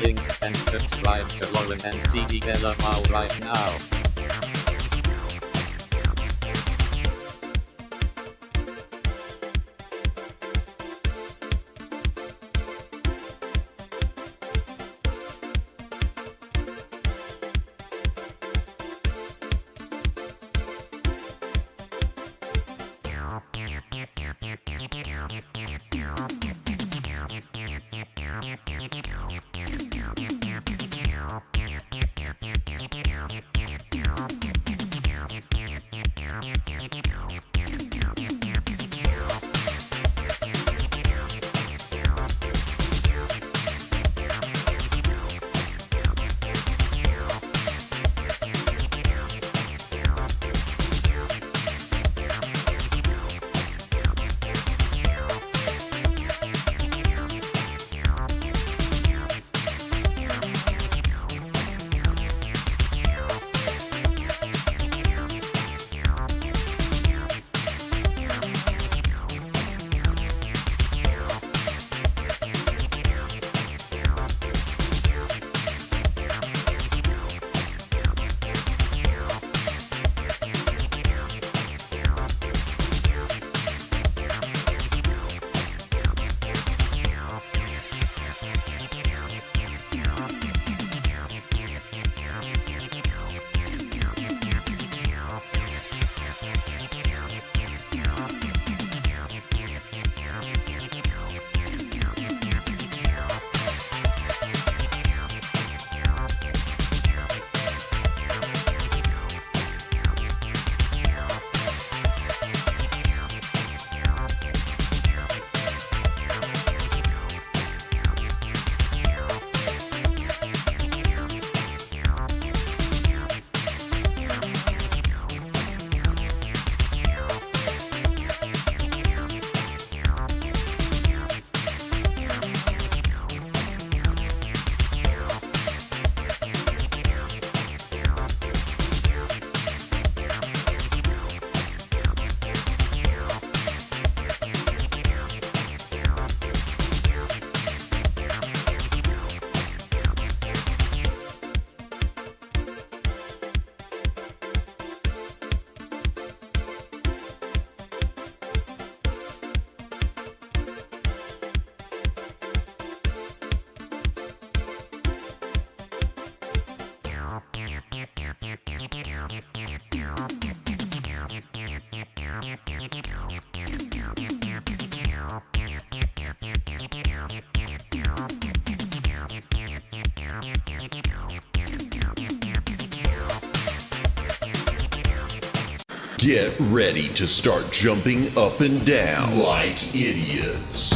the link and subscribe to Lauren and TDLMO right now. Get ready to start jumping up and down like idiots.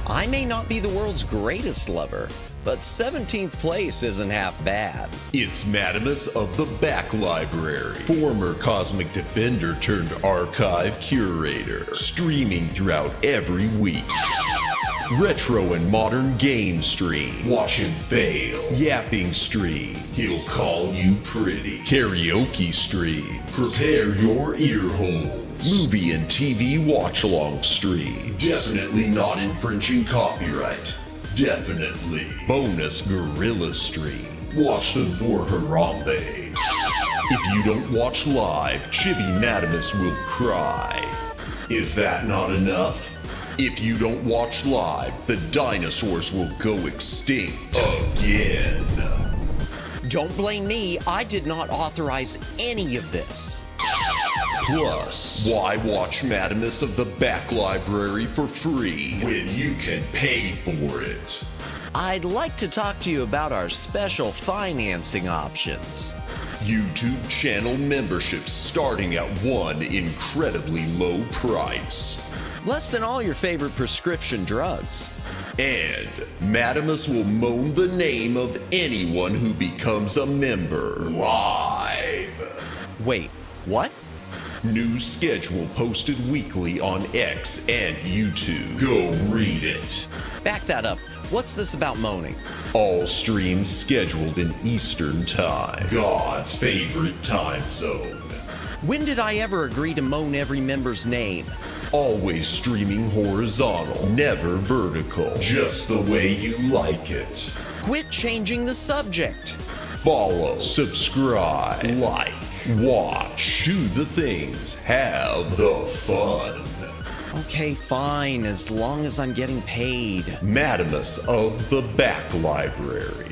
I may not be the world's greatest lover, but 17th place isn't half bad. It's Madamus of the Back Library, former Cosmic Defender turned archive curator, streaming throughout every week. Retro and modern game stream. Watch him fail. Yapping stream. He'll call you pretty. Karaoke stream. Prepare your ear holes. Movie and TV watch-along stream. Definitely not infringing copyright. Definitely. Bonus gorilla stream. Watch them for Harambe. If you don't watch live, Chibi Madamus will cry. Is that not enough? If you don't watch live, the dinosaurs will go extinct again. Don't blame me, I did not authorize any of this. Plus, why watch Madamus of the Back Library for free when you can pay for it? I'd like to talk to you about our special financing options. YouTube channel memberships starting at one incredibly low price. Less than all your favorite prescription drugs. And Madamus will moan the name of anyone who becomes a member live. Wait, what? New schedule posted weekly on X and YouTube. Go read it. Back that up. What's this about moaning? All streams scheduled in Eastern Time, God's favorite time zone. When did I ever agree to moan every member's name? Always streaming horizontal, never vertical, just the way you like it. Quit changing the subject. Follow, subscribe, like, watch, do the things, have the fun. Okay, fine, as long as I'm getting paid. Madamus of the Back Library.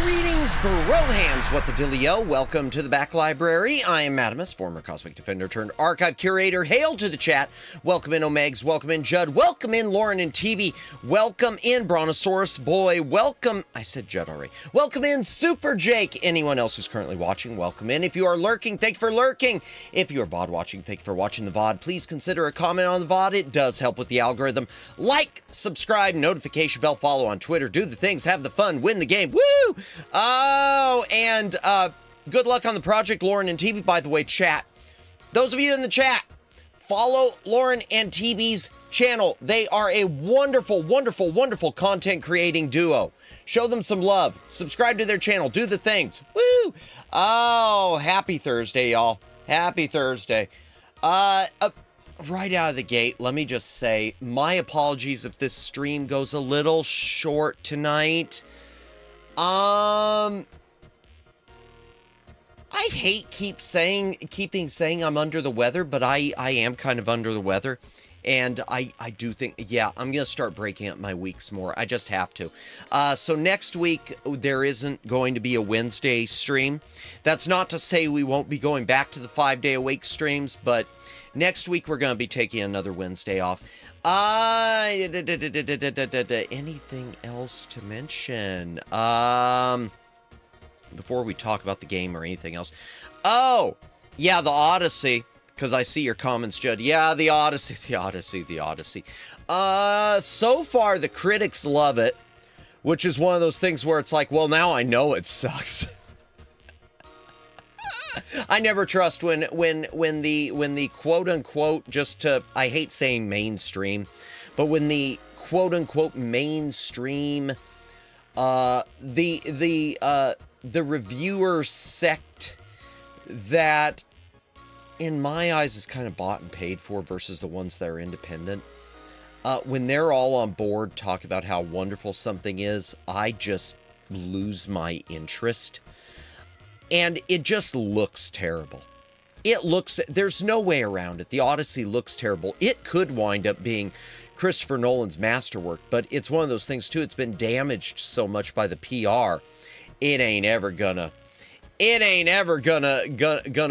Greetings, Brohams, what the dillio? Welcome to the Back Library. I am Madamus, former Cosmic Defender turned archive curator. Hail to the chat. Welcome in Omegs, welcome in Judd, welcome in Lauren and TB, welcome in Brontosaurus Boy, welcome, I said Judd already, welcome in Super Jake. Anyone else who's currently watching, welcome in. If you are lurking, thank you for lurking. If you are VOD watching, thank you for watching the VOD. Please consider a comment on the VOD. It does help with the algorithm. Like, subscribe, notification bell, follow on Twitter, do the things, have the fun, win the game. Woo! Oh, and good luck on the project, Lauren and TB. By the way, chat. Those of you in the chat, follow Lauren and TB's channel. They are a wonderful, wonderful, wonderful content creating duo. Show them some love. Subscribe to their channel. Do the things. Woo! Oh, happy Thursday, y'all. Happy Thursday. Right out of the gate, let me just say, my apologies if this stream goes a little short tonight. I hate keeping saying I'm under the weather, but I am kind of under the weather. And I do think, yeah, I'm going to start breaking up my weeks more. I just have to. So next week, there isn't going to be a Wednesday stream. That's not to say we won't be going back to the 5-day-a-week streams, but next week we're going to be taking another Wednesday off. Anything else to mention? Before we talk about the game or anything else. Oh, yeah, the Odyssey. Because I see your comments, Judd. Yeah, the Odyssey. So far, the critics love it, which is one of those things where it's like, well, now I know it sucks. I never trust when the quote unquote, just to, I hate saying mainstream, but when the quote unquote mainstream, the reviewer sect that in my eyes is kind of bought and paid for versus the ones that are independent, when they're all on board talk about how wonderful something is, I just lose my interest. And it just looks terrible. There's no way around it. The Odyssey looks terrible. It could wind up being Christopher Nolan's masterwork, but it's one of those things too. It's been damaged so much by the PR. It ain't ever gonna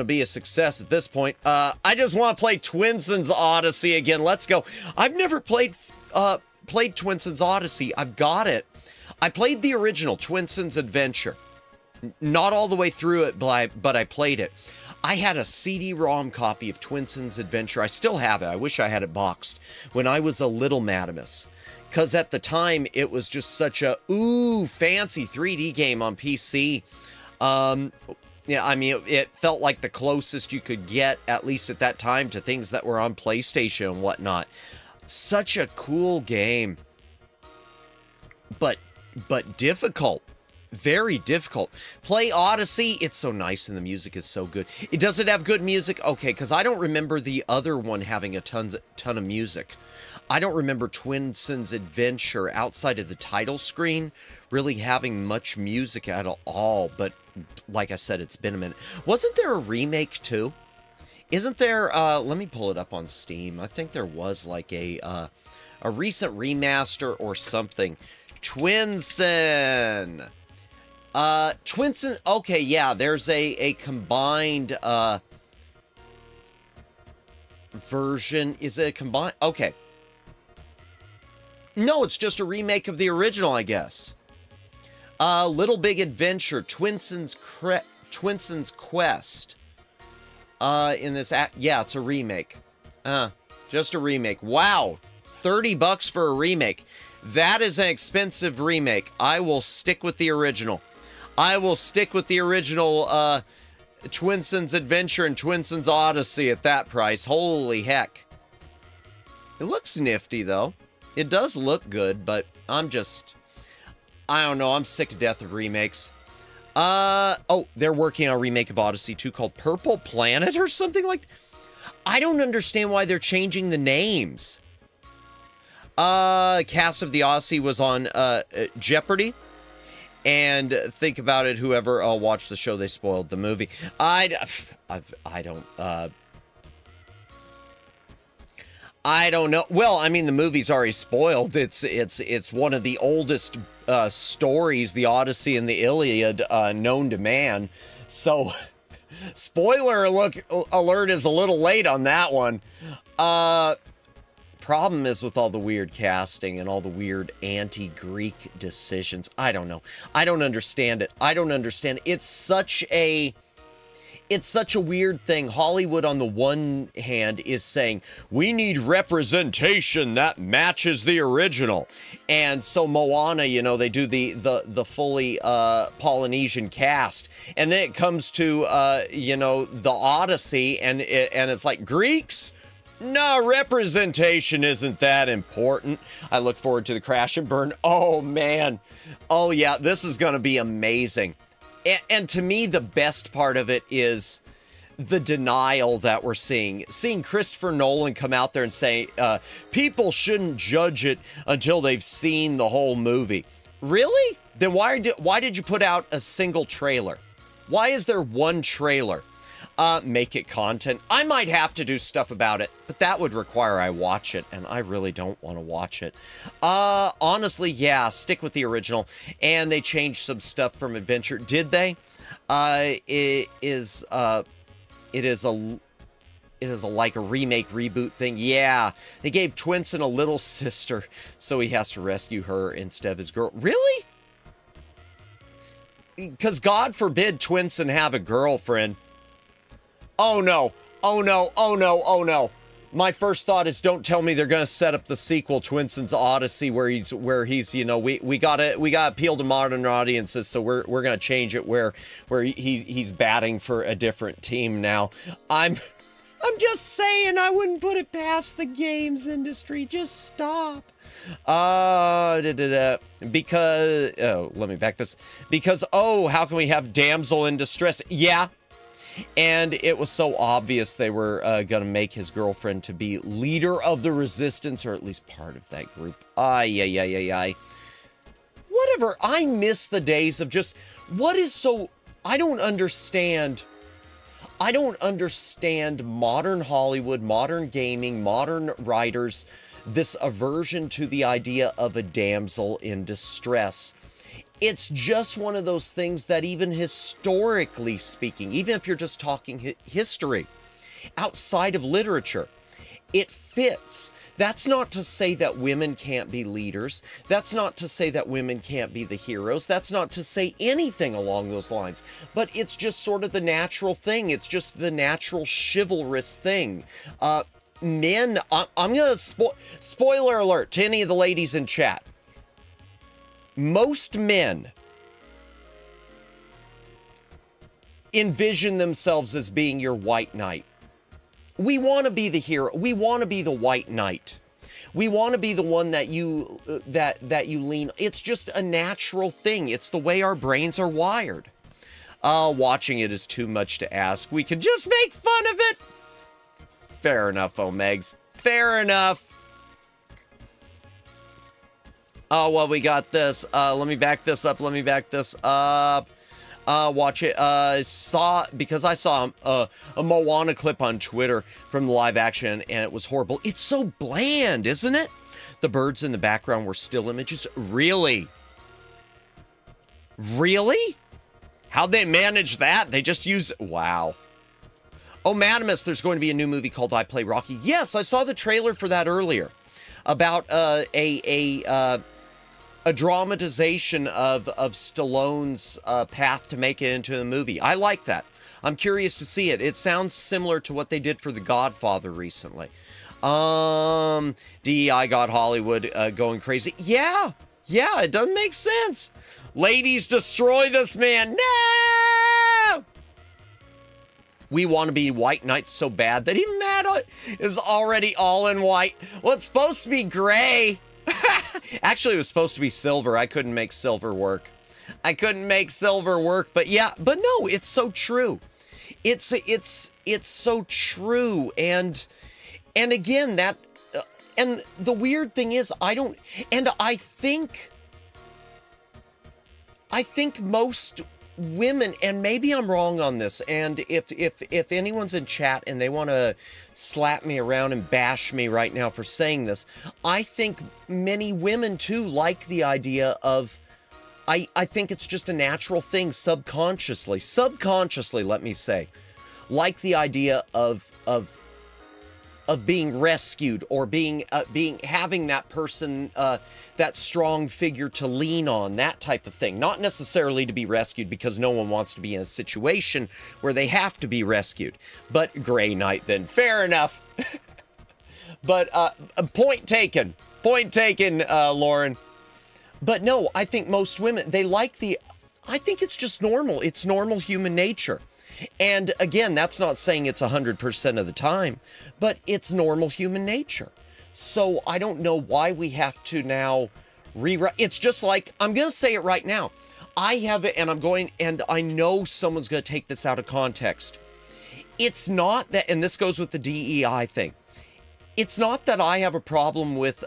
be a success at this point. I just want to play Twinson's Odyssey again. Let's go. I've never played Twinson's Odyssey. I've got it. I played the original Twinson's Adventure. Not all the way through it, but I played it. I had a CD-ROM copy of Twinson's Adventure. I still have it. I wish I had it boxed when I was a little Madamus. Because at the time, it was just such a, fancy 3D game on PC. Yeah, I mean, it felt like the closest you could get, at least at that time, to things that were on PlayStation and whatnot. Such a cool game. But difficult. Very difficult. Play Odyssey. It's so nice and the music is so good. Does it have good music? Okay, because I don't remember the other one having a ton of music. I don't remember Twinson's Adventure outside of the title screen really having much music at all. But like I said, it's been a minute. Wasn't there a remake too? Isn't there? Let me pull it up on Steam. I think there was like a recent remaster or something. Twinson. Twinson, okay, yeah, there's a combined, version. Is it a combined? Okay. No, it's just a remake of the original, I guess. Little Big Adventure, Twinson's Quest. In this, yeah, it's a remake. Just a remake. Wow, $30 for a remake. That is an expensive remake. I will stick with the original. Twinson's Adventure and Twinson's Odyssey at that price. Holy heck. It looks nifty, though. It does look good, but I don't know. I'm sick to death of remakes. Oh, they're working on a remake of Odyssey 2 called Purple Planet or something like that. I don't understand why they're changing the names. Cast of the Odyssey was on Jeopardy. And think about it, whoever watched the show, they spoiled the movie. I don't know. Well, I mean, the movie's already spoiled. It's one of the oldest stories, the Odyssey and the Iliad, known to man. So, spoiler alert is a little late on that one. Problem is with all the weird casting and all the weird anti-Greek decisions. I don't know. I don't understand it. I don't understand. It's such a weird thing. Hollywood, on the one hand, is saying, we need representation that matches the original. And so Moana, you know, they do the fully Polynesian cast. And then it comes to, you know, the Odyssey, and it's like, Greeks? No, representation isn't that important. I look forward to the crash and burn. Oh, man. Oh, yeah, this is going to be amazing. And to me, the best part of it is the denial that we're seeing. Seeing Christopher Nolan come out there and say, people shouldn't judge it until they've seen the whole movie. Really? Then why did you put out a single trailer? Why is there one trailer? Make it content. I might have to do stuff about it, but that would require I watch it, and I really don't want to watch it. Honestly, yeah, stick with the original. And they changed some stuff from Adventure. Did they? It is like a remake reboot thing. Yeah, they gave Twinsen a little sister, so he has to rescue her instead of his girl. Really? Because God forbid Twinsen have a girlfriend. Oh no, oh no, oh no, oh no. My first thought is, don't tell me they're gonna set up the sequel, Twinsen's Odyssey, where he's, you know, we gotta appeal to modern audiences, so we're gonna change it where he's batting for a different team now. I'm just saying, I wouldn't put it past the games industry. Just stop. Because let me back this. Because how can we have damsel in distress? Yeah. And it was so obvious they were going to make his girlfriend to be leader of the resistance, or at least part of that group. Whatever. I miss the days of just, I don't understand modern Hollywood, modern gaming, modern writers, this aversion to the idea of a damsel in distress. It's just one of those things that even historically speaking, even if you're just talking history, outside of literature, it fits. That's not to say that women can't be leaders. That's not to say that women can't be the heroes. That's not to say anything along those lines. But it's just sort of the natural thing. It's just the natural chivalrous thing. Men, I'm going to spoiler alert to any of the ladies in chat. Most men envision themselves as being your white knight. We want to be the hero. We want to be the white knight. We want to be the one that you lean. It's just a natural thing. It's the way our brains are wired. Watching it is too much to ask. We can just make fun of it. Fair enough, Omegs. Fair enough. Oh, well, we got this. Let me back this up. Watch it. Because I saw a Moana clip on Twitter from the live action, and it was horrible. It's so bland, isn't it? The birds in the background were still images. Really? Really? How'd they manage that? They just use... Wow. Oh, Madamus, there's going to be a new movie called I Play Rocky. Yes, I saw the trailer for that earlier. About a dramatization of Stallone's path to make it into the movie. I like that. I'm curious to see it. It sounds similar to what they did for The Godfather recently. DEI got Hollywood going crazy. Yeah, it doesn't make sense. Ladies, destroy this man. No! We want to be white knights so bad that even Matt is already all in white. Well, it's supposed to be gray. Actually, it was supposed to be silver. I couldn't make silver work. But yeah, but no, it's so true. It's so true. And again, that, and the weird thing is, I think most women, and maybe I'm wrong on this, and if anyone's in chat and they want to slap me around and bash me right now for saying this, I think many women too like the idea of, I think it's just a natural thing subconsciously, let me say, like the idea of being rescued, or having that person, that strong figure to lean on, that type of thing. Not necessarily to be rescued, because no one wants to be in a situation where they have to be rescued. But Grey Knight then, fair enough. But point taken, Lauren. But no, I think most women, they like I think it's just normal. It's normal human nature. And again, that's not saying it's 100% of the time, but it's normal human nature. So I don't know why we have to now rewrite. It's just like, I'm going to say it right now. I have it, and I know someone's going to take this out of context. It's not that, and this goes with the DEI thing. It's not that I have a problem with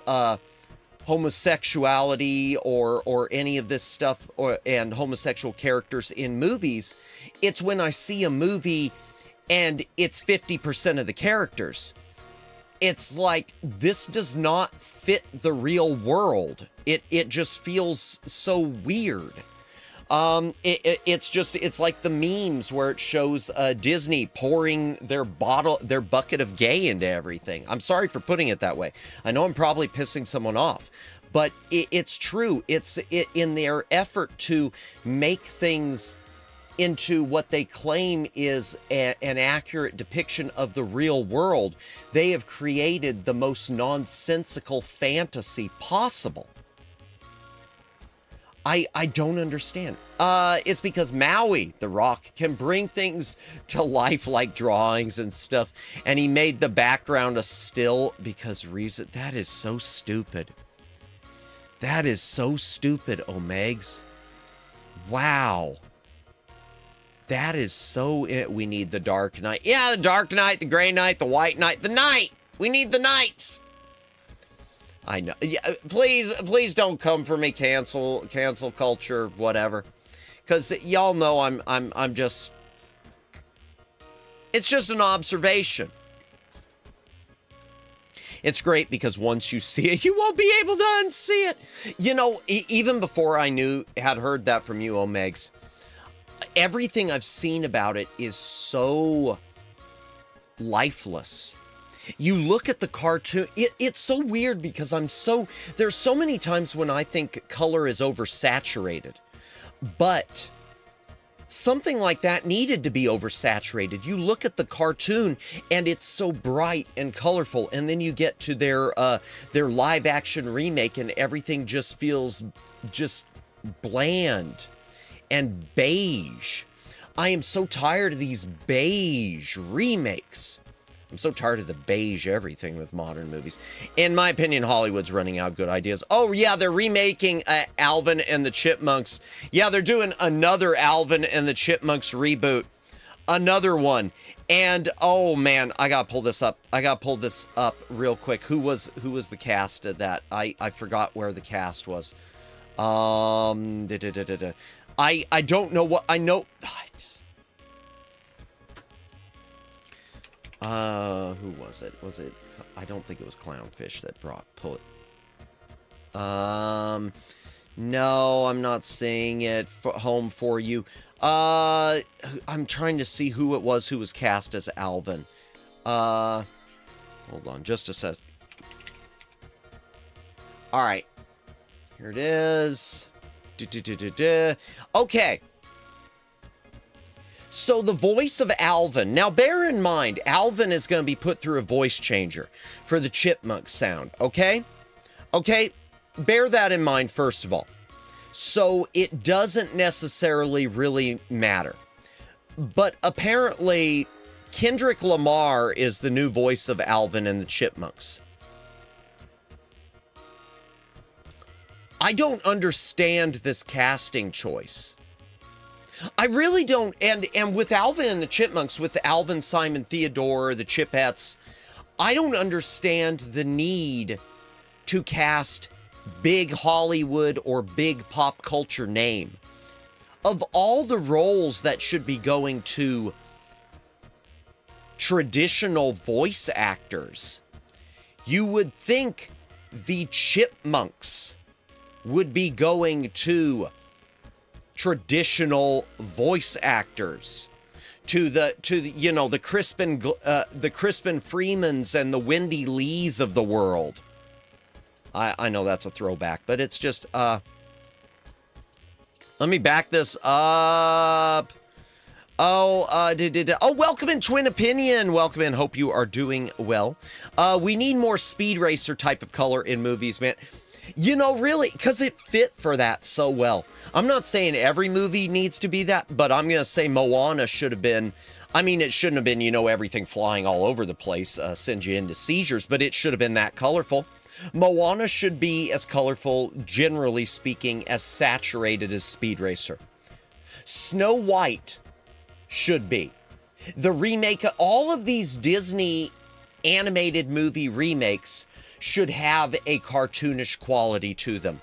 homosexuality or any of this stuff, and homosexual characters in movies. It's when I see a movie and it's 50% of the characters. It's like, this does not fit the real world. It just feels so weird. It's like the memes where it shows Disney pouring their bucket of gay into everything. I'm sorry for putting it that way. I know I'm probably pissing someone off, but it's true. It's in their effort to make things into what they claim is an accurate depiction of the real world. They have created the most nonsensical fantasy possible. I don't understand. It's because Maui, the Rock, can bring things to life like drawings and stuff, and he made the background a still because reason. That is so stupid. That is so stupid, Omegs. Wow. That is so we need the Dark Knight. Yeah, the Dark Knight, the Gray Knight, the White Knight, the Knight. We need the Knights. I know. Yeah, please don't come for me, cancel culture, whatever. Cuz y'all know I'm just, it's just an observation. It's great because once you see it, you won't be able to unsee it. You know, even before I had heard that from you, Omegs, everything I've seen about it is so lifeless. You look at the cartoon, it's so weird because there's so many times when I think color is oversaturated, but something like that needed to be oversaturated. You look at the cartoon and it's so bright and colorful, and then you get to their live action remake and everything just feels just bland and beige. I am so tired of these beige remakes. I'm so tired of the beige everything with modern movies. In my opinion, Hollywood's running out of good ideas. Oh, yeah, they're remaking Alvin and the Chipmunks. Yeah, they're doing another Alvin and the Chipmunks reboot. Another one. And, oh, man, I gotta pull this up. Real quick. Who was the cast of that? I forgot where the cast was. I don't know what... I know... who was it? I don't think it was Clownfish that pull it. No, I'm not saying it home for you. I'm trying to see who it was who was cast as Alvin. Hold on, just a sec. All right. Here it is. Okay. So the voice of Alvin. Now, bear in mind, Alvin is going to be put through a voice changer for the chipmunk sound, okay? Okay? Bear that in mind, first of all. So it doesn't necessarily really matter. But apparently, Kendrick Lamar is the new voice of Alvin and the Chipmunks. I don't understand this casting choice. I really don't. And with Alvin and the Chipmunks, with Alvin, Simon, Theodore, the Chipettes, I don't understand the need to cast big Hollywood or big pop culture name. Of all the roles that should be going to traditional voice actors, you would think the Chipmunks would be going to traditional voice actors, to the you know, the Crispin Freemans and the Wendy Lees of the world. I know that's a throwback, but it's just let me back this up. Welcome in, Twin Opinion. Welcome in. Hope you are doing well. We need more Speed Racer type of color in movies, man. You know, really, because it fit for that so well. I'm not saying every movie needs to be that, but I'm going to say Moana should have been, I mean, it shouldn't have been, you know, everything flying all over the place, send you into seizures, but it should have been that colorful. Moana should be as colorful, generally speaking, as saturated as Speed Racer. Snow White should be. The remake, all of these Disney animated movie remakes should have a cartoonish quality to them.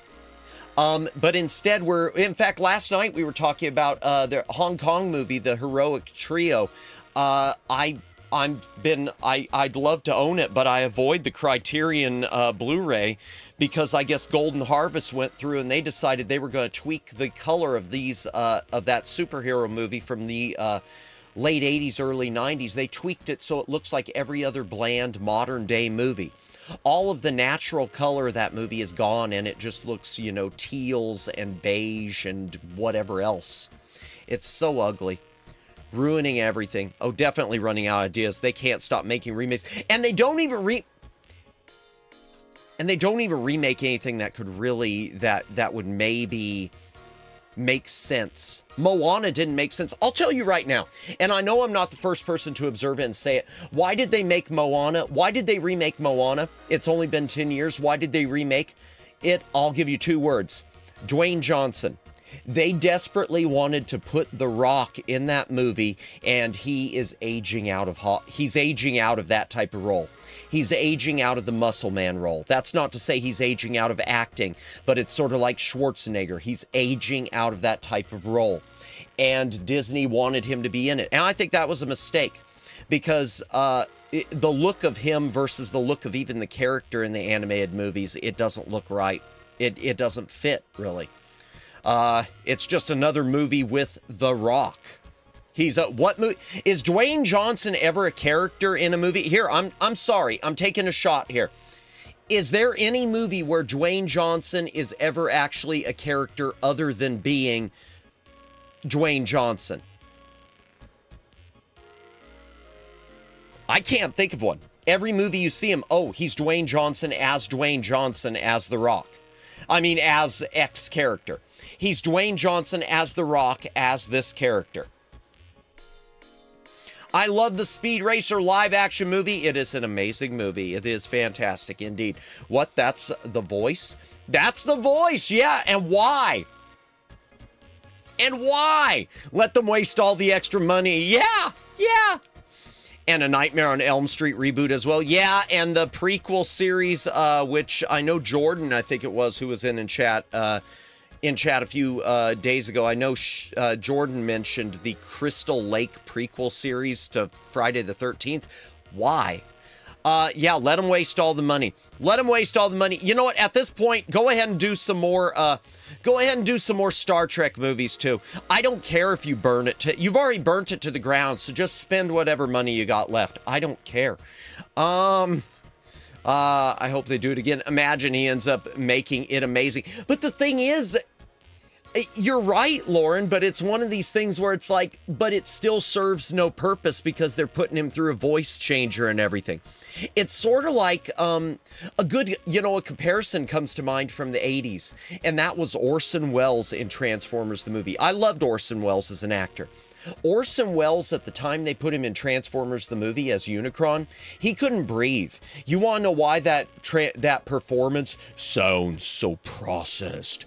But instead in fact, last night we were talking about the Hong Kong movie, The Heroic Trio. I'd love to own it, but I avoid the Criterion Blu-ray because I guess Golden Harvest went through and they decided they were going to tweak the color of these of that superhero movie from the late 80s, early 90s. They tweaked it so it looks like every other bland modern day movie. All of the natural color of that movie is gone and it just looks, you know, teals and beige and whatever else. It's so ugly. Ruining everything. Oh, definitely running out of ideas. They can't stop making remakes. And they don't even remake anything that could really, that would maybe make sense. Moana didn't make sense. I'll tell you right now, and I know I'm not the first person to observe it and say it. Why did they make Moana? Why did they remake Moana? It's only been 10 years. Why did they remake it? I'll give you 2 words. Dwayne Johnson. They desperately wanted to put The Rock in that movie, and he is aging out of that type of role. He's aging out of the muscle man role. That's not to say he's aging out of acting, but it's sort of like Schwarzenegger. He's aging out of that type of role. And Disney wanted him to be in it. And I think that was a mistake because the look of him versus the look of even the character in the animated movies, it doesn't look right. It doesn't fit, really. It's just another movie with The Rock. He's what movie? Is Dwayne Johnson ever a character in a movie? Here, I'm sorry. I'm taking a shot here. Is there any movie where Dwayne Johnson is ever actually a character other than being Dwayne Johnson? I can't think of one. Every movie you see him, oh, he's Dwayne Johnson as The Rock. I mean, as X character. He's Dwayne Johnson as The Rock as this character. I love the Speed Racer live action movie. It is an amazing movie. It is fantastic indeed. What? That's the voice? That's the voice, yeah. And why? And why? Let them waste all the extra money. Yeah. And a Nightmare on Elm Street reboot as well. Yeah, and the prequel series, which I know Jordan, I think it was, who was in chat a few days ago. I know Jordan mentioned the Crystal Lake prequel series to Friday the 13th. Why? Yeah, let them waste all the money. Let them waste all the money. You know what? At this point, go ahead and do some more. Go ahead and do some more Star Trek movies too. I don't care if you burn it. You've already burnt it to the ground, so just spend whatever money you got left. I don't care. I hope they do it again. Imagine he ends up making it amazing. But the thing is, you're right, Lauren, but it's one of these things where it's like, but it still serves no purpose because they're putting him through a voice changer and everything. It's sort of like a good, a comparison comes to mind from the 80s, and that was Orson Welles in Transformers the movie. I loved Orson Welles as an actor. Orson Welles, at the time they put him in Transformers the movie as Unicron, he couldn't breathe. You want to know why that performance sounds so processed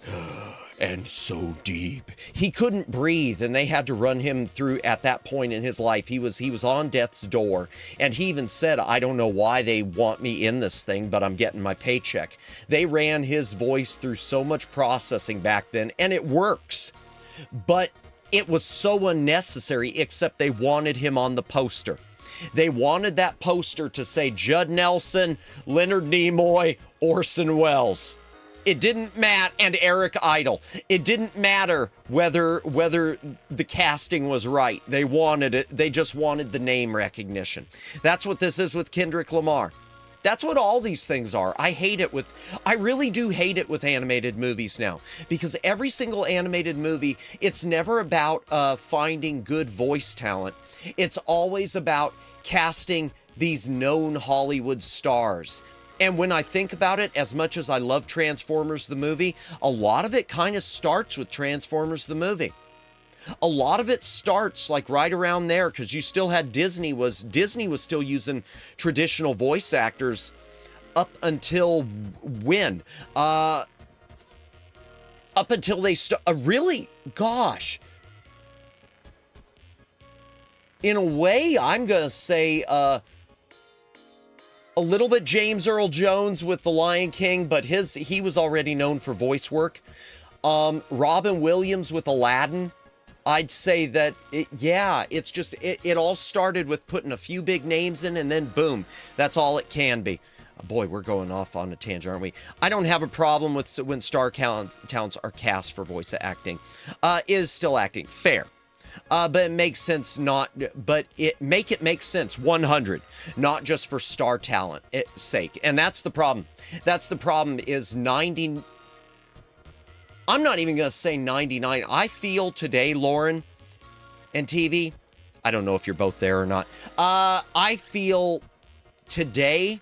and so deep? He couldn't breathe, and they had to run him through at that point in his life. He was on death's door, and he even said, I don't know why they want me in this thing, but I'm getting my paycheck. They ran his voice through so much processing back then, and it works. But it was so unnecessary, except they wanted him on the poster. They wanted that poster to say Judd Nelson, Leonard Nimoy, Orson Welles. It didn't matter, and Eric Idle. It didn't matter whether the casting was right. They wanted it. They just wanted the name recognition. That's what this is with Kendrick Lamar. That's what all these things are. I really do hate it with animated movies now, because every single animated movie, it's never about finding good voice talent. It's always about casting these known Hollywood stars. And when I think about it, as much as I love Transformers the movie, a lot of it kind of starts with Transformers the movie. A lot of it starts like right around there, because you still had Disney was still using traditional voice actors up until when? Up until they really, gosh. In a way, I'm going to say a little bit James Earl Jones with The Lion King, but he was already known for voice work. Robin Williams with Aladdin. I'd say that, it all started with putting a few big names in, and then boom, that's all it can be. Boy, we're going off on a tangent, aren't we? I don't have a problem with when star talents are cast for voice acting. Is still acting. Fair. But it makes sense make it make sense 100, not just for star talent sake. And that's the problem. That's the problem is 90. I'm not even going to say 99. I feel today, Lauren and TV, I don't know if you're both there or not. I feel today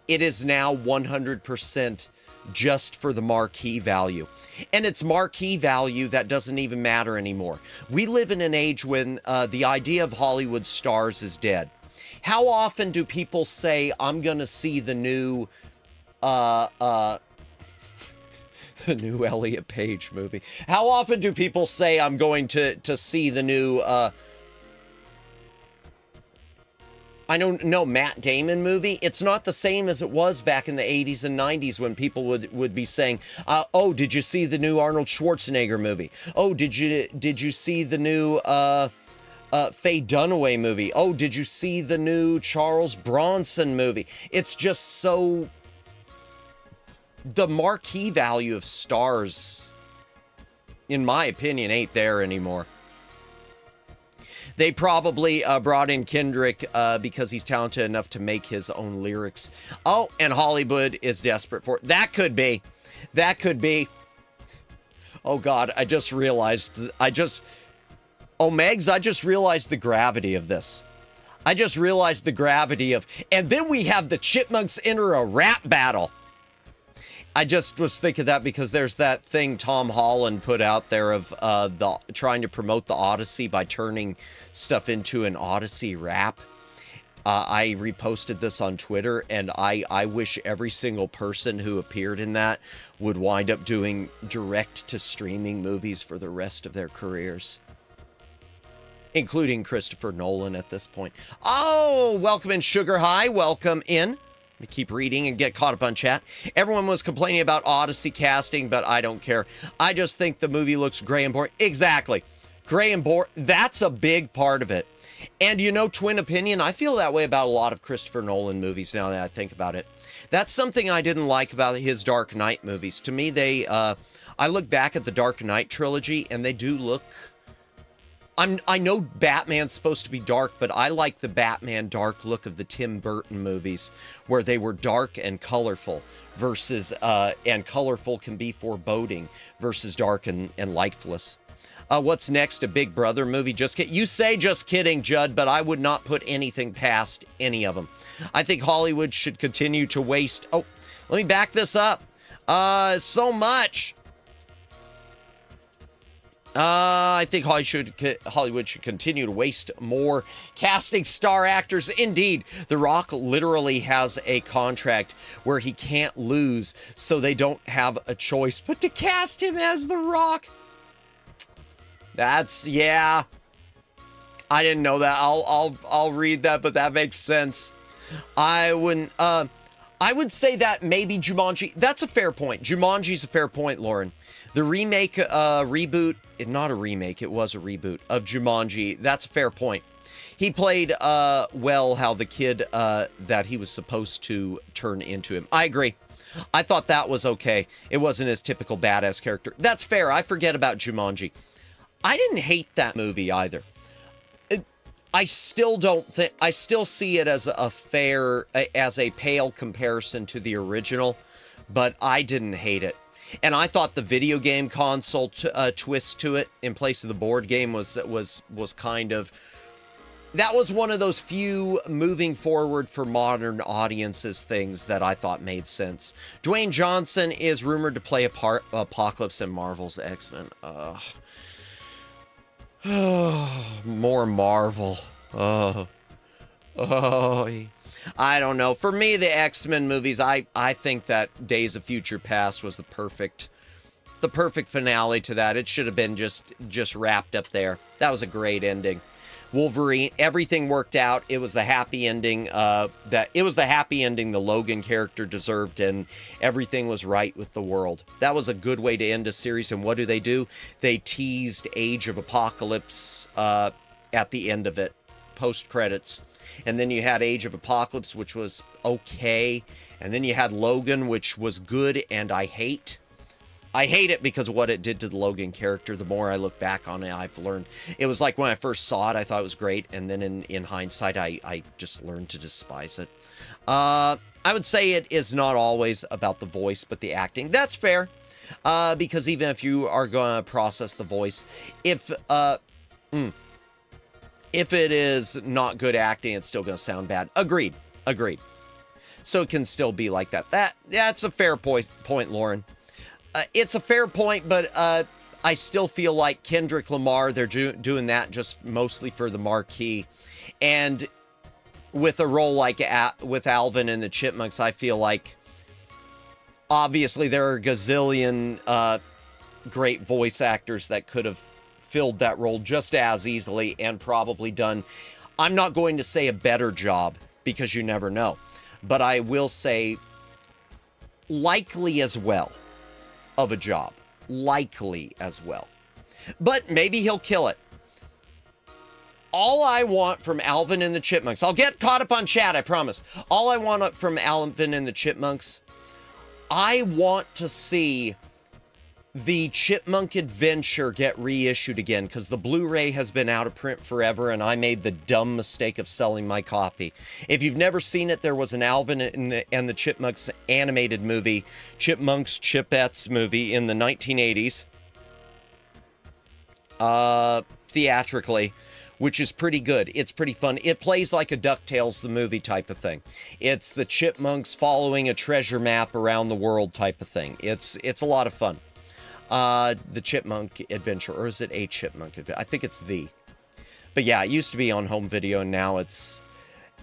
it is now 100% just for the marquee value. And it's marquee value that doesn't even matter anymore. We live in an age when the idea of Hollywood stars is dead. How often do people say, I'm going to see the new the new Elliot Page movie? How often do people say, I'm going to see the new I don't know, Matt Damon movie? It's not the same as it was back in the 80s and 90s when people would be saying, oh, did you see the new Arnold Schwarzenegger movie? Oh, did you see the new Faye Dunaway movie? Oh, did you see the new Charles Bronson movie? It's just so... The marquee value of stars, in my opinion, ain't there anymore. They probably brought in Kendrick because he's talented enough to make his own lyrics. Oh, and Hollywood is desperate for it. That could be. That could be. Oh, God, I just realized. Oh, Megs, I just realized the gravity of this. I just realized the gravity of... And then we have the Chipmunks enter a rap battle. I just was thinking that because there's that thing Tom Holland put out there of trying to promote the Odyssey by turning stuff into an Odyssey rap. I reposted this on Twitter, and I wish every single person who appeared in that would wind up doing direct-to-streaming movies for the rest of their careers. Including Christopher Nolan at this point. Oh, welcome in, Sugar High. Welcome in. Let me keep reading and get caught up on chat. Everyone was complaining about Odyssey casting, but I don't care. I just think the movie looks gray and boring. Exactly. Gray and boring. That's a big part of it. And you know, twin opinion, I feel that way about a lot of Christopher Nolan movies now that I think about it. That's something I didn't like about his Dark Knight movies. To me, I look back at the Dark Knight trilogy, and they do look... I know Batman's supposed to be dark, but I like the Batman dark look of the Tim Burton movies, where they were dark and colorful versus, and colorful can be foreboding versus dark and lifeless. What's next? A Big Brother movie? You say just kidding, Judd, but I would not put anything past any of them. I think Hollywood should continue to waste... Oh, let me back this up. So much. I think Hollywood should continue to waste more casting star actors. Indeed, The Rock literally has a contract where he can't lose, so they don't have a choice but to cast him as The Rock. Yeah. I didn't know that. I'll read that, but that makes sense. I wouldn't. I would say that maybe Jumanji. That's a fair point. Jumanji's a fair point, Lauren. The remake, reboot, not a remake, it was a reboot of Jumanji. That's a fair point. He played, well, how the kid that he was supposed to turn into him. I agree. I thought that was okay. It wasn't his typical badass character. That's fair. I forget about Jumanji. I didn't hate that movie either. I still see it as as a pale comparison to the original, but I didn't hate it. And I thought the video game console twist to it in place of the board game was kind of, that was one of those few moving forward for modern audiences things that I thought made sense. Dwayne Johnson is rumored to play Apocalypse in Marvel's X-Men. More Marvel. I don't know. For me, the X-Men movies, I think that Days of Future Past was the perfect finale to that. It should have been just wrapped up there. That was a great ending. Wolverine, everything worked out. It was the happy ending the Logan character deserved, and everything was right with the world. That was a good way to end a series. And what do? They teased Age of Apocalypse at the end of it, post credits. And then you had Age of Apocalypse, which was okay. And then you had Logan, which was good, and I hate it because of what it did to the Logan character. The more I look back on it, I've learned. It was like when I first saw it, I thought it was great. And then in hindsight, I just learned to despise it. I would say it is not always about the voice, but the acting. That's fair. Because even if you are going to process the voice, if it is not good acting, it's still going to sound bad. Agreed. So it can still be like that. That's a fair point, Lauren. It's a fair point, but I still feel like Kendrick Lamar, they're doing that just mostly for the marquee. And with a role like with Alvin and the Chipmunks, I feel like obviously there are a gazillion great voice actors that could have filled that role just as easily and probably done, I'm not going to say a better job because you never know, but I will say likely as well of a job. Likely as well. But maybe he'll kill it. All I want from Alvin and the Chipmunks, I'll get caught up on chat, I promise. All I want from Alvin and the Chipmunks, I want to see the Chipmunk Adventure get reissued again, because the Blu-ray has been out of print forever, and I made the dumb mistake of selling my copy. If you've never seen it, there was an Alvin and the Chipmunks animated movie, Chipmunks Chipettes movie in the 1980s, theatrically, which is pretty good. It's pretty fun. It plays like a DuckTales the movie type of thing. It's the chipmunks following a treasure map around the world type of thing. It's a lot of fun. The Chipmunk Adventure, or is it a Chipmunk Adventure? I think it's the. But yeah, it used to be on home video, and now it's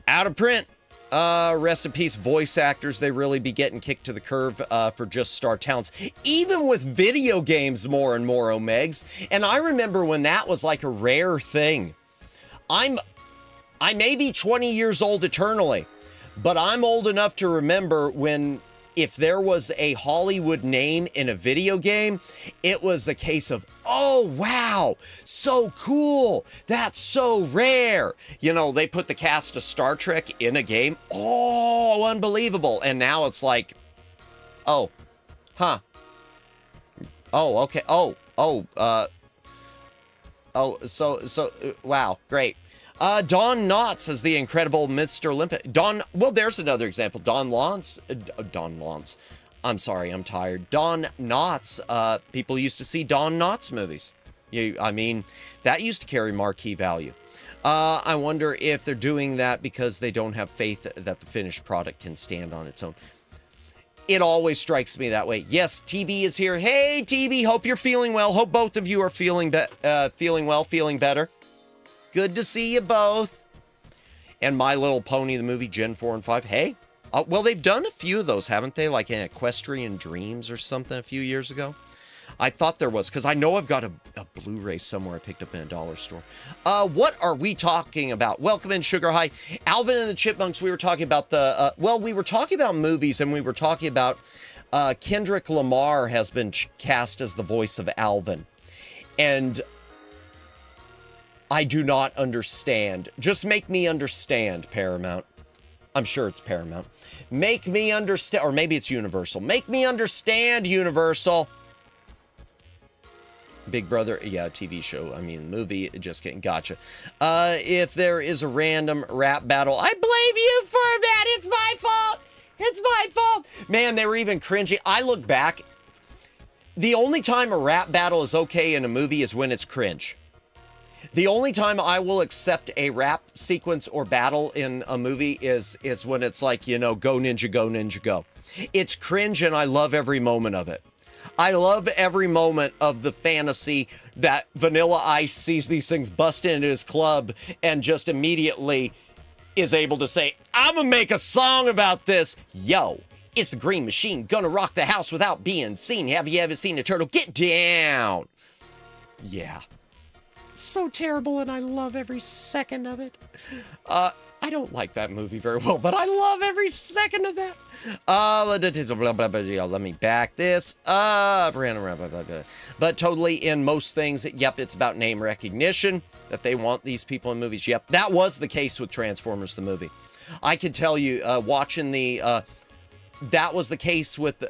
out of print. Rest in peace, voice actors. They really be getting kicked to the curb for just star talents. Even with video games more and more, Omegs. And I remember when that was like a rare thing. I may be 20 years old eternally, but I'm old enough to remember when, if there was a Hollywood name in a video game, it was a case of, oh, wow, so cool. That's so rare. You know, they put the cast of Star Trek in a game. Oh, unbelievable. And now it's like, oh, huh. Oh, okay. Wow, great. Don Knotts is the incredible Mr. Olympic. Well, there's another example. Don Knotts. I'm sorry, I'm tired. Don Knotts. People used to see Don Knotts movies. I mean, that used to carry marquee value. I wonder if they're doing that because they don't have faith that the finished product can stand on its own. It always strikes me that way. Yes, TB is here. Hey, TB, hope you're feeling well. Hope both of you are feeling well, feeling better. Good to see you both. And My Little Pony, the movie, Gen 4 and 5. Hey, well, they've done a few of those, haven't they? Like in Equestrian Dreams or something a few years ago. I thought there was, because I know I've got a Blu-ray somewhere I picked up in a dollar store. What are we talking about? Welcome in, Sugar High. Alvin and the Chipmunks, we were talking about we were talking about movies, and we were talking about Kendrick Lamar has been cast as the voice of Alvin. And I do not understand. Just make me understand, Paramount. I'm sure it's Paramount. Make me understand, or maybe it's Universal. Make me understand, Universal. Big Brother, yeah, TV show. I mean, movie, just kidding. Gotcha. If there is a random rap battle, I blame you for that. It's my fault. It's my fault. Man, they were even cringy. I look back. The only time a rap battle is okay in a movie is when it's cringe. The only time I will accept a rap sequence or battle in a movie is when it's like, you know, go ninja, go ninja, go. It's cringe and I love every moment of it. I love every moment of the fantasy that Vanilla Ice sees these things bust into his club and just immediately is able to say, I'm gonna make a song about this. Yo, it's the Green Machine, gonna rock the house without being seen. Have you ever seen a turtle? Get down. Yeah. So terrible, and I love every second of it. I don't like that movie very well, but I love every second of that. Let me back this up. But totally in most things, yep, it's about name recognition, that they want these people in movies. Yep, that was the case with Transformers, the movie. I could tell you, watching that was the case with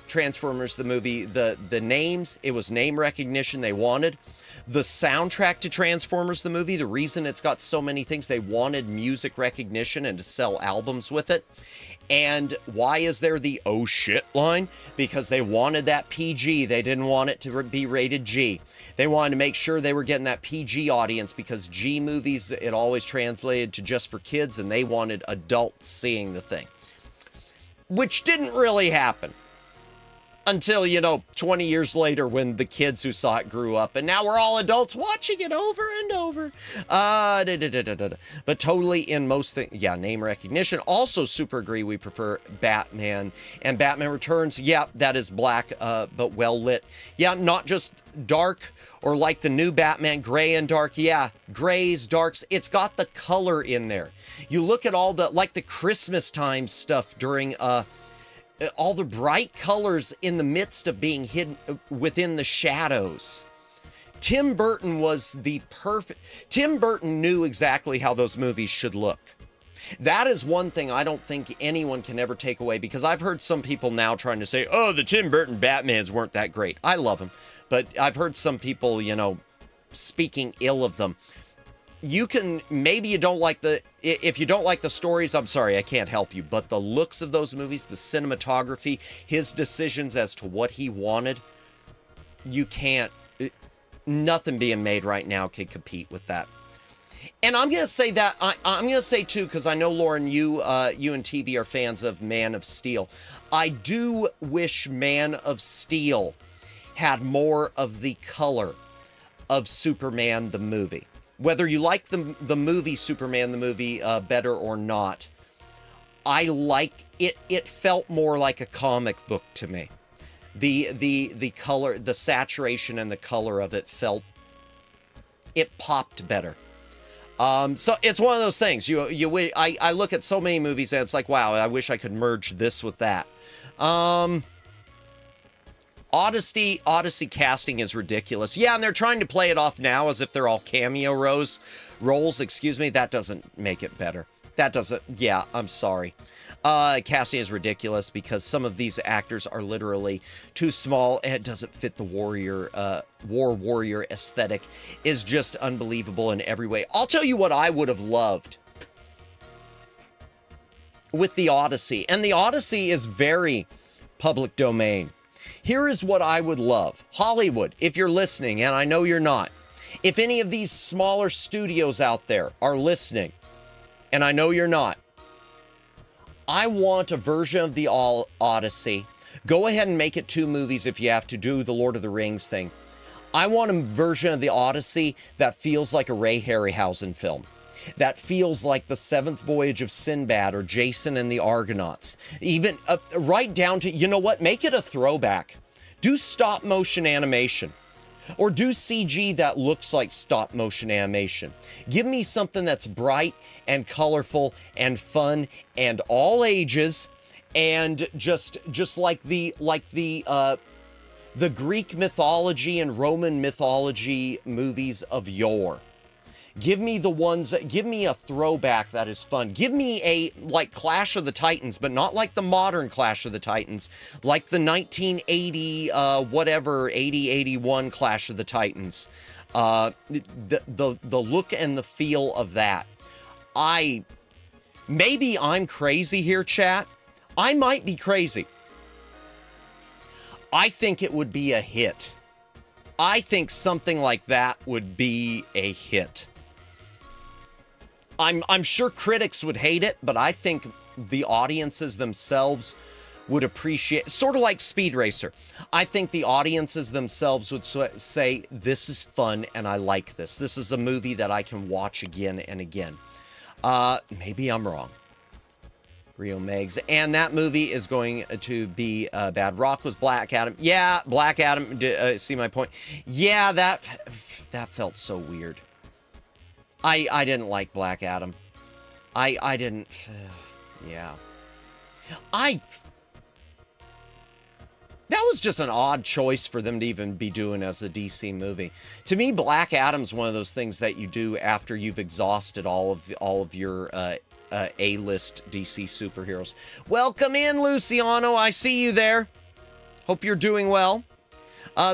Transformers, the movie. The names, it was name recognition they wanted. The soundtrack to Transformers, the movie, the reason it's got so many things, they wanted music recognition and to sell albums with it. And why is there the oh shit line? Because they wanted that PG. They didn't want it to be rated G. They wanted to make sure they were getting that PG audience, because G movies, it always translated to just for kids, and they wanted adults seeing the thing. Which didn't really happen. Until, 20 years later when the kids who saw it grew up, and now we're all adults watching it over and over. But totally in most things, yeah, name recognition. Also super agree, we prefer Batman and Batman Returns. Yeah, that is black, but well lit. Yeah, not just dark or like the new Batman, gray and dark. Yeah, grays, darks. It's got the color in there. You look at all the, like the Christmas time stuff during, all the bright colors in the midst of being hidden within the shadows. Tim Burton was the perfect... Tim Burton knew exactly how those movies should look. That is one thing I don't think anyone can ever take away, because I've heard some people now trying to say, oh, the Tim Burton Batmans weren't that great. I love them. But I've heard some people, speaking ill of them. You can, maybe you don't like if you don't like the stories, I'm sorry, I can't help you. But the looks of those movies, the cinematography, his decisions as to what he wanted, you can't, nothing being made right now can compete with that. And I'm going to say that, I'm going to say too, because I know, Lauren, you and TB are fans of Man of Steel. I do wish Man of Steel had more of the color of Superman the movie. Whether you like the movie Superman the movie better or not, I like it. It felt more like a comic book to me. The color, the saturation and the color of it it popped better. So it's one of those things. I look at so many movies and it's like, wow, I wish I could merge this with that. Odyssey casting is ridiculous. Yeah, and they're trying to play it off now as if they're all cameo roles. That doesn't make it better. Yeah, I'm sorry. Casting is ridiculous because some of these actors are literally too small and it doesn't fit the war warrior aesthetic. Is just unbelievable in every way. I'll tell you what I would have loved with the Odyssey. And the Odyssey is very public domain. Here is what I would love. Hollywood, if you're listening, and I know you're not. If any of these smaller studios out there are listening, and I know you're not, I want a version of the Odyssey. Go ahead and make it 2 movies if you have to do the Lord of the Rings thing. I want a version of the Odyssey that feels like a Ray Harryhausen film. That feels like the 7th Voyage of Sinbad or Jason and the Argonauts. Even right down to, you know what? Make it a throwback. Do stop motion animation. Or do CG that looks like stop motion animation. Give me something that's bright and colorful and fun and all ages, and just like the Greek mythology and Roman mythology movies of yore. Give me the ones that give me a throwback that is fun. Give me a like Clash of the Titans, but not like the modern Clash of the Titans, like the 1980 81 Clash of the Titans. The look and the feel of that. Maybe I'm crazy here, chat. I might be crazy. I think it would be a hit. I think something like that would be a hit. I'm sure critics would hate it, but I think the audiences themselves would appreciate, sort of like Speed Racer. I think the audiences themselves would say, this is fun and I like this. This is a movie that I can watch again and again. Maybe I'm wrong. Rio Megs. And that movie is going to be bad. Rock was Black Adam. Yeah, Black Adam, see my point? Yeah, that felt so weird. I didn't like Black Adam. I didn't, yeah. That was just an odd choice for them to even be doing as a DC movie. To me, Black Adam's one of those things that you do after you've exhausted all of your A-list DC superheroes. Welcome in, Luciano. I see you there. Hope you're doing well.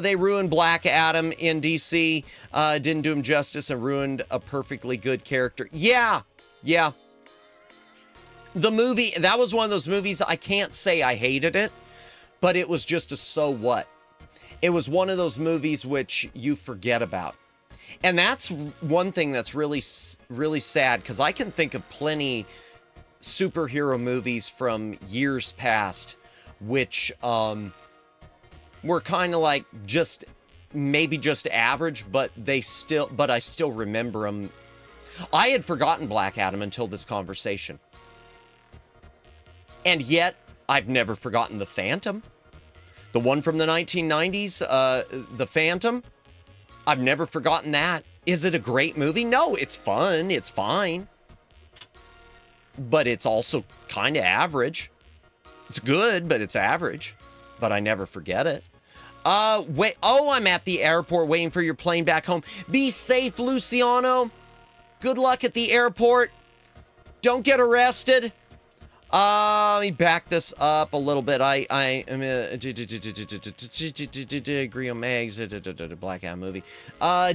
They ruined Black Adam in DC, didn't do him justice, and ruined a perfectly good character. Yeah. The movie, that was one of those movies, I can't say I hated it, but it was just a so what. It was one of those movies which you forget about. And that's one thing that's really, really sad, because I can think of plenty superhero movies from years past which were kind of like maybe just average, but I still remember them. I had forgotten Black Adam until this conversation. And yet, I've never forgotten The Phantom. The one from the 1990s, The Phantom. I've never forgotten that. Is it a great movie? No, it's fun. It's fine. But it's also kind of average. It's good, but it's average. But I never forget it. Wait. Oh, I'm at the airport waiting for your plane back home. Be safe, Luciano. Good luck at the airport. Don't get arrested. Let me back this up a little bit. I am agree on Mags, Black Adam movie.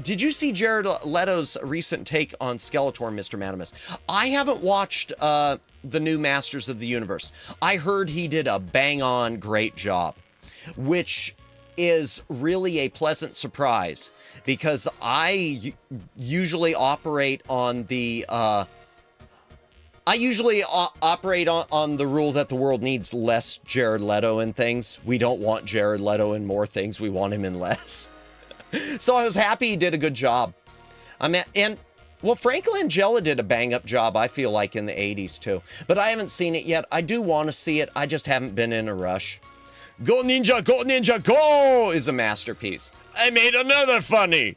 Did you see Jared Leto's recent take on Skeletor, Mr. Madamus? I haven't watched the new Masters of the Universe. I heard he did a bang-on great job, which is really a pleasant surprise because I usually operate on the on the rule that the world needs less Jared Leto in things. We don't want Jared Leto in more things. We want him in less. So I was happy he did a good job. Well, Frank Langella did a bang-up job, I feel like, in the 80s, too. But I haven't seen it yet. I do want to see it. I just haven't been in a rush. Go Ninja, Go Ninja, Go is a masterpiece. I made another funny.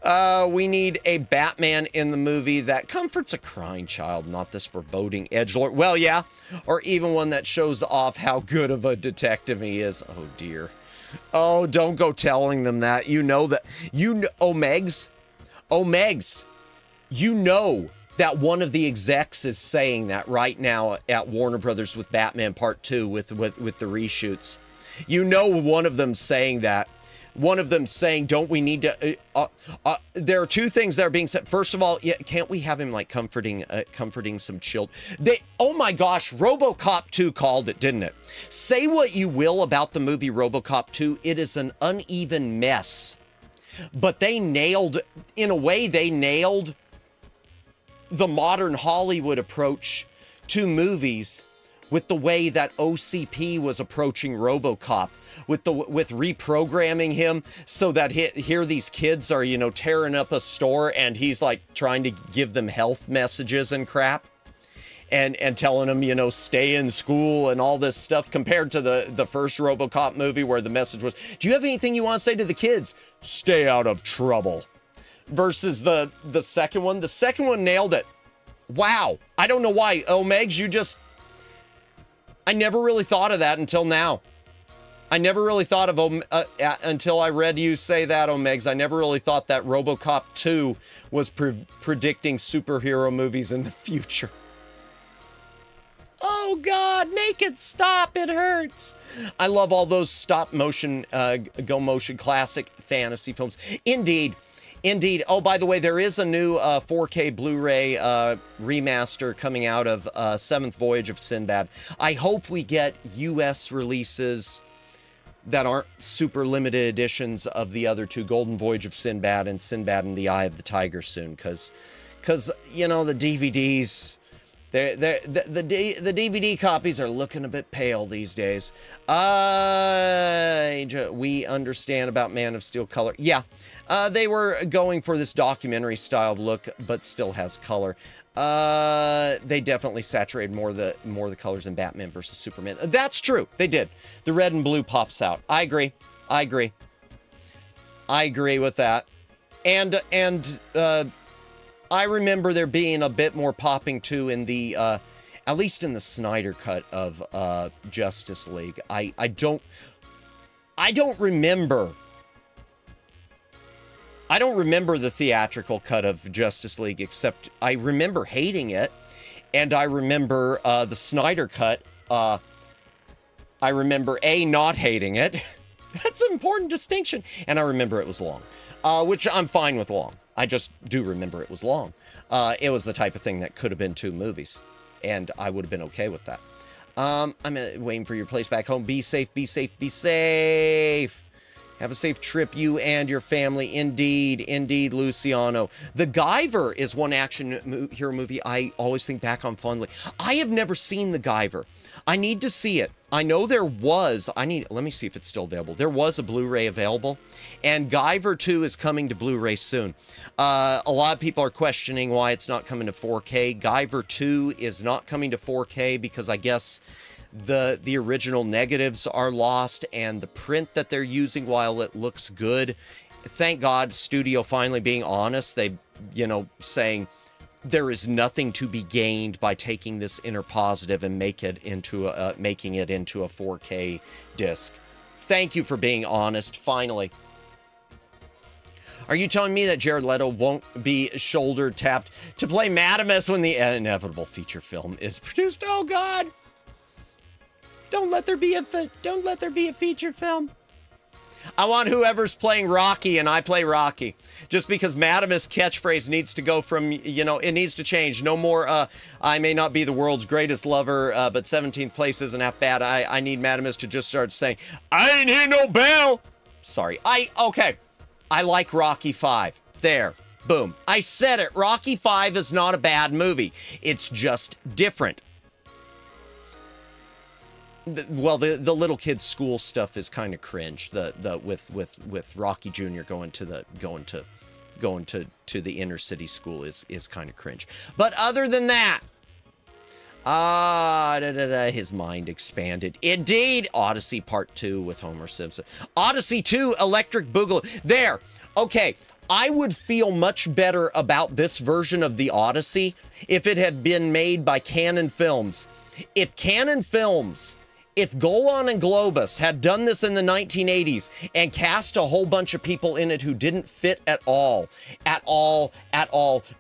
We need a Batman in the movie that comforts a crying child, not this foreboding edgelord. Well, yeah, or even one that shows off how good of a detective he is. Oh, dear. Oh, don't go telling them that. You know that. Oh, Megs. You know that one of the execs is saying that right now at Warner Brothers with Batman Part 2 with the reshoots. You know one of them saying that. One of them saying, don't we need to... there are two things that are being said. First of all, can't we have him, like, comforting some children? Oh, my gosh, RoboCop 2 called it, didn't it? Say what you will about the movie RoboCop 2. It is an uneven mess. But they nailed... In a way, they nailed the modern Hollywood approach two movies with the way that OCP was approaching RoboCop, with reprogramming him so that here these kids are, tearing up a store and he's like trying to give them health messages and crap. And telling them, stay in school and all this stuff, compared to the first RoboCop movie where the message was, do you have anything you want to say to the kids? Stay out of trouble. Versus the second one. The second one nailed it. Wow. I don't know why. Megs, I never really thought of that until now. I never really thought of, until I read you say that, Megs. I never really thought that RoboCop 2 was predicting superhero movies in the future. Oh God, make it stop, it hurts. I love all those stop motion, go motion classic fantasy films. Indeed. Oh, by the way, there is a new 4K Blu-ray remaster coming out of Seventh Voyage of Sinbad. I hope we get US releases that aren't super limited editions of the other two, Golden Voyage of Sinbad and Sinbad and the Eye of the Tiger soon, because the DVDs... The DVD copies are looking a bit pale these days. We understand about Man of Steel color. Yeah, they were going for this documentary style look, but still has color. They definitely saturated more the colors in Batman versus Superman. That's true. They did. The red and blue pops out. I agree with that. And I remember there being a bit more popping too in the, at least in the Snyder cut of Justice League. I don't remember the theatrical cut of Justice League, except I remember hating it, and I remember the Snyder cut. I remember not hating it. That's an important distinction, and I remember it was long, which I'm fine with long. I just do remember it was long. It was the type of thing that could have been 2 movies, and I would have been okay with that. I'm waiting for your place back home. Be safe, be safe, be safe. Have a safe trip, you and your family. Indeed, Luciano. The Guyver is one action hero movie I always think back on fondly. I have never seen The Guyver. I need to see it. I know there was, let me see if it's still available. There was a Blu-ray available, and Guyver 2 is coming to Blu-ray soon. A lot of people are questioning why it's not coming to 4K. Guyver 2 is not coming to 4K because I guess the original negatives are lost, and the print that they're using, while it looks good, thank God, studio finally being honest, they, saying, there is nothing to be gained by taking this inner positive and making it into a 4K disc. Thank you for being honest, finally. Are you telling me that Jared Leto won't be shoulder tapped to play Madamus when the inevitable feature film is produced? Oh God! Don't let there be a feature film. I want whoever's playing Rocky and I play Rocky. Just because Madamus' catchphrase needs to go from, it needs to change. No more, I may not be the world's greatest lover, but 17th place isn't half bad. I need Madamus to just start saying, I ain't hear no bell. Sorry. Okay. I like Rocky 5. There. Boom. I said it. Rocky 5 is not a bad movie. It's just different. Well, the little kids' school stuff is kind of cringe. With Rocky Jr. going to the inner city school is kind of cringe. But other than that, his mind expanded. Indeed, Odyssey Part 2 with Homer Simpson. Odyssey 2, Electric Boogaloo. There. Okay. I would feel much better about this version of the Odyssey if it had been made by Canon Films. If Golan and Globus had done this in the 1980s and cast a whole bunch of people in it who didn't fit at all,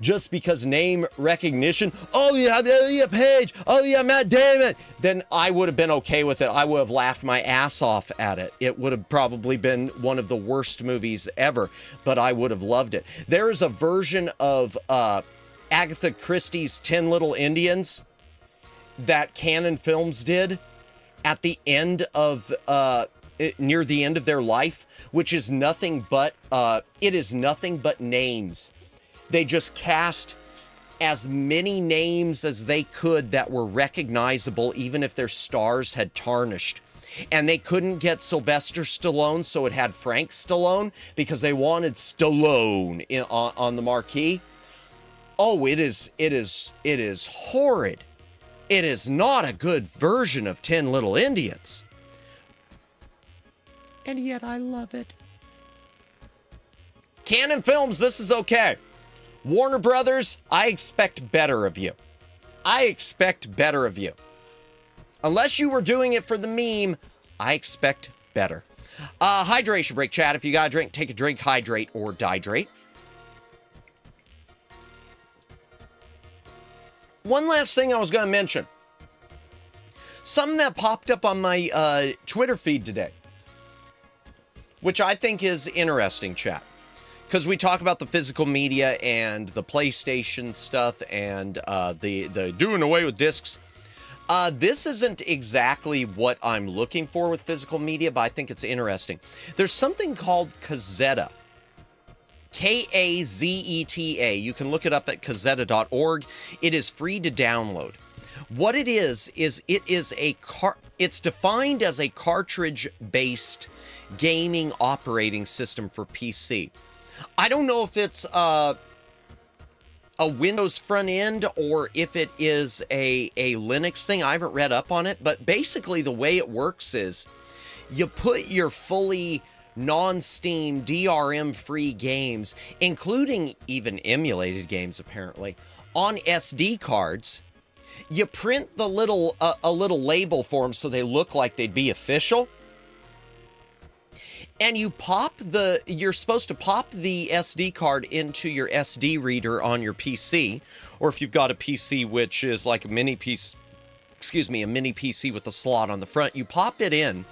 just because name recognition, oh yeah, Page, oh yeah, Matt Damon, then I would have been okay with it. I would have laughed my ass off at it. It would have probably been one of the worst movies ever, but I would have loved it. There is a version of Agatha Christie's 10 Little Indians that Canon Films did at the end of near the end of their life, which is nothing but it is nothing but names. They just cast as many names as they could that were recognizable, even if their stars had tarnished. And they couldn't get Sylvester Stallone, so it had Frank Stallone because they wanted Stallone on the marquee. Oh, it is horrid. It is not a good version of 10 Little Indians. And yet I love it. Canon Films, this is okay. Warner Brothers, I expect better of you. I expect better of you. Unless you were doing it for the meme, I expect better. Hydration break, chat. If you got a drink, take a drink, hydrate, or dihydrate. One last thing I was going to mention. Something that popped up on my Twitter feed today, which I think is interesting, chat. Because we talk about the physical media and the PlayStation stuff and the doing away with discs. This isn't exactly what I'm looking for with physical media, but I think it's interesting. There's something called Kazeta. K-A-Z-E-T-A. You can look it up at kazeta.org. It is free to download. What it is it is it's defined as a cartridge-based gaming operating system for PC. I don't know if it's a Windows front end or if it is a Linux thing. I haven't read up on it, but basically the way it works is you put your fully non-Steam DRM free games, including even emulated games apparently, on SD cards. You print the a little label for them so they look like they'd be official. And you're supposed to pop the SD card into your SD reader on your PC, or if you've got a PC which is like a mini PC with a slot on the front, you pop it in,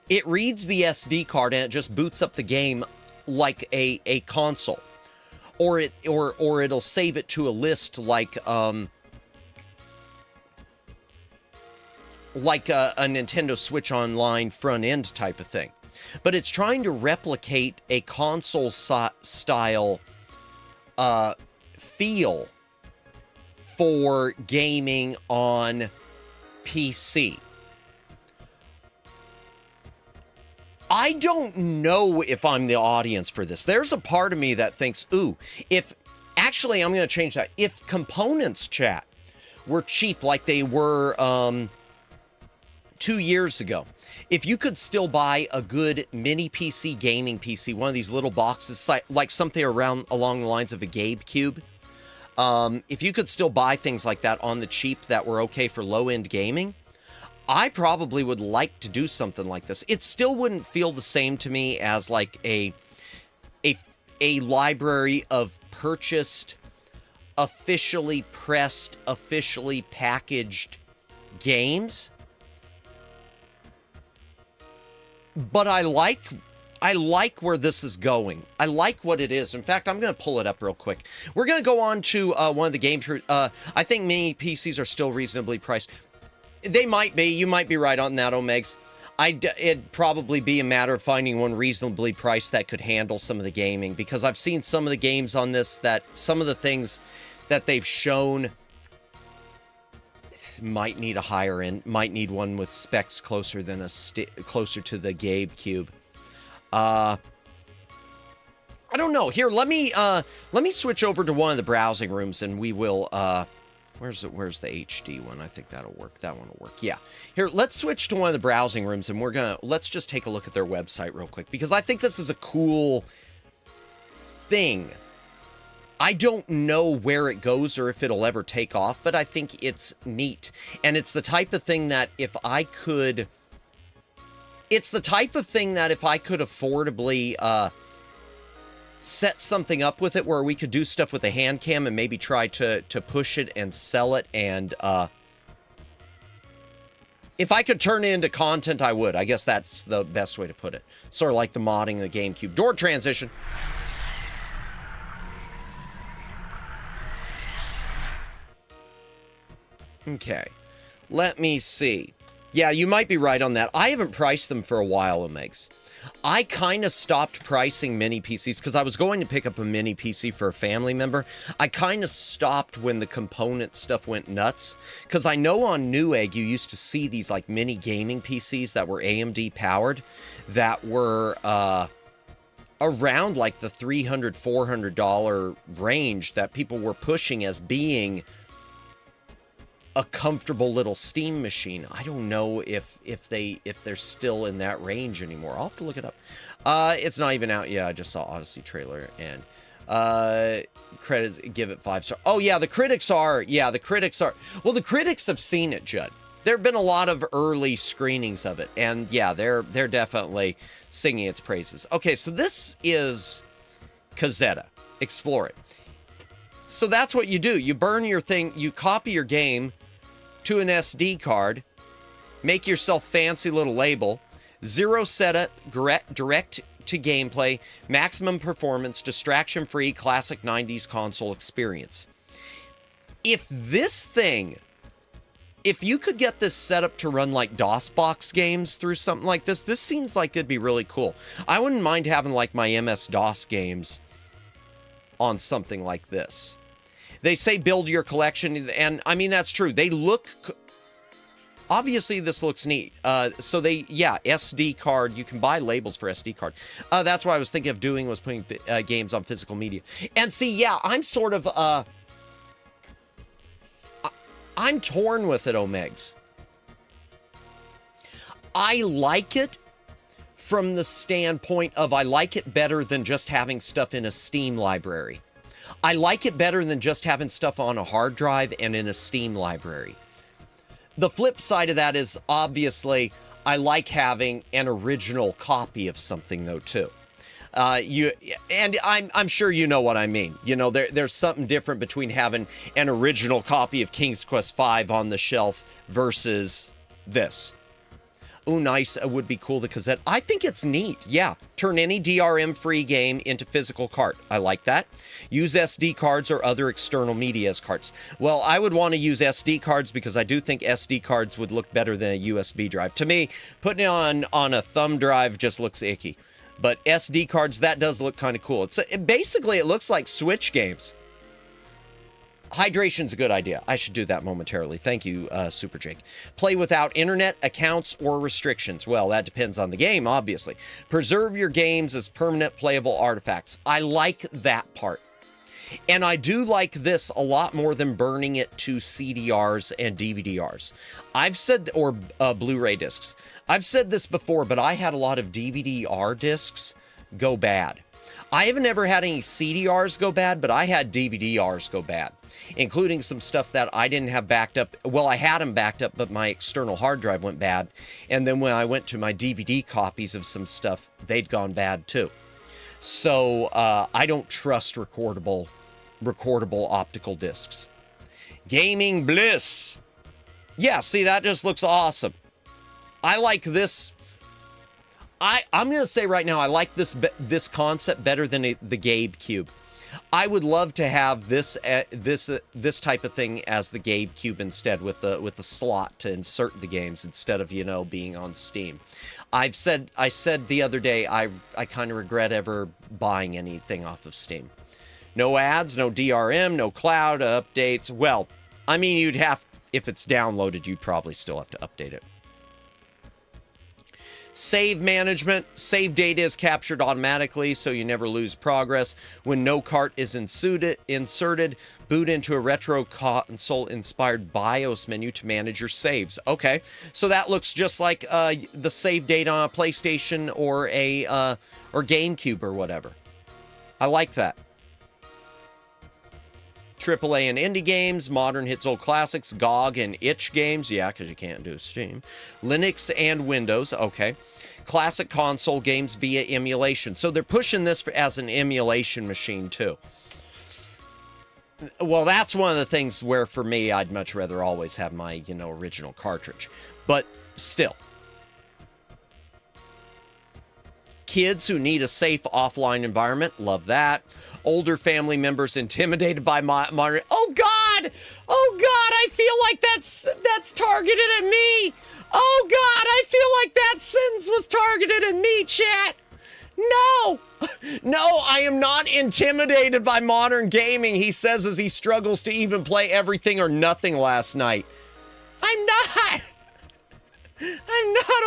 it reads the SD card and it just boots up the game like a console. Or it'll save it to a list like a Nintendo Switch Online front end type of thing. But it's trying to replicate a console style feel for gaming on PC. I don't know if I'm the audience for this. There's a part of me that thinks, actually, I'm going to change that. If components, chat, were cheap like they were 2 years ago, if you could still buy a good mini PC, gaming PC, one of these little boxes, like something along the lines of a GameCube, if you could still buy things like that on the cheap that were okay for low-end gaming, I probably would like to do something like this. It still wouldn't feel the same to me as like a library of purchased, officially pressed, officially packaged games. But I like where this is going. I like what it is. In fact, I'm going to pull it up real quick. We're going to go on to one of the games. I think mini PCs are still reasonably priced. They might be. You might be right on that, Omegs. It'd probably be a matter of finding one reasonably priced that could handle some of the gaming, because I've seen some of the games on this that some of the things that they've shown might need a higher end, might need one with specs closer than closer to the GameCube. I don't know. Here, let me switch over to one of the browsing rooms, and we will. Where's the HD one? I think that'll work. That one will work. Yeah. Here, let's switch to one of the browsing rooms, and let's just take a look at their website real quick, because I think this is a cool thing. I don't know where it goes or if it'll ever take off, but I think it's neat. And it's the type of thing that if I could affordably set something up with it where we could do stuff with a hand cam and maybe try to push it and sell it, and if I could turn it into content, I would. I guess that's the best way to put it. Sort of like the modding of the GameCube. Door transition. Okay, let me see. Yeah, you might be right on that. I haven't priced them for a while, Omegs. I kind of stopped pricing mini PCs because I was going to pick up a mini PC for a family member. I kind of stopped when the component stuff went nuts because I know on Newegg you used to see these like mini gaming PCs that were AMD powered that were around like the $300, $400 range that people were pushing as being a comfortable little Steam machine. I don't know if they're still in that range anymore. I'll have to look it up. It's not even out. Yeah, I just saw Odyssey trailer and credits, give it 5 stars. Oh yeah, the critics are. Well, the critics have seen it, Judd. There have been a lot of early screenings of it, and yeah, they're definitely singing its praises. Okay, so this is Kazeta. Explore it. So that's what you do. You burn your thing, you copy your game to an SD card, make yourself fancy little label, zero setup, direct to gameplay, maximum performance, distraction-free, classic 90s console experience. If you could get this setup to run like DOSBox games through something like this seems like it'd be really cool. I wouldn't mind having like my MS-DOS games on something like this. They say build your collection, and I mean, that's true. They look, obviously this looks neat. So SD card, you can buy labels for SD card. That's what I was thinking of doing, was putting games on physical media. And see, yeah, I'm sort of, I'm torn with it, Omegs. I like it from the standpoint of I like it better than just having stuff in a Steam library. I like it better than just having stuff on a hard drive and in a Steam library. The flip side of that is obviously I like having an original copy of something though too. I'm sure you know what I mean. You know, there's something different between having an original copy of King's Quest V on the shelf versus this. Oh, nice. It would be cool, the cassette. I think it's neat. Yeah. Turn any DRM-free game into physical cart. I like that. Use SD cards or other external media as carts. Well, I would want to use SD cards because I do think SD cards would look better than a USB drive. To me, putting it on a thumb drive just looks icky. But SD cards, that does look kind of cool. Basically, it looks like Switch games. Hydration's a good idea. I should do that momentarily. Thank you, Super Jake. Play without internet, accounts, or restrictions. Well, that depends on the game, obviously. Preserve your games as permanent playable artifacts. I like that part. And I do like this a lot more than burning it to CDRs and DVD-Rs. I've said, or Blu-ray discs. I've said this before, but I had a lot of DVD-R discs go bad. I haven't ever had any CD-Rs go bad, but I had DVD-Rs go bad, including some stuff that I didn't have backed up. Well, I had them backed up, but my external hard drive went bad. And then when I went to my DVD copies of some stuff, they'd gone bad too. So I don't trust recordable optical discs. Gaming bliss. Yeah, see, that just looks awesome. I like this. I'm going to say right now, I like this concept better than the Gabe Cube. I would love to have this type of thing as the Gabe Cube instead, with the slot to insert the games instead of, you know, being on Steam. I said the other day I kind of regret ever buying anything off of Steam. No ads, no DRM, no cloud updates. Well, I mean, you'd have, if it's downloaded, you'd probably still have to update it. Save management. Save data is captured automatically, so you never lose progress. When no cart is inserted, boot into a retro console-inspired BIOS menu to manage your saves. Okay, so that looks just like the save data on a PlayStation or GameCube or whatever. I like that. AAA and indie games, modern hits, old classics, GOG and itch games, yeah, because you can't do Steam. Linux and Windows, okay. Classic console games via emulation. So they're pushing this as an emulation machine too. Well, that's one of the things where for me, I'd much rather always have my, you know, original cartridge. But still. Kids who need a safe offline environment, love that. Older family members intimidated by modern. Oh God, I feel like that's targeted at me. Oh God, I feel like that sentence was targeted at me, chat. No, no, I am not intimidated by modern gaming, he says as he struggles to even play everything or nothing last night. I'm not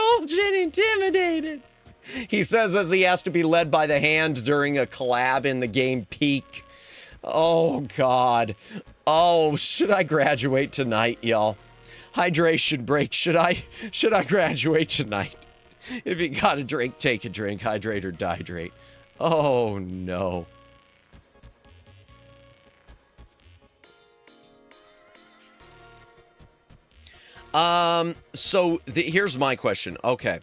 old and intimidated. He says as he has to be led by the hand during a collab in the game Peak. Oh God. Oh, should I graduate tonight, y'all? Hydration break. Should I graduate tonight? If you got a drink, take a drink. Hydrate or dihydrate. Oh no. So here's my question. Okay.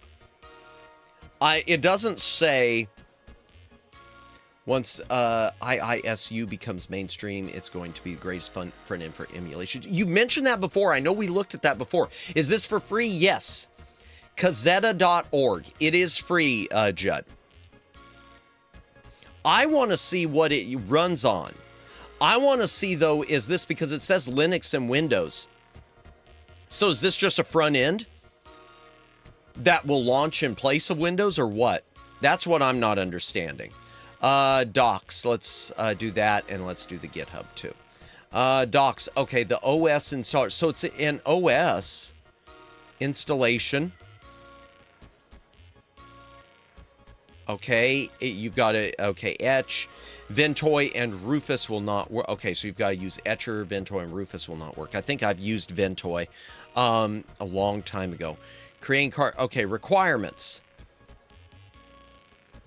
It doesn't say once IISU becomes mainstream, it's going to be the greatest front end for emulation. You mentioned that before. I know we looked at that before. Is this for free? Yes. Kazeta.org. It is free, Judd. I want to see what it runs on. I want to see, though, is this because it says Linux and Windows. So is this just a front end that will launch in place of Windows or what? That's what I'm not understanding. Docs, let's do that, and let's do the GitHub too. Docs, okay, the OS installer. So it's an OS installation. Okay, you've got to, okay, Etch, Ventoy, and Rufus will not work. Okay, so you've got to use Etcher, Ventoy, and Rufus will not work. I think I've used Ventoy a long time ago. Creating card, okay, requirements.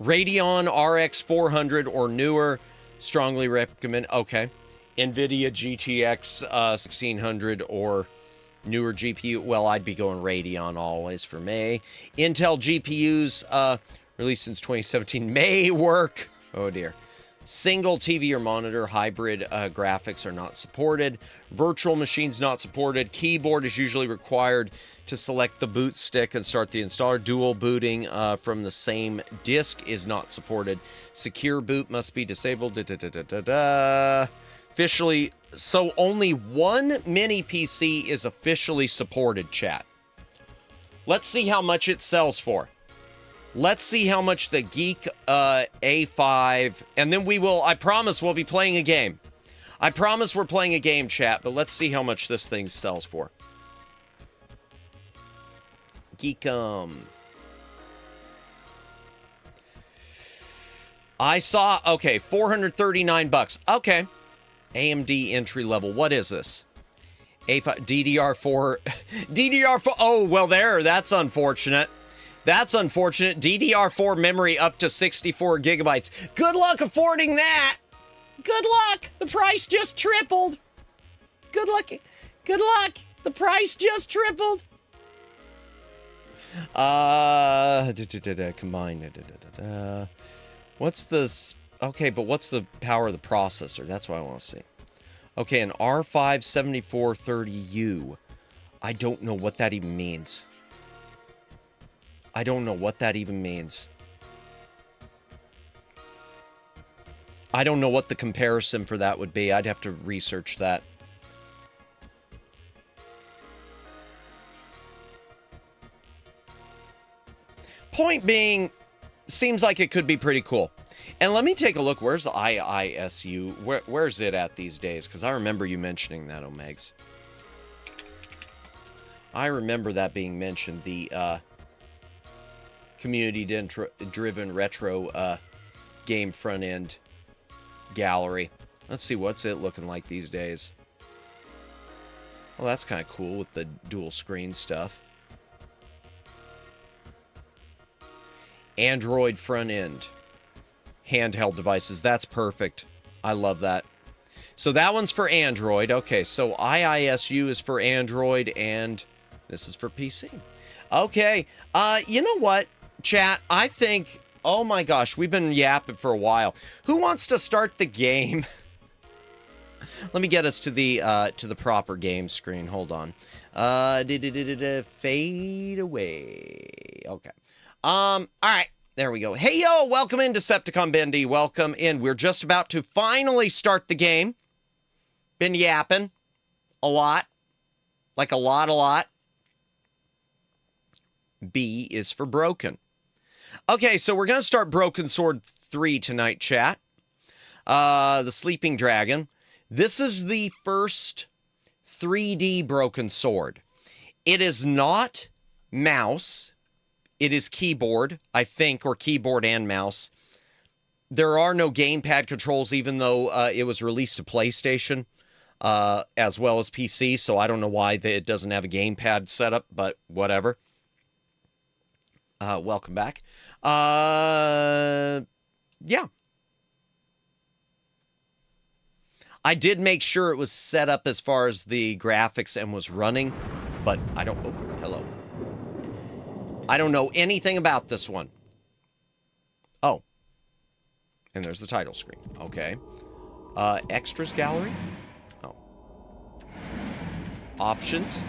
Radeon RX 400 or newer, strongly recommend, okay. NVIDIA GTX 1600 or newer GPU, well, I'd be going Radeon always for me. Intel GPUs, released since 2017, may work. Oh dear. Single TV or monitor, hybrid graphics are not supported. Virtual machines not supported. Keyboard is usually required to select the boot stick and start the installer. Dual booting from the same disk is not supported. Secure boot must be disabled. Officially, so only one mini PC is officially supported, chat. Let's see how much it sells for. Let's see how much the Geek A5, and then we will, I promise we'll be playing a game. I promise we're playing a game, chat, but let's see how much this thing sells for. Geekum. I saw, okay, 439 bucks. Okay. AMD entry level. What is this? A5, DDR4. DDR4. Oh, well, that's unfortunate. That's unfortunate. DDR4 memory up to 64 gigabytes. Good luck affording that. Good luck. The price just tripled. Good luck. Good luck. The price just tripled. Combined. What's this? Okay, but what's the power of the processor? That's what I want to see. Okay, an R5 7430U. I don't know what that even means. I don't know what that even means. I don't know what the comparison for that would be. I'd have to research that. Point being, seems like it could be pretty cool. And let me take a look. Where's the IISU? Where's it at these days? Because I remember you mentioning that, Omegs. I remember that being mentioned. The community-driven retro game front-end gallery. Let's see, what's it looking like these days? Well, that's kind of cool with the dual screen stuff. Android front-end. Handheld devices. That's perfect. I love that. So that one's for Android. Okay, so IISU is for Android, and this is for PC. Okay, you know what, chat? I think, oh my gosh, we've been yapping for a while. Who wants to start the game? Let me get us to the proper game screen. Hold on. Fade away. Okay. All right. There we go. Hey, yo, welcome in, Decepticon Bendy. Welcome in. We're just about to finally start the game. Been yapping a lot. Like a lot. B is for broken. Okay, so we're going to start Broken Sword 3 tonight, chat. The Sleeping Dragon. This is the first 3D Broken Sword. It is not mouse. It is keyboard, I think, or keyboard and mouse. There are no gamepad controls, even though it was released to PlayStation as well as PC, so I don't know why it doesn't have a gamepad setup, but whatever. Welcome back. Yeah. I did make sure it was set up as far as the graphics and was running, but I don't... Oh, hello. I don't know anything about this one. Oh. And there's the title screen. Okay. Extras gallery? Oh. Options.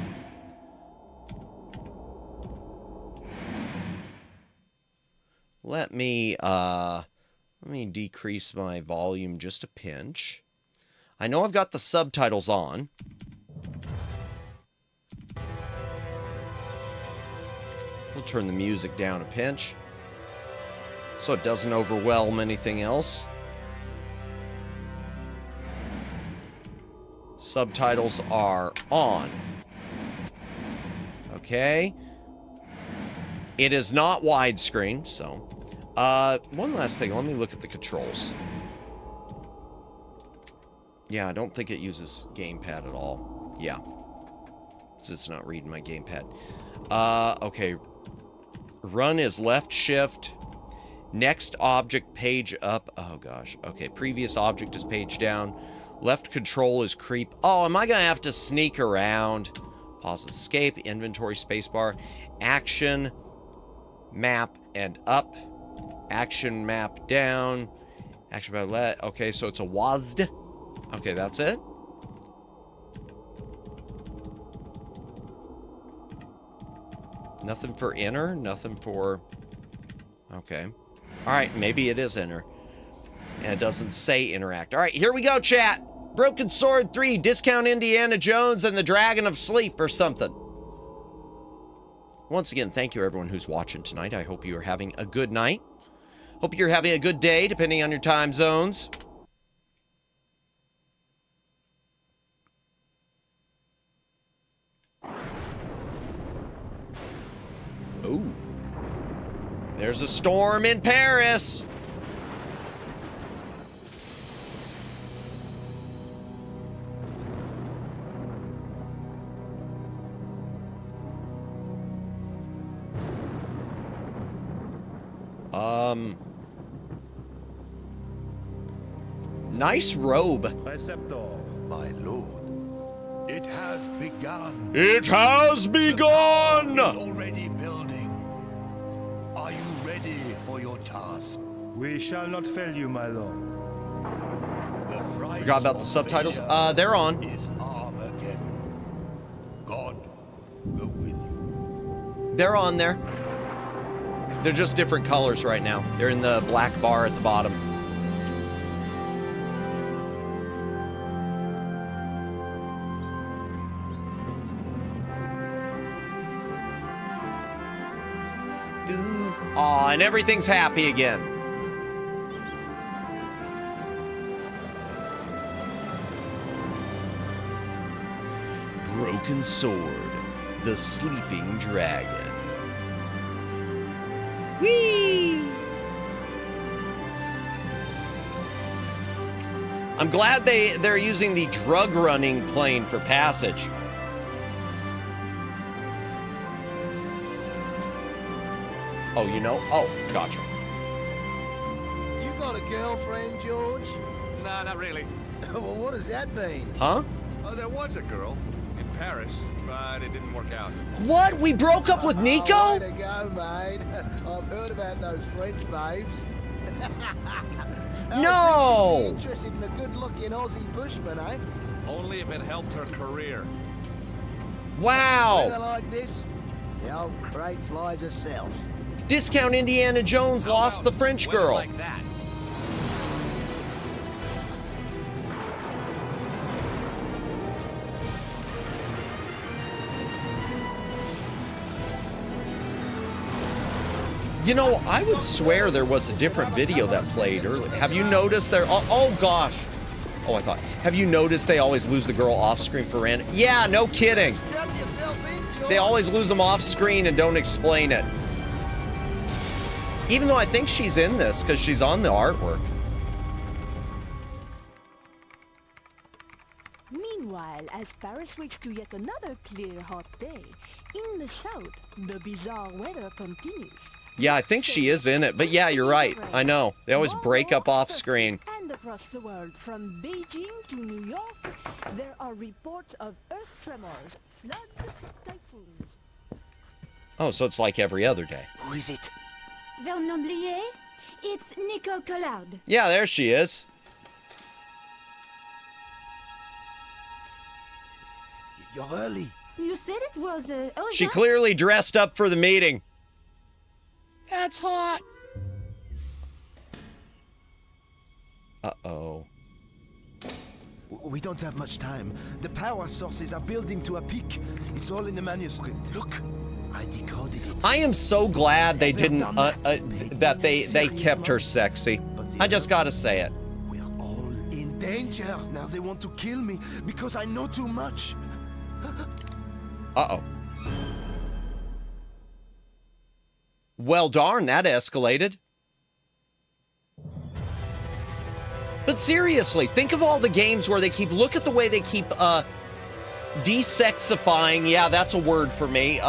Let me decrease my volume just a pinch. I know I've got the subtitles on. We'll turn the music down a pinch so it doesn't overwhelm anything else. Subtitles are on. Okay. It is not widescreen, so... one last thing. Let me look at the controls. Yeah, I don't think it uses gamepad at all. Yeah. It's not reading my gamepad. Okay. Run is left shift. Next object page up. Oh, gosh. Okay, previous object is page down. Left control is creep. Oh, am I going to have to sneak around? Pause, escape, inventory, spacebar. Action, map, and up. Action, map, down. Action, map, left. Okay, so it's a WASD. Okay, that's it. Nothing for enter, nothing for... Okay. Alright, maybe it is enter. And it doesn't say interact. Alright, here we go, chat. Broken Sword 3, Discount Indiana Jones and the Dragon of Sleep or something. Once again, thank you everyone who's watching tonight. I hope you are having a good night. Hope you're having a good day, depending on your time zones. Ooh. There's a storm in Paris. Nice robe. Preceptor, my lord, it has begun. It has begun! Already building. Are you ready for your task? We shall not fail you, my lord. The price Forgot about the of subtitles. failure They're on. is Armageddon. God go with you. They're on there. They're just different colors right now. They're in the black bar at the bottom. Aw, and everything's happy again. Broken Sword, the Sleeping Dragon. Whee! I'm glad they're using the drug running plane for passage. Oh, you know? Oh, gotcha. You got a girlfriend, George? Nah, not really. Well, what does that mean? Huh? Oh, there was a girl in Paris, but it didn't work out. What? We broke up with Nico? Oh, way to go, mate. I've heard about those French babes. No! You'd be interested in a good-looking Aussie bushman, eh? Only if it helped her career. Wow. Weather like this, the old crate flies herself. Discount Indiana Jones lost the French Weather girl. like that. You know, I would swear there was a different video that played earlier. Have you noticed there? Oh gosh. Oh, I thought. Have you noticed they always lose the girl off screen for random? Yeah, no kidding. Strap yourself in, George. They always lose them off screen and don't explain it. Even though I think she's in this because she's on the artwork. Meanwhile, as Paris waits to yet another clear, hot day, in the south, the bizarre weather continues. Yeah, I think she is in it. But yeah, you're right. I know. They always break up off screen. And across the world, from Beijing to New York, there are reports of earth tremors, floods, typhoons. Oh, so it's like every other day. Who is it? Vernomblier? It's Nico Collard. Yeah, there she is. You're early. You said it was urgent. She clearly dressed up for the meeting. That's hot. Uh-oh. We don't have much time. The power sources are building to a peak. It's all in the manuscript. Look, I decoded it. I am so glad they didn't, that they kept her sexy. I just gotta say it. We're all in danger. Now they want to kill me because I know too much. Uh-oh. Well, darn, that escalated. But seriously, think of all the games where they look at the way they keep, desexifying, yeah, that's a word for me,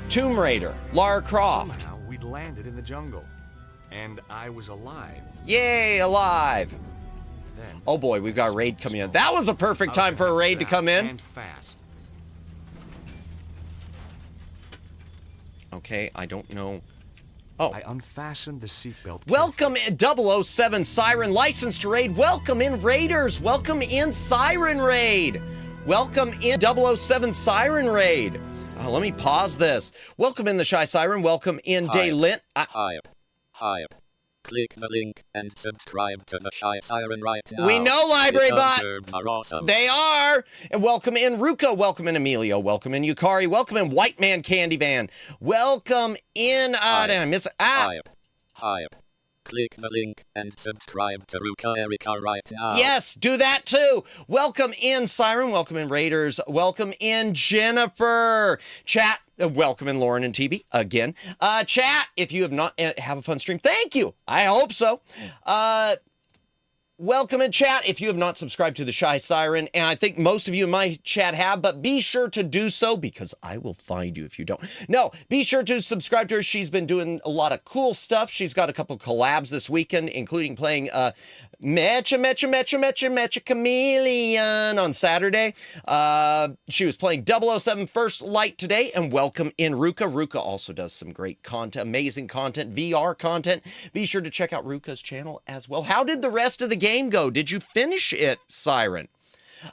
Tomb Raider, Lara Croft. Somehow we'd landed in the jungle, and I was alive. Yay, alive. Then, Oh boy, we've got a raid coming in. That was a perfect time for a raid to come in. And fast. Okay, I don't know. Oh. I unfastened the seatbelt. Welcome in 007 Siren License to Raid. Welcome in Raiders. Welcome in Siren Raid. Welcome in 007 Siren Raid. Let me pause this. Welcome in the Shy Siren. Welcome in Daylint. Hi. Click the link and subscribe to the Shy Siren right now. We know, Library Bot. Are awesome. They are. And welcome in Ruka. Welcome in Emilio. Welcome in Yukari. Welcome in White Man Candy Van. Welcome in Hi. Click the link and subscribe to Ruka Erica right now. Yes, do that too. Welcome in Siren. Welcome in Raiders. Welcome in Jennifer. Chat. Welcome in Lauren and TB again. Chat, if you have not have a fun stream, thank you. I hope so. Welcome in chat if you have not subscribed to the Shy Siren, and I think most of you in my chat have, but be sure to do so because I will find you if you don't. No, be sure to subscribe to her. She's been doing a lot of cool stuff. She's got a couple collabs this weekend, including playing Mecha Chameleon on Saturday. She was playing 007 First Light today, and welcome in Ruka. Ruka also does some great content, amazing content, VR content. Be sure to check out Ruka's channel as well. How did the rest of the game go? Did you finish it, Siren?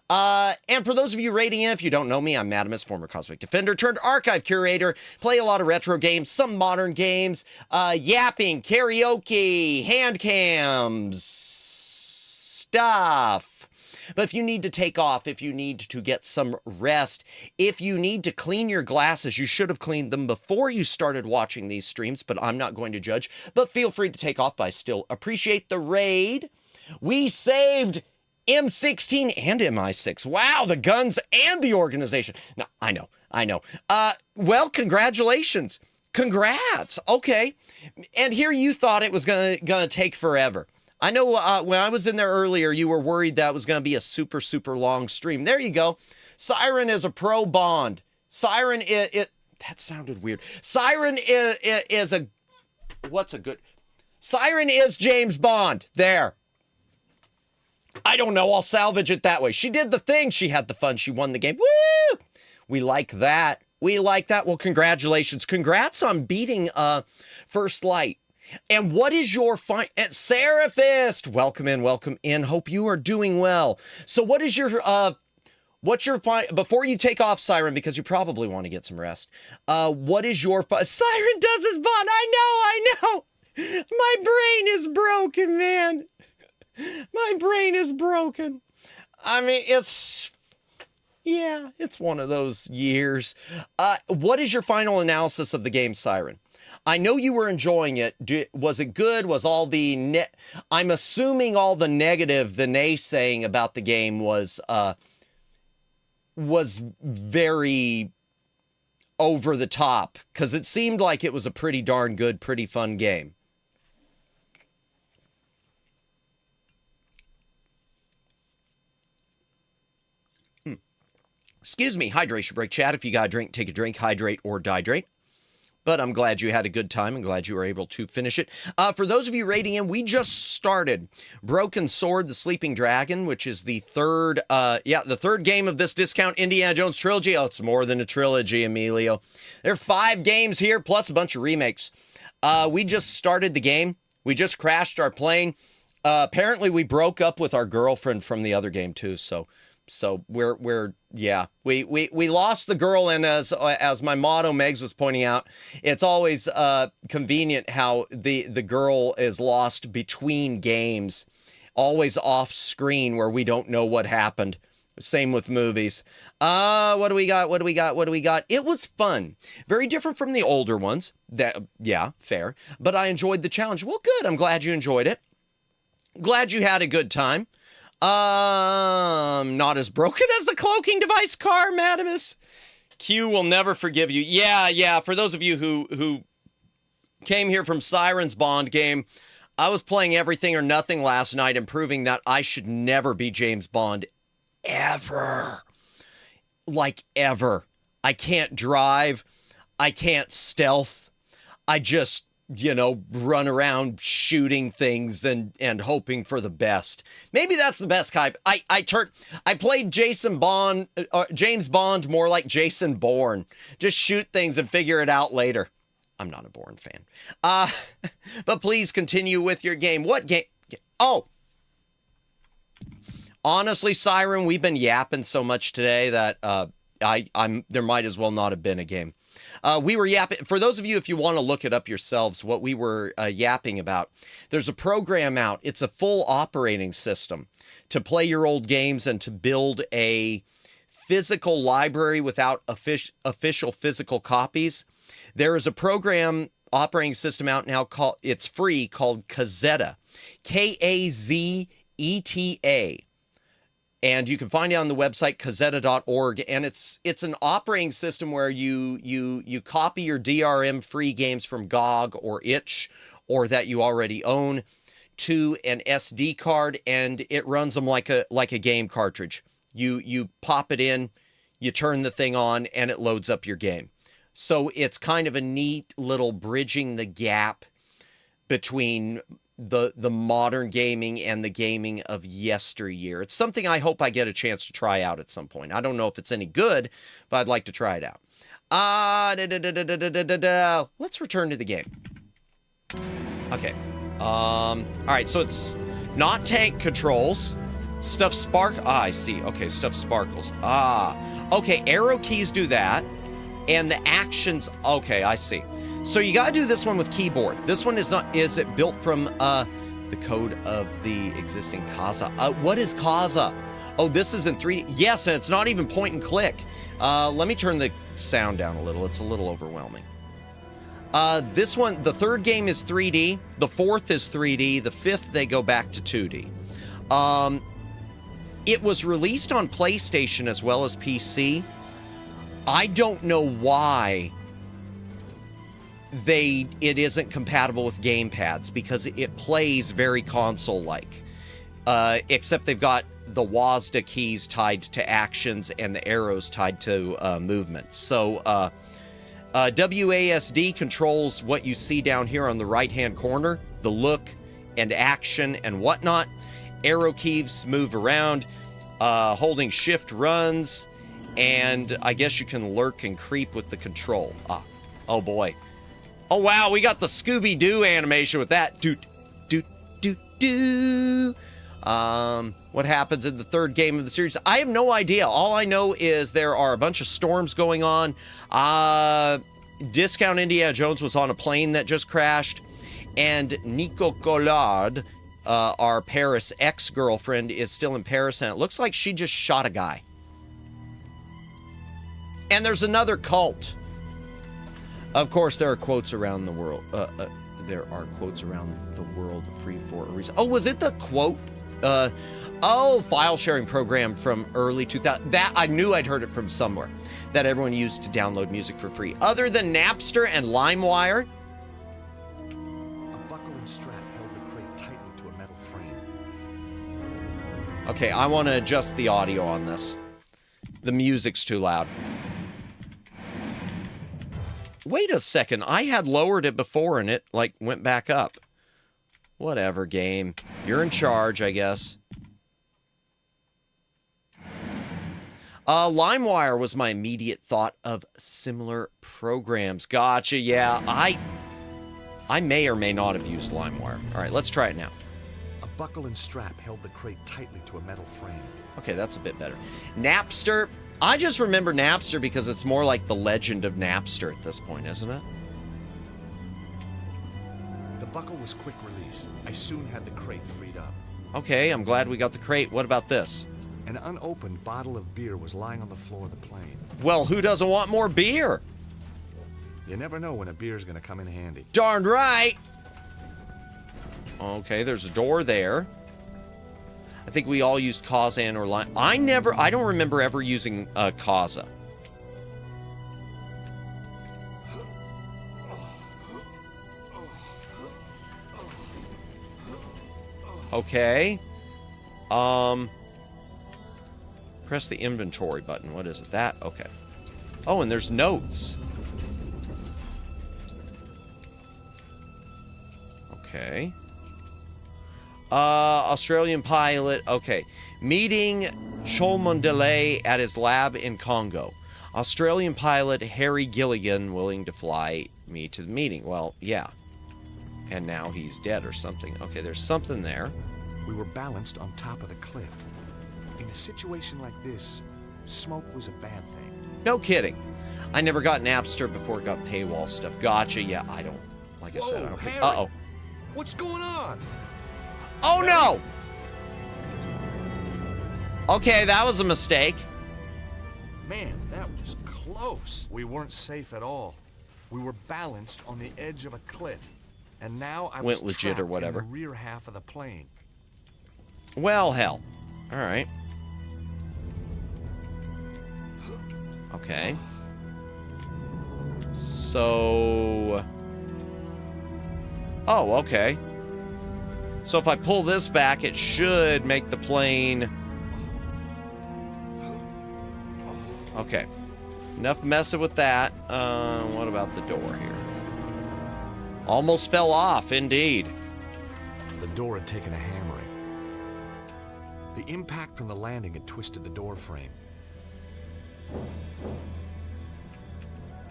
And for those of you rating in, if you don't know me, I'm Madamus, former Cosmic Defender turned archive curator, play a lot of retro games, some modern games, yapping, karaoke, hand cams, stuff. But if you need to take off, if you need to get some rest, if you need to clean your glasses, you should have cleaned them before you started watching these streams, but I'm not going to judge. But feel free to take off, but I still appreciate the raid. We saved M16 and MI6. Wow, the guns and the organization. No, I know. Well, congratulations. Congrats. Okay. And here you thought it was gonna take forever. I know when I was in there earlier, you were worried that was gonna be a super, super long stream. There you go. Siren is a pro Bond. Siren that sounded weird. Siren is a, what's a good, Siren is James Bond. There. I don't know. I'll salvage it that way. She did the thing. She had the fun. She won the game. Woo! We like that. We like that. Well, congratulations. Congrats on beating First Light. And what is your Seraphist? Welcome in. Hope you are doing well. So what is your before you take off, Siren, because you probably want to get some rest. What is your Siren does his Bond. I know. My brain is broken, man. My brain is broken. I mean, Yeah, it's one of those years. What is your final analysis of the game, Siren? I know you were enjoying it. Was it good? Was all the I'm assuming all the negative, the naysaying about the game was very over the top, because it seemed like it was a pretty darn good, pretty fun game. Excuse me, hydration break, chat. If you got a drink, take a drink, hydrate or dihydrate. But I'm glad you had a good time and glad you were able to finish it. For those of you rating in, we just started Broken Sword, the Sleeping Dragon, which is the third game of this discount Indiana Jones trilogy. Oh, it's more than a trilogy, Emilio. There are 5 games here, plus a bunch of remakes. We just started the game. We just crashed our plane. Apparently, we broke up with our girlfriend from the other game, too, so we lost the girl, and as my motto Megs was pointing out, it's always convenient how the girl is lost between games, always off screen where we don't know what happened. Same with movies. What do we got? It was fun. Very different from the older ones. Fair. But I enjoyed the challenge. Well, good. I'm glad you enjoyed it. Glad you had a good time. Not as broken as the cloaking device car, Madamus. Q will never forgive you. Yeah. For those of you who came here from Siren's Bond game, I was playing Everything or Nothing last night and proving that I should never be James Bond. Ever. Like, ever. I can't drive. I can't stealth. I just, run around shooting things and hoping for the best. Maybe that's the best type. I played James Bond more like Jason Bourne. Just shoot things and figure it out later. I'm not a Bourne fan. But please continue with your game. What game? Oh! Honestly, Siren, we've been yapping so much today that there might as well not have been a game. We were yapping. For those of you, if you want to look it up yourselves, what we were yapping about, there's a program out. It's a full operating system to play your old games and to build a physical library without official physical copies. There is a program operating system out now it's free, called Kazeta, Kazeta. And you can find it on the website kazeta.org, and it's an operating system where you copy your DRM free games from GOG or itch, or that you already own, to an SD card, and it runs them like a game cartridge. You pop it in, you turn the thing on, and it loads up your game. So it's kind of a neat little bridging the gap between the modern gaming and the gaming of yesteryear. It's something I hope I get a chance to try out at some point. I don't know if it's any good, but I'd like to try it out. Let's return to the game. Okay. All right, so it's not tank controls. Stuff I see. Okay, stuff sparkles. Okay, arrow keys do that. And the actions, okay, I see. So you gotta do this one with keyboard. This one is it built from the code of the existing Kaza? What is Kaza? Oh, this is in 3D. Yes, and it's not even point and click. Let me turn the sound down a little. It's a little overwhelming. This one, the third game is 3D. The fourth is 3D. The fifth, they go back to 2D. It was released on PlayStation as well as PC. I don't know why it isn't compatible with gamepads, because it plays very console-like. Except they've got the WASD keys tied to actions and the arrows tied to movement. So WASD controls what you see down here on the right-hand corner, the look and action and whatnot. Arrow keys move around. Holding shift runs. And I guess you can lurk and creep with the control. Oh boy. Oh wow, we got the Scooby-Doo animation with that. Doot, doot, doot, doo. What happens in the third game of the series? I have no idea. All I know is there are a bunch of storms going on. Discount Indiana Jones was on a plane that just crashed. And Nico Collard, our Paris ex-girlfriend, is still in Paris. And it looks like she just shot a guy. And there's another cult. Of course, there are quotes around the world. There are quotes around the world free for a reason. Oh, was it the quote? File sharing program from early 2000. That I knew I'd heard it from somewhere. That everyone used to download music for free. Other than Napster and LimeWire. A buckle and strap held the crate tightly to a metal frame. Okay, I want to adjust the audio on this. The music's too loud. Wait a second, I had lowered it before and it, like, went back up. Whatever, game. You're in charge, I guess. LimeWire was my immediate thought of similar programs. Gotcha, yeah. I may or may not have used LimeWire. All right, let's try it now. A buckle and strap held the crate tightly to a metal frame. Okay, that's a bit better. Napster. I just remember Napster because it's more like the legend of Napster at this point, isn't it? The buckle was quick release. I soon had the crate freed up. Okay, I'm glad we got the crate. What about this? An unopened bottle of beer was lying on the floor of the plane. Well, who doesn't want more beer? You never know when a beer's gonna come in handy. Darn right! Okay, there's a door there. I think we all used Kazan or Lime. I don't remember ever using Kaza. Okay. Press the inventory button. What is it? That? Okay. Oh, and there's notes. Okay. Australian pilot. Okay. Meeting Cholmondeley at his lab in Congo. Australian pilot Harry Gilligan willing to fly me to the meeting. Well, yeah. And now he's dead or something. Okay, there's something there. We were balanced on top of the cliff. In a situation like this, smoke was a bad thing. No kidding. I never got Napster before it got paywall stuff. Gotcha. Yeah, I don't. Like I said, I don't think. Uh-oh. What's going on? Oh, no! Okay, that was a mistake. Man, that was close. We weren't safe at all. We were balanced on the edge of a cliff. And now I was legit or trapped whatever. in the rear half of the plane. Well, hell. All right. Okay. So... Oh, okay. So if I pull this back, it should make the plane... Okay. Enough messing with that. What about the door here? Almost fell off, indeed. The door had taken a hammering. The impact from the landing had twisted the door frame.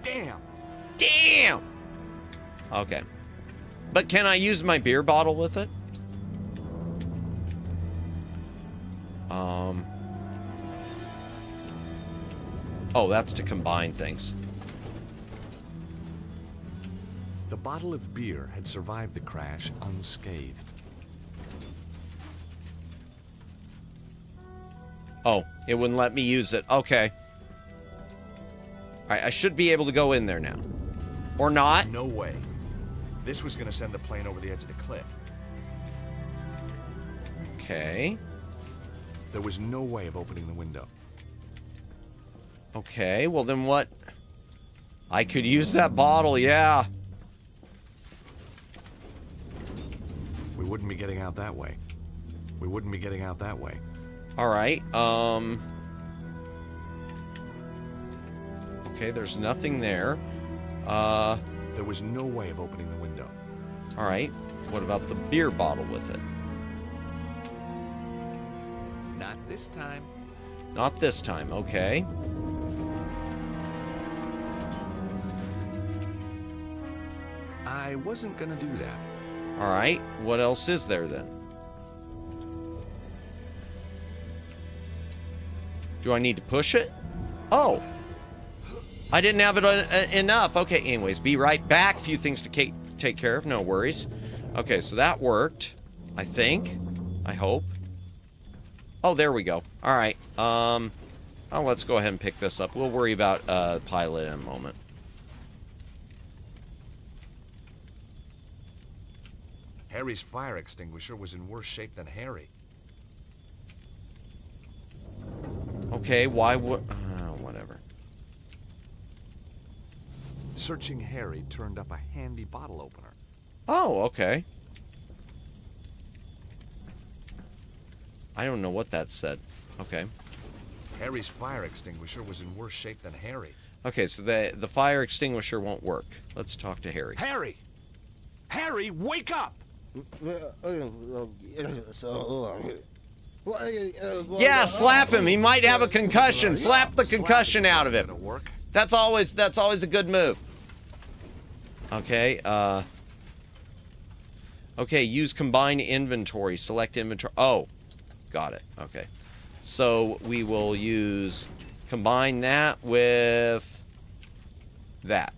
Damn! Damn! Okay. But can I use my beer bottle with it? Oh, that's to combine things. The bottle of beer had survived the crash unscathed. Oh, it wouldn't let me use it. Okay. Alright, I should be able to go in there now. Or not. No way. This was gonna send the plane over the edge of the cliff. Okay. There was no way of opening the window. Okay, well then what? I could use that bottle, yeah. We wouldn't be getting out that way. We wouldn't be getting out that way. Alright, okay, there's nothing there. There was no way of opening the window. Alright, what about the beer bottle with it? Not this time. Not this time, okay. I wasn't gonna do that. Alright, what else is there then? Do I need to push it? Oh! I didn't have it enough. Okay, anyways, be right back. Few things to take care of, no worries. Okay, so that worked. I think. I hope. Oh, there we go. Alright, Oh, let's go ahead and pick this up. We'll worry about pilot in a moment. Harry's fire extinguisher was in worse shape than Harry. Okay, why would... whatever. Searching Harry turned up a handy bottle opener. Oh, okay. I don't know what that said. Okay. Harry's fire extinguisher was in worse shape than Harry. Okay, so the fire extinguisher won't work. Let's talk to Harry. Harry! Harry, wake up! Yeah, slap him. He might have a concussion. Slap the concussion out of him. That's always a good move. Okay, okay, use combine inventory. Select inventory. Oh, got it. Okay. So we will use combine that with that.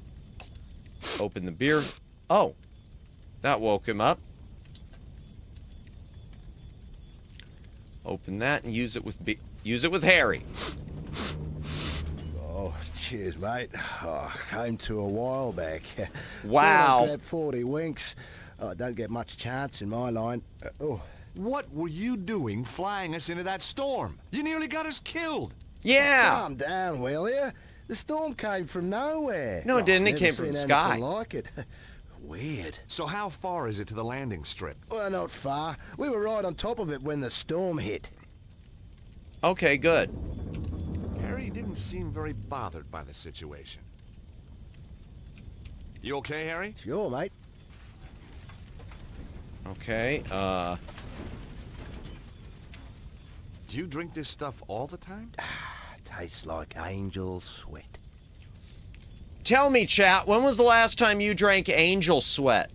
Open the beer. Oh, that woke him up. Open that and use it with Harry. Oh, cheers, mate. Oh, came to a while back. Wow. That 40 winks. Oh, don't get much chance in my line. What were you doing flying us into that storm? You nearly got us killed. Yeah. Calm down, will you? The storm came from nowhere. No, it didn't. It Never came from the seen sky. anything like it. Weird. So how far is it to the landing strip? Well, not far. We were right on top of it when the storm hit. Okay, good. Harry didn't seem very bothered by the situation. You okay, Harry? Sure, mate. Okay, Do you drink this stuff all the time? Tastes like angel sweat. Tell me, chat, when was the last time you drank angel sweat?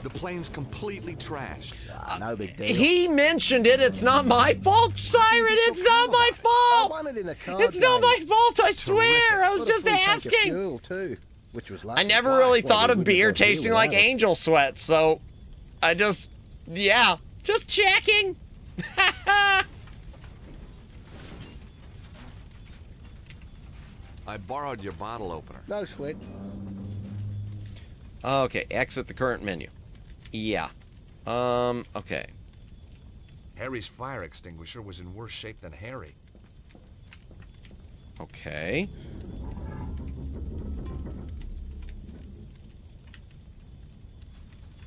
The plane's completely trashed. No big deal. He mentioned it. It's not my fault, Siren. It's not my I fault. won it in a card It's not game. my fault. I swear. I was Got a just free tank of asking. fuel, too, which was I never really thought of beer tasting like angel sweat, so I just, yeah, just checking. I borrowed your bottle opener. No sweat. Okay, exit the current menu. Yeah. Okay. Harry's fire extinguisher was in worse shape than Harry. Okay.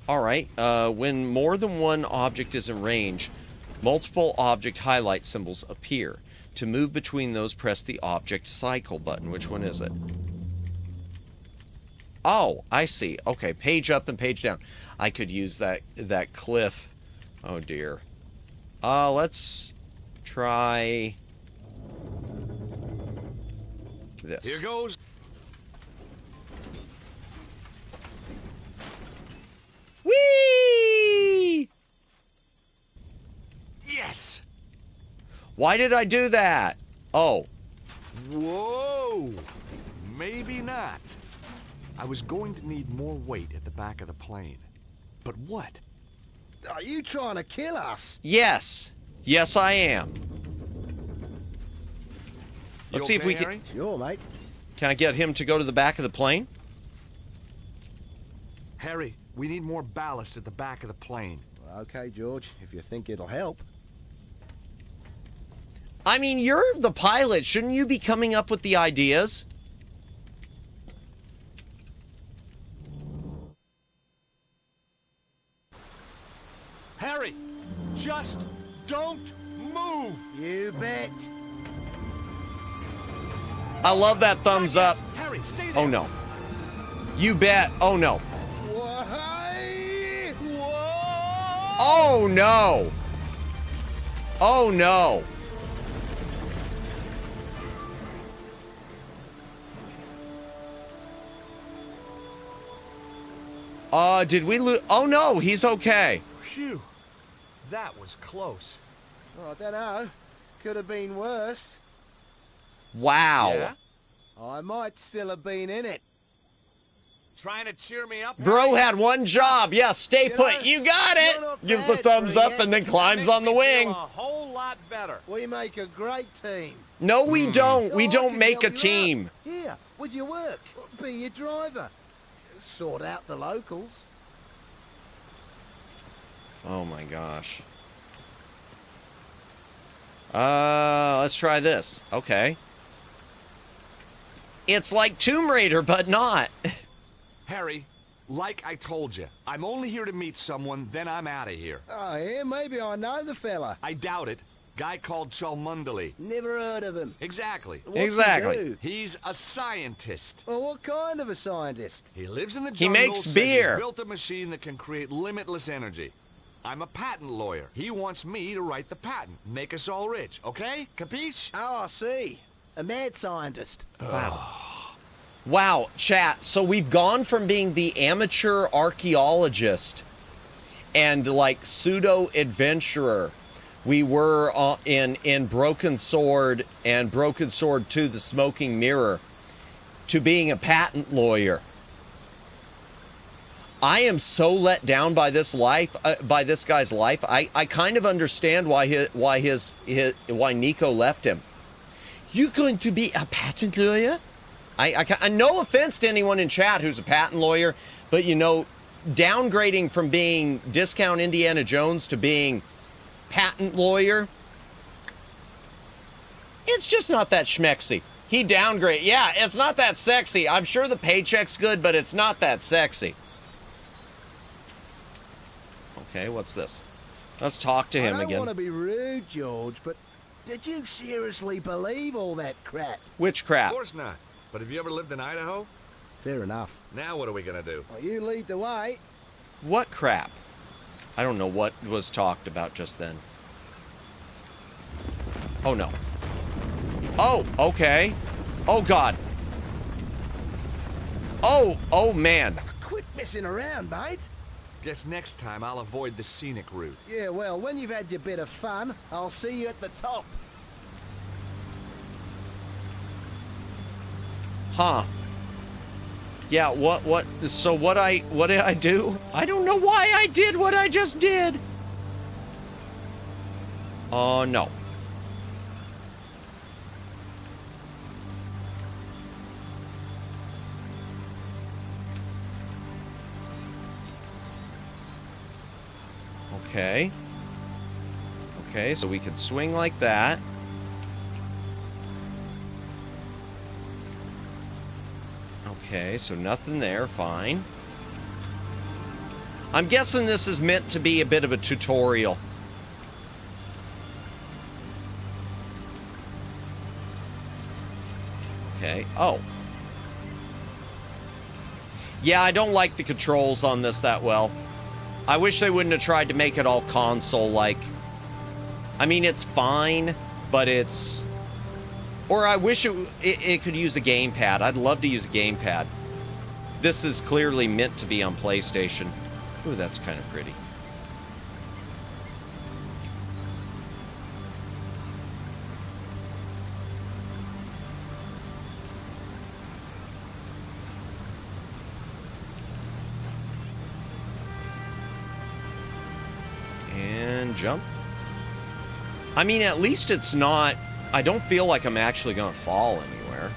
All right. When more than one object is in range, multiple object highlight symbols appear. To move between those, press the object cycle button. Which one is it? Oh, I see. Okay, page up and page down. I could use that cliff. Oh dear. Let's try this. Here goes. Whee! Yes. Why did I do that? Oh. Whoa. Maybe not. I was going to need more weight at the back of the plane. But what? Are you trying to kill us? Yes. Yes, I am. Let's see if we can... Harry? Sure, mate. Can I get him to go to the back of the plane? Harry, we need more ballast at the back of the plane. Okay, George, if you think it'll help. I mean, you're the pilot. Shouldn't you be coming up with the ideas? Harry, just don't move. You bet. I love that thumbs up. Harry, stay there. Oh, no. You bet. Oh, no. Why? Whoa! Oh, no. Oh, no. Did we lose? Oh, no, he's okay. Phew. That was close. Oh, I don't know. Could have been worse. Wow. Yeah? I might still have been in it. Trying to cheer me up? Bro had one job. Yeah, stay put. You got it. Gives the thumbs up and then climbs on the wing. A whole lot better. We make a great team. No, we don't. We Oh, I don't can make help a you team. out. Here, with your work. Be your driver. Sort out the locals. Oh my gosh. Let's try this. Okay. It's like Tomb Raider, but not. Harry, like I told you, I'm only here to meet someone, then I'm out of here. Oh, yeah, maybe I know the fella. I doubt it. Guy called Cholmundley. Never heard of him. Exactly. What's he Exactly. do? He's a scientist. Well, what kind of a scientist? He lives in the He jungle. makes says beer. He's built a machine that can create limitless energy. I'm a patent lawyer. He wants me to write the patent. Make us all rich, okay? Capiche? Oh, I see. A mad scientist. Wow. Wow, chat. So we've gone from being the amateur archaeologist and like pseudo adventurer we were in Broken Sword and Broken Sword 2: The Smoking Mirror to being a patent lawyer. I am so let down by this life, by this guy's life. I kind of understand why Nico left him. You going to be a patent lawyer? I no offense to anyone in chat who's a patent lawyer, but you know, downgrading from being discount Indiana Jones to being patent lawyer, it's just not that schmexy. He downgraded. Yeah, it's not that sexy. I'm sure the paycheck's good, but it's not that sexy. Okay, what's this? Let's talk to him I don't again. want to be rude, George, but did you seriously believe all that crap? Which crap? Of course not. But have you ever lived in Idaho? Fair enough. Now what are we gonna do? Well, you lead the way. What crap? I don't know what was talked about just then. Oh, no. Oh, okay. Oh, God. Oh, man. Quit messing around, mate. Guess next time I'll avoid the scenic route. Yeah, well, when you've had your bit of fun, I'll see you at the top. Huh. Yeah, so what did I do? I don't know why I did what I just did. Oh, no. Okay. Okay, so we can swing like that. Okay, so nothing there, fine. I'm guessing this is meant to be a bit of a tutorial. Okay, oh. Yeah, I don't like the controls on this that well. I wish they wouldn't have tried to make it all console-like. I mean, it's fine, but it's... Or I wish it could use a gamepad. I'd love to use a gamepad. This is clearly meant to be on PlayStation. Ooh, that's kind of pretty. And jump. I mean, at least it's not... I don't feel like I'm actually going to fall anywhere.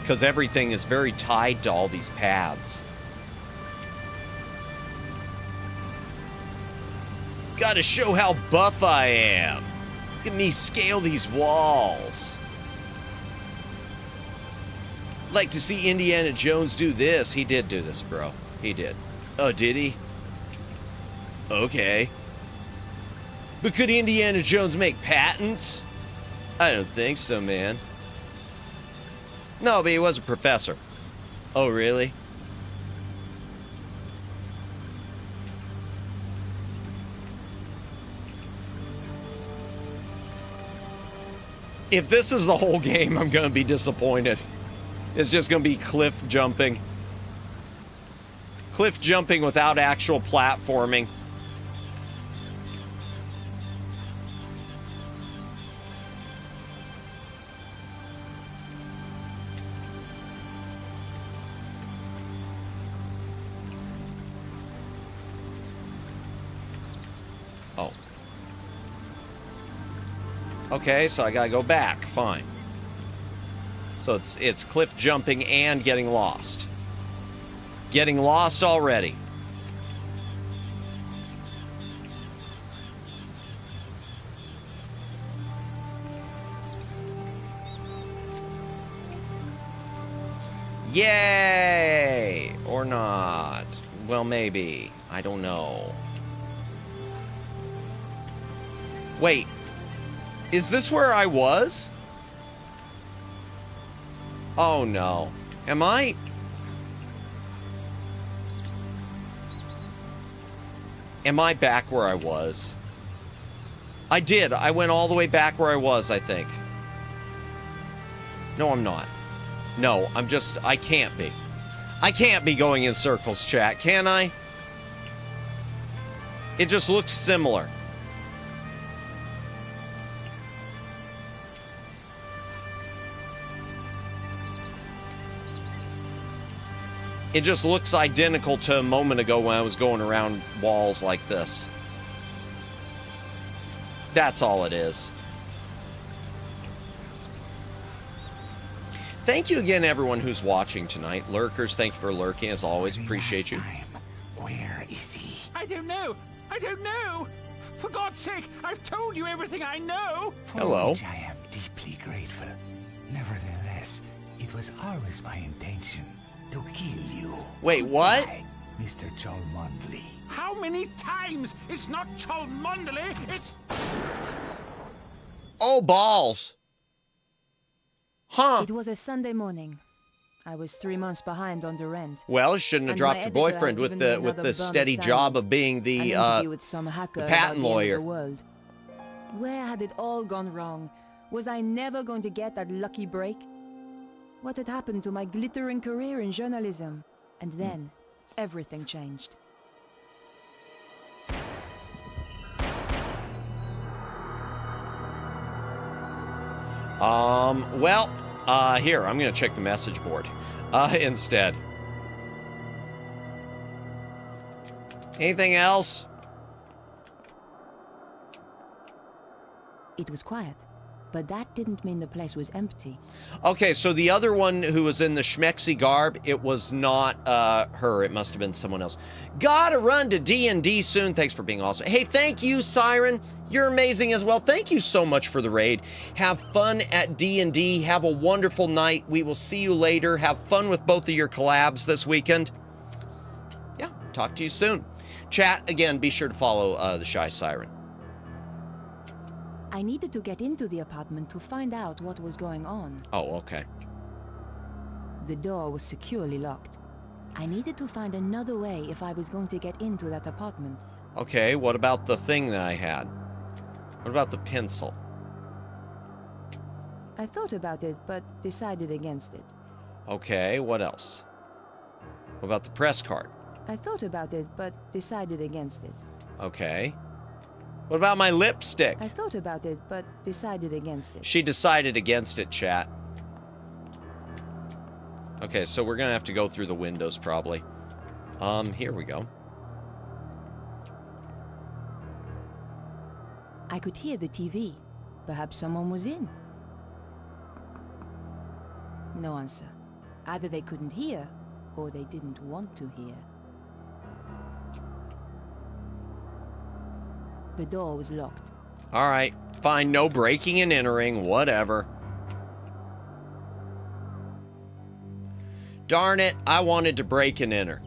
Because everything is very tied to all these paths. Gotta show how buff I am. Look at me scale these walls. Like to see Indiana Jones do this. He did do this, bro. He did. Oh, did he? Okay. But could Indiana Jones make patents? I don't think so, man. No, but he was a professor. Oh, really? If this is the whole game, I'm going to be disappointed. It's just going to be cliff jumping. Cliff jumping without actual platforming. Okay, so I gotta go back. Fine. So it's cliff jumping and getting lost. Getting lost already. Yay! Or not. Well, maybe. I don't know. Wait. Is this where I was? Oh, no. Am I? Am I back where I was? I did. I went all the way back where I was, I think. No, I'm not. No, I'm just... I can't be. I can't be going in circles, chat, can I? It just looks similar. It just looks identical to a moment ago when I was going around walls like this. That's all it is. Thank you again, everyone who's watching tonight. Lurkers, thank you for lurking, as always. Appreciate you. Where is he? I don't know. I don't know. For God's sake, I've told you everything I know. Hello. For which I am deeply grateful. Nevertheless, it was always my intention to kill you. Wait, what? Mr. Cholmondeley. How many times? It's not Cholmondeley, it's... Oh, balls. Huh. It was a Sunday morning. I was 3 months behind on the rent. Well, you shouldn't have dropped your boyfriend with the steady job of being the patent lawyer. Where had it all gone wrong? Was I never going to get that lucky break? What had happened to my glittering career in journalism? And then, everything changed. Well, here, I'm gonna check the message board, instead. Anything else? It was quiet, but that didn't mean the place was empty. Okay, so the other one who was in the schmexy garb, it was not her. It must have been someone else. Gotta run to D&D soon. Thanks for being awesome. Hey, thank you, Siren. You're amazing as well. Thank you so much for the raid. Have fun at D&D. Have a wonderful night. We will see you later. Have fun with both of your collabs this weekend. Yeah, talk to you soon. Chat, again, be sure to follow the Shy Siren. I needed to get into the apartment to find out what was going on. Oh, okay. The door was securely locked. I needed to find another way if I was going to get into that apartment. Okay, what about the thing that I had? What about the pencil? I thought about it, but decided against it. Okay, what else? What about the press card? I thought about it, but decided against it. Okay. What about my lipstick? I thought about it, but decided against it. She decided against it, chat. Okay, so we're gonna have to go through the windows, probably. Here we go. I could hear the TV. Perhaps someone was in. No answer. Either they couldn't hear, or they didn't want to hear. The door was locked. All right, fine, no breaking and entering, whatever. Darn it, I wanted to break and enter.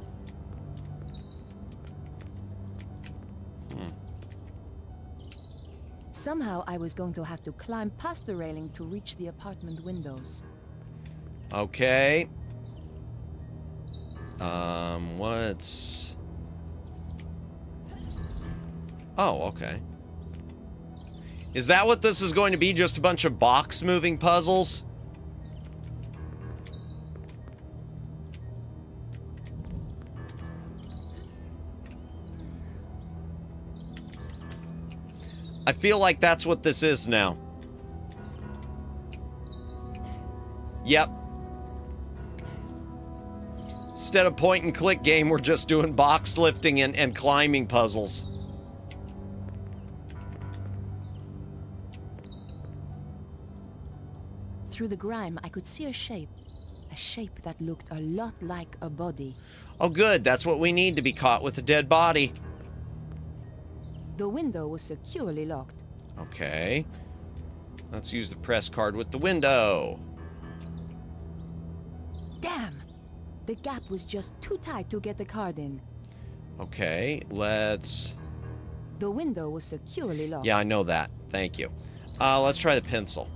Somehow I was going to have to climb past the railing to reach the apartment windows. Okay. What's... Oh, okay. Is that what this is going to be? Just a bunch of box moving puzzles? I feel like that's what this is now. Yep. Instead of point and click game, we're just doing box lifting and climbing puzzles. through the grime, I could see a shape. A shape that looked a lot like a body. Oh, good. That's what we need to be caught with a dead body. The window was securely locked. Okay. Let's use the press card with the window. Damn! The gap was just too tight to get the card in. Okay, let's... The window was securely locked. Yeah, I know that. Thank you. Let's try the pencil.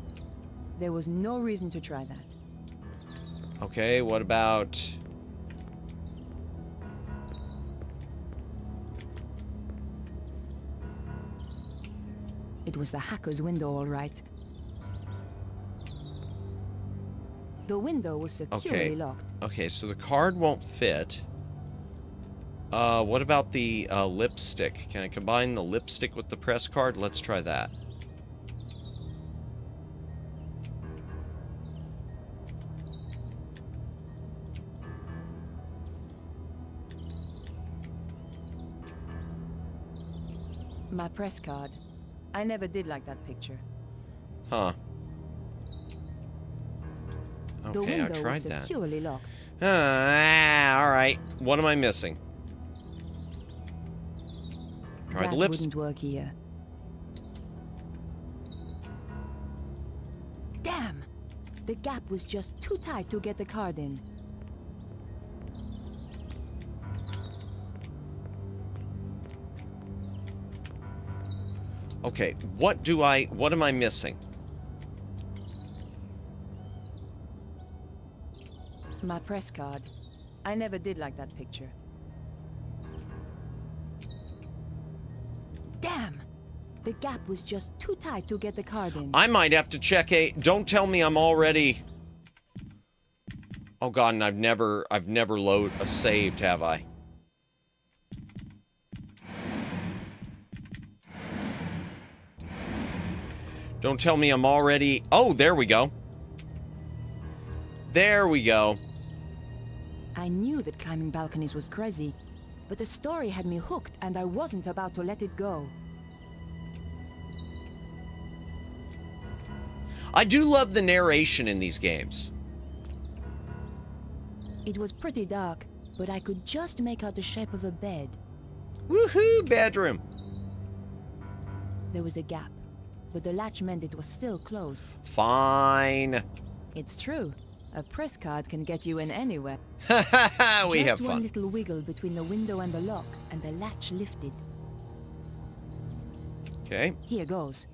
There was no reason to try that. Okay, what about... It was the hacker's window, all right. The window was securely locked. Okay, so the card won't fit. What about the lipstick? Can I combine the lipstick with the press card? Let's try that. My press card. I never did like that picture. Huh. The Okay, I window tried was that. securely locked. Alright. What am I missing? Try the That lipstick. wouldn't work here. Damn! The gap was just too tight to get the card in. Okay, what am I missing? My press card. I never did like that picture. Damn! The gap was just too tight to get the card in. I might have to check a... Don't tell me I'm already... Oh god, and I've never saved, have I? Don't tell me I'm already... Oh, there we go. There we go. I knew that climbing balconies was crazy, but the story had me hooked and I wasn't about to let it go. I do love the narration in these games. It was pretty dark, but I could just make out the shape of a bed. Woohoo, bedroom. There was a gap, but the latch meant it was still closed. Fine. It's true. A press card can get you in anywhere. We have Just one fun. little wiggle between the window and the lock, and the latch lifted. Okay. Here goes.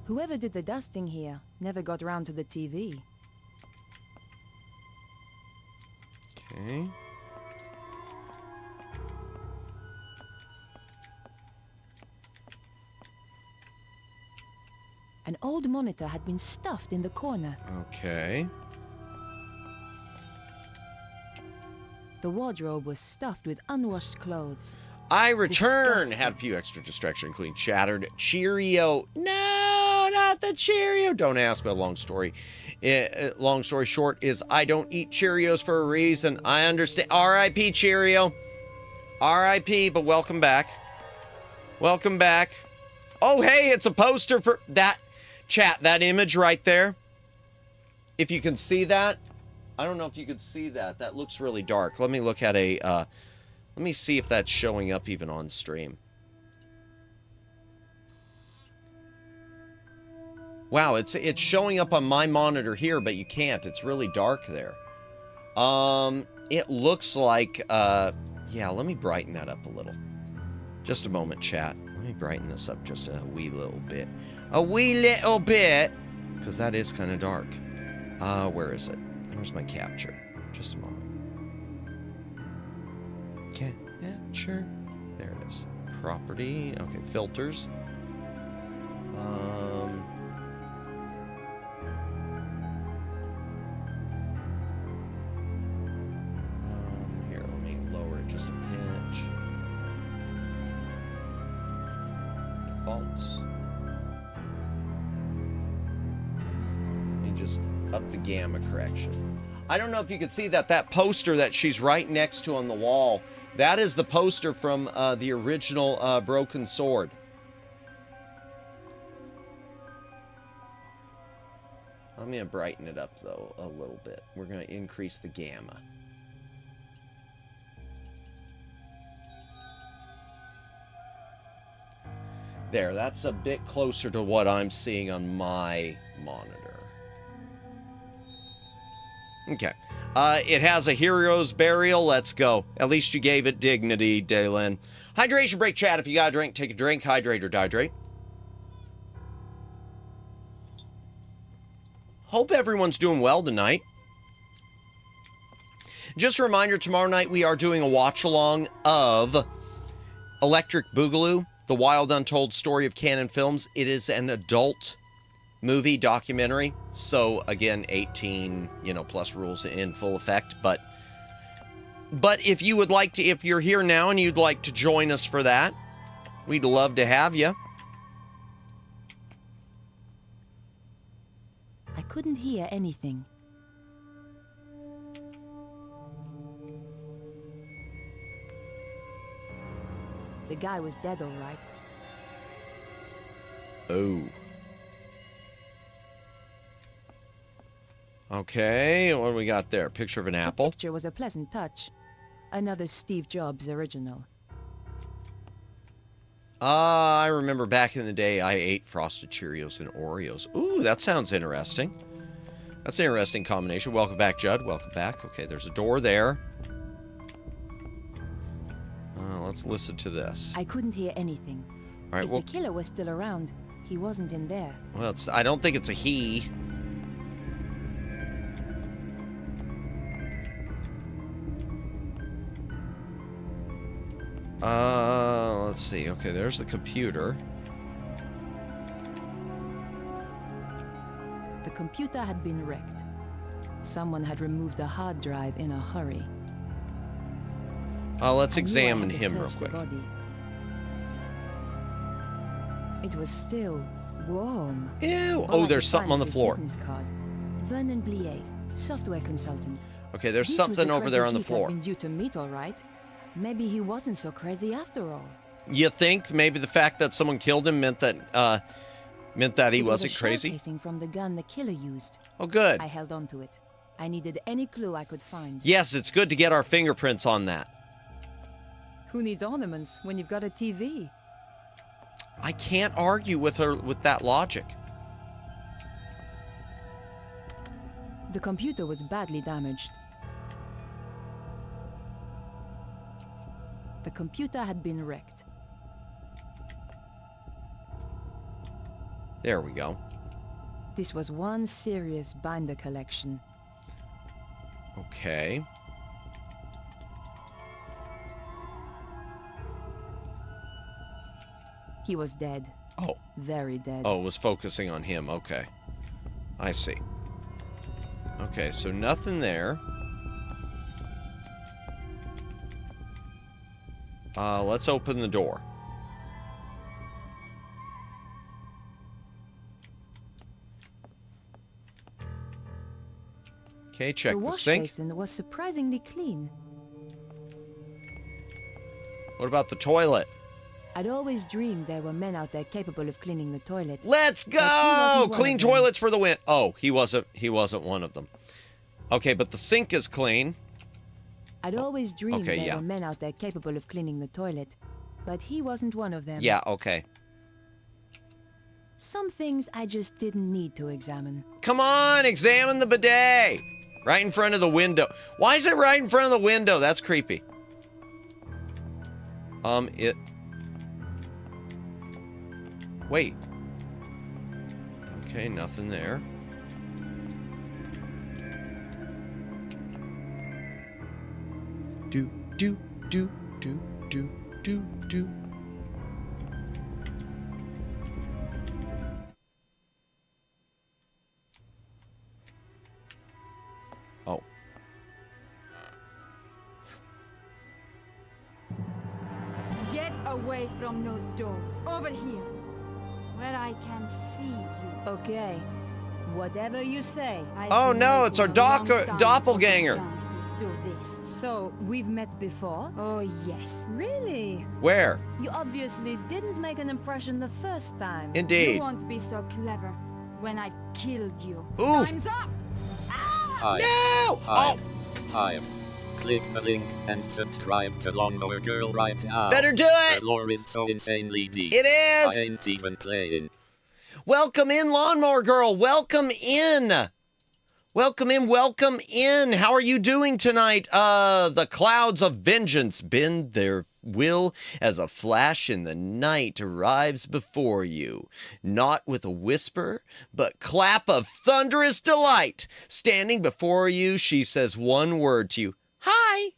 Whoever did the dusting here never got round to the TV. Okay. An old monitor had been stuffed in the corner. Okay. The wardrobe was stuffed with unwashed clothes. I return. Disgusting. Had a few extra distractions, including shattered Cheerio. No, not the Cheerio. Don't ask, but long story. Long story short is I don't eat Cheerios for a reason. I understand. R.I.P. Cheerio. R.I.P. But welcome back. Welcome back. Oh, hey, it's a poster for that. Chat, that image right there. If you can see that. I don't know if you can see that. That looks really dark. Let me look at a... let me see if that's showing up even on stream. Wow, it's showing up on my monitor here, but you can't. It's really dark there. It looks like, yeah, let me brighten that up a little. Just a moment, chat. Let me brighten this up just a wee little bit. A wee little bit, because that is kind of dark. Where is it? Where's my capture? Just a moment. Capture. There it is. Property. Okay, filters. Here, let me lower it just a pinch. Defaults. Let me just up the gamma correction. I don't know if you can see that poster that she's right next to on the wall. That is the poster from the original Broken Sword. I'm going to brighten it up, though, a little bit. We're going to increase the gamma. There, that's a bit closer to what I'm seeing on my monitor. Okay. It has a hero's burial. Let's go. At least you gave it dignity, Daylin. Hydration break, chat. If you got a drink, take a drink. Hydrate or dehydrate. Hope everyone's doing well tonight. Just a reminder, tomorrow night we are doing a watch-along of Electric Boogaloo, The Wild Untold Story of Canon Films. It is an adult movie documentary, so again, 18, plus rules in full effect. But if you would like to, if you're here now and you'd like to join us for that, we'd love to have you. I couldn't hear anything. The guy was dead, all right. Oh. Okay, what do we got there? Picture of an apple. The picture was a pleasant touch. Another Steve Jobs original. I remember back in the day I ate Frosted Cheerios and Oreos. Ooh, that sounds interesting. That's an interesting combination. Welcome back, Judd. Welcome back. Okay, there's a door there. Let's listen to this. I couldn't hear anything. All right, if the killer was still around, he wasn't in there. Well, I don't think it's a he. Let's see. Okay, there's the computer. The computer had been wrecked. Someone had removed the hard drive in a hurry. Let's examine him real quick. It was still warm. Ew. Oh, there's something on the floor. Vernon Blier, software consultant. Okay, there's something over there on the floor. Been due to meet, all right. Maybe he wasn't so crazy after all. You think maybe the fact that someone killed him meant that he wasn't crazy? It was a shell casing from the gun the killer used. Oh, good. I held on to it. I needed any clue I could find. Yes, it's good to get our fingerprints on that. Who needs ornaments when you've got a TV? I can't argue with her with that logic. The computer was badly damaged. The computer had been wrecked. There we go. This was one serious binder collection. Okay. He was dead. Oh. Very dead. Oh, it was focusing on him. Okay. I see. Okay, so nothing there. Let's open the door. Okay, check the sink. The wash basin was surprisingly clean. What about the toilet? I'd always dreamed there were men out there capable of cleaning the toilet. Let's go! Clean toilets for the win. Oh, he wasn't one of them. Okay, but the sink is clean. I'd always dreamed there were men out there capable of cleaning the toilet, but he wasn't one of them. Yeah, okay. Some things I just didn't need to examine. Come on, examine the bidet. Right in front of the window. Why is it right in front of the window? That's creepy. Wait. Okay, nothing there. Do. Oh. Get away from those doors. Over here. Where I can see you. Okay. Whatever you say. Oh no, it's our doppelganger. So, we've met before? Oh, yes. Really? Where? You obviously didn't make an impression the first time. Indeed. You won't be so clever when I've killed you. Ooh. Time's up! Hi. No! Hi. Hi. Click the link and subscribe to Lawnmower Girl right now. Better do it! The lore is so insanely deep. It is! I ain't even playing. Welcome in, Lawnmower Girl. Welcome in. Welcome in, welcome in. How are you doing tonight? The clouds of vengeance bend their will as a flash in the night arrives before you. Not with a whisper, but clap of thunderous delight. Standing before you, she says one word to you. Hi.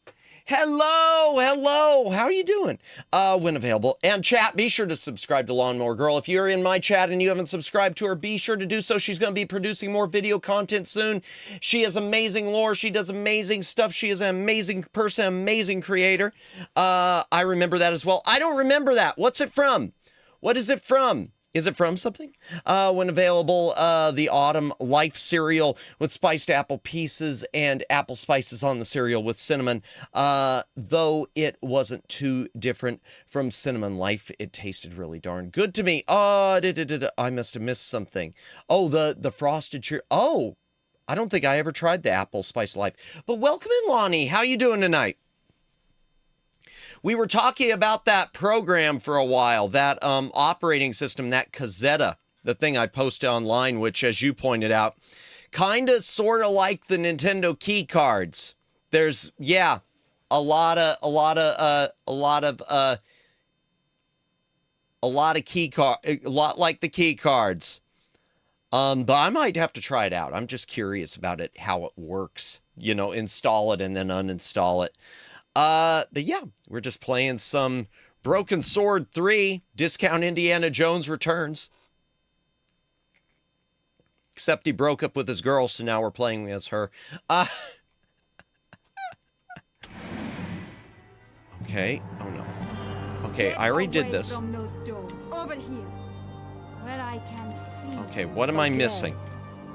Hello, hello. How are you doing? When available. And chat, be sure to subscribe to Lawnmower Girl. If you're in my chat and you haven't subscribed to her, be sure to do so. She's going to be producing more video content soon. She has amazing lore. She does amazing stuff. She is an amazing person, amazing creator. I remember that as well. I don't remember that. What's it from? What is it from? Is it from something? When available, the Autumn Life cereal with spiced apple pieces and apple spices on the cereal with cinnamon. Though it wasn't too different from Cinnamon Life, it tasted really darn good to me. Oh, I must have missed something. Oh, the frosted cheer. Oh, I don't think I ever tried the apple spice life. But welcome in, Lonnie. How you doing tonight? We were talking about that program for a while, that operating system, that Casetta, the thing I posted online, which, as you pointed out, kind of sort of like the Nintendo key cards. There's, yeah, a lot of key card, a lot like the key cards. But I might have to try it out. I'm just curious about it, how it works. You know, install it and then uninstall it. But yeah, we're just playing some Broken Sword 3, Discount Indiana Jones Returns. Except he broke up with his girl, so now we're playing as her. Okay, oh no. Okay, I already did this. Over here, where I can see. Okay, what am I missing?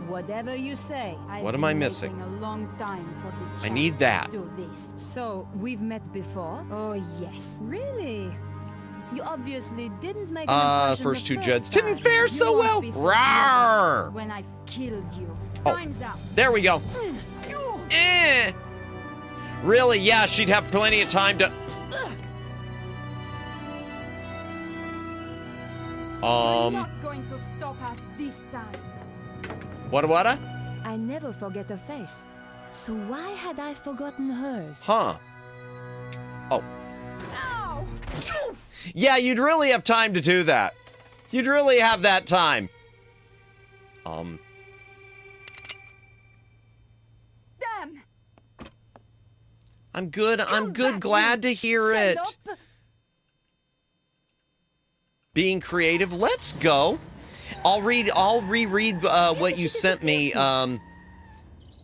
Whatever you say. What am I missing? A long time for the I need that. do this. So, we've met before? Oh, yes. Really? You obviously didn't make an impression first the two first Jeds time. didn't fare so You well. won't be so Rawr! clever when I've killed you. Oh, Time's up. there we go. Really? Yeah, she'd have plenty of time to... You're not going to stop us this time. What? I never forget a face. So why had I forgotten hers? Huh. Oh. Ow! Yeah, you'd really have time to do that. You'd really have that time. Damn! I'm good. I'm good. Glad to hear it. Being creative. Let's go. I'll reread what you sent me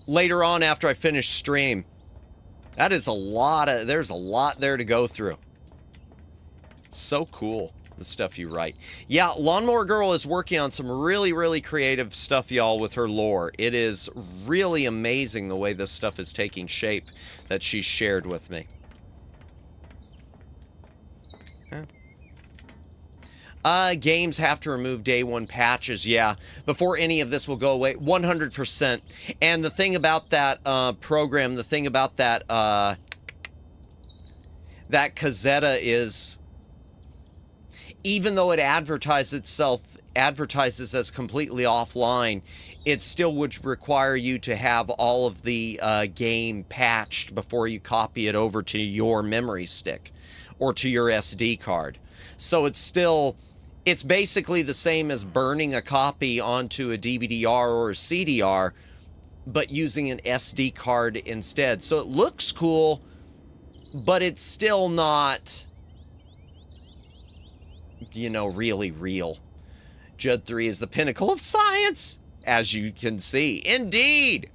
later on after I finish stream. That is there's a lot there to go through. So cool, the stuff you write. Yeah, Lawnmower Girl is working on some really, really creative stuff, y'all, with her lore. It is really amazing the way this stuff is taking shape that she's shared with me. Games have to remove day one patches, yeah, before any of this will go away, 100%. And the thing about that program, the thing about that that Casetta is, even though it advertises as completely offline, it still would require you to have all of the game patched before you copy it over to your memory stick or to your SD card. So it's basically the same as burning a copy onto a DVD-R or a CD-R, but using an SD card instead. So it looks cool, but it's still not, you know, really real. Judd 3 is the pinnacle of science, as you can see. Indeed!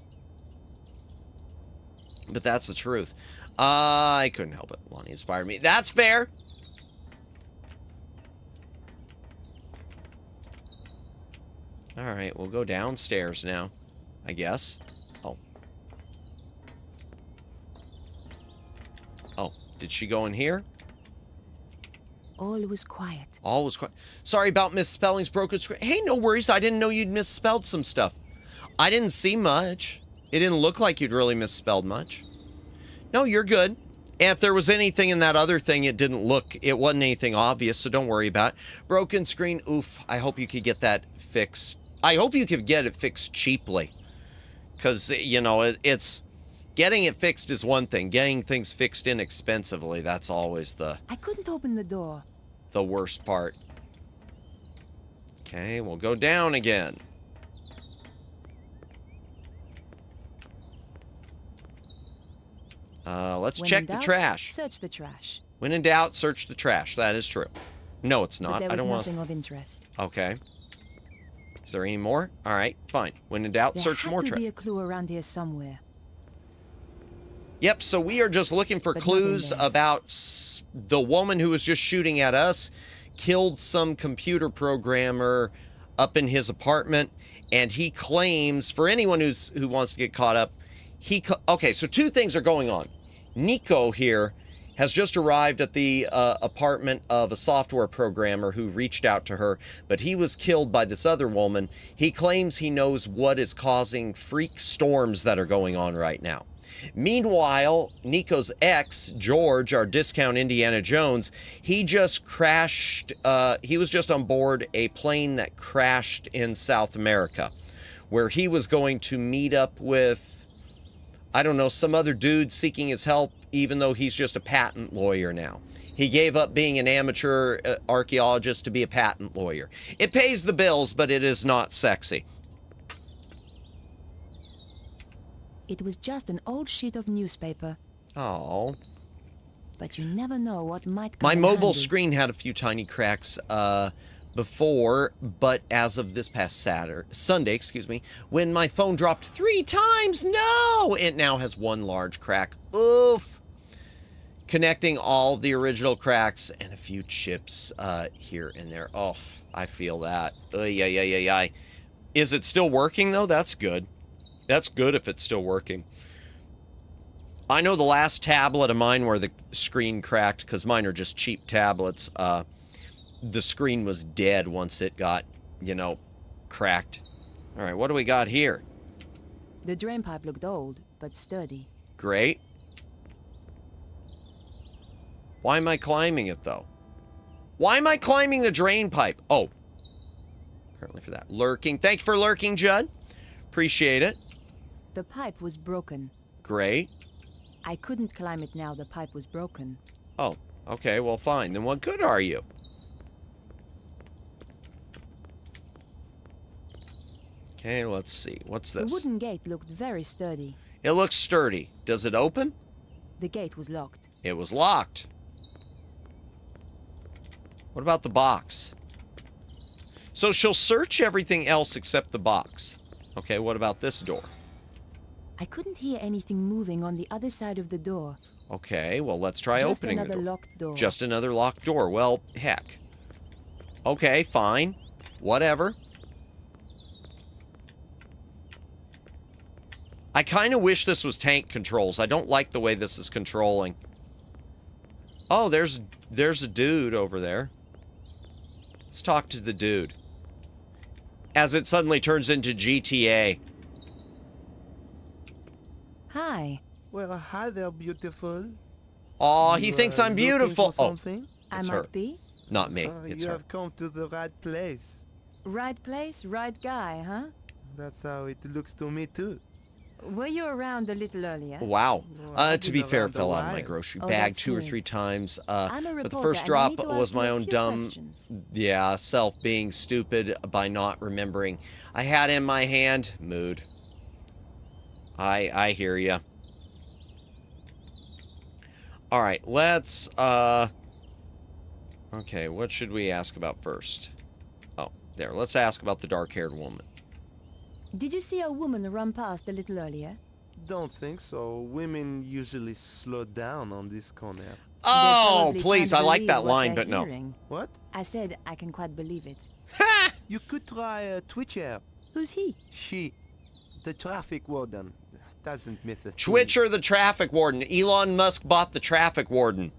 But that's the truth. I couldn't help it. Lonnie inspired me. That's fair. All right, we'll go downstairs now, I guess. Oh. Oh, did she go in here? All was quiet. All was quiet. Sorry about misspellings, broken screen. Hey, no worries. I didn't know you'd misspelled some stuff. I didn't see much. It didn't look like you'd really misspelled much. No, you're good. And if there was anything in that other thing, it wasn't anything obvious, so don't worry about it. Broken screen, oof. I hope you could get that fixed. I hope you could get it fixed cheaply. Because, you know, it's... Getting it fixed is one thing. Getting things fixed inexpensively, that's always I couldn't open the door. The worst part. Okay, we'll go down again. Let's check the trash. Search the trash. When in doubt, search the trash. That is true. No, it's not. But there I don't was want to. nothing of interest. Okay. Is there any more? All right, fine. When in doubt, search more There had trash. to be a clue around here somewhere. Yep, so we are just looking for clues about the woman who was just shooting at us, killed some computer programmer up in his apartment, and he claims, for anyone who wants to get caught up, okay, so two things are going on. Nico here has just arrived at the apartment of a software programmer who reached out to her, but he was killed by this other woman. He claims he knows what is causing freak storms that are going on right now. Meanwhile, Nico's ex, George, our discount Indiana Jones, he just crashed, he was just on board a plane that crashed in South America, where he was going to meet up with, I don't know, some other dude seeking his help, even though he's just a patent lawyer now. He gave up being an amateur archaeologist to be a patent lawyer. It pays the bills, but it is not sexy. It was just an old sheet of newspaper. Oh. But you never know what might come My in mobile handy. screen had a few tiny cracks before, but as of this past Sunday, when my phone dropped 3 times, no! It now has one large crack. Oof! Connecting all the original cracks and a few chips here and there. Oh, I feel that. Is it still working, though? That's good. That's good if it's still working. I know the last tablet of mine where the screen cracked, because mine are just cheap tablets, the screen was dead once it got, you know, cracked. All right, what do we got here? The drain pipe looked old, but sturdy. Great. Why am I climbing it, though? Why am I climbing the drain pipe? Oh, apparently for that. Lurking. Thank you for lurking, Judd. Appreciate it. The pipe was broken. Great. I couldn't climb it now. The pipe was broken. Oh, okay. Well, fine. Then what good are you? Okay, let's see. What's this? The wooden gate looked very sturdy. It looks sturdy. Does it open? The gate was locked. It was locked. What about the box? So she'll search everything else except the box. Okay, what about this door? I couldn't hear anything moving on the other side of the door. Okay, well, let's try Just opening the another door. locked door. Just another locked door. Well, heck. Okay, fine. Whatever. I kind of wish this was tank controls. I don't like the way this is controlling. Oh, there's a dude over there. Let's talk to the dude. As it suddenly turns into GTA. Hi. Well, hi there, beautiful. Oh, he thinks I'm beautiful. Oh, I it's might her. be. Not me. It's you her. have come to the right place. Right place, right guy, huh? That's how it looks to me, too. Were you around a little earlier? Wow. I've To been be fair, around it fell a out of my while. grocery Oh, bag that's 2 or me. 3 times. I'm a But the reporter, first and I drop need to was ask my you a own few dumb, questions. self being stupid by not remembering. I had in my hand, mood. I hear ya. All right, let's, okay, what should we ask about first? Oh, there, let's ask about the dark-haired woman. Did you see a woman run past a little earlier? Don't think so. Women usually slow down on this corner. Oh, They probably please, can't I like believe that what line, they're but no. hearing. What? I said I can quite believe it. Ha! You could try Twitcher. Who's he? She. The traffic warden. Doesn't miss a thing. Twitcher the traffic warden. Elon Musk bought the traffic warden.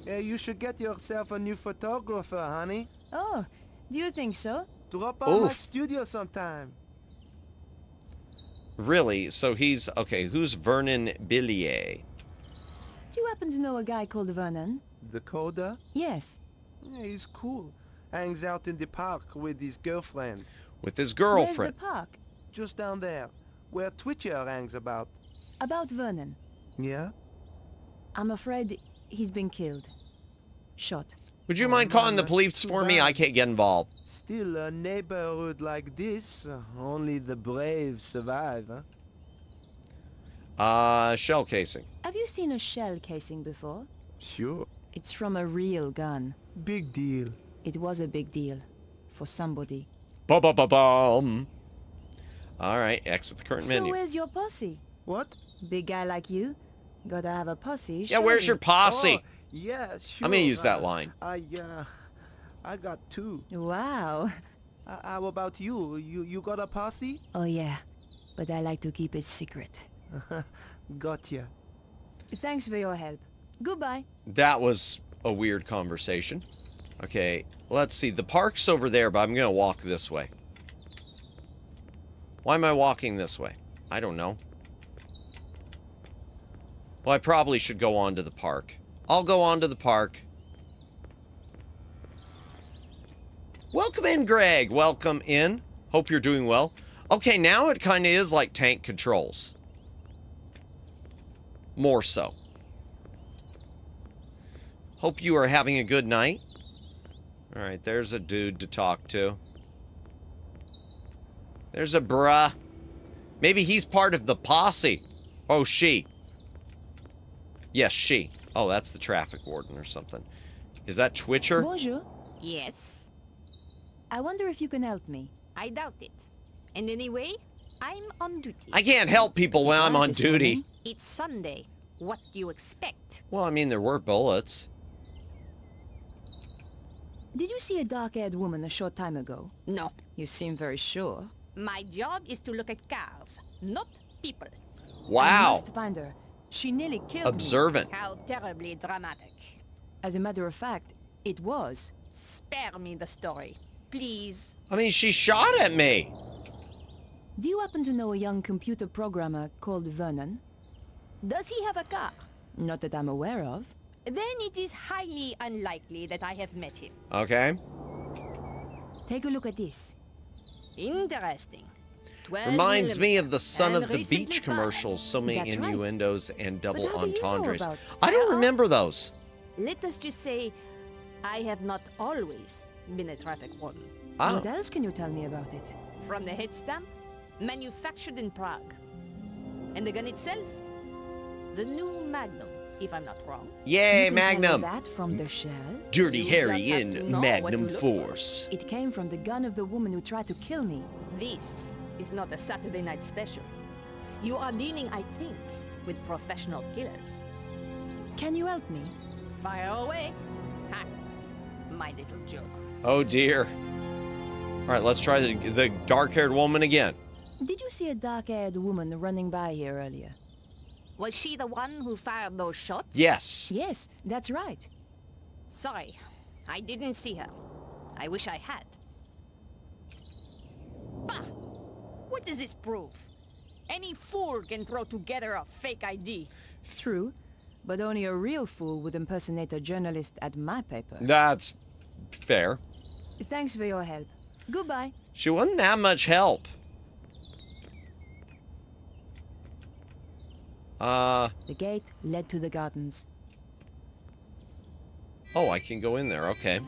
You should get yourself a new photographer, honey. Oh, do you think so? Drop by my studio sometime. Really? So he's... Okay, who's Vernon Billier? Do you happen to know a guy called Vernon? The coder? Yes. Yeah, he's cool. Hangs out in the park with his girlfriend. With his girlfriend? Where's the park? Just down there, where Twitcher hangs about. About Vernon? Yeah? I'm afraid he's been killed. Shot. Would you mind calling the police for me? I can't get involved. Still, a neighborhood like this, only the brave survive, huh? Shell casing. Have you seen a shell casing before? Sure. It's from a real gun. Big deal. It was a big deal. For somebody. Ba-ba-ba-bum. Alright, exit the current So menu. where's your posse? What? Big guy like you? Gotta have a posse, Yeah, where's your posse? Oh, yeah, sure. I'm gonna use that line. I got two. Wow. How about you? You got a posse? Oh yeah, but I like to keep it secret. Gotcha. Thanks for your help. Goodbye. That was a weird conversation. Okay, let's see. The park's over there, but I'm gonna walk this way. Why am I walking this way? I don't know. Well, I probably should go on to the park. I'll go on to the park. Welcome in, Greg. Welcome in. Hope you're doing well. Okay, now it kind of is like tank controls. More so. Hope you are having a good night. All right, there's a dude to talk to. There's a bruh. Maybe he's part of the posse. Oh, she. Yes, she. Oh, that's the traffic warden or something. Is that Twitcher? Bonjour. Yes. I wonder if you can help me. I doubt it. And anyway, I'm on duty. I can't help people when I'm on duty. It's Sunday. What do you expect? Well, I mean, there were bullets. Did you see a dark-haired woman a short time ago? No. You seem very sure. My job is to look at cars, not people. Wow. I must find her. She nearly killed Observant. me. How terribly dramatic. As a matter of fact, it was. Spare me the story, please. I mean, she shot at me. Do you happen to know a young computer programmer called Vernon? Does he have a car? Not that I'm aware of. Then it is highly unlikely that I have met him. Okay. Take a look at this. Interesting. Reminds me of the Son And of the recently Beach found. commercials. So many That's right. innuendos and double how do you know entendres. about- I don't remember those. Let us just say, I have not always been a traffic warden. Oh. What else can you tell me about it? From the head stamp, manufactured in Prague. And the gun itself, the new Magnum, if I'm not wrong. Yay, You can tell me Magnum. that from the shell? Dirty You Harry just have to in know what Magnum to look for. Force. It came from the gun of the woman who tried to kill me. This is not a Saturday night special. You are dealing, I think, with professional killers. Can you help me? Fire away. Ha! My little joke. Oh dear. All right, let's try the dark-haired woman again. Did you see a dark-haired woman running by here earlier? Was she the one who fired those shots? Yes. Yes, that's right. Sorry, I didn't see her. I wish I had. Bah! What does this prove? Any fool can throw together a fake ID. True, but only a real fool would impersonate a journalist at my paper. That's fair. Thanks for your help. Goodbye. She wasn't that much help. The gate led to the gardens. Oh, I can go in there. Okay.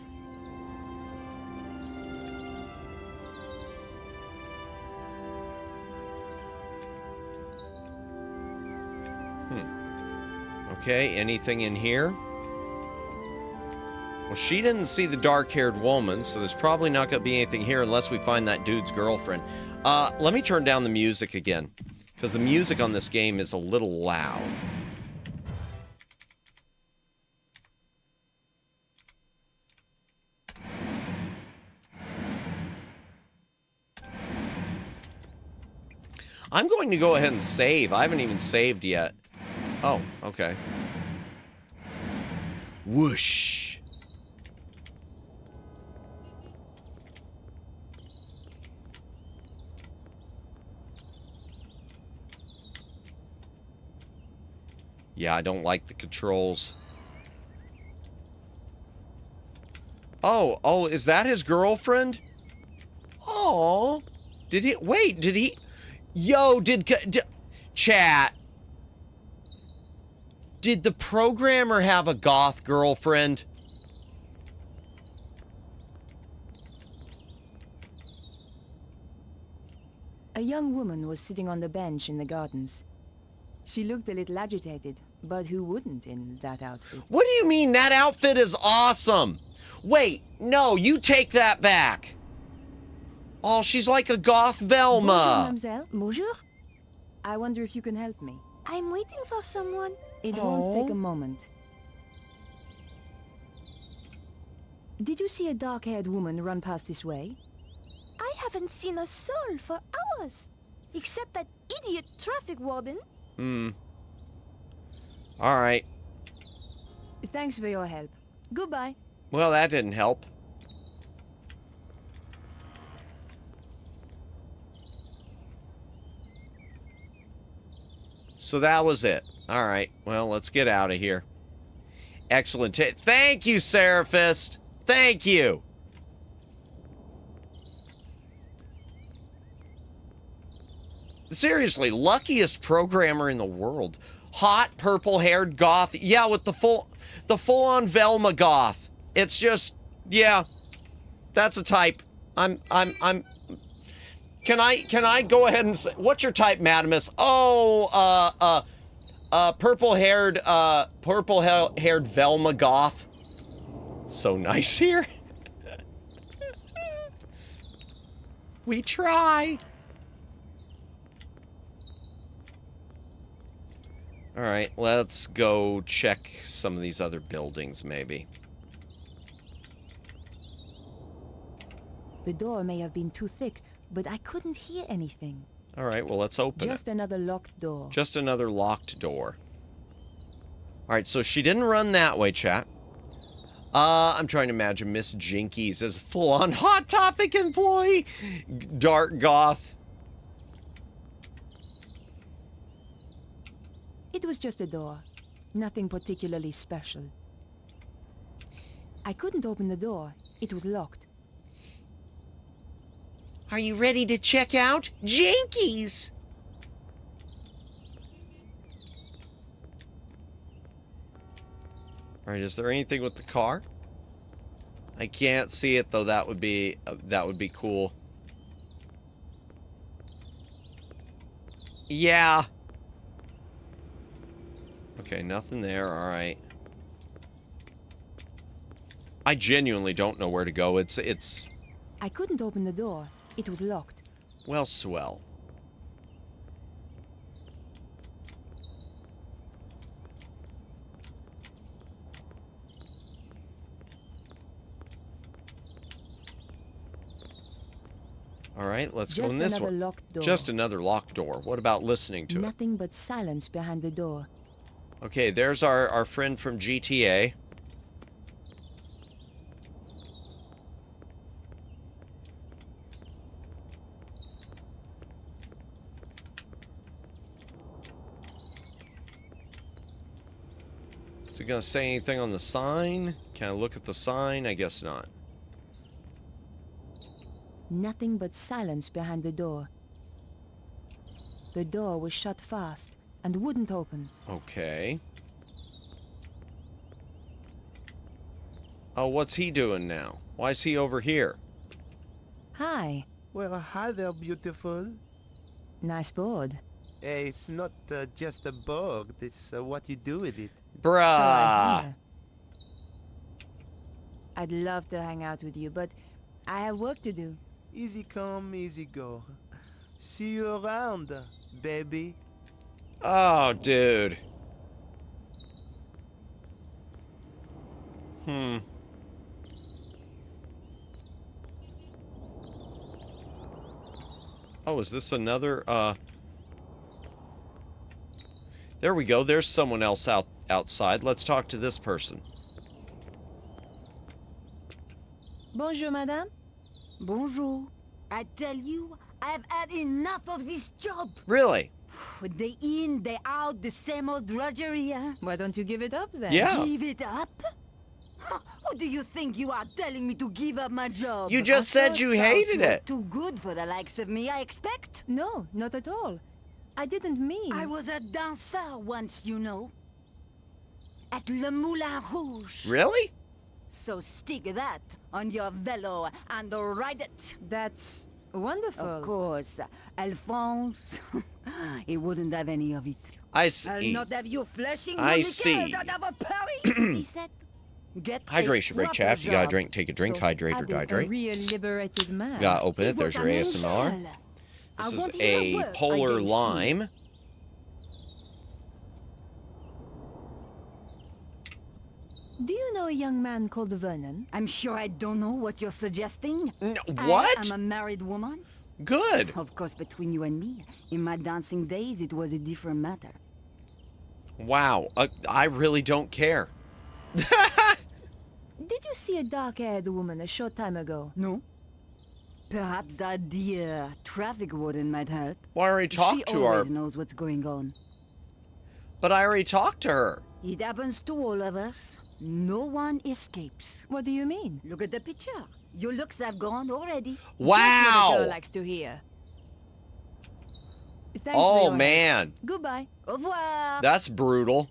Okay, anything in here? Well, she didn't see the dark-haired woman, so there's probably not going to be anything here unless we find that dude's girlfriend. Let me turn down the music again, because the music on this game is a little loud. I'm going to go ahead and save. I haven't even saved yet. Oh, okay. Whoosh. Yeah, I don't like the controls. Oh, is that his girlfriend? Oh, did he? Wait, did he? Yo, chat. Did the programmer have a goth girlfriend? A young woman was sitting on the bench in the gardens. She looked a little agitated, but who wouldn't in that outfit? What do you mean? That outfit is awesome. Wait, no, you take that back. Oh, she's like a goth Velma. Bonjour, mademoiselle. Bonjour. I wonder if you can help me. I'm waiting for someone. It won't take a moment. Did you see a dark-haired woman run past this way? I haven't seen a soul for hours, except that idiot traffic warden. All right. Thanks for your help. Goodbye. Well, that didn't help. So that was it. All right. Well, let's get out of here. Excellent. Thank you, Seraphist. Thank you. Seriously, luckiest programmer in the world. Hot purple-haired goth. Yeah, with the full-on Velma goth. It's just, yeah. That's a type. Can I go ahead and say, what's your type, Madamus? Oh, purple-haired Velma goth. So nice here. We try. All right, let's go check some of these other buildings, maybe. The door may have been too thick, but I couldn't hear anything. All right, well, let's open it. Just another locked door. Just another locked door. All right, so she didn't run that way, chat. I'm trying to imagine Miss Jinkies as a full-on Hot Topic employee. Dark goth. It was just a door. Nothing particularly special. I couldn't open the door. It was locked. Are you ready to check out? Jinkies! All right, is there anything with the car? I can't see it, though. That would be cool. Yeah. Okay, nothing there. All right. I genuinely don't know where to go. It's... I couldn't open the door. It was locked. Well, swell. All right, let's go in this one. Locked door. Just another locked door. What about listening to it? Nothing but silence behind the door. Okay, there's our friend from GTA. Is it gonna say anything on the sign? Can I look at the sign? I guess not. Nothing but silence behind the door. The door was shut fast and wouldn't open. Okay. Oh, what's he doing now? Why is he over here? Hi. Well, hi there, beautiful. Nice board. Hey, it's not just a board, it's what you do with it. Bruh. I'd love to hang out with you, but I have work to do. Easy come, easy go. See you around, baby. Oh, dude. Oh, is this another, There we go. There's someone else outside. Let's talk to this person. Bonjour, madame. Bonjour. I tell you, I've had enough of this job. Really? Day in, day out, the same old drudgery, huh? Why don't you give it up then? Yeah. Give it up? Who do you think you are telling me to give up my job? You just said you hated it. Too good for the likes of me, I expect. No, not at all. I didn't mean... I was a dancer once, you know. At Le Moulin Rouge. Really? So stick that on your velo and ride it. That's wonderful. Of course. Alphonse, he wouldn't have any of it. I see. I'll not have you flashing I see. out of a Paris, he said. Get Hydration break, chat. You gotta drink, take a drink, hydrate or A dehydrate. real liberated man. You gotta open it. There's your He was ASMR. an angel. I This is wanted a to work polar against lime. him. Do you know a young man called Vernon? I'm sure I don't know what you're suggesting. What? I'm a married woman. Good. Of course, between you and me, in my dancing days, it was a different matter. Wow. I really don't care. Did you see a dark-haired woman a short time ago? No. Perhaps that the traffic warden might help. Well, I already talked She to her. always knows what's going on. But I already talked to her. It happens to all of us. No one escapes. What do you mean? Look at the picture. Your looks have gone already. That's what a girl Wow. likes to hear. Thanks for Oh, your help. man. Goodbye. Au revoir. That's brutal.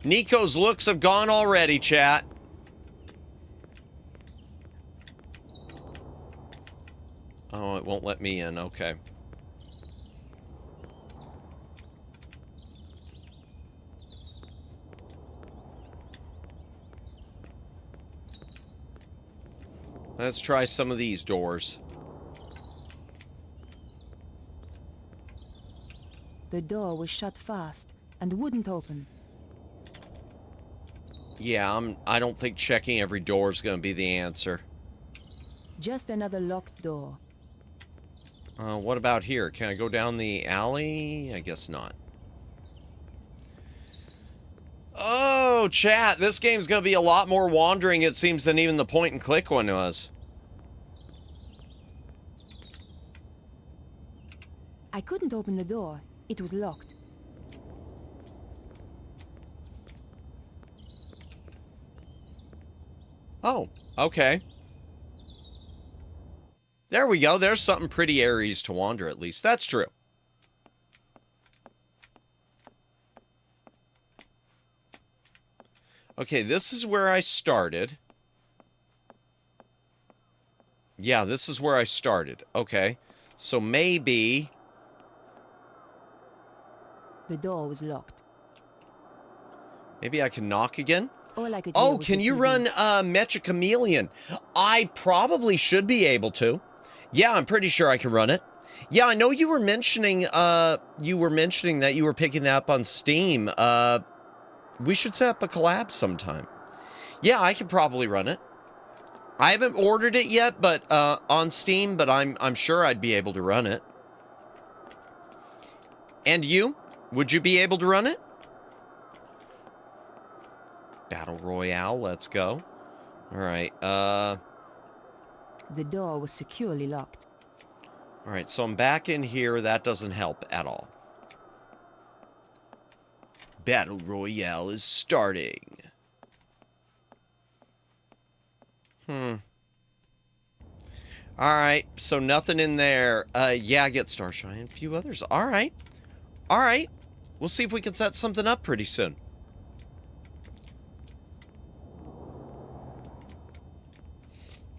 Nico's looks have gone already, chat. Oh, it won't let me in. Okay. Let's try some of these doors. The door was shut fast and wouldn't open. Yeah, I don't think checking every door is going to be the answer. Just another locked door. What about here? Can I go down the alley? I guess not. Oh, chat, this game's going to be a lot more wandering, it seems, than even the point-and-click one was. I couldn't open the door. It was locked. Oh, okay. There we go. There's something pretty areas to wander, at least. That's true. Okay, this is where I started. Yeah, this is where I started. Okay. So maybe... The door was locked. Maybe I can knock again? All I could Oh, hear was can the you TV. run Mecha Chameleon? I probably should be able to. Yeah, I'm pretty sure I can run it. Yeah, I know you were mentioning that you were picking that up on Steam. We should set up a collab sometime. Yeah, I could probably run it. I haven't ordered it yet, but on Steam, but I'm sure I'd be able to run it. And you? Would you be able to run it? Battle Royale, let's go. All right, The door was securely locked. all right, so I'm back in here. That doesn't help at all. Battle Royale is starting. All right, so nothing in there. Yeah, get Starshine and a few others. All right. All right. We'll see if we can set something up pretty soon.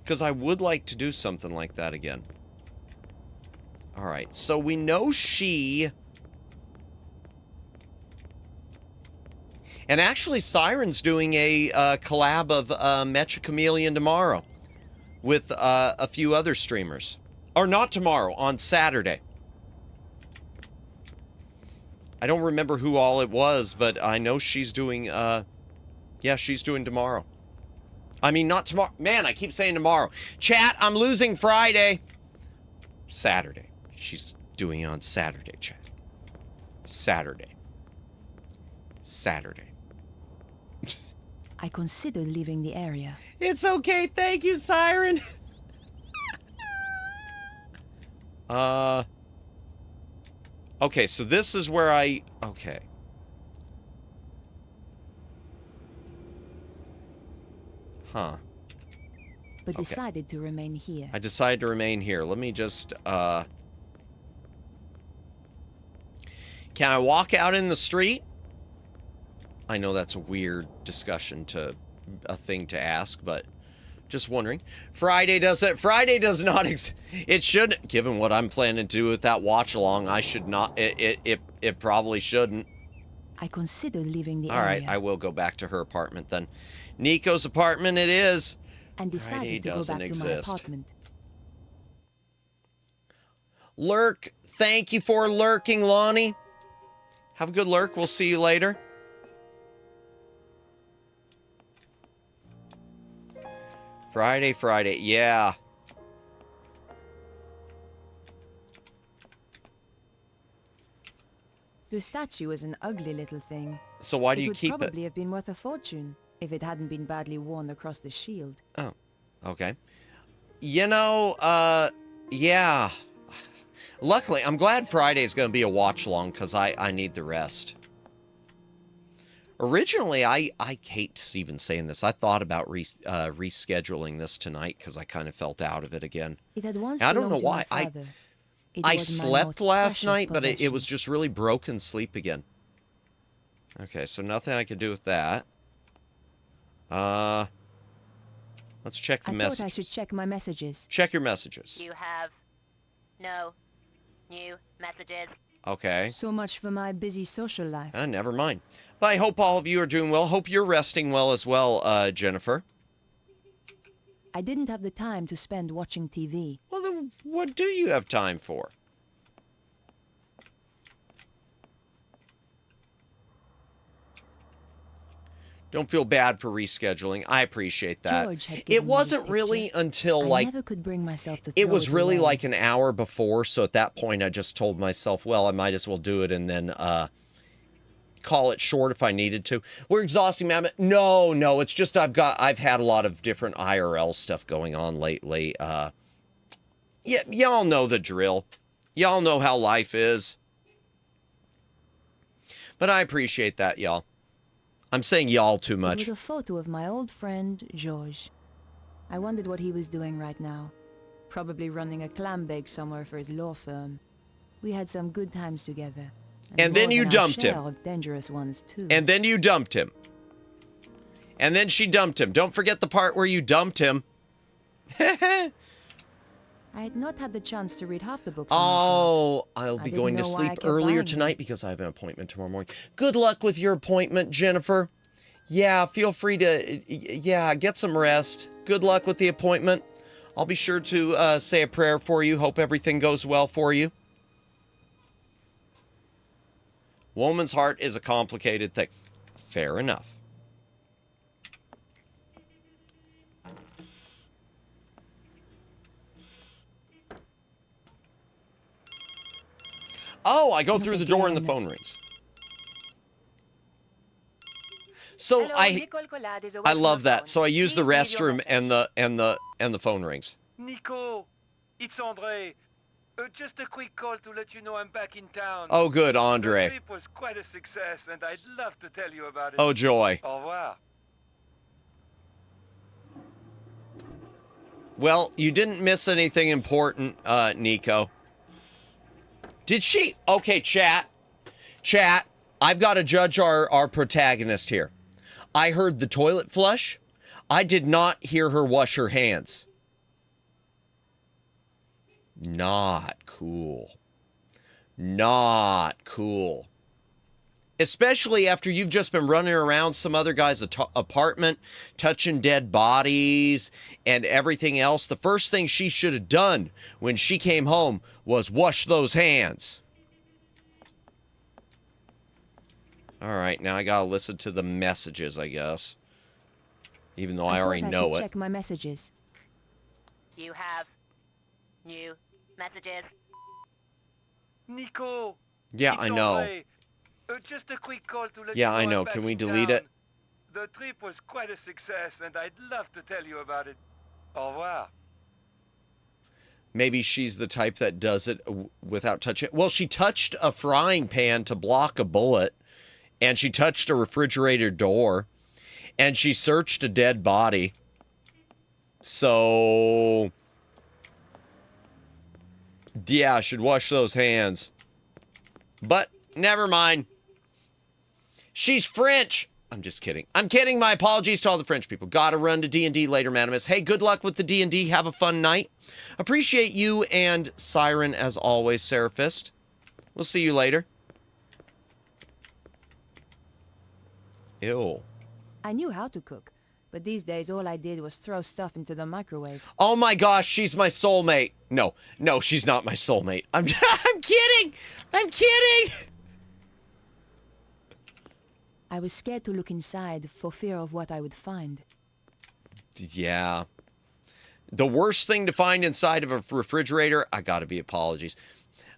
Because I would like to do something like that again. All right, so we know she... And actually, Siren's doing a collab of Mecha Chameleon tomorrow with a few other streamers. Or not tomorrow, on Saturday. I don't remember who all it was, but I know she's doing, yeah, she's doing tomorrow. I mean, not tomorrow. Man, I keep saying tomorrow. Chat, I'm losing Friday. Saturday. She's doing it on Saturday, chat. Saturday. Saturday. I consider leaving the area. It's okay. Thank you, Siren. Okay, so this is where okay. Huh. But decided to remain here. I decided to remain here. Let me just, Can I walk out in the street? I know that's a weird a thing to ask, but just wondering. Friday does not it should, given what I'm planning to do with that watch along, I should not, it probably shouldn't. I consider leaving the area. All right, I will go back to her apartment then. Nico's apartment it is. And decided to go back to my apartment. Lurk, thank you for lurking, Lonnie. Have a good lurk. We'll see you later. Friday. Yeah. The statue is an ugly little thing. So why do you keep it? It would probably have been worth a fortune if it hadn't been badly worn across the shield. Oh, okay. You know, yeah. Luckily, I'm glad Friday's going to be a watch-along because I need the rest. Originally, I hate even saying this. I thought about rescheduling this tonight because I kind of felt out of it again. It had once I don't know belonged to why. my father. I slept last night, but it possession. was just really broken sleep again. Okay, so nothing I could do with that. Let's check the messages. I thought I should check my messages. Check your messages. You have no new messages. Okay. So much for my busy social life. Never mind. But I hope all of you are doing well. Hope you're resting well as well, Jennifer. I didn't have the time to spend watching TV. Well, then what do you have time for? Don't feel bad for rescheduling. I appreciate that. It wasn't really until I never could bring myself to it was really away. like an hour before, so at that point I just told myself, well, I might as well do it and then call it short if I needed to. We're exhausting, Mammoth. No, it's just I've had a lot of different IRL stuff going on lately. Yeah, y'all know the drill. Y'all know how life is. But I appreciate that, y'all. I'm saying y'all too much. It was a photo of my old friend, George. I wondered what he was doing right now. Probably running a clam bake somewhere for his law firm. We had some good times together. And then you dumped him. Of dangerous ones too. And then you dumped him. And then she dumped him. Don't forget the part where you dumped him. I had not had the chance to read half the books. Oh, I'll be going to sleep earlier tonight because I have an appointment tomorrow morning. Good luck with your appointment, Jennifer. Yeah, feel free to, get some rest. Good luck with the appointment. I'll be sure to say a prayer for you. Hope everything goes well for you. Woman's heart is a complicated thing. Fair enough. Oh, I go through the door and the phone rings. So I love that. So I use the restroom and the phone rings. Nico, it's Andre. Just a quick call to let you know I'm back in town. Oh, good, Andre. The trip was quite a success, and I'd love to tell you about it. Oh, joy. Au revoir. Well, you didn't miss anything important, Nico. Did she? Okay, chat. Chat, I've got to judge our protagonist here. I heard the toilet flush. I did not hear her wash her hands. Not cool. Not cool. Especially after you've just been running around some other guy's apartment, touching dead bodies and everything else. The first thing she should have done when she came home was wash those hands. All right, now I gotta listen to the messages, I guess. Even though I already know it. Check my messages. You have new messages. Nico. Yeah, I know. Just a quick call to let Yeah, you know I I'm know. back Can we in delete town. it? The trip was quite a success, and I'd love to tell you about it. Au revoir. Maybe she's the type that does it without touching. Well, she touched a frying pan to block a bullet, and she touched a refrigerator door, and she searched a dead body. So, yeah, I should wash those hands. But never mind. She's French. I'm just kidding. I'm kidding. My apologies to all the French people. Gotta run to D&D later, Manimus. Hey, good luck with the D&D. Have a fun night. Appreciate you and Siren as always, Seraphist. We'll see you later. Ew. I knew how to cook, but these days all I did was throw stuff into the microwave. Oh my gosh, she's my soulmate. No, she's not my soulmate. I'm kidding. I'm kidding. I was scared to look inside for fear of what I would find. Yeah. The worst thing to find inside of a refrigerator, I gotta be apologies.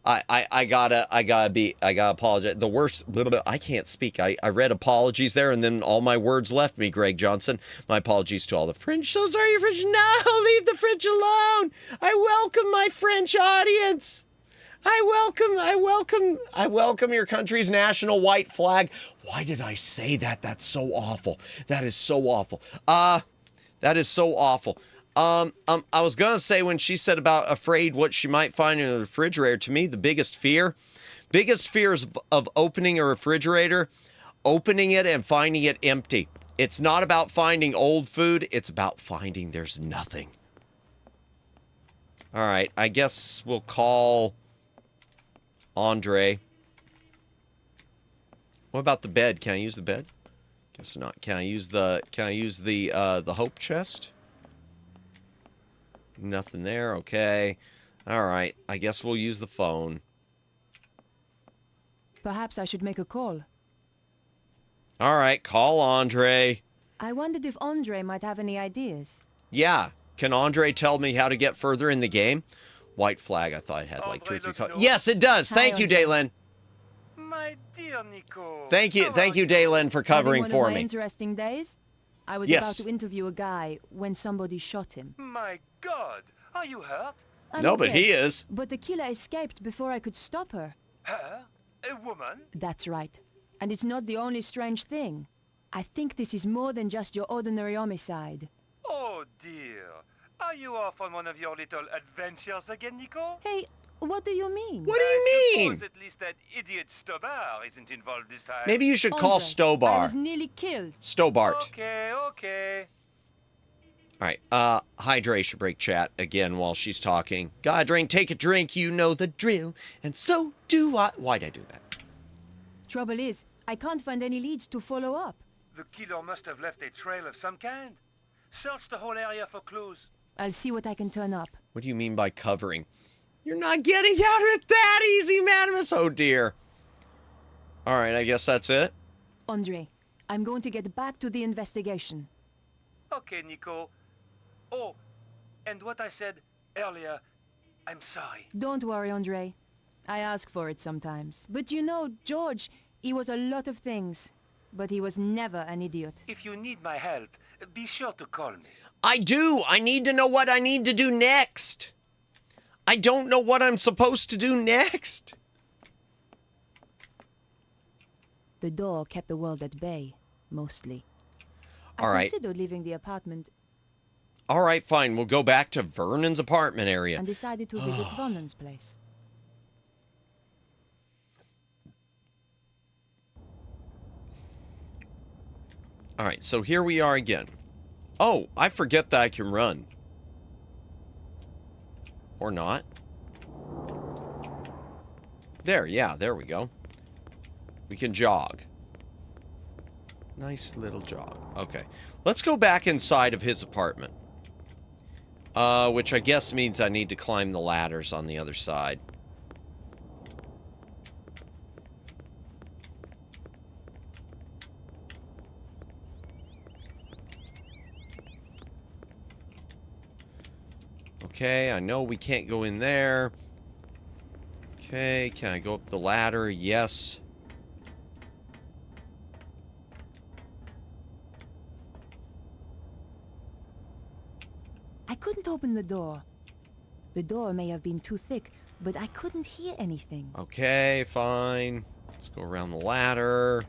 I gotta apologize. The worst, I can't speak. I read apologies there and then all my words left me, Greg Johnson. My apologies to all the French. So sorry, you're French. No, leave the French alone. I welcome my French audience. I welcome your country's national white flag. Why did I say that? That's so awful. That is so awful. That is so awful. I was gonna say when she said about afraid what she might find in the refrigerator, to me, the biggest fear is of opening a refrigerator, opening it and finding it empty. It's not about finding old food. It's about finding there's nothing. All right, I guess we'll call Andre. What about the bed? Can I use the bed? Guess not. Can I use the hope chest? Nothing there. Okay. All right. I guess we'll use the phone. Perhaps I should make a call. All right. Call Andre. I wondered if Andre might have any ideas. Yeah. Can Andre tell me how to get further in the game? White flag. I thought I had like 2 or 3 calls. Yes, it does. Thank you, Daylin. My dear Nico. Thank you, Daylin, for covering Having for one of my me. interesting days. I was Yes. about to interview a guy when somebody shot him. My God. Are you hurt? No, but he is. But the killer escaped before I could stop her. Her? A woman? That's right. And it's not the only strange thing. I think this is more than just your ordinary homicide. Oh dear. Are you off on one of your little adventures again, Nico? Hey, what do you mean? What do you mean? Suppose at least that idiot Stobar isn't involved this time. Maybe you should call Andre, Stobar. I was nearly killed. Stobart. Okay. All right. Hydration break chat again while she's talking. Gotta drink, take a drink. You know the drill. And so do I. Why'd I do that? Trouble is, I can't find any leads to follow up. The killer must have left a trail of some kind. Search the whole area for clues. I'll see what I can turn up. What do you mean by covering? You're not getting out of it that easy, Manimus. Oh, dear. All right, I guess that's it. Andre, I'm going to get back to the investigation. Okay, Nico. Oh, and what I said earlier, I'm sorry. Don't worry, Andre. I ask for it sometimes. But you know, George, he was a lot of things. But he was never an idiot. If you need my help, be sure to call me. I do. I need to know what I need to do next. I don't know what I'm supposed to do next. The door kept the world at bay, mostly. All I right. considered leaving the apartment All right, fine. We'll go back to Vernon's apartment area. and decided to visit Vernon's place. All right, so here we are again. Oh, I forget that I can run. Or not. There, yeah, there we go. We can jog. Nice little jog. Okay, let's go back inside of his apartment. Which I guess means I need to climb the ladders on the other side. Okay, I know we can't go in there. Okay, can I go up the ladder? Yes. can't open the door. The door may have been too thick, but I couldn't hear anything. Okay, fine. Let's go around the ladder.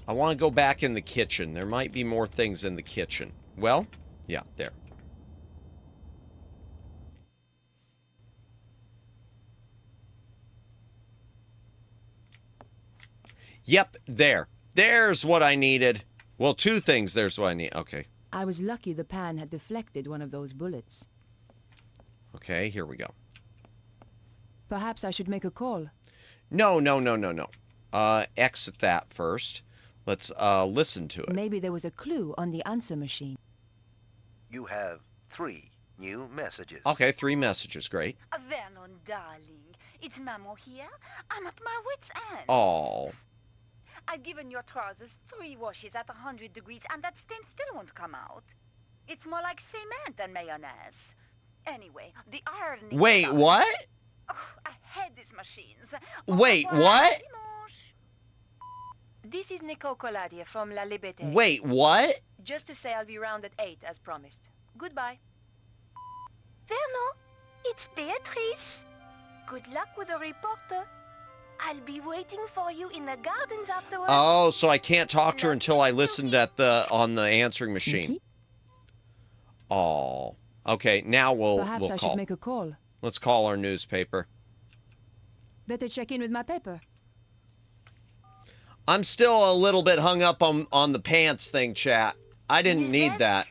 I want to go back in the kitchen. There might be more things in the kitchen. Well, yeah, there. Yep, there. There's what I needed. Well, two things. There's what I need. Okay. I was lucky the pan had deflected one of those bullets. Okay, here we go. Perhaps I should make a call. No. Exit that first. Let's listen to it. Maybe there was a clue on the answer machine. You have 3 new messages. Okay, 3 messages. Great. Vernon, darling, it's Maman here. I'm at my wit's end. Oh. I've given your trousers 3 washes at 100 degrees, and that stain still won't come out. It's more like cement than mayonnaise. Anyway, the irony... Wait, what? Oh, I hate these machines. Wait, what? This is Nicole Collard here from La Liberté. Wait, what? Just to say I'll be round at 8 as promised. Goodbye. Vernon, it's Beatrice. Good luck with the reporter. I'll be waiting for you in the gardens afterwards. Oh, so I can't talk to her until I listened at on the answering machine. Oh. Okay, now we'll Perhaps I should make a call. Let's call our newspaper. Better check in with my paper. I'm still a little bit hung up on the pants thing, chat. I didn't need that.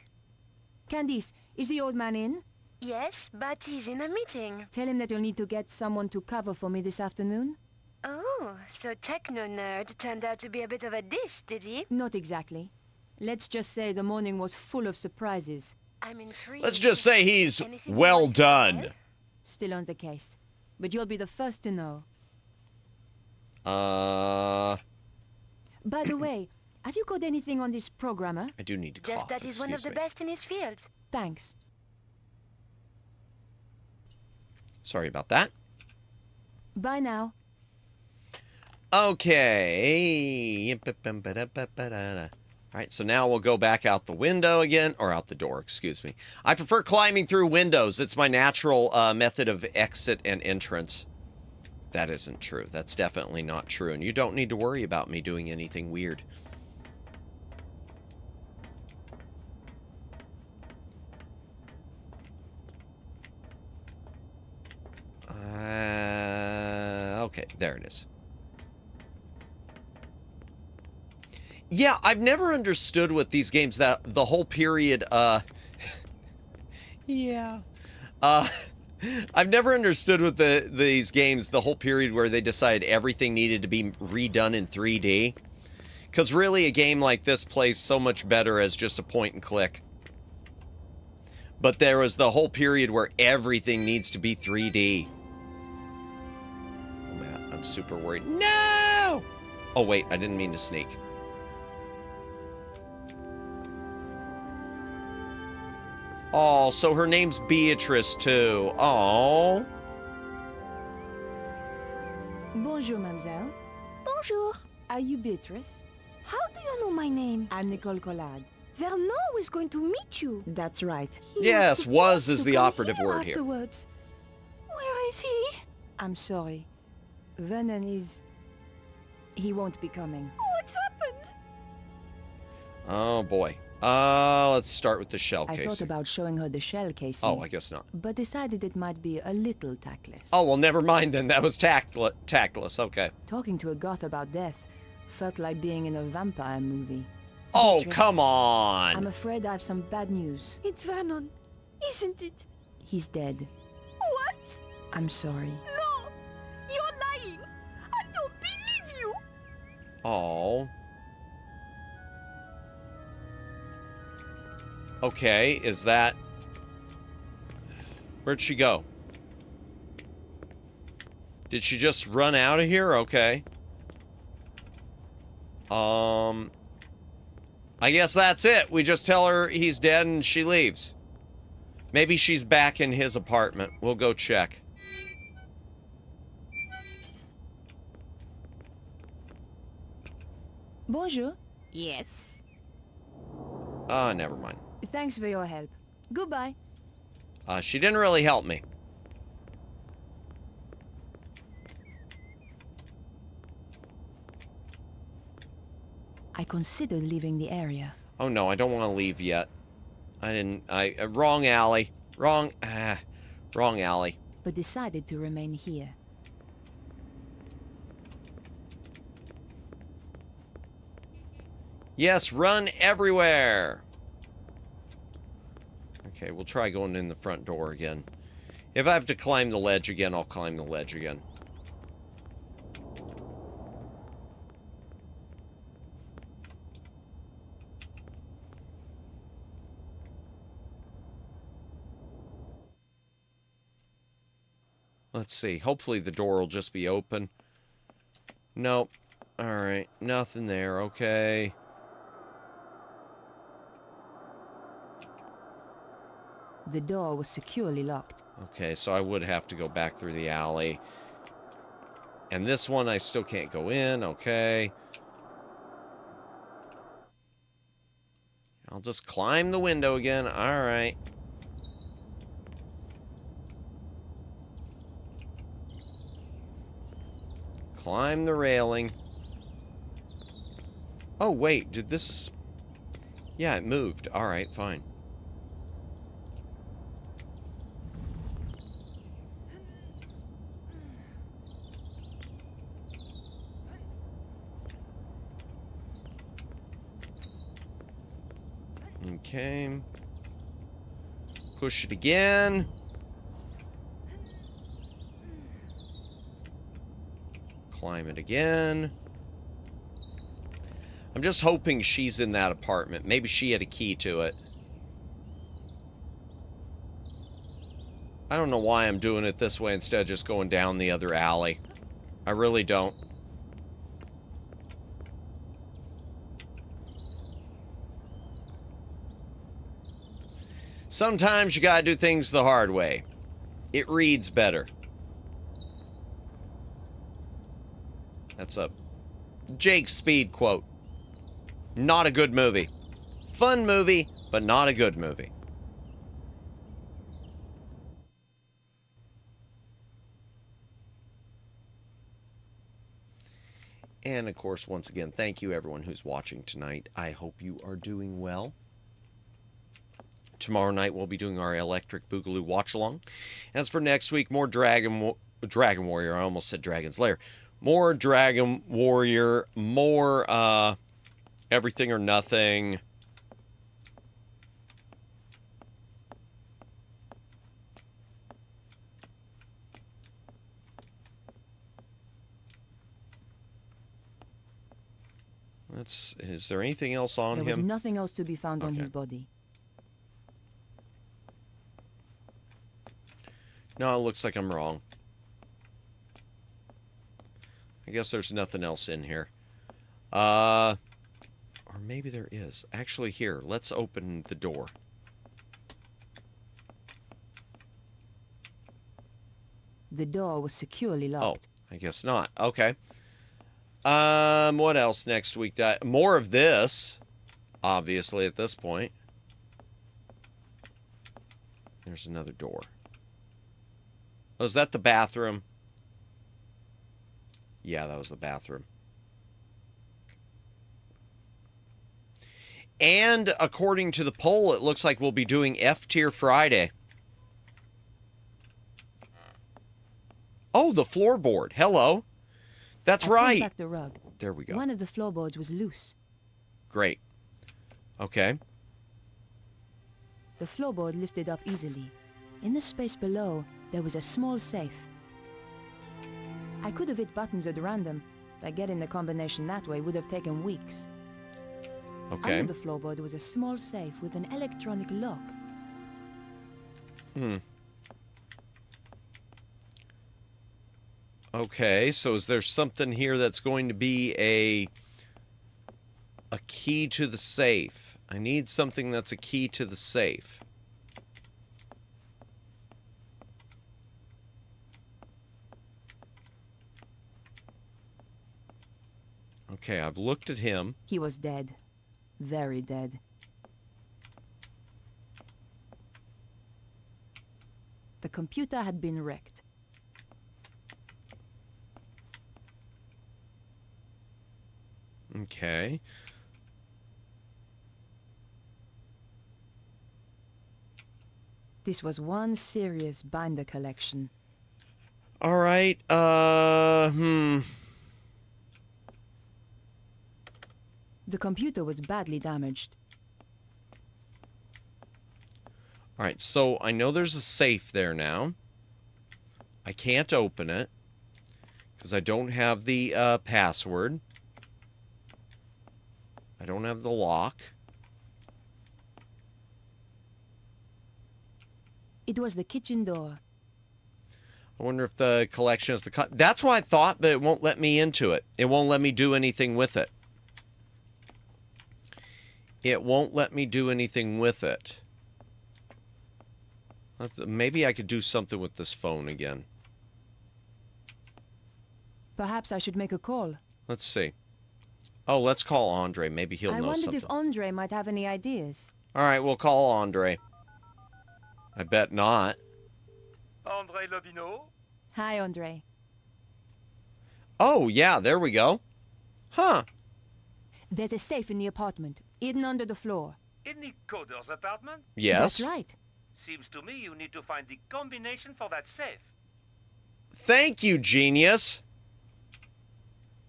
Candice, is the old man in? Yes, but he's in a meeting. Tell him that you'll need to get someone to cover for me this afternoon. Oh, so techno-nerd turned out to be a bit of a dish, did he? Not exactly. Let's just say the morning was full of surprises. I'm intrigued. Let's just say he's well done. Still on the case. But you'll be the first to know. By the way, have you got anything on this programmer? I do need to cough. Just that he's one of the best in his field. Thanks. Sorry about that. Bye now. Okay. All right, so now we'll go back out the window again, or out the door, excuse me. I prefer climbing through windows. It's my natural method of exit and entrance. That isn't true. That's definitely not true, and you don't need to worry about me doing anything weird. Okay, there it is. Yeah, I've never understood with these games that the whole period, yeah. I've never understood with these games the whole period where they decided everything needed to be redone in 3D. Because really, a game like this plays so much better as just a point and click. But there was the whole period where everything needs to be 3D. Oh, man, I'm super worried. No! Oh, wait, I didn't mean to sneak. Oh, so her name's Beatrice, too. Oh. Bonjour, mademoiselle. Bonjour. Are you Beatrice? How do you know my name? I'm Nicole Collard. Vernon is going to meet you. That's right. Yes, was is the operative word here. Afterwards. Where is he? I'm sorry. Vernon is... He won't be coming. What's happened? Oh, boy. Let's start with the shell I casing. thought about showing her the shell casing. Oh, I guess not. But decided it might be a little tactless. Oh, well, never mind then. That was tactless. Okay. Talking to a goth about death felt like being in a vampire movie. Oh, Beatrice, come on. I'm afraid I have some bad news. It's Vernon, isn't it? He's dead. What? I'm sorry. No! You're lying! I don't believe you! Oh. Okay, is that... Where'd she go? Did she just run out of here? Okay. I guess that's it. We just tell her he's dead and she leaves. Maybe she's back in his apartment. We'll go check. Bonjour. Yes. Never mind. Thanks for your help. Goodbye. She didn't really help me. I considered leaving the area. Oh no, I don't want to leave yet. Wrong alley. Wrong alley. But decided to remain here. Yes, run everywhere. Okay, we'll try going in the front door again. If I have to climb the ledge again, I'll climb the ledge again. Let's see. Hopefully the door will just be open. Nope. Alright. Nothing there. Okay. The door was securely locked. Okay, so I would have to go back through the alley. And this one I still can't go in. Okay. I'll just climb the window again. Alright. Climb the railing. Oh, wait. Did this... Yeah, it moved. Alright, fine. Okay. Push it again. Climb it again. I'm just hoping she's in that apartment. Maybe she had a key to it. I don't know why I'm doing it this way instead of just going down the other alley. I really don't. Sometimes you gotta do things the hard way. It reads better. That's a Jake Speed quote. Not a good movie. Fun movie, but not a good movie. And of course, once again, thank you everyone who's watching tonight. I hope you are doing well. Tomorrow night we'll be doing our Electric Boogaloo watch-along. As for next week, more Dragon Warrior. I almost said Dragon's Lair. More Dragon Warrior. More Everything or Nothing. Is there anything else on him? There was nothing else to be found on his body. No, it looks like I'm wrong. I guess there's nothing else in here. Or maybe there is. Actually, here, let's open the door. The door was securely locked. Oh, I guess not. Okay. What else next week? More of this, obviously, at this point. There's another door. Oh, is that the bathroom? Yeah, that was the bathroom. And according to the poll, it looks like we'll be doing F-Tier Friday. Oh, the floorboard. Hello. That's right. Back the rug. There we go. One of the floorboards was loose. Great. Okay. The floorboard lifted up easily. In the space below, there was a small safe. I could have hit buttons at random, but getting the combination that way would have taken weeks. Okay. Under the floorboard was a small safe with an electronic lock. Okay, so is there something here that's going to be a key to the safe? I need something that's a key to the safe. Okay, I've looked at him. He was dead. Very dead. The computer had been wrecked. Okay. This was one serious binder collection. All right. The computer was badly damaged. All right, so I know there's a safe there now. I can't open it because I don't have the password. I don't have the lock. It was the kitchen door. I wonder if the collection is the... That's what I thought, but it won't let me into it. It won't let me do anything with it. It won't let me do anything with it. Maybe I could do something with this phone again. Perhaps I should make a call. Let's see. Oh, let's call Andre. Maybe he'll know something. I wondered if Andre might have any ideas. All right, we'll call Andre. I bet not. Andre Lobineau? Hi, Andre. Oh, yeah, there we go. Huh. There's a safe in the apartment, hidden under the floor. In the coder's apartment? Yes. That's right. Seems to me you need to find the combination for that safe. Thank you, genius.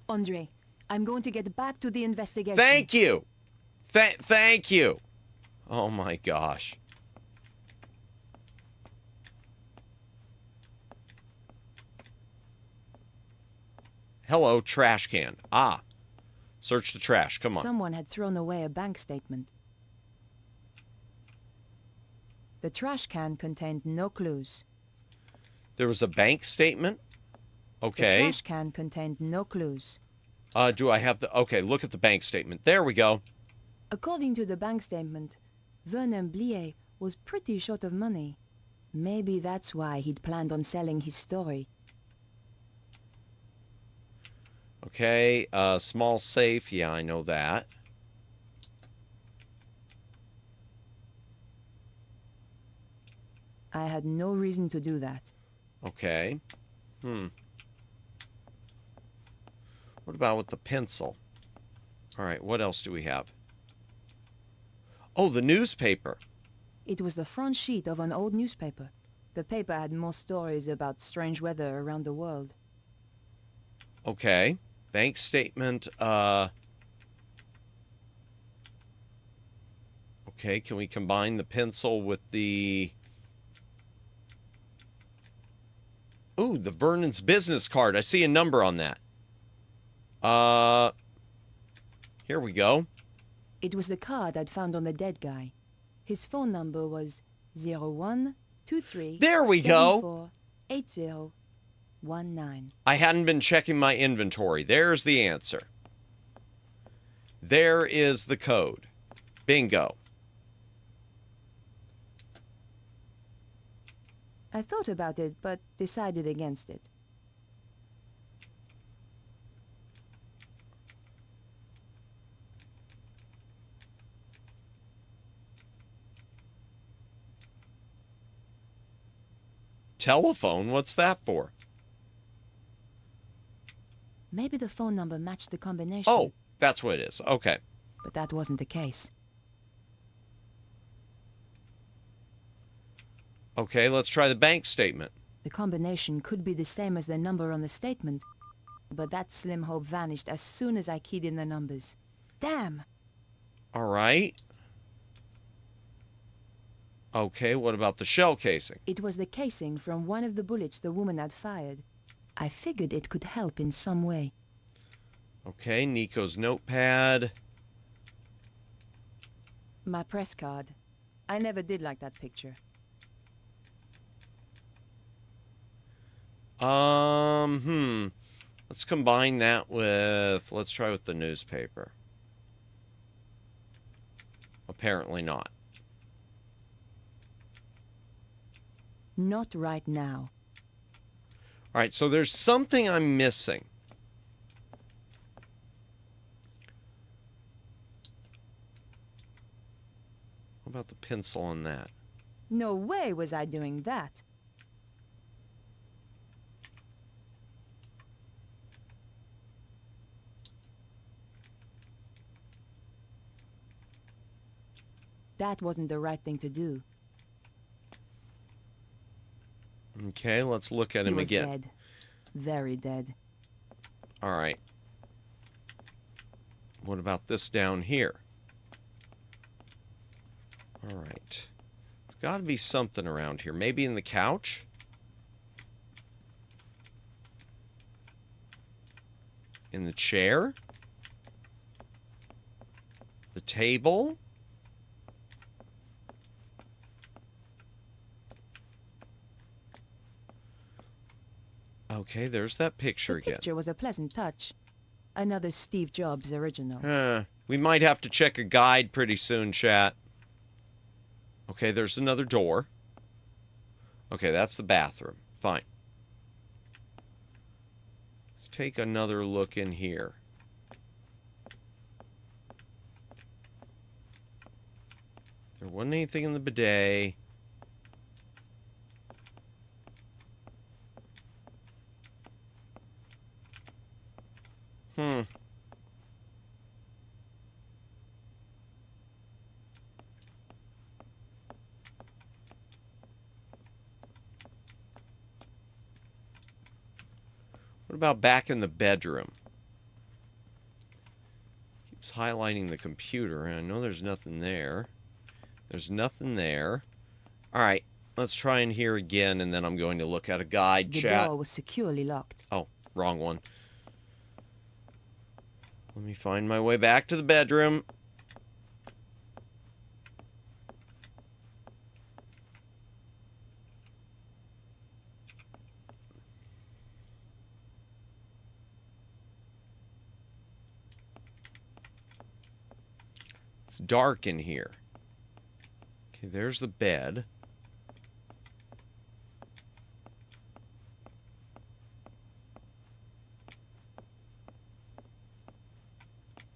Andre, I'm going to get back to the investigation. Thank you. Thank you. Oh, my gosh. Hello, trash can. Ah. Search the trash. Come on. Someone had thrown away a bank statement. The trash can contained no clues. There was a bank statement? Okay. The trash can contained no clues. Do I have the... Okay, look at the bank statement. There we go. According to the bank statement, Vernon Blier was pretty short of money. Maybe that's why he'd planned on selling his story. Okay, small safe. Yeah, I know that. I had no reason to do that. Okay. What about with the pencil? All right, what else do we have? Oh, the newspaper. It was the front sheet of an old newspaper. The paper had more stories about strange weather around the world. Okay. Bank statement. Okay, can we combine the pencil with the... Ooh, the Vernon's business card. I see a number on that. Here we go. It was the card I'd found on the dead guy. His phone number was 0123. There we go. 8019. I hadn't been checking my inventory. There's the answer. There is the code. Bingo. I thought about it, but decided against it. Telephone? What's that for? Maybe the phone number matched the combination. Oh, that's what it is. Okay. But that wasn't the case. Okay, let's try the bank statement. The combination could be the same as the number on the statement, but that slim hope vanished as soon as I keyed in the numbers. Damn! All right. Okay, what about the shell casing? It was the casing from one of the bullets the woman had fired. I figured it could help in some way. Okay, Nico's notepad. My press card. I never did like that picture. Let's combine that with... Let's try with the newspaper. Apparently not. Not right now. All right, so there's something I'm missing. What about the pencil on that? No way was I doing that. That wasn't the right thing to do. Okay, let's look at him again. He was dead. Very dead. All right. What about this down here? All right. There's got to be something around here. Maybe in the couch? In the chair? The table? Okay, there's that picture again. The picture was a pleasant touch. Another Steve Jobs original. We might have to check a guide pretty soon, chat. Okay, there's another door. Okay, that's the bathroom. Fine. Let's take another look in here. There wasn't anything in the bidet. What about back in the bedroom? Keeps highlighting the computer, and I know there's nothing there. There's nothing there. All right, let's try in here again, and then I'm going to look at a guide, chat. The door was securely locked. Oh, wrong one. Let me find my way back to the bedroom. It's dark in here. Okay, there's the bed.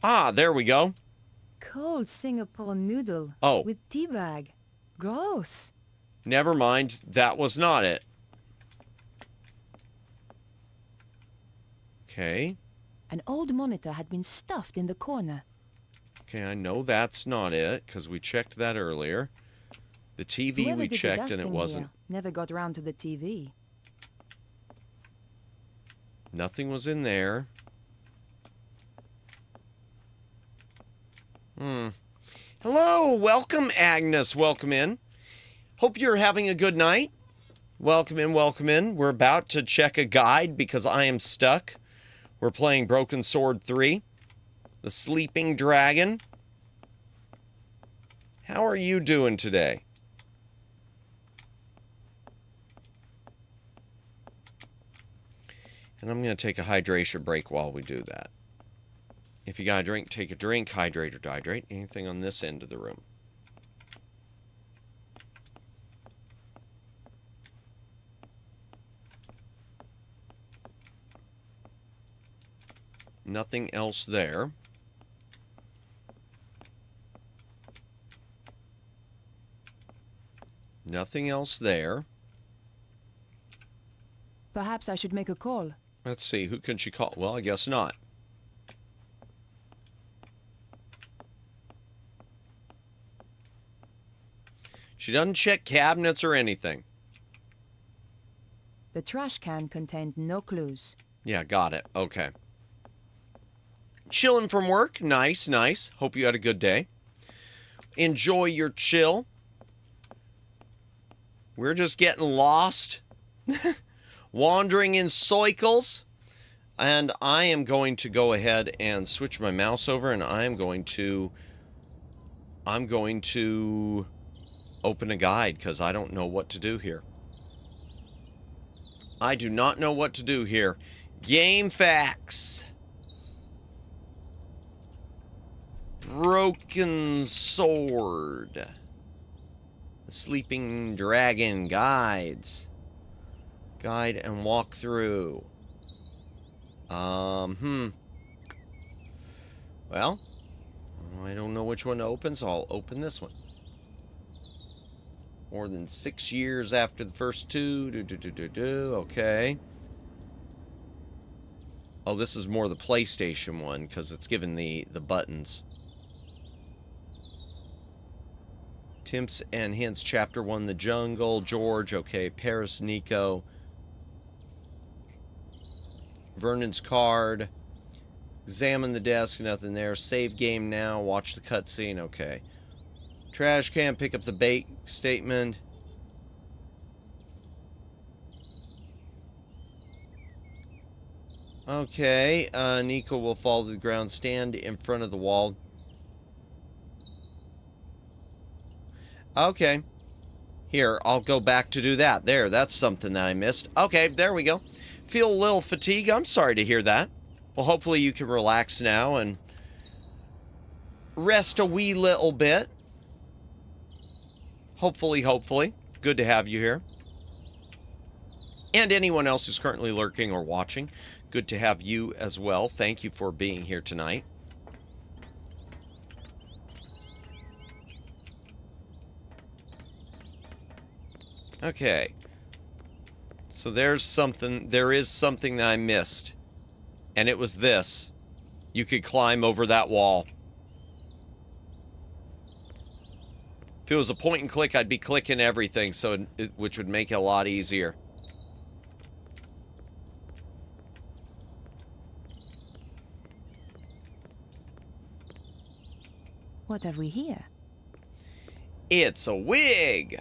Ah, there we go. Cold Singapore noodle. Oh. With tea bag. Gross. Never mind. That was not it. Okay. An old monitor had been stuffed in the corner. Okay, I know that's not it, because we checked that earlier. The TV Whoever we did the checked and it dusting wasn't. here never got around to the TV. Nothing was in there. Hello, welcome Agnes, welcome in. Hope you're having a good night. Welcome in, welcome in. We're about to check a guide because I am stuck. We're playing Broken Sword 3, The Sleeping Dragon. How are you doing today? And I'm going to take a hydration break while we do that. If you got a drink, take a drink, hydrate or dehydrate. Anything on this end of the room? Nothing else there. Nothing else there. Perhaps I should make a call. Let's see, who can she call? Well, I guess not. She doesn't check cabinets or anything. The trash can contained no clues. Yeah, got it. Okay. Chilling from work. Nice, nice. Hope you had a good day. Enjoy your chill. We're just getting lost. Wandering in circles. And I am going to go ahead and switch my mouse over, and I'm going to open a guide because I don't know what to do here. I do not know what to do here. Game facts. Broken Sword. The Sleeping Dragon guides. Guide and walkthrough. Well, I don't know which one to open, so I'll open this one. More than 6 years after the first two. Okay. Oh, this is more the PlayStation one, because it's given the buttons. Tips and hints, chapter 1, the jungle, George, okay, Paris, Nico. Vernon's card. Examine the desk, nothing there. Save game now, watch the cutscene, okay. Trash can, pick up the bait statement. Okay, Nico will fall to the ground, stand in front of the wall. Okay. Here, I'll go back to do that. There, that's something that I missed. Okay, there we go. Feel a little fatigue. I'm sorry to hear that. Well, hopefully you can relax now and rest a wee little bit. Hopefully. Good to have you here. And anyone else who's currently lurking or watching, good to have you as well. Thank you for being here tonight. Okay. So there is something that I missed. And it was this. You could climb over that wall. If it was a point and click, I'd be clicking everything, so which would make it a lot easier. What have we here? It's a wig!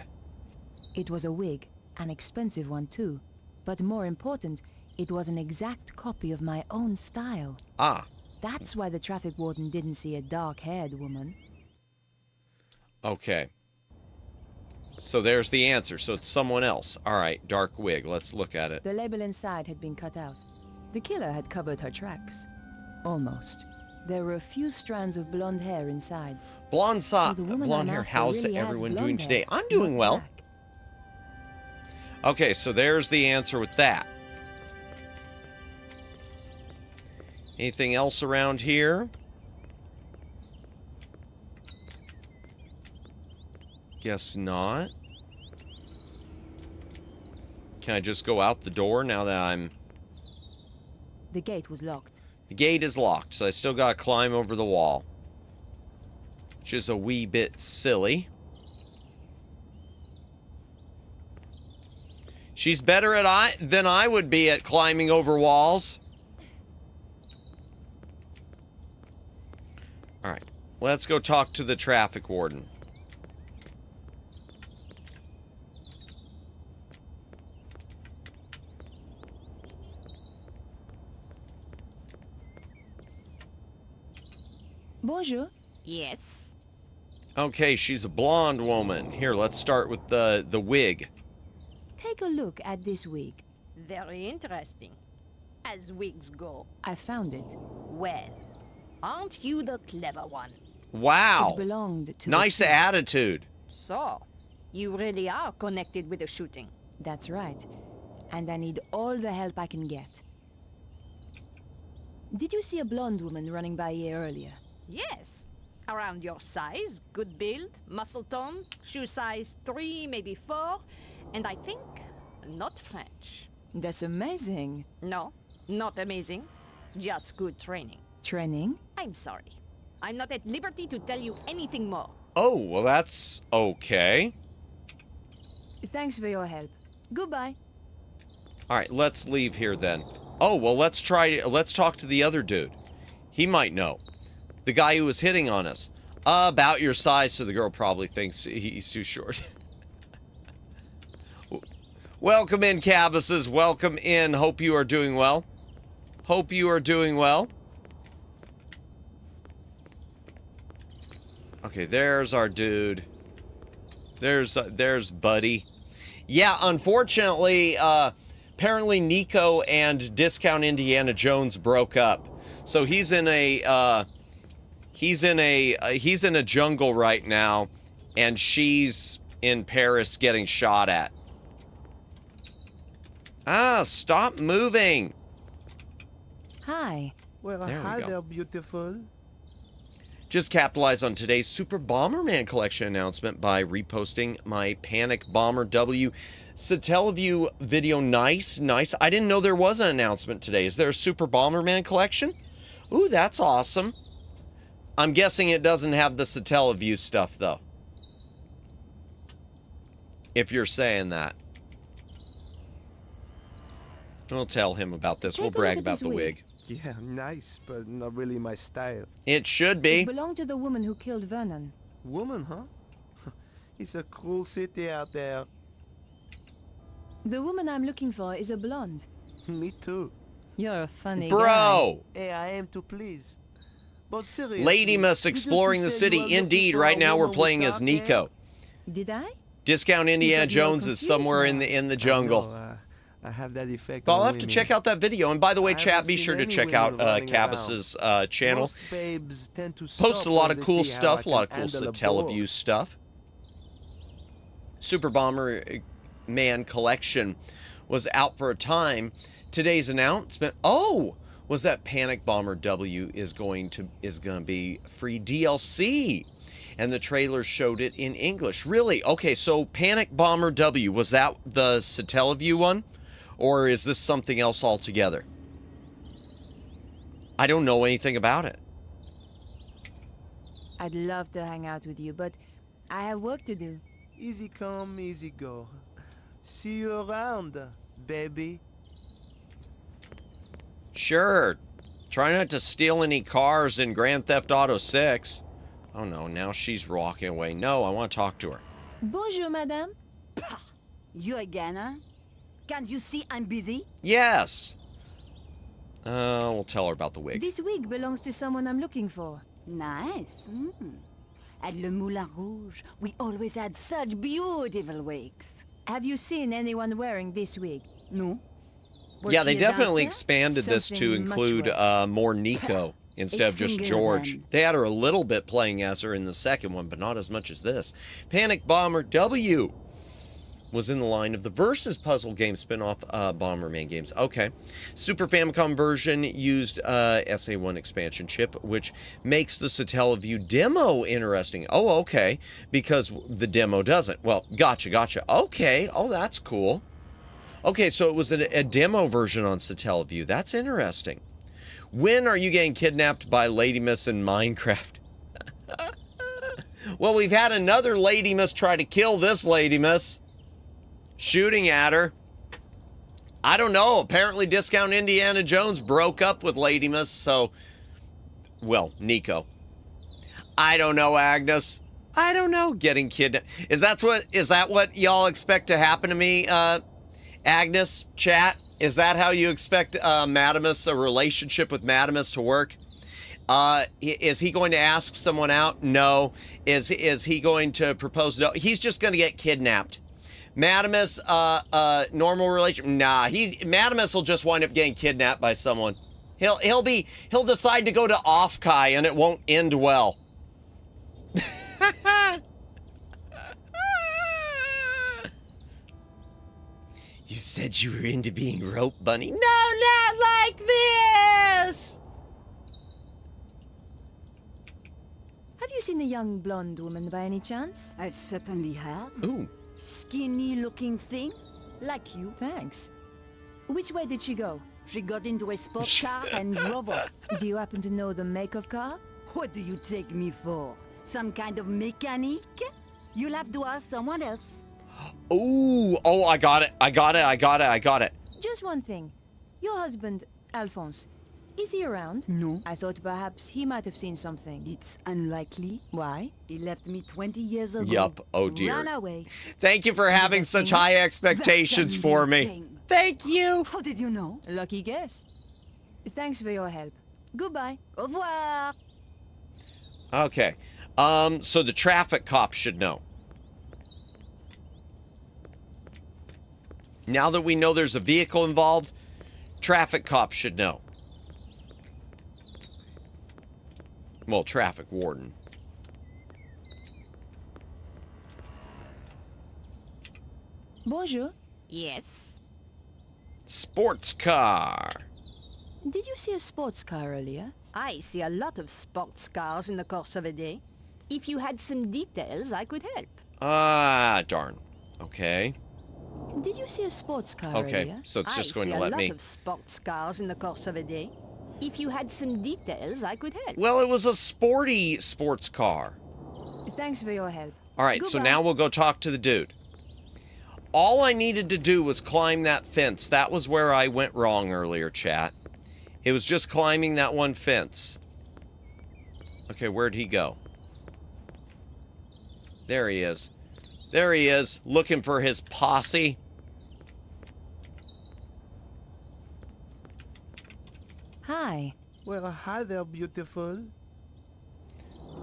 It was a wig, an expensive one too. But more important, it was an exact copy of my own style. Ah. That's why the traffic warden didn't see a dark-haired woman. Okay. So there's the answer. So it's someone else. Alright, dark wig. Let's look at it. The label inside had been cut out. The killer had covered her tracks. Almost. There were a few strands of blonde hair inside. Blonde hair. How's everyone doing today? I'm doing well. Okay, so there's the answer with that. Anything else around here? Guess not. Can I just go out the door now that I'm... The gate was locked. The gate is locked, so I still gotta climb over the wall. Which is a wee bit silly. She's better than I would be at climbing over walls. Alright, let's go talk to the traffic warden. Bonjour. Yes. Okay, she's a blonde woman. Here, let's start with the wig. Take a look at this wig. Very interesting. As wigs go. I found it. Well, aren't you the clever one? Wow. It belonged to nice attitude. So, you really are connected with the shooting. That's right. And I need all the help I can get. Did you see a blonde woman running by here earlier? Yes. Around your size, good build, muscle tone, shoe size 3, maybe 4, and I think not French. That's amazing. No, not amazing. Just good training. Training? I'm sorry. I'm not at liberty to tell you anything more. Oh, well that's okay. Thanks for your help. Goodbye. Alright, let's leave here then. Oh, well let's talk to the other dude. He might know. The guy who was hitting on us. About your size, so the girl probably thinks he's too short. Welcome in, Cabbases. Welcome in. Hope you are doing well. Hope you are doing well. Okay, there's our dude. There's Buddy. Yeah, unfortunately, apparently Nico and Discount Indiana Jones broke up. So he's in a jungle right now, and she's in Paris getting shot at. Ah, stop moving. Hi. Well, hi there, beautiful. Just capitalize on today's Super Bomberman Collection announcement by reposting my Panic Bomber W Satellaview video. Nice. I didn't know there was an announcement today. Is there a Super Bomberman Collection? Ooh, that's awesome. I'm guessing it doesn't have the Satellaview stuff, though. if you're saying that. We'll tell him about this. We'll brag about the wig. Yeah, nice, but not really my style. It should be. It belonged to the woman who killed Vernon. Woman, huh? It's a cruel city out there. The woman I'm looking for is a blonde. Me too. You're a funny Bro! guy. Hey, I am to please. But seriously, Lady Miss exploring the city. Indeed, right now we're playing as Nico. Did I? Discount Indiana Jones is somewhere in the jungle. I have that effect. But I'll have to check out that video. And by the way, chat, be sure to check out Cabas's channel. Posts a lot of cool stuff, a lot of cool Satellaview stuff. Super Bomber Man Collection was out for a time. Today's announcement, was that Panic Bomber W is going to be free DLC. And the trailer showed it in English. Really? Okay, so Panic Bomber W, was that the Satellaview one? Or is this something else altogether? I don't know anything about it. I'd love to hang out with you, but I have work to do. Easy come, easy go. See you around, baby. Sure. Try not to steal any cars in Grand Theft Auto 6. Oh no, now she's walking away. No, I want to talk to her. Bonjour, madame. You again, huh? Can't you see I'm busy? Yes. We'll tell her about the wig. This wig belongs to someone I'm looking for. Nice. At Le Moulin Rouge, we always had such beautiful wigs. Have you seen anyone wearing this wig? No. Yeah, they definitely expanded this to include more Nico instead of just George. They had her a little bit playing as her in the second one, but not as much as this. Panic Bomber W was in the line of the Versus puzzle game spin-off Bomberman games. Okay. Super Famicom version used SA1 expansion chip, which makes the Satellaview demo interesting. Oh, okay. Because the demo doesn't. Well, gotcha. Okay. Oh, that's cool. Okay, so it was a demo version on Satellaview. That's interesting. When are you getting kidnapped by Lady Miss in Minecraft? Well, we've had another Lady Miss try to kill this Lady Miss. Shooting at her. I don't know. Apparently Discount Indiana Jones broke up with Lady Miss, so... Well, Nico. I don't know, Agnes. I don't know. Getting kidnapped. Is that what y'all expect to happen to me, Agnes, chat? Is that how you expect Madamus, a relationship with Madamus to work? Is he going to ask someone out? No. Is he going to propose? No. He's just going to get kidnapped. Madamus, normal relation? Nah, Madamus will just wind up getting kidnapped by someone. He'll decide to go to Offkai and it won't end well. You said you were into being rope bunny. No, not like this! Have you seen a young blonde woman by any chance? I certainly have. Ooh. Skinny-looking thing, like you. Thanks. Which way did she go? She got into a sports car and drove off. Do you happen to know the make of car? What do you take me for? Some kind of mechanic? You'll have to ask someone else. Ooh, oh, I got it. Just one thing. Your husband, Alphonse, is he around? No. I thought perhaps he might have seen something. It's unlikely. Why? He left me 20 years ago. Yup, oh dear. Ran away. Thank you for having such high expectations for me. Thank you. How did you know? Lucky guess. Thanks for your help. Goodbye. Au revoir. Okay. So the traffic cop should know. Now that we know there's a vehicle involved, traffic cop should know. Well, traffic warden. Bonjour. Yes. Sports car. Did you see a sports car earlier? I see a lot of sports cars in the course of a day. If you had some details, I could help. Ah, darn. Okay. Did you see a sports car Okay, earlier? so it's just going to let me... I see a lot of sports cars in the course of a day. If you had some details, I could help. Well, it was a sporty sports car. Thanks for your help. All right, so now we'll go talk to the dude. All I needed to do was climb that fence. That was where I went wrong earlier, chat. It was just climbing that one fence. Okay, where'd he go? There he is. There he is, looking for his posse. Hi. Well, hi there, beautiful.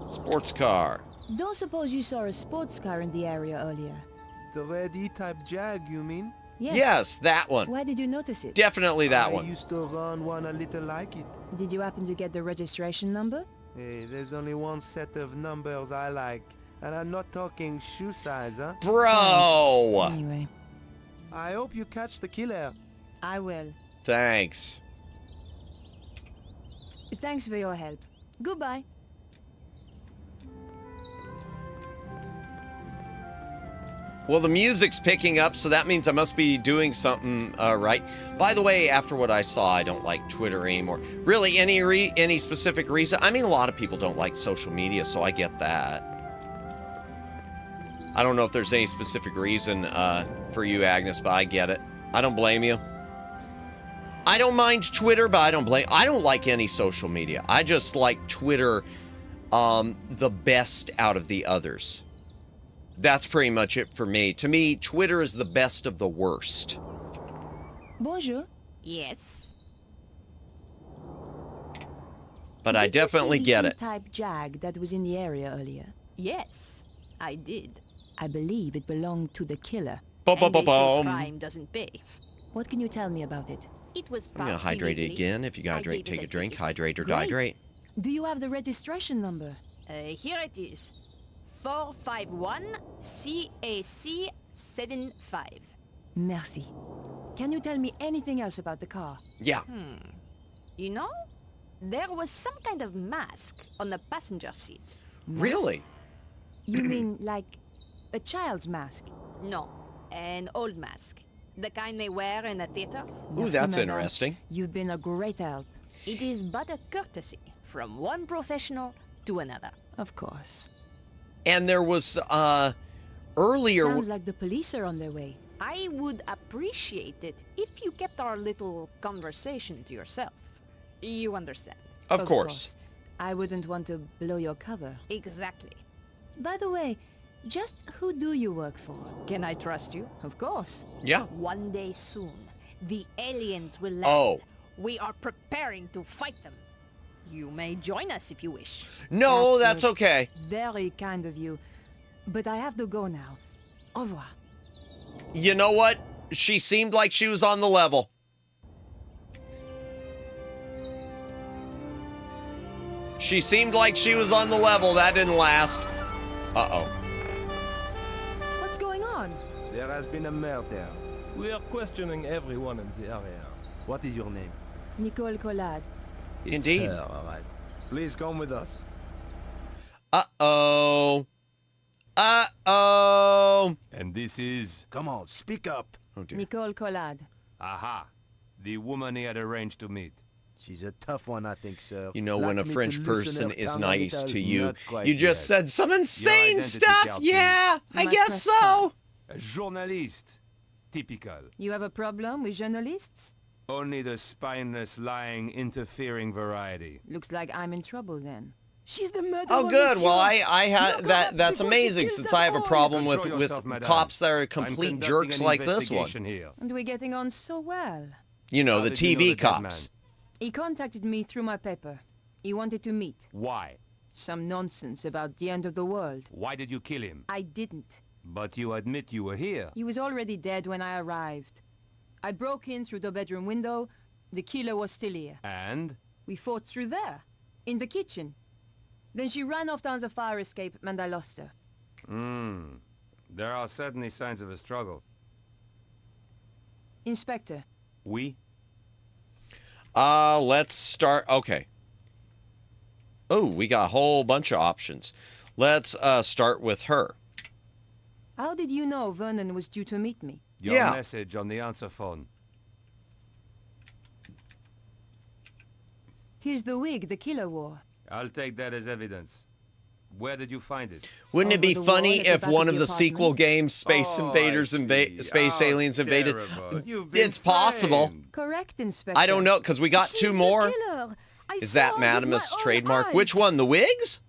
Sports car. Don't suppose you saw a sports car in the area earlier? The red E-type Jag, you mean? Yes, that one. Why did you notice it? Definitely that I one. used to run one a little like it. Did you happen to get the registration number? Hey, there's only one set of numbers I like. And I'm not talking shoe size, huh? Bro! Anyway. I hope you catch the killer. I will. Thanks. Thanks for your help. Goodbye. Well, the music's picking up, so that means I must be doing something right. By the way, after what I saw, I don't like Twitter anymore. Really, any specific reason? I mean, a lot of people don't like social media, so I get that. I don't know if there's any specific reason for you, Agnes, but I get it. I don't blame you. I don't mind Twitter, but I don't like any social media. I just like Twitter the best out of the others. That's pretty much it for me. To me, Twitter is the best of the worst. Bonjour. Yes. But I definitely get it. Type Jag that was in the area earlier. Yes, I did. I believe it belonged to the killer. And they say crime doesn't pay. What can you tell me about it? It was I'm gonna hydrate it again. If you gotta drink, take a drink. Hydrate or dihydrate. Do you have the registration number? Here it is. 451 CAC 75. Merci. Can you tell me anything else about the car? Yeah. You know, there was some kind of mask on the passenger seat. Really? You mean like a child's mask? No, an old mask. The kind they wear in a theater. Ooh, that's madame. interesting. You've been a great help. It is but a courtesy from one professional to another. Of course. And there was earlier. Sounds like the police are on their way. I would appreciate it if you kept our little conversation to yourself. You understand? Of course. I wouldn't want to blow your cover. Exactly. By the way, just who do you work for? Can I trust you? Of course. Yeah. One day soon, the aliens will land. Oh. We are preparing to fight them. You may join us if you wish. No, that's okay. Very kind of you. But I have to go now. Au revoir. You know what? She seemed like she was on the level. She seemed like she was on the level. That didn't last. Uh-oh. What's going on? There has been a murder. We are questioning everyone in the area. What is your name? Nicole Collard. Indeed. It's her, all right. Please come with us. Uh-oh. Uh-oh. And this is... Come on, speak up. Oh, dear. Nicole Collard. Aha. The woman he had arranged to meet. She's a tough one, I think, sir. You know, Like when a me to French loosen person her is tongue a nice little. to you, Not quite you just yet. said some insane identity stuff. shall Yeah, I My guess press so. A journalist. Typical. You have a problem with journalists? Only the spineless, lying, interfering variety. Looks like I'm in trouble then. She's the murderer. Oh, good. monsieur. Well, I had Look that. up That's before she amazing. kills Since them I have a all. problem with Control yourself, madame. cops that are I'm complete conducting jerks an like this one. investigation here. And we're getting on so well. You know, How the did you know TV the dead cops. He contacted me through my paper. He wanted to meet. Why? Some nonsense about the end of the world. Why did you kill him? I didn't. But you admit you were here. He was already dead when I arrived. I broke in through the bedroom window. The killer was still here. And? We fought through there, in the kitchen. Then she ran off down the fire escape and I lost her. There are certainly signs of a struggle. Inspector. We? Let's start. Okay. Oh, we got a whole bunch of options. Let's start with her. How did you know Vernon was due to meet me? Your message on the answer phone. Here's the wig the killer wore. I'll take that as evidence. Where did you find it? Wouldn't it be Over the wall funny at the if back one of of the the sequel apartment? games, Space Oh, Invaders, I see. Space How Aliens Invaded? terrible. You've been It's possible. framed. Correct, Inspector. I don't know, because we got She's two the more. killer. I Is saw that her with my Madamus own trademark? eyes. Which one? The wigs?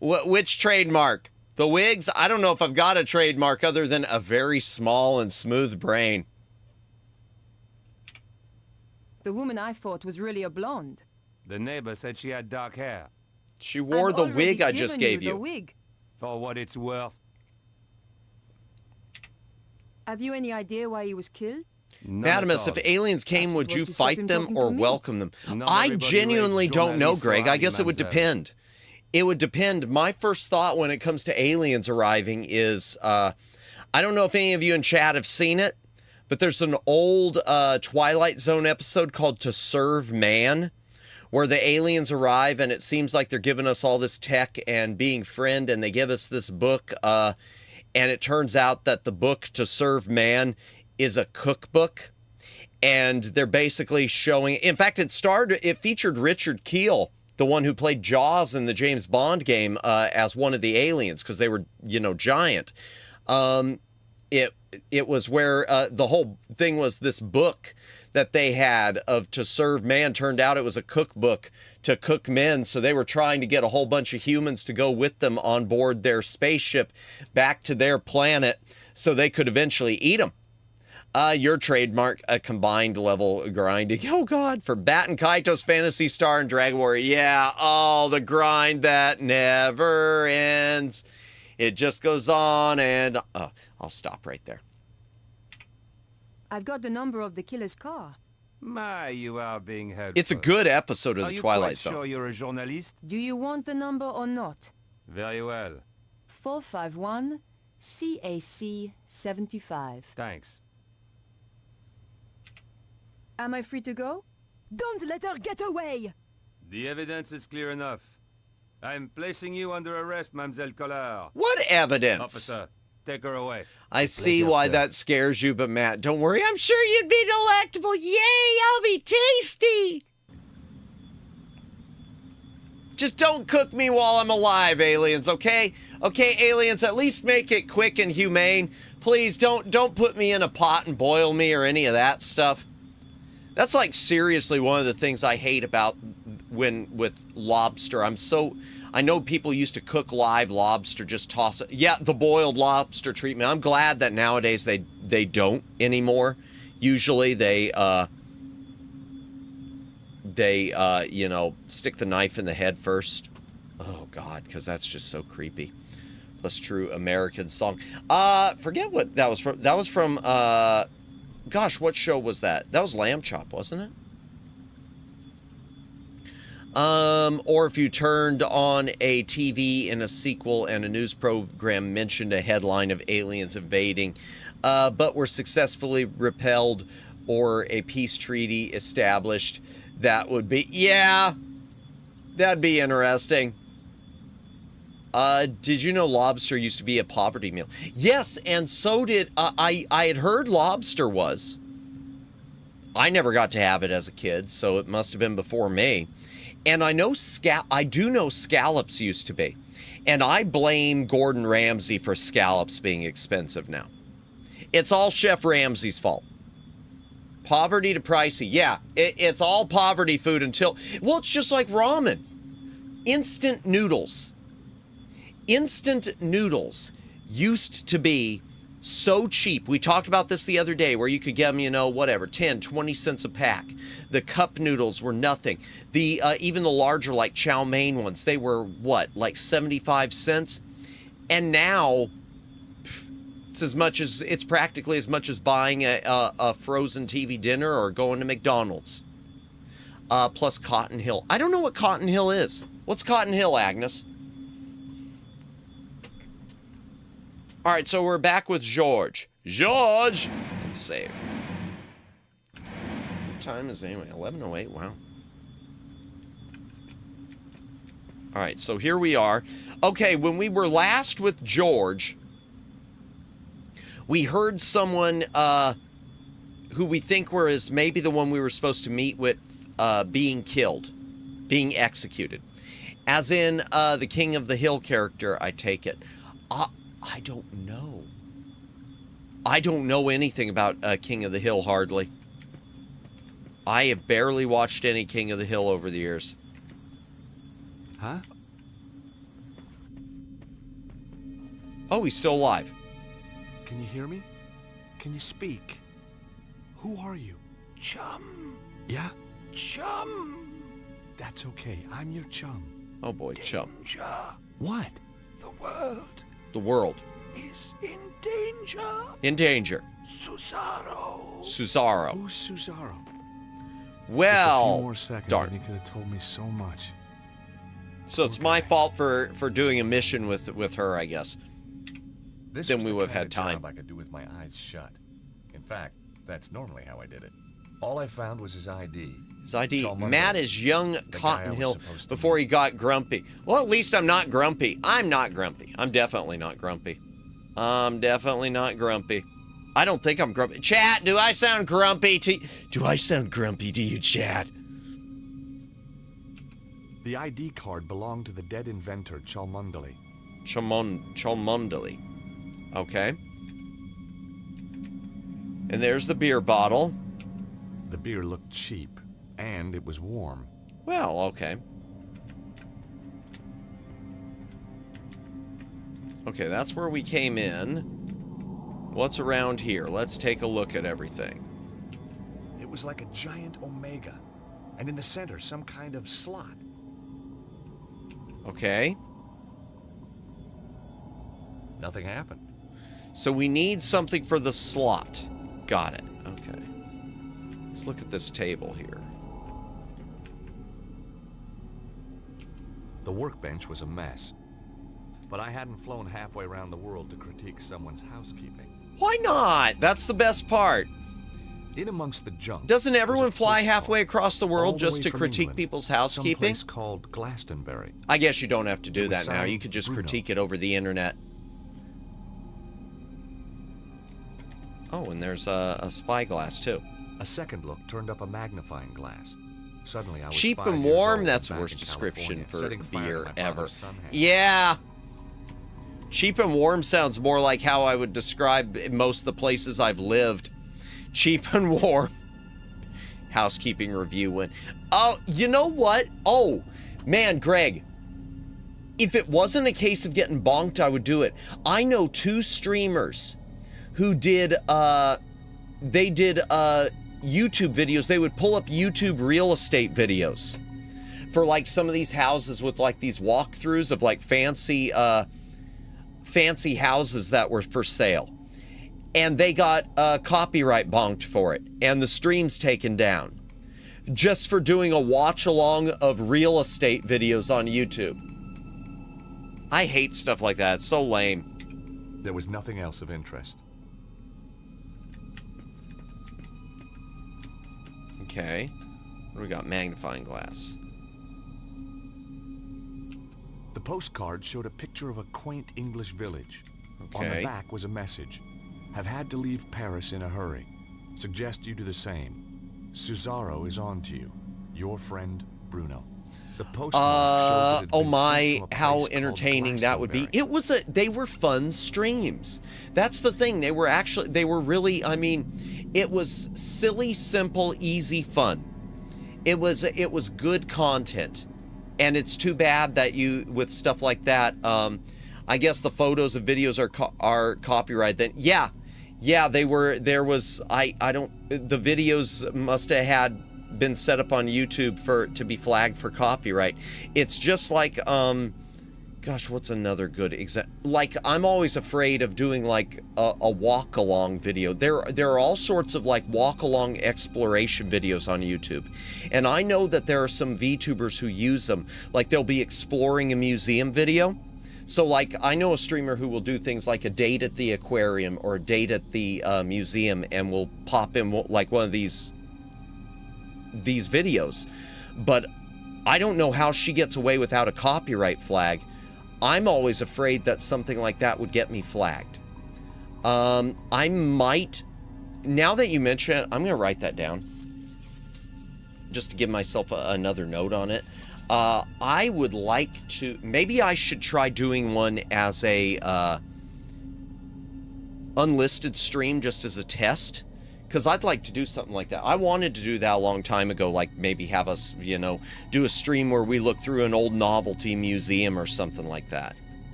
Which trademark? The wigs? I don't know if I've got a trademark other than a very small and smooth brain. The woman I fought was really a blonde. The neighbor said she had dark hair. She wore I've the already wig I just given gave The you. wig. For what it's worth. Have you any idea why he was killed? Madamus, if aliens came, would you supposed to stop fight him them talking or to me? welcome them? Not I everybody genuinely rates don't know, journalists Greg. or I guess it would mademoiselle. depend. It would depend. My first thought when it comes to aliens arriving is, I don't know if any of you in chat have seen it, but there's an old Twilight Zone episode called To Serve Man, where the aliens arrive and it seems like they're giving us all this tech and being friend, and they give us this book, and it turns out that the book To Serve Man is a cookbook, and they're basically showing, in fact, it featured Richard Kiel, the one who played Jaws in the James Bond game, as one of the aliens, because they were, giant. It was where the whole thing was this book that they had of To Serve Man. Turned out it was a cookbook to cook men, so they were trying to get a whole bunch of humans to go with them on board their spaceship back to their planet so they could eventually eat them. Your trademark, a combined level grinding. Oh, God, for Batten Kaito's Phantasy Star and Dragon Warrior. Yeah, the grind that never ends. It just goes on and... I'll stop right there. I've got the number of the killer's car. My, you are being helpful. It's a good episode of Are the you Twilight quite Zone. sure you're a journalist? Do you want the number or not? Very well. 451 CAC 75. Thanks. Am I free to go? Don't let her get away! The evidence is clear enough. I'm placing you under arrest, Mademoiselle Collard. What evidence? Officer, take her away. I see why that scares you, but Matt, don't worry. I'm sure you'd be delectable. Yay, I'll be tasty. Just don't cook me while I'm alive, aliens, okay? Okay, aliens, at least make it quick and humane. Please don't put me in a pot and boil me or any of that stuff. That's like seriously one of the things I hate about with lobster. I know people used to cook live lobster, just toss it. Yeah, the boiled lobster treatment. I'm glad that nowadays they don't anymore. Usually they stick the knife in the head first. Oh God, because that's just so creepy. Plus true American song. Forget what that was from. That was from gosh, what show was that? That was Lamb Chop, wasn't it? Or if you turned on a TV in a sequel and a news program mentioned a headline of aliens invading, but were successfully repelled or a peace treaty established, that would be, yeah, that'd be interesting. Did you know lobster used to be a poverty meal? Yes, and so did, I had heard lobster was. I never got to have it as a kid, so it must have been before me. And I do know scallops used to be. And I blame Gordon Ramsay for scallops being expensive now. It's all Chef Ramsay's fault. Poverty to pricey. Yeah, it's all poverty food until... Well, it's just like ramen. Instant noodles. Instant noodles used to be so cheap. We talked about this the other day where you could get them, whatever, 10, 20 cents a pack. The cup noodles were nothing. The even the larger, like chow mein ones, they were, what, like 75 cents? And now, it's practically as much as buying a frozen TV dinner or going to McDonald's. Plus Cotton Hill. I don't know what Cotton Hill is. What's Cotton Hill, Agnes? All right, so we're back with George. George! Let's save. What time is it anyway? 11:08, wow. All right, so here we are. Okay, when we were last with George, we heard someone who we think was maybe the one we were supposed to meet with being killed, being executed. As in the King of the Hill character, I take it. I don't know. I don't know anything about King of the Hill, hardly. I have barely watched any King of the Hill over the years. Huh? Oh, he's still alive. Can you hear me? Can you speak? Who are you? Chum. Yeah? Chum. That's okay. I'm your chum. Oh boy, chum. Danger. What? The world The world. is in danger. In danger. Susaro. Susaro. Who's Susaro? Well, Just a few more seconds darn. and you could have told me so much. So it's my fault for doing a mission with her, I guess. This Then was we the would have kind had of time. job I could do with my eyes shut. In fact, that's normally how I did it. All I found was his ID. His ID. Chalmunder, Matt is young the guy I Cotton was Hill supposed to before meet. he got grumpy. Well, at least I'm not grumpy. I'm not grumpy. I'm definitely not grumpy. I'm definitely not grumpy. I don't think I'm grumpy. Chat, do I sound grumpy to Do I sound grumpy to you, chat? The ID card belonged to the dead inventor Chalmundali. Chalmundali. Okay. And there's the beer bottle. The beer looked cheap, and it was warm. Well, okay. Okay, that's where we came in. What's around here? Let's take a look at everything. It was like a giant omega, and in the center, some kind of slot. Okay. Nothing happened. So we need something for the slot. Got it. Okay. Let's look at this table here. The workbench was a mess, but I hadn't flown halfway around the world to critique someone's housekeeping. Why not? That's the best part. In amongst the junk. Doesn't everyone fly postcard halfway across the world all the just way to from critique England, people's housekeeping? Someplace called Glastonbury. I guess you don't have to do It was that now. signed You could just Bruno. critique it over the internet. Oh, and there's a spyglass too. A second look turned up a magnifying glass. Suddenly, I was Cheap 5 and years warm, old that's the back worst in description California, for setting fire to beer my ever. father's sunhat. Yeah. Cheap and warm sounds more like how I would describe most of the places I've lived. Cheap and warm. Housekeeping review win. Oh, you know what? Oh, man, Greg. If it wasn't a case of getting bonked, I would do it. I know 2 streamers who did, they did YouTube videos. They would pull up YouTube real estate videos for like some of these houses with like these walkthroughs of like fancy houses that were for sale. And they got copyright bonked for it. And the stream's taken down. Just for doing a watch along of real estate videos on YouTube. I hate stuff like that. It's so lame. There was nothing else of interest. Okay. What do we got? Magnifying glass. The postcard showed a picture of a quaint English village. On Okay. the back was a message. Have had to leave Paris in a hurry. Suggest you do the same. Susaro is on to you. Your friend, Bruno. The postmark showed that it had Oh been my, sent from a how place called entertaining that would be. Glastonbury. They were fun streams. That's the thing. They were really, I mean, it was silly, simple, easy fun. It was good content. And it's too bad that with stuff like that, I guess the photos and videos are copyrighted. Then yeah, they were. There was the videos must have had been set up on YouTube to be flagged for copyright. It's just like gosh, what's another good example? Like, I'm always afraid of doing like a walk along video. There are all sorts of like walk along exploration videos on YouTube, and I know that there are some VTubers who use them. Like, they'll be exploring a museum video. So like, I know a streamer who will do things like a date at the aquarium or a date at the museum, and will pop in like one of these videos. But I don't know how she gets away without a copyright flag. I'm always afraid that something like that would get me flagged. I might, now that you mention it, I'm going to write that down just to give myself another note on it. I would like to... Maybe I should try doing one as a unlisted stream just as a test. Because I'd like to do something like that. I wanted to do that a long time ago, like maybe have us, you know, do a stream where we look through an old novelty museum or something like that.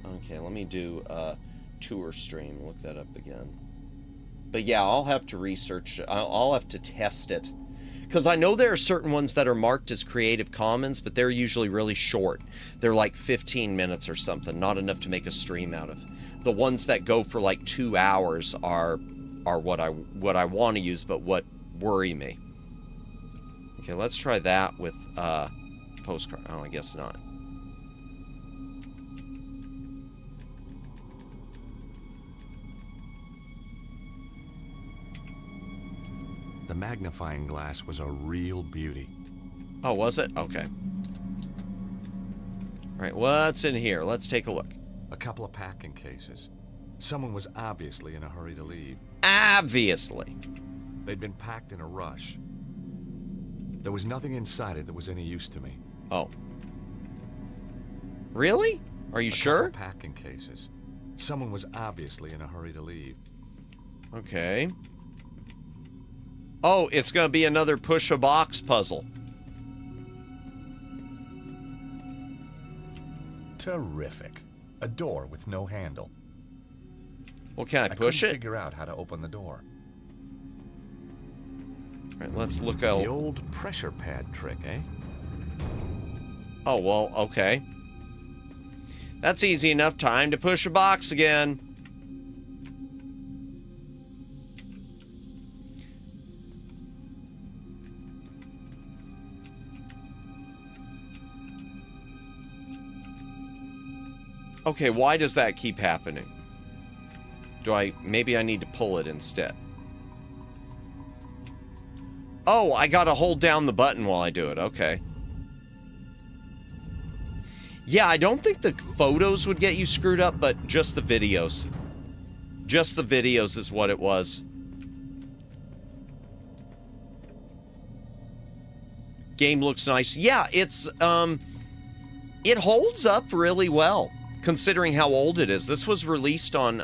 Okay, let me do a tour stream. Look that up again. But yeah, I'll have to research. I'll have to test it. Because I know there are certain ones that are marked as Creative Commons, but they're usually really short. They're like 15 minutes or something, not enough to make a stream out of. The ones that go for like 2 hours are what I want to use, but what worry me. Okay, let's try that with postcard. Oh, I guess not. The magnifying glass was a real beauty. Oh, was it? Okay. All right, what's in here? Let's take a look. A couple of packing cases. Someone was obviously in a hurry to leave. Obviously. They'd been packed in a rush. There was nothing inside it that was any use to me. Oh. Really? Are you sure? Couple of packing cases. Someone was obviously in a hurry to leave. Okay. Oh, it's going to be another push-a-box puzzle. Terrific. A door with no handle. Well, can I push it? Figure out how to open the door. All right, let's look out. The old pressure pad trick, eh? Oh, well, okay. That's easy enough. Time to push a box again. Okay, why does that keep happening? Maybe I need to pull it instead. Oh, I gotta hold down the button while I do it. Okay. Yeah, I don't think the photos would get you screwed up, but just the videos. Just the videos is what it was. Game looks nice. Yeah, it's, it holds up really well, considering how old it is. This was released on,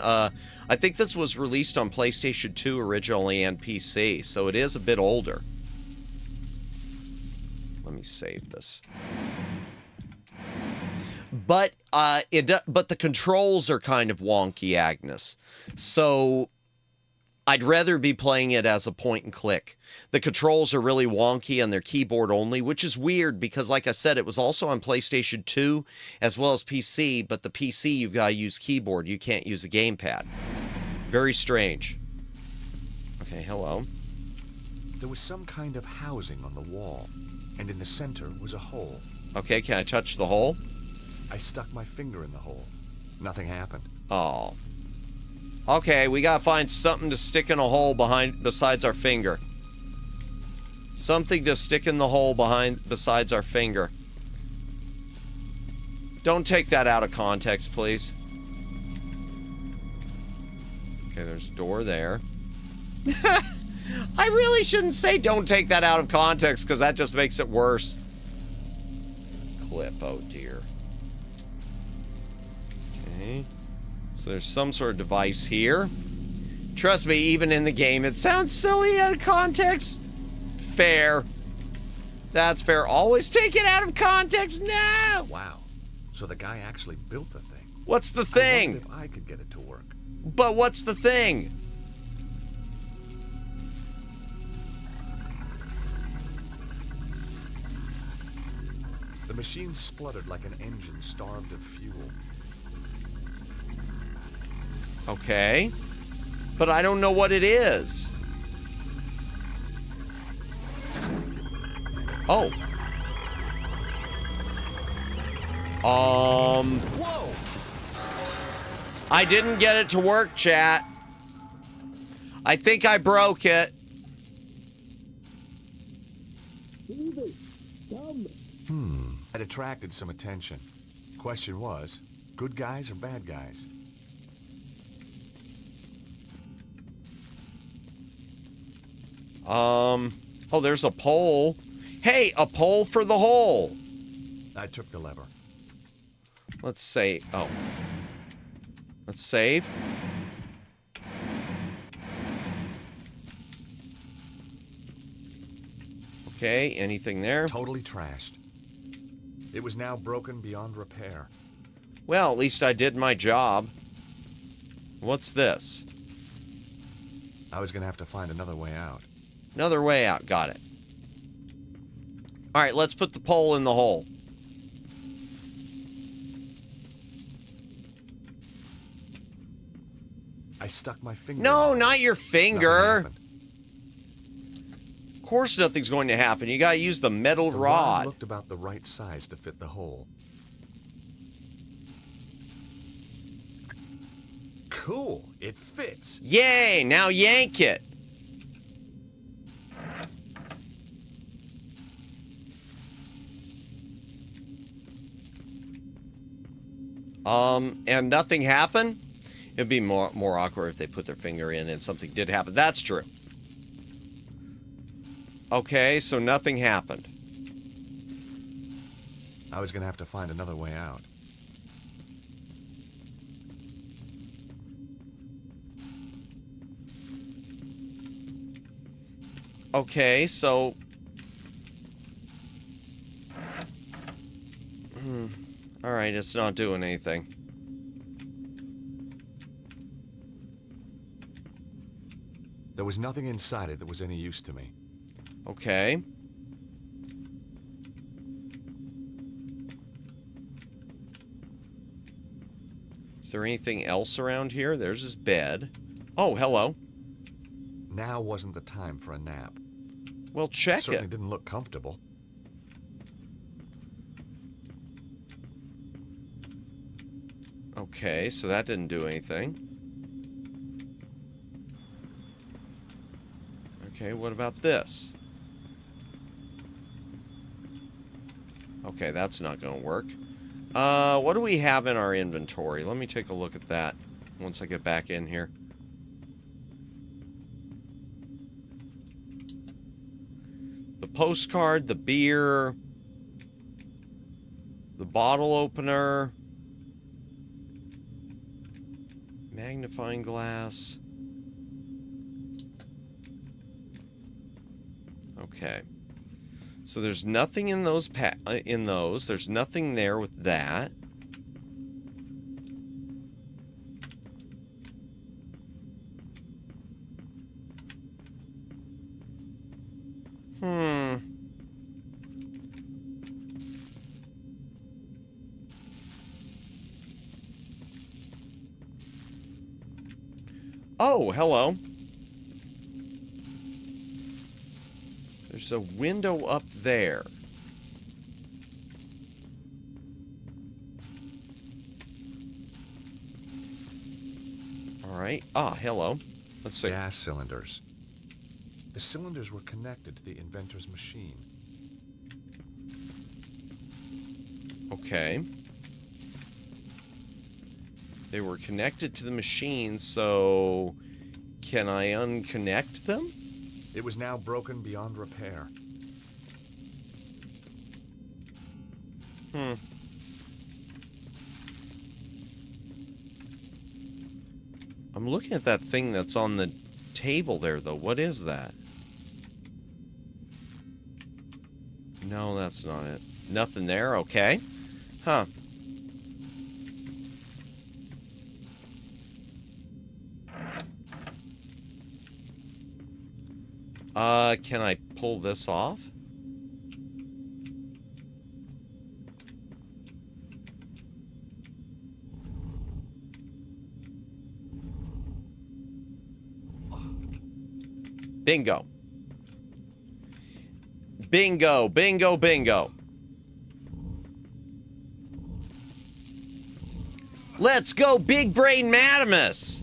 I think this was released on PlayStation 2 originally and PC, so it is a bit older. Let me save this. But but the controls are kind of wonky, Agnes. So I'd rather be playing it as a point and click. The controls are really wonky and they're keyboard only, which is weird because, like I said, it was also on PlayStation 2 as well as PC, but the PC you've got to use keyboard. You can't use a gamepad. Very strange. Okay, hello. There was some kind of housing on the wall, and in the center was a hole. Okay, can I touch the hole? I stuck my finger in the hole. Nothing happened. Oh. Okay, we gotta find something to stick in a hole besides our finger. Something to stick in the hole besides our finger. Don't take that out of context, please. Okay, there's a door there. I really shouldn't say don't take that out of context, because that just makes it worse. Clip, oh dear. Okay. So there's some sort of device here. Trust me, even in the game, it sounds silly out of context. Fair. That's fair. Always take it out of context. No! Wow. So the guy actually built the thing. What's the thing? I wondered if I could get it to work. But what's the thing? The machine spluttered like an engine starved of fuel. Okay. But I don't know what it is. Oh. Whoa! I didn't get it to work, chat. I think I broke it. It attracted some attention. Question was, good guys or bad guys? Oh, there's a pole. Hey, a pole for the hole. I took the lever. Let's say, oh. Let's save. Okay, anything there? Totally trashed. It was now broken beyond repair. Well, at least I did my job. What's this? I was gonna have to find another way out. Another way out. Got it. All right, let's put the pole in the hole. I stuck my finger. No, not your finger. Of course nothing's going to happen. You gotta use the metal rod. Looked about the right size to fit the hole. Cool. It fits. Yay! Now yank it. And nothing happened? It'd be more awkward if they put their finger in and something did happen. That's true. Okay, so nothing happened. I was gonna have to find another way out. Okay, so... Alright, it's not doing anything. There was nothing inside it that was any use to me. Okay. Is there anything else around here? There's his bed. Oh, hello. Now wasn't the time for a nap. Well, check it. Certainly it. Didn't look comfortable. Okay, so that didn't do anything. Okay, what about this? Okay, that's not going to work. What do we have in our inventory? Let me take a look at that once I get back in here. The postcard, the beer, the bottle opener, magnifying glass. Okay. So there's nothing in those there's nothing there with that. Oh, hello. There's a window up there. All right. Ah, hello. Let's see. Gas cylinders. The cylinders were connected to the inventor's machine. Okay. They were connected to the machine, so can I unconnect them? It was now broken beyond repair. I'm looking at that thing that's on the table there, though. What is that? No, that's not it. Nothing there? Okay. Huh. Can I pull this off? Bingo. Bingo, bingo, bingo. Let's go, Big Brain Madamus!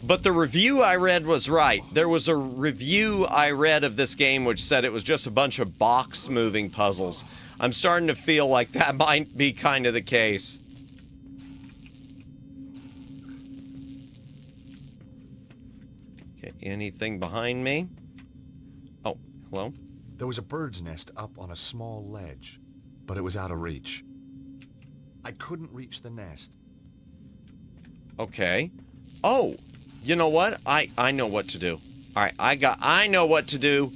But the review I read was right. There was a review I read of this game which said it was just a bunch of box-moving puzzles. I'm starting to feel like that might be kind of the case. Okay, anything behind me? Oh, hello? There was a bird's nest up on a small ledge, but it was out of reach. I couldn't reach the nest. Okay. Oh, you know what? I know what to do. All right, I know what to do.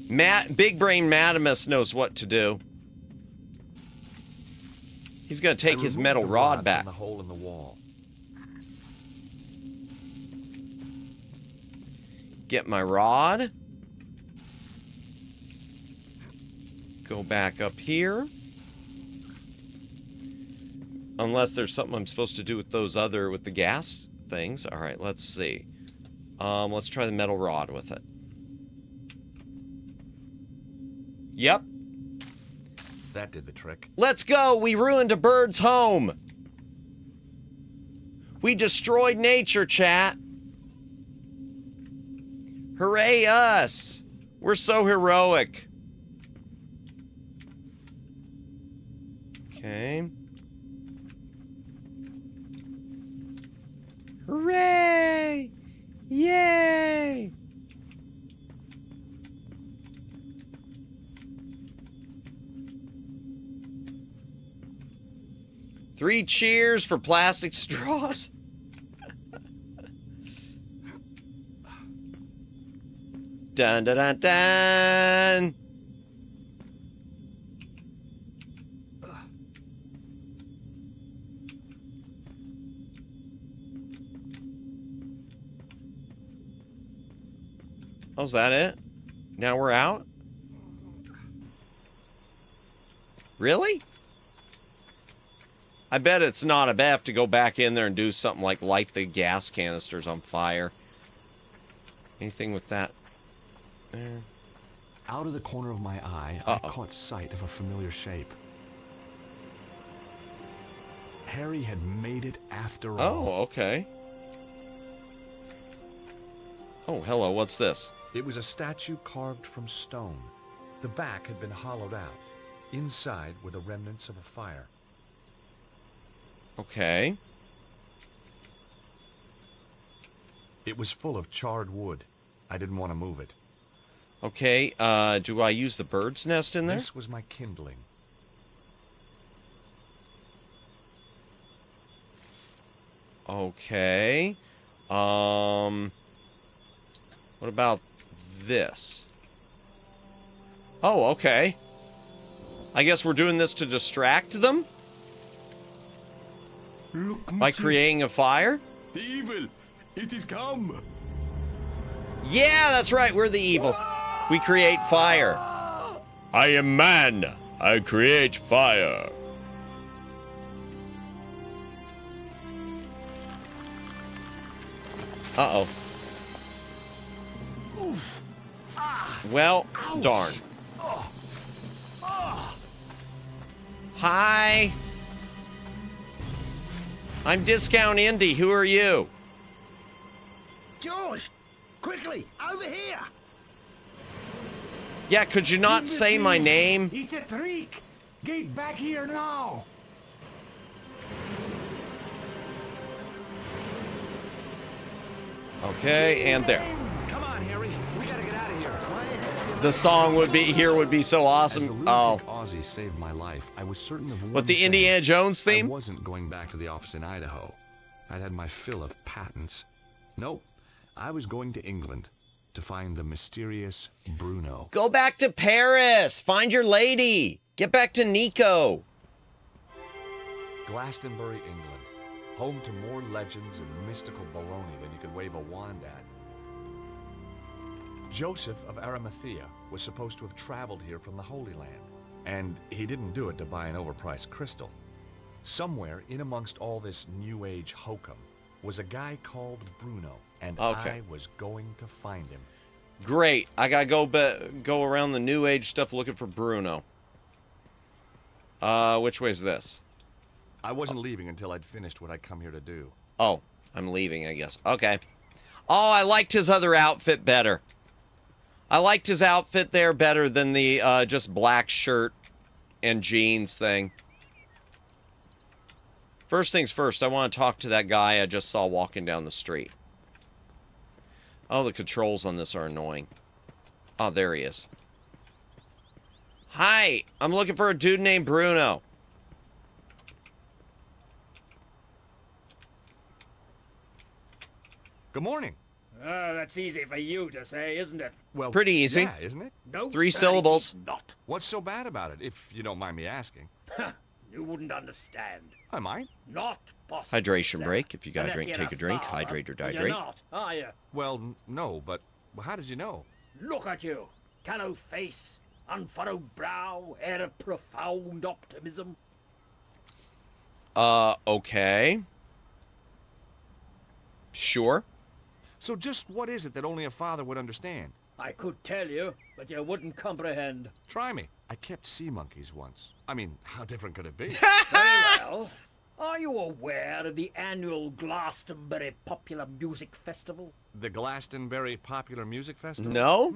Big Brain Madamus knows what to do. He's gonna take his metal rod back. From the hole in the wall. Get my rod. Go back up here. Unless there's something I'm supposed to do with with the gas things. All right, let's see. Let's try the metal rod with it. Yep. That did the trick. Let's go! We ruined a bird's home! We destroyed nature, chat! Hooray us! We're so heroic. Okay. Hooray! Yay! Three cheers for plastic straws. Dun dun dun dun. Oh, is that it? Now we're out? Really? I bet it's not. I bet I have to go back in there and do something like light the gas canisters on fire. Anything with that? There. Out of the corner of my eye, I caught sight of a familiar shape. Harry had made it after all. Oh, okay. Oh, hello, what's this? It was a statue carved from stone. The back had been hollowed out. Inside were the remnants of a fire. Okay. It was full of charred wood. I didn't want to move it. Okay, do I use the bird's nest in there? This was my kindling. Okay. What about this? Oh, okay. I guess we're doing this to distract them? Look, by creating a fire? The evil! It is come! Yeah, that's right, we're the evil. We create fire. I am man. I create fire. Uh-oh. Well, darn. Hi. I'm Discount Indie. Who are you? George, quickly, over here. Yeah, could you not say my name? It's a trick. Get back here now. Okay, and there. Come on, Harry. We gotta get out of here. The song would be so awesome. As the lunatic Aussie saved my life, I was certain of one What, the thing. Indiana Jones theme? I wasn't going back to the office in Idaho. I'd had my fill of patents. Nope. I was going to England to find the mysterious Bruno. Go back to Paris. Find your lady. Get back to Nico. Glastonbury, England. Home to more legends and mystical baloney than you could wave a wand at. Joseph of Arimathea was supposed to have traveled here from the Holy Land. And he didn't do it to buy an overpriced crystal. Somewhere in amongst all this New Age hokum was a guy called Bruno, and I was going to find him. Great. I gotta go around the New Age stuff looking for Bruno. Which way is this? I wasn't leaving until I'd finished what I'd come here to do. Oh, I'm leaving, I guess. Okay. Oh, I liked his other outfit better. I liked his outfit there better than the just black shirt and jeans thing. First things first, I want to talk to that guy I just saw walking down the street. Oh, the controls on this are annoying. Oh, there he is. Hi, I'm looking for a dude named Bruno. Good morning. That's easy for you to say, isn't it? Well, pretty easy. Yeah, isn't it? No, 3 sir, syllables. it's not. What's so bad about it, if you don't mind me asking? You wouldn't understand. I might. Not possible. Hydration sir. break. If you got a Unless drink, you're take a drink. farmer, Hydrate or but dihydrate. You're not, are you? Well, no, but how did you know? Look at you. Callow face, unfurrowed brow, air of profound optimism. Okay. Sure. So just what is it that only a father would understand? I could tell you, but you wouldn't comprehend. Try me. I kept sea monkeys once. I mean, how different could it be? Very well. Are you aware of the annual Glastonbury Popular Music Festival? The Glastonbury Popular Music Festival? No.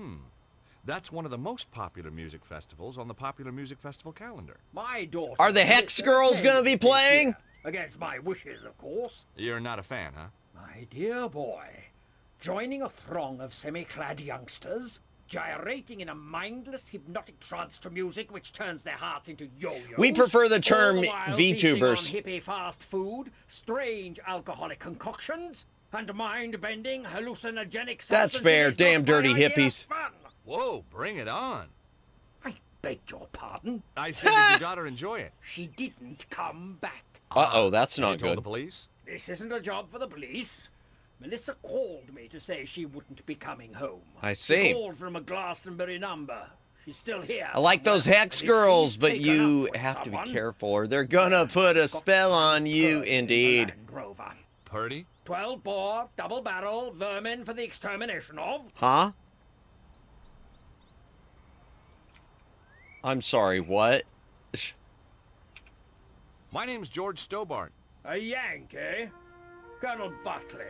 That's one of the most popular music festivals on the Popular Music Festival calendar. My daughter... Are the Hex Girls gonna be playing? Against my wishes, of course. You're not a fan, huh? My dear boy, joining a throng of semi-clad youngsters, gyrating in a mindless hypnotic trance to music which turns their hearts into yo-yos. We prefer the term all the while feasting on VTubers. hippie fast food, strange alcoholic concoctions, and mind-bending hallucinogenic That's fair. substances. Damn Not my dirty idea of hippies. fun. Whoa, bring it on. I beg your pardon? I said, did your daughter enjoy it? She didn't come back. Uh-oh, that's You not told good. the police? This isn't a job for the police. Melissa called me to say she wouldn't be coming home. I see. She called from a Glastonbury number. She's still here. I like those somewhere. Hex And if Girls, she's but taken you up with have to be someone, careful or they're gonna put a spell on you, indeed. Land Rover. Purdy? 12-bore, double-barrel, vermin for the extermination of... Huh? I'm sorry, what? My name's George Stobart. A Yank, eh? Colonel Buckley.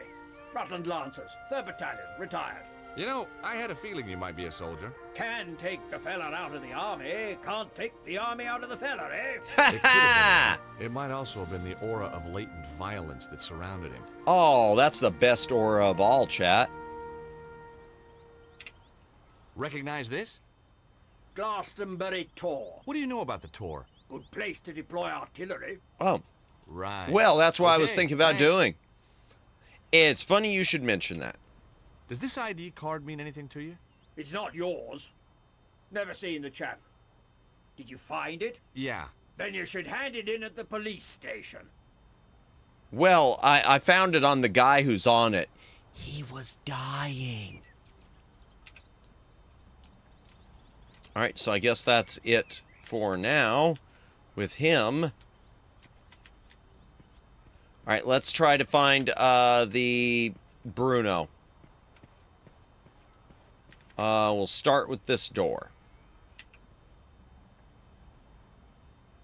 Rutland Lancers, 3rd Battalion, retired. You know, I had a feeling you might be a soldier. Can take the fella out of the army, can't take the army out of the fella, eh? It could have been. It might also have been the aura of latent violence that surrounded him. Oh, that's the best aura of all, chat. Recognize this? Glastonbury Tor. What do you know about the Tor? Good place to deploy artillery. Oh. Right. Well, that's what I was Okay, thinking about thanks. doing. It's funny you should mention that. Does this ID card mean anything to you? It's not yours. Never seen the chap. Did you find it? Yeah. Then you should hand it in at the police station. Well, I found it on the guy who's on it. He was dying. All right, so I guess that's it for now with him. All right, let's try to find the Bruno. We'll start with this door.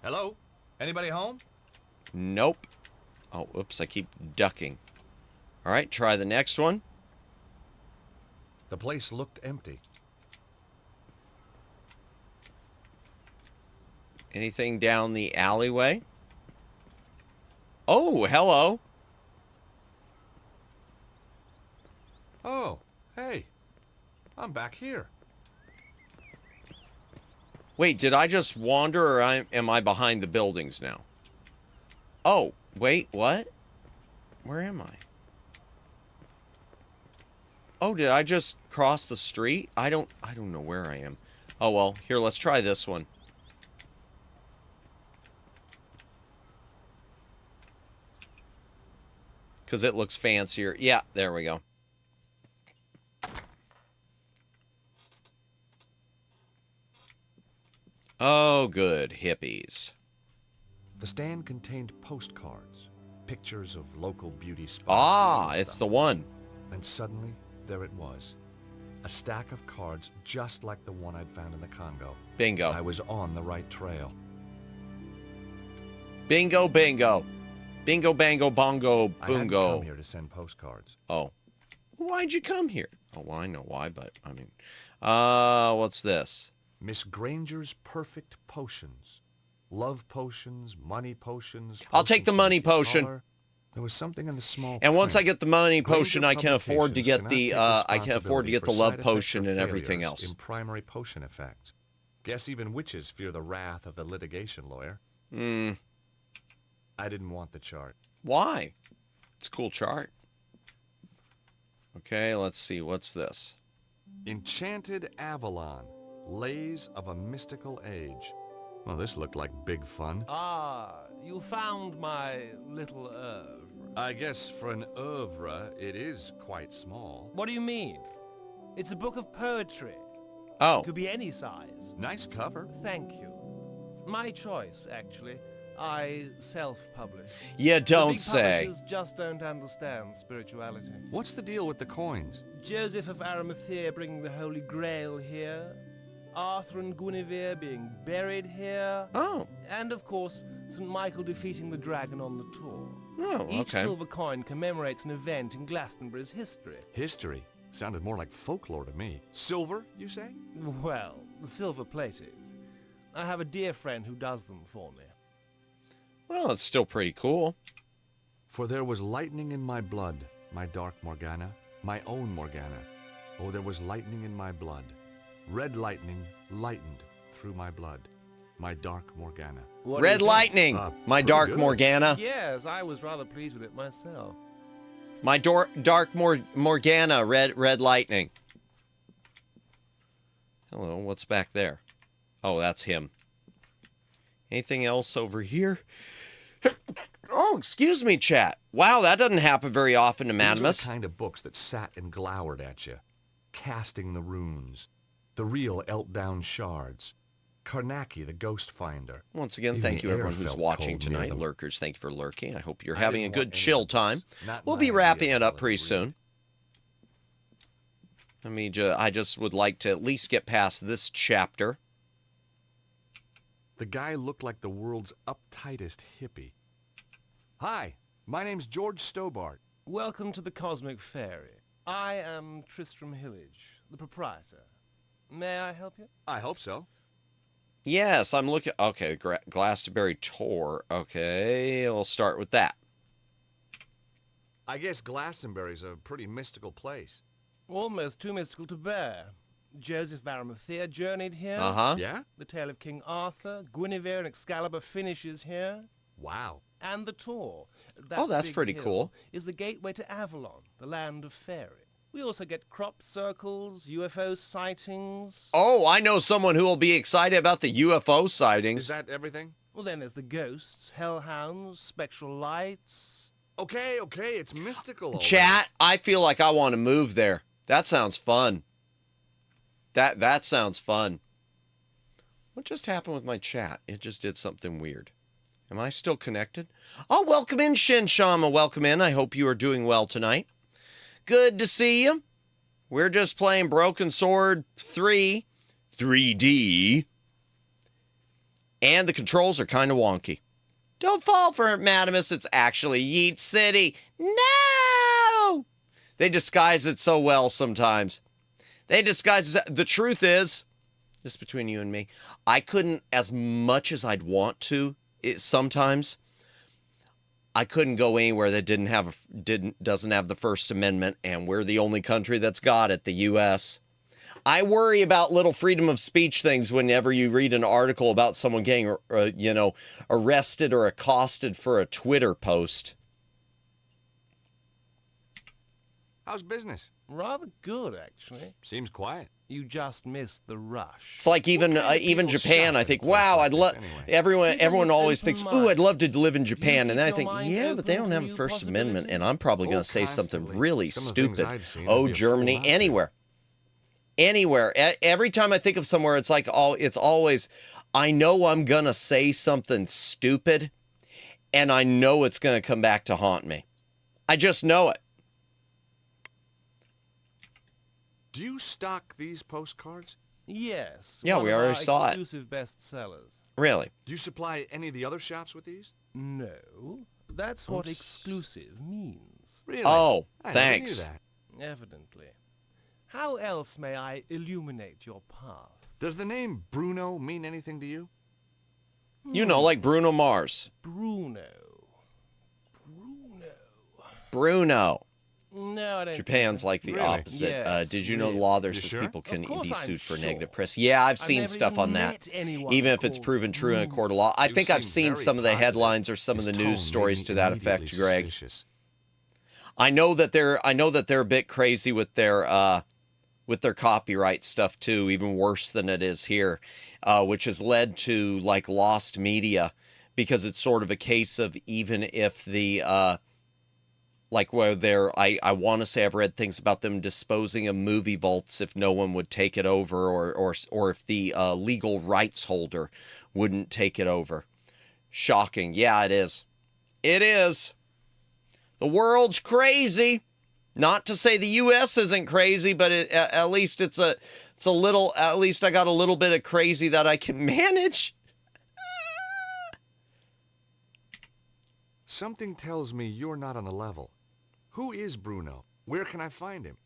Hello? Anybody home? Nope. Oh, oops, I keep ducking. All right, try the next one. The place looked empty. Anything down the alleyway? Oh, hello. Oh, hey. I'm back here. Wait, did I just wander or am I behind the buildings now? Oh, wait, what? Where am I? Oh, did I just cross the street? I don't know where I am. Oh, well, here, let's try this one. Because it looks fancier. Yeah, there we go. Oh, good. Hippies. The stand contained postcards, pictures of local beauty spots. Ah, it's the one. And suddenly, there it was. A stack of cards just like the one I'd found in the Congo. Bingo. I was on the right trail. Bingo, bingo. Bingo, bango, bongo, I hadn't boongo. come here to send postcards. Oh. Why'd you come here? Oh, well, I know why, but, I mean... what's this? Miss Granger's perfect potions. Love potions, money potions. I'll take the money potion. Color. There was something in the small And once I print. get the money Granger potion, I can afford to Publications get cannot the take I can afford to responsibility get the for love side effects potion or and everything failures else. in primary potion effects. Guess even witches fear the wrath of the litigation lawyer. I didn't want the chart. Why? It's a cool chart. Okay, let's see. What's this? Enchanted Avalon, Lays of a Mystical Age. Well, this looked like big fun. Ah, you found my little oeuvre. I guess for an oeuvre, it is quite small. What do you mean? It's a book of poetry. Oh. It could be any size. Nice cover. Thank you. My choice, actually. I self-publish. You don't the big say. Publishers just don't understand spirituality. What's the deal with the coins? Joseph of Arimathea bringing the Holy Grail here. Arthur and Guinevere being buried here. Oh. And, of course, St. Michael defeating the dragon on the tour. Oh, Each okay. silver coin commemorates an event in Glastonbury's history. History? Sounded more like folklore to me. Silver, you say? Well, the silver-plated. I have a dear friend who does them for me. Well, it's still pretty cool. For there was lightning in my blood, my dark Morgana, my own Morgana. Oh, there was lightning in my blood. Red lightning lightened through my blood, my dark Morgana. Red lightning, my dark good. Morgana. Yes, I was rather pleased with it myself. My dark Morgana, red lightning. Hello, what's back there? Oh, that's him. Anything else over here? Oh, excuse me, chat. Wow, that doesn't happen very often to These were Madamus. the kind of books that sat and glowered at you, casting the runes, the real Eltdown shards, Karnaki the Ghost Finder. Once again, Even thank the you air everyone who's felt watching cold near tonight. them. Lurkers, thank you for lurking. I hope you're I having a didn't good want any chill of the time. books. Not We'll my be idea wrapping of it up what pretty read. soon. I just would like to at least get past this chapter. The guy looked like the world's uptightest hippie. Hi, my name's George Stobart. Welcome to the Cosmic Fairy. I am Tristram Hillage, the proprietor. May I help you? I hope so. Yes, I'm looking. Okay, Glastonbury tour. Okay, we'll start with that. I guess Glastonbury's a pretty mystical place. Almost too mystical to bear. Joseph of Arimathea journeyed here. Uh-huh. Yeah? The tale of King Arthur, Guinevere and Excalibur finishes here. Wow. And the tour. Oh, that's big pretty hill cool. Is the gateway to Avalon, the land of fairy. We also get crop circles, UFO sightings. Oh, I know someone who will be excited about the UFO sightings. Is that everything? Well, then there's the ghosts, hellhounds, spectral lights. Okay, it's mystical. all Chat, I feel like I want to move there. That sounds fun. That sounds fun. What just happened with my chat? It just did something weird. Am I still connected? Oh, welcome in, Shin Shama. Welcome in. I hope you are doing well tonight. Good to see you. We're just playing Broken Sword 3, 3D. And the controls are kind of wonky. Don't fall for it, Madamus. It's actually Yeet City. No! They disguise it so well sometimes. They disguise it. The truth is, just between you and me, I couldn't, as much as I'd want to, sometimes, I couldn't go anywhere that doesn't have the First Amendment, and we're the only country that's got it, the U.S. I worry about little freedom of speech things whenever you read an article about someone getting, arrested or accosted for a Twitter post. How's business? Rather good, actually. Seems quiet. You just missed the rush. It's like even Japan. I think, wow, I'd love. Everyone always thinks, ooh, I'd love to live in Japan, and then I think, yeah, but they don't have a First Amendment, and I'm probably going to say something really stupid. Oh, Germany, anywhere. Every time I think of somewhere, it's like, it's always, I know I'm going to say something stupid, and I know it's going to come back to haunt me. I just know it. Do you stock these postcards? Yes. Yeah, we already saw it. Exclusive bestsellers. Really? Do you supply any of the other shops with these? No. That's what exclusive means. Really? Oh, I thanks. never knew that. Evidently. How else may I illuminate your path? Does the name Bruno mean anything to you? You know, like Bruno Mars. Bruno. Bruno. No, I don't. Japan's like the Really? opposite. Yes, Did you know really. law there You says sure? people can Of course be I'm sued for sure. negative press? Yeah, I've seen never stuff even on that. met anyone Even if it's called proven true in a court of law. I You think I've seem seen very some of the positive. headlines or some of His the tone news made stories me to that effect, immediately Greg. suspicious. I know that they're a bit crazy with their copyright stuff too, even worse than it is here, which has led to like lost media, because it's sort of a case of even if the like where I want to say I've read things about them disposing of movie vaults if no one would take it over, or if the legal rights holder wouldn't take it over. Shocking. Yeah, it is. It is. The world's crazy. Not to say the U.S. isn't crazy, but at least it's a little. At least I got a little bit of crazy that I can manage. Something tells me you're not on the level. Who is Bruno? Where can I find him?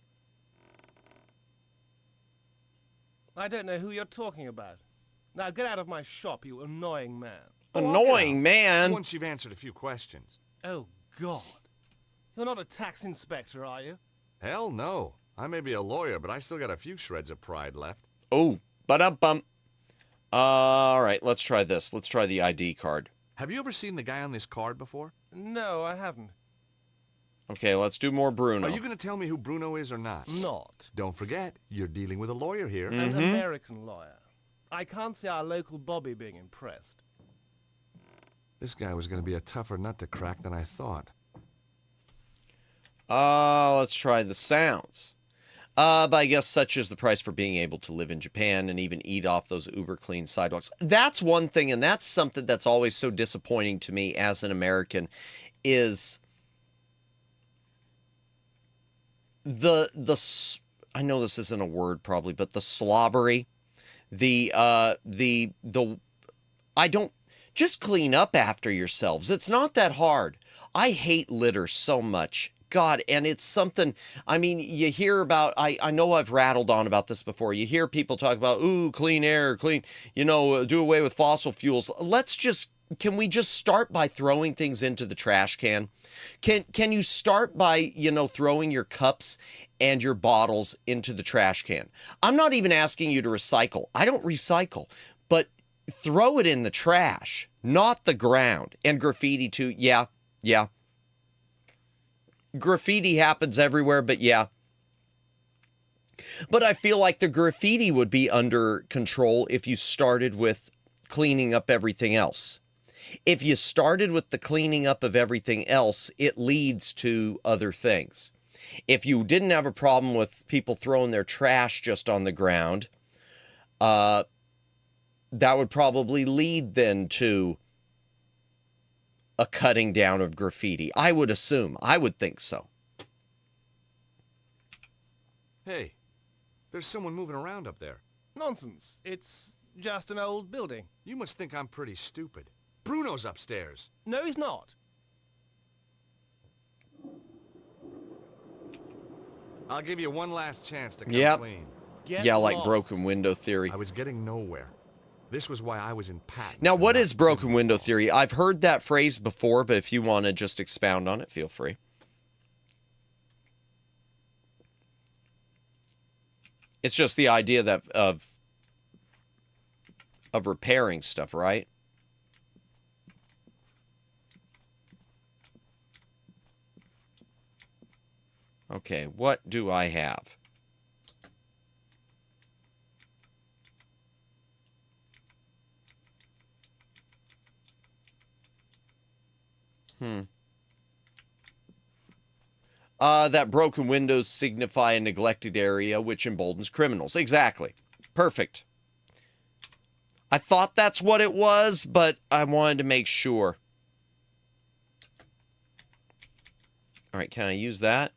I don't know who you're talking about. Now get out of my shop, you annoying man. Annoying man? Once you've answered a few questions. Oh, God. You're not a tax inspector, are you? Hell no. I may be a lawyer, but I still got a few shreds of pride left. Oh, ba-dum-bum. All right, let's try this. Let's try the ID card. Have you ever seen the guy on this card before? No, I haven't. Okay, let's do more Bruno. Are you going to tell me who Bruno is or not? Not. Don't forget, you're dealing with a lawyer here. An American lawyer. I can't see our local Bobby being impressed. This guy was going to be a tougher nut to crack than I thought. Let's try the sounds. But I guess such is the price for being able to live in Japan and even eat off those uber clean sidewalks. That's one thing, and that's something that's always so disappointing to me as an American, is I know this isn't a word probably, but the slobbery, I don't, just clean up after yourselves. It's not that hard. I hate litter so much. God, and it's something, I mean, you hear about, I know I've rattled on about this before. You hear people talk about, ooh, clean air, clean, do away with fossil fuels. Can we just start by throwing things into the trash can? Can you start by, throwing your cups and your bottles into the trash can? I'm not even asking you to recycle. I don't recycle, but throw it in the trash, not the ground. And graffiti too. Yeah. Graffiti happens everywhere, but yeah. But I feel like the graffiti would be under control if you started with cleaning up everything else. If you started with the cleaning up of everything else, it leads to other things. If you didn't have a problem with people throwing their trash just on the ground, that would probably lead then to a cutting down of graffiti. I would assume. I would think so. Hey, there's someone moving around up there. Nonsense. It's just an old building. You must think I'm pretty stupid. Bruno's upstairs. No, he's not. I'll give you one last chance to come clean. Yeah, like broken window theory. I was getting nowhere. This was why I was in patent. Now, what is broken window theory? I've heard that phrase before, but if you want to just expound on it, feel free. It's just the idea that of repairing stuff, right? Okay, what do I have? That broken windows signify a neglected area which emboldens criminals. Exactly. Perfect. I thought that's what it was, but I wanted to make sure. All right, can I use that?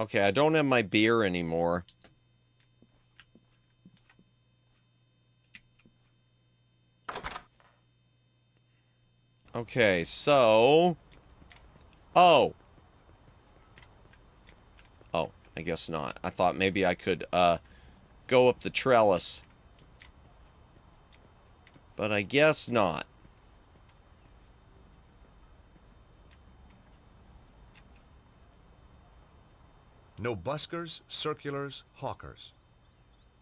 Okay, I don't have my beer anymore. Okay, so... Oh, I guess not. I thought maybe I could, go up the trellis. but I guess not. No buskers, circulars, hawkers.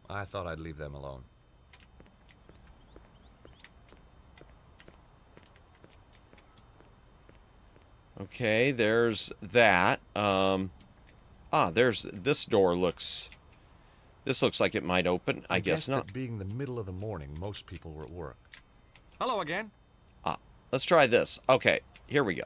I thought I'd leave them alone. Okay, there's that. There's this door looks. This looks like it might open. I guess not. That being the middle of the morning, most people were at work. Hello again. Let's try this. Okay, here we go.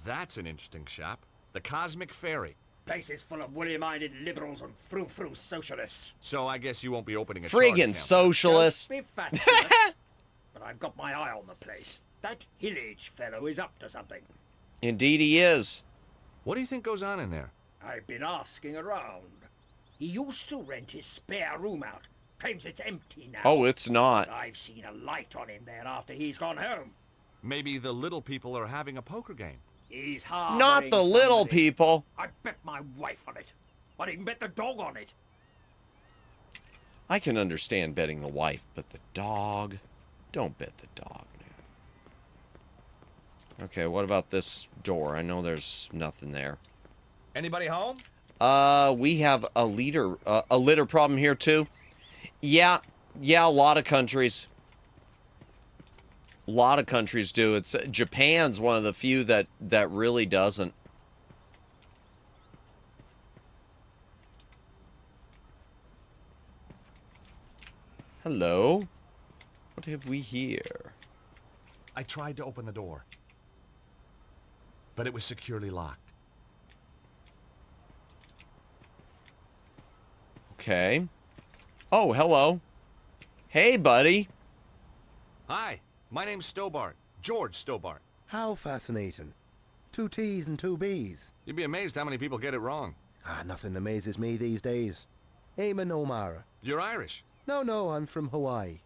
That's an interesting shop. The Cosmic Ferry. Place is full of woolly-minded liberals and frou-frou socialists. So I guess you won't be opening a friggin' socialist. Don't be fat, but I've got my eye on the place. That Hillage fellow is up to something. Indeed he is. What do you think goes on in there? I've been asking around. He used to rent his spare room out. Claims it's empty now. Oh, it's not. But I've seen a light on in there after he's gone home. Maybe the little people are having a poker game. He's harboring Not the little people. I bet my wife on it. I'd even bet the dog on it. I can understand betting the wife, but the dog? Don't bet the dog, man. Okay, what about this door? I know there's nothing there. Anybody home? We have a litter problem here too. Yeah, a lot of countries. A lot of countries do. It's Japan's one of the few that really doesn't. Hello. What have we here? I tried to open the door, but it was securely locked. Okay. Oh, hello. Hey, buddy. Hi, my name's Stobart. George Stobart. How fascinating. 2 T's and 2 B's. You'd be amazed how many people get it wrong. Nothing amazes me these days. Eamon O'Mara. You're Irish? No, I'm from Hawaii.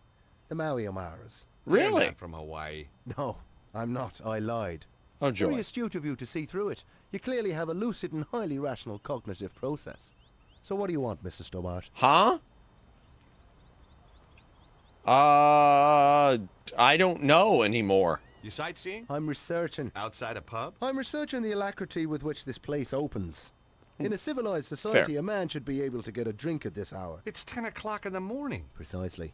The Maui O'Maras. Really? I'm not from Hawaii. No, I'm not. I lied. Oh, joy. Very astute of you to see through it. You clearly have a lucid and highly rational cognitive process. So what do you want, Mr. Stobart? Huh? I don't know anymore. You sightseeing? I'm researching. Outside a pub? I'm researching the alacrity with which this place opens. In a civilized society, Fair. a man should be able to get a drink at this hour. It's 10 o'clock in the morning. Precisely.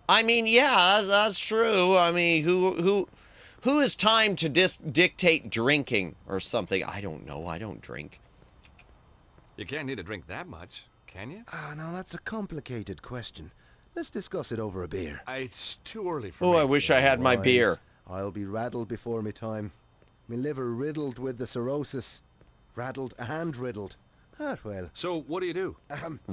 I mean, yeah, that's true. I mean, who has time to dictate drinking or something? I don't know. I don't drink. You can't need a drink that much, can you? Now that's a complicated question. Let's discuss it over a beer. It's too early for Oh, me. I wish I had my Wise. beer. I'll be raddled before me time. Me liver riddled with the cirrhosis. Raddled and riddled. Well. So, what do you do?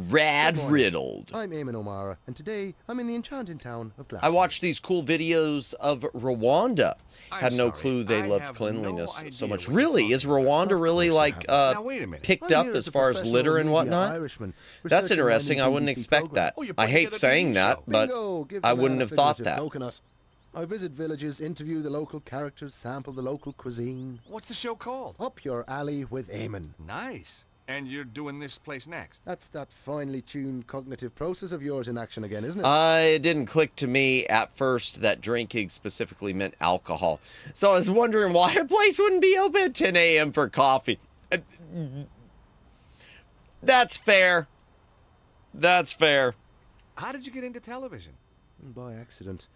Riddled. I'm Eamon O'Mara, and today I'm in the enchanting town of Glasgow. I watched these cool videos of Rwanda. Had no sorry, clue they I loved have cleanliness no so idea much. what you're Really? Is Rwanda really like Now, wait a minute. picked I'm up here as a far as professional litter and media whatnot? Irishman, That's researching interesting. many I wouldn't BBC expect programmes. that. Oh, you're I putting hate together saying TV that, show. but Bingo, give I the wouldn't man a have thought figurative that. coconut. I visit villages, interview the local characters, sample the local cuisine. What's the show called? Up your alley with Eamon. Nice. And you're doing this place next? That's that finely tuned cognitive process of yours in action again, isn't it? It didn't click to me at first that drinking specifically meant alcohol. So I was wondering why a place wouldn't be open at 10 a.m. for coffee. That's fair. That's fair. How did you get into television? By accident.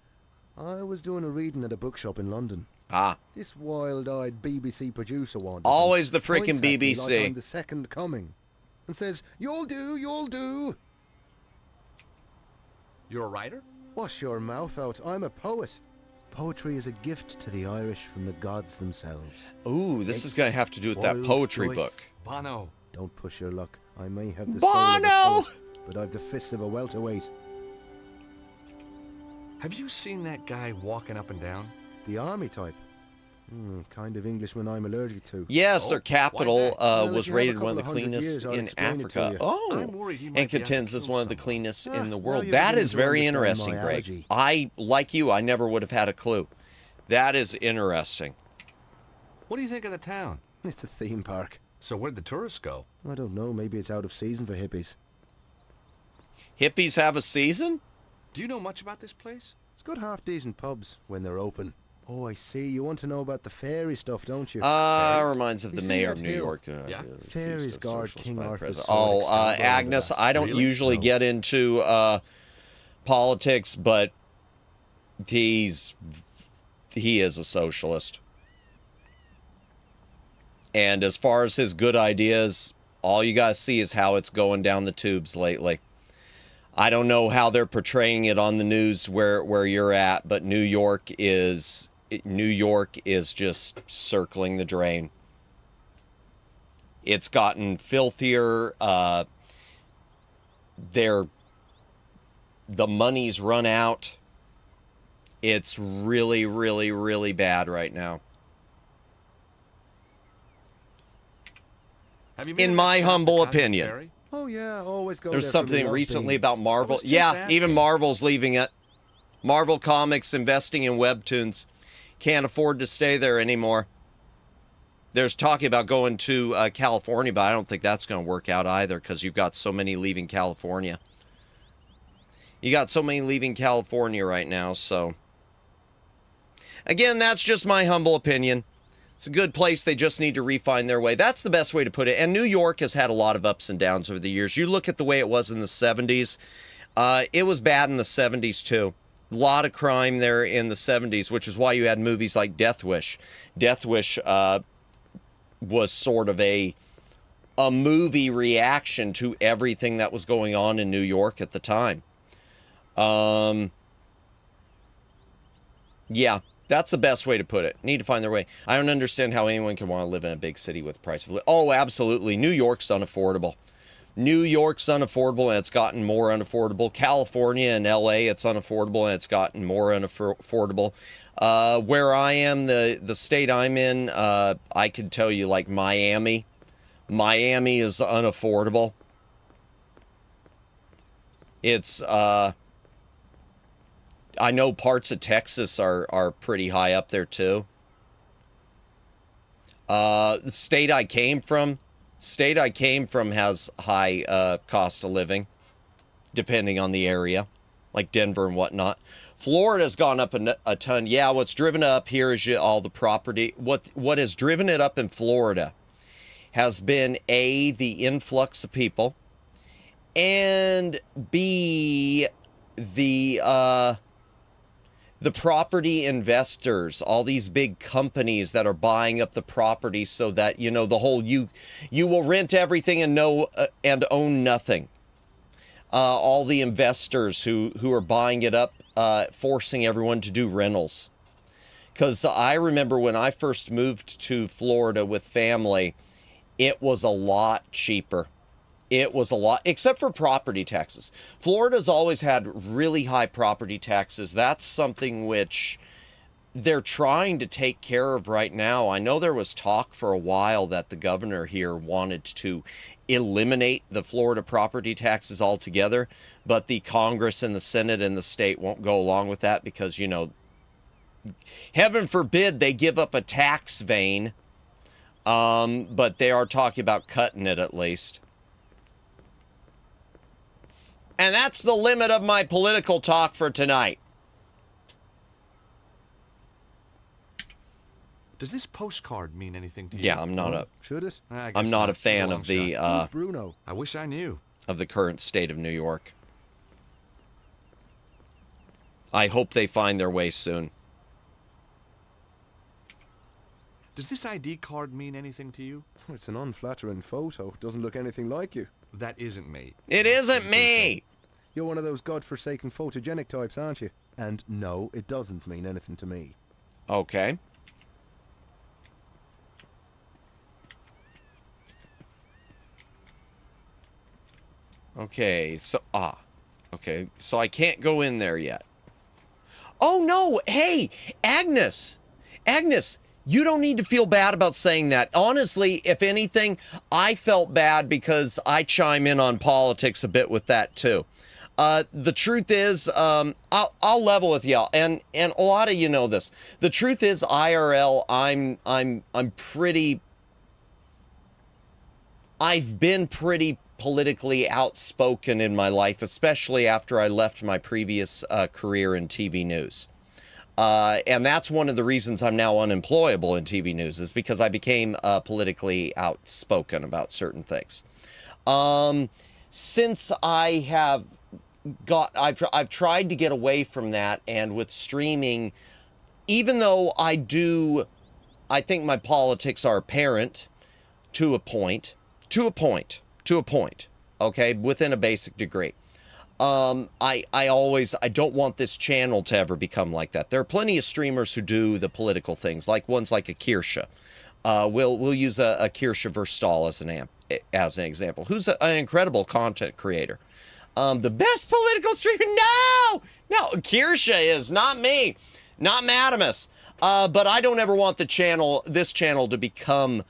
I was doing a reading at a bookshop in London. Ah. This wild-eyed BBC producer wanders. Always the and points frickin' at me BBC. Like I'm the second coming, and says, "You'll do, you'll do." You're a writer? Wash your mouth out. I'm a poet. Poetry is a gift to the Irish from the gods themselves. Ooh, this is going to have to do with that poetry book. Bono. Don't push your luck. I may have the Bono! soul of a poet, but I've the fists of a welterweight. Have you seen that guy walking up and down? The army type. Kind of Englishman I'm allergic to. Yes, their capital Well, was if you have a rated one of the couple of hundred cleanest years, I'll in explain it to Africa. you. Oh, I'm worried he might and be out to contends as kill one of the someone. cleanest in the now world. you're That beginning is to very understand interesting, my Greg. allergy. I, like you, I never would have had a clue. That is interesting. What do you think of the town? It's a theme park. So where'd the tourists go? I don't know. Maybe it's out of season for hippies. Hippies have a season? Do you know much about this place? It's got half-decent pubs when they're open. Oh, I see. You want to know about the fairy stuff, don't you? Reminds of the You see mayor that of New hill? York. Yeah. Fairies guard King Arthur's sword. Oh, Excalibur under Agnes, that. I don't Really? usually get into politics, but he is a socialist. And as far as his good ideas, all you guys see is how it's going down the tubes lately. I don't know how they're portraying it on the news where you're at, but New York is just circling the drain. It's gotten filthier. The money's run out. It's really, really, really bad right now. In my humble opinion. Oh yeah, always go. There's there for something love recently beans. about Marvel. Yeah, even Marvel's leaving it. Marvel Comics investing in webtoons. Can't afford to stay there anymore. There's talking about going to California, but I don't think that's going to work out either because you've got so many leaving California. You got so many leaving California right now, so. Again, that's just my humble opinion. It's a good place. They just need to refine their way. That's the best way to put it. And New York has had a lot of ups and downs over the years. You look at the way it was in the 70s. It was bad in the 70s, too. A lot of crime there in the 70s, which is why you had movies like Death Wish. Death Wish was sort of a movie reaction to everything that was going on in New York at the time. Yeah. That's the best way to put it. Need to find their way. I don't understand how anyone can want to live in a big city with price of living. Oh, absolutely. New York's unaffordable. New York's unaffordable, and it's gotten more unaffordable. California and LA, it's unaffordable, and it's gotten more unaffordable. Where I am, the state I'm in, I can tell you, like Miami. Miami is unaffordable. It's, I know parts of Texas are pretty high up there too. The state I came from has high cost of living, depending on the area, like Denver and whatnot. Florida's gone up a ton. Yeah, what's driven up here is all the property. What has driven it up in Florida has been A, the influx of people, and B, the property investors, all these big companies that are buying up the property so that, you know, the whole you will rent everything and own nothing. All the investors who are buying it up, forcing everyone to do rentals. Because I remember when I first moved to Florida with family, it was a lot cheaper. It was a lot, except for property taxes. Florida's always had really high property taxes. That's something which they're trying to take care of right now. I know there was talk for a while that the governor here wanted to eliminate the Florida property taxes altogether, but the Congress and the Senate and the state won't go along with that because, you know, heaven forbid they give up a tax vein, but they are talking about cutting it at least. And that's the limit of my political talk for tonight. Does this postcard mean anything to you? Yeah, I'm not Should it? I'm not a fan of the Bruno. I wish I knew. Of the current state of New York. I hope they find their way soon. Does this ID card mean anything to you? It's an unflattering photo. Doesn't look anything like you. That isn't me. It isn't me! You're one of those godforsaken photogenic types, aren't you? And no, it doesn't mean anything to me. Okay. Okay, so, okay, so I can't go in there yet. Oh, no, hey, Agnes, you don't need to feel bad about saying that. Honestly, if anything, I felt bad because I chime in on politics a bit with that, too. The truth is, I'll level with y'all, and a lot of you know this. The truth is, IRL, I've been pretty politically outspoken in my life, especially after I left my previous career in TV news. And that's one of the reasons I'm now unemployable in TV news, is because I became politically outspoken about certain things. Since I have I've tried to get away from that, and with streaming, even though I think my politics are apparent to a point, okay, within a basic degree. I don't want this channel to ever become like that. There are plenty of streamers who do the political things, like ones like a Kirsche. We'll use a Kirsche Verstal as an example, who's an incredible content creator. The best political streamer? No, Kirsche is, not me, not Madamus. But I don't ever want this channel to become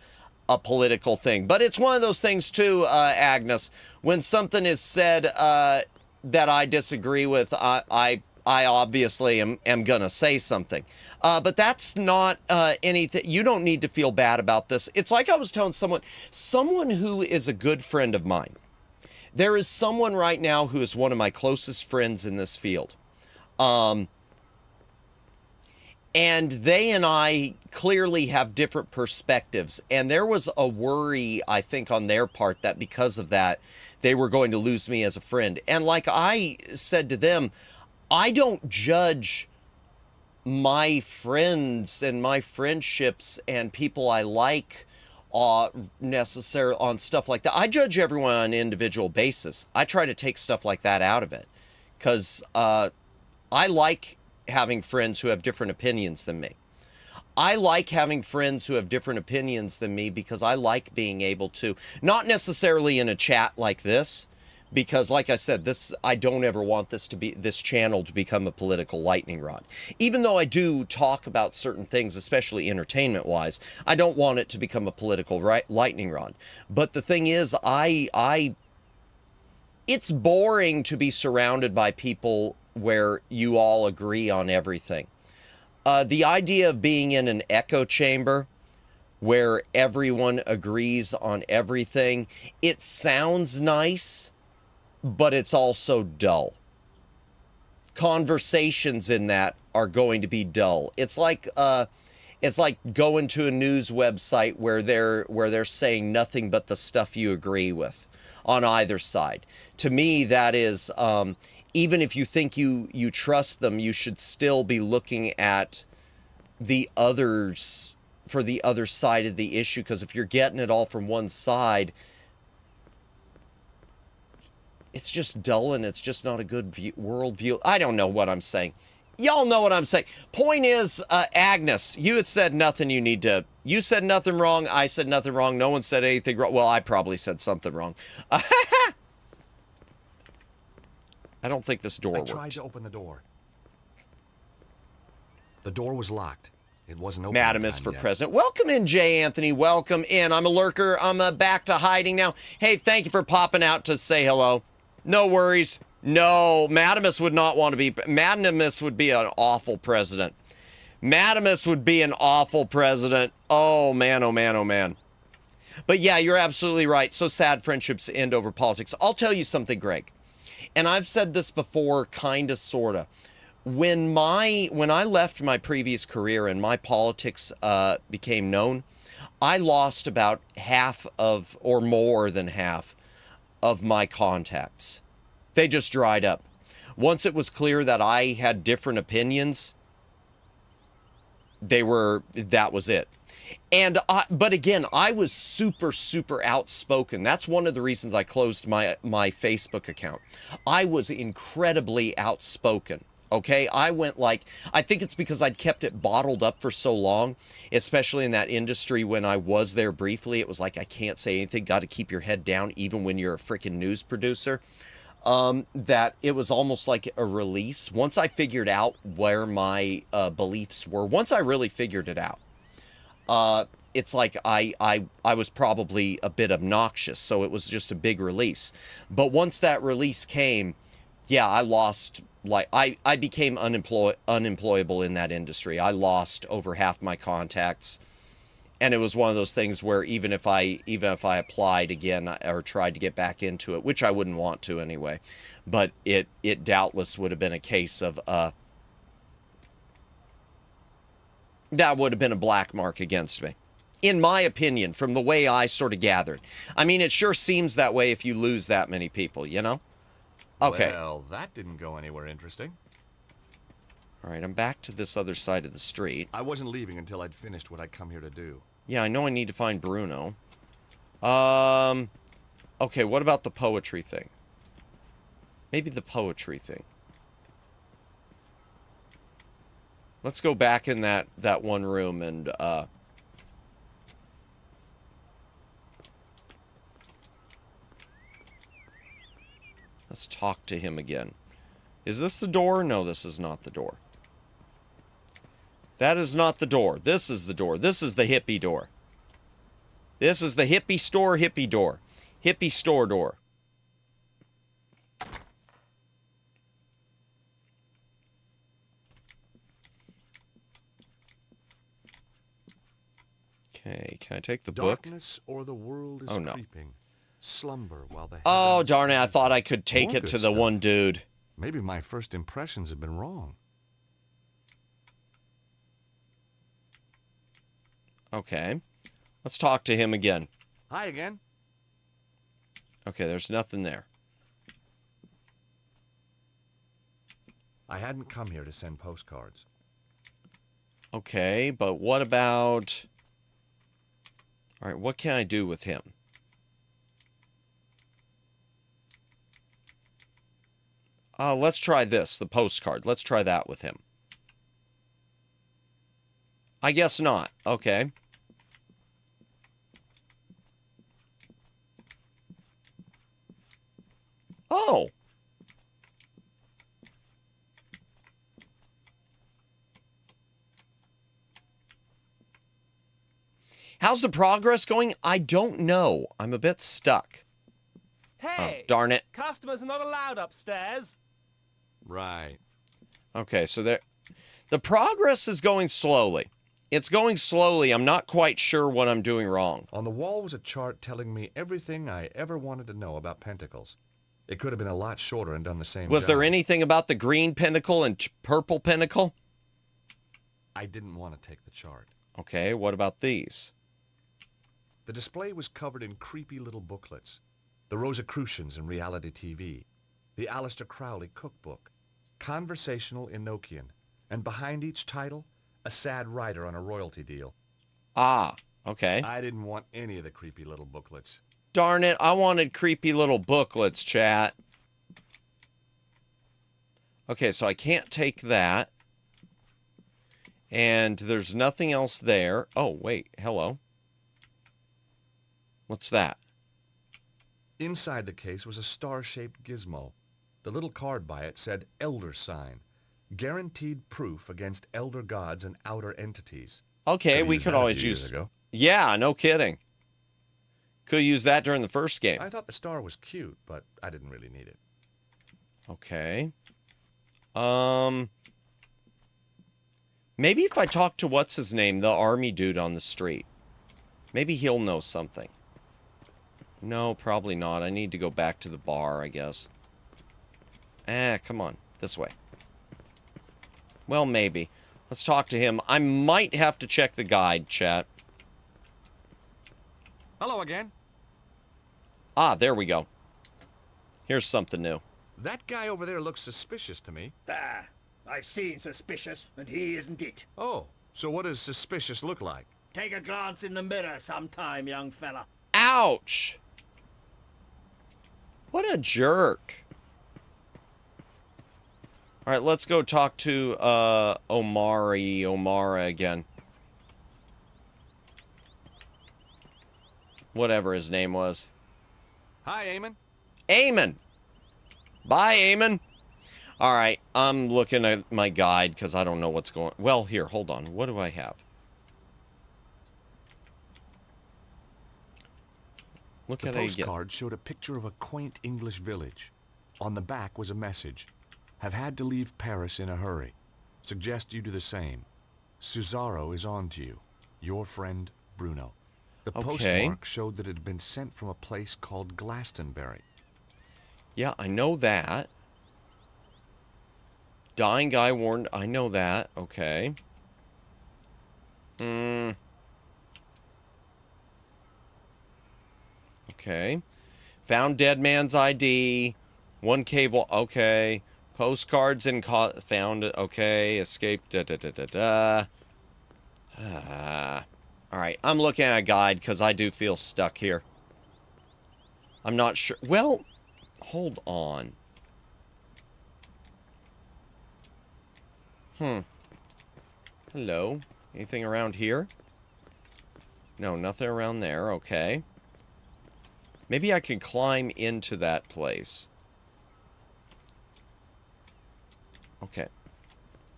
a political thing. But it's one of those things too, Agnes, when something is said that I disagree with, I obviously am gonna say something. But that's not anything. You don't need to feel bad about this. It's like I was telling someone who is a good friend of mine. There is someone right now who is one of my closest friends in this field. And they and I clearly have different perspectives. And there was a worry, I think, on their part that because of that, they were going to lose me as a friend. And like I said to them, I don't judge my friends and my friendships and people I like necessarily on stuff like that. I judge everyone on an individual basis. I try to take stuff like that out of it, because I like having friends who have different opinions than me. I like having friends who have different opinions than me because I like being able to, not necessarily in a chat like this, because like I said, I don't ever want this channel to become a political lightning rod. Even though I do talk about certain things, especially entertainment wise, I don't want it to become a political lightning rod. But the thing is, it's boring to be surrounded by people where you all agree on everything. The idea of being in an echo chamber where everyone agrees on everything, it sounds nice, but it's also dull. Conversations in that are going to be dull. It's like going to a news website where they're saying nothing but the stuff you agree with on either side. To me, that is, even if you think you trust them, you should still be looking at the others for the other side of the issue, because if you're getting it all from one side, it's just dull and it's just not a good worldview. I don't know what I'm saying. Y'all know what I'm saying. Point is, Agnes, you had said nothing you said nothing wrong. I said nothing wrong. No one said anything wrong. Well, I probably said something wrong. I don't think this door worked. I tried to open the door. The door was locked. It wasn't open. Madamus for president. Welcome in, Jay Anthony. Welcome in. I'm a lurker. I'm back to hiding now. Hey, thank you for popping out to say hello. No worries. No, Madamus would not want to be. Madamus would be an awful president. Madamus would be an awful president. Oh, man, oh, man, oh, man. But yeah, you're absolutely right. So sad friendships end over politics. I'll tell you something, Greg. And I've said this before, kind of, sort of. When I left my previous career and my politics became known, I lost about half of, or more than half, of my contacts. They just dried up. Once it was clear that I had different opinions, that was it. And but again, I was super, super outspoken. That's one of the reasons I closed my Facebook account. I was incredibly outspoken. Okay, I think it's because I'd kept it bottled up for so long, especially in that industry when I was there briefly. It was like, I can't say anything, got to keep your head down even when you're a freaking news producer. That it was almost like a release. Once I figured out where my beliefs were, once I really figured it out, it's like I was probably a bit obnoxious, so it was just a big release. But once that release came, yeah, I lost... I became unemployable in that industry. I lost over half my contacts. And it was one of those things where even if I applied again or tried to get back into it, which I wouldn't want to anyway, but it doubtless would have been a case of that would have been a black mark against me. In my opinion, from the way I sort of gathered. I mean, it sure seems that way if you lose that many people, you know? Okay. Well, that didn't go anywhere interesting. All right, I'm back to this other side of the street. I wasn't leaving until I'd finished what I'd come here to do. Yeah, I know I need to find Bruno. Okay, what about the poetry thing? Maybe the poetry thing. Let's go back in that one room and, let's talk to him again. Is this the door? No, this is not the door. That is not the door. This is the door. This is the hippie door. This is the hippie store door. Hippie store door. Okay, can I take the book? Darkness or the world is creeping. Slumber while the Oh, darn it. I thought I could take it to the one dude. Maybe my first impressions have been wrong. Okay. Let's talk to him again. Hi again. Okay, there's nothing there. I hadn't come here to send postcards. Okay, but what about... All right, what can I do with him? Let's try this, the postcard. Let's try that with him. I guess not. Okay. Oh. How's the progress going? I don't know. I'm a bit stuck. Hey! Oh, darn it. Customers are not allowed upstairs. Right. Okay, so the progress is going slowly. It's going slowly. I'm not quite sure what I'm doing wrong. On the wall was a chart telling me everything I ever wanted to know about pentacles. It could have been a lot shorter and done the same Was job. there anything about the green pentacle and purple pentacle? I didn't want to take the chart. Okay, what about these? The display was covered in creepy little booklets. The Rosicrucians in reality TV. The Aleister Crowley cookbook. Conversational Enochian. And behind each title, a sad writer on a royalty deal. Ah, okay. I didn't want any of the creepy little booklets. Darn it, I wanted creepy little booklets, chat. Okay, so I can't take that. And there's nothing else there. Oh, wait, hello. What's that? Inside the case was a star-shaped gizmo. The little card by it said Elder Sign. Guaranteed proof against elder gods and outer entities. Okay, we could always use... Ago. Yeah, no kidding. Could use that during the first game. I thought the star was cute, but I didn't really need it. Okay. Maybe if I talk to what's-his-name, the army dude on the street. Maybe he'll know something. No, probably not. I need to go back to the bar, I guess. Come on. This way. Well, maybe. Let's talk to him. I might have to check the guide, chat. Hello again. Ah, there we go. Here's something new. That guy over there looks suspicious to me. Ah, I've seen suspicious, and he isn't it. Oh, so what does suspicious look like? Take a glance in the mirror sometime, young fella. Ouch! What a jerk. All right, let's go talk to Omara again. Whatever his name was. Hi, Eamon. Eamon! Bye, Eamon. All right, I'm looking at my guide because I don't know what's going... Well, here, hold on. What do I have? Look at it again. The postcard showed a picture of a quaint English village. On the back was a message. Have had to leave Paris in a hurry. Suggest you do the same. Cesaro is on to you. Your friend, Bruno. The Okay. postmark showed that it had been sent from a place called Glastonbury. Yeah, I know that. Dying guy warned. I know that. Okay. Okay. Found dead man's ID. 1 cable. Okay. Postcards and found. Okay. Escaped. Da da da da da. All right. I'm looking at a guide because I do feel stuck here. I'm not sure. Well, hold on. Hello. Anything around here? No, nothing around there. Okay. Maybe I can climb into that place. Okay.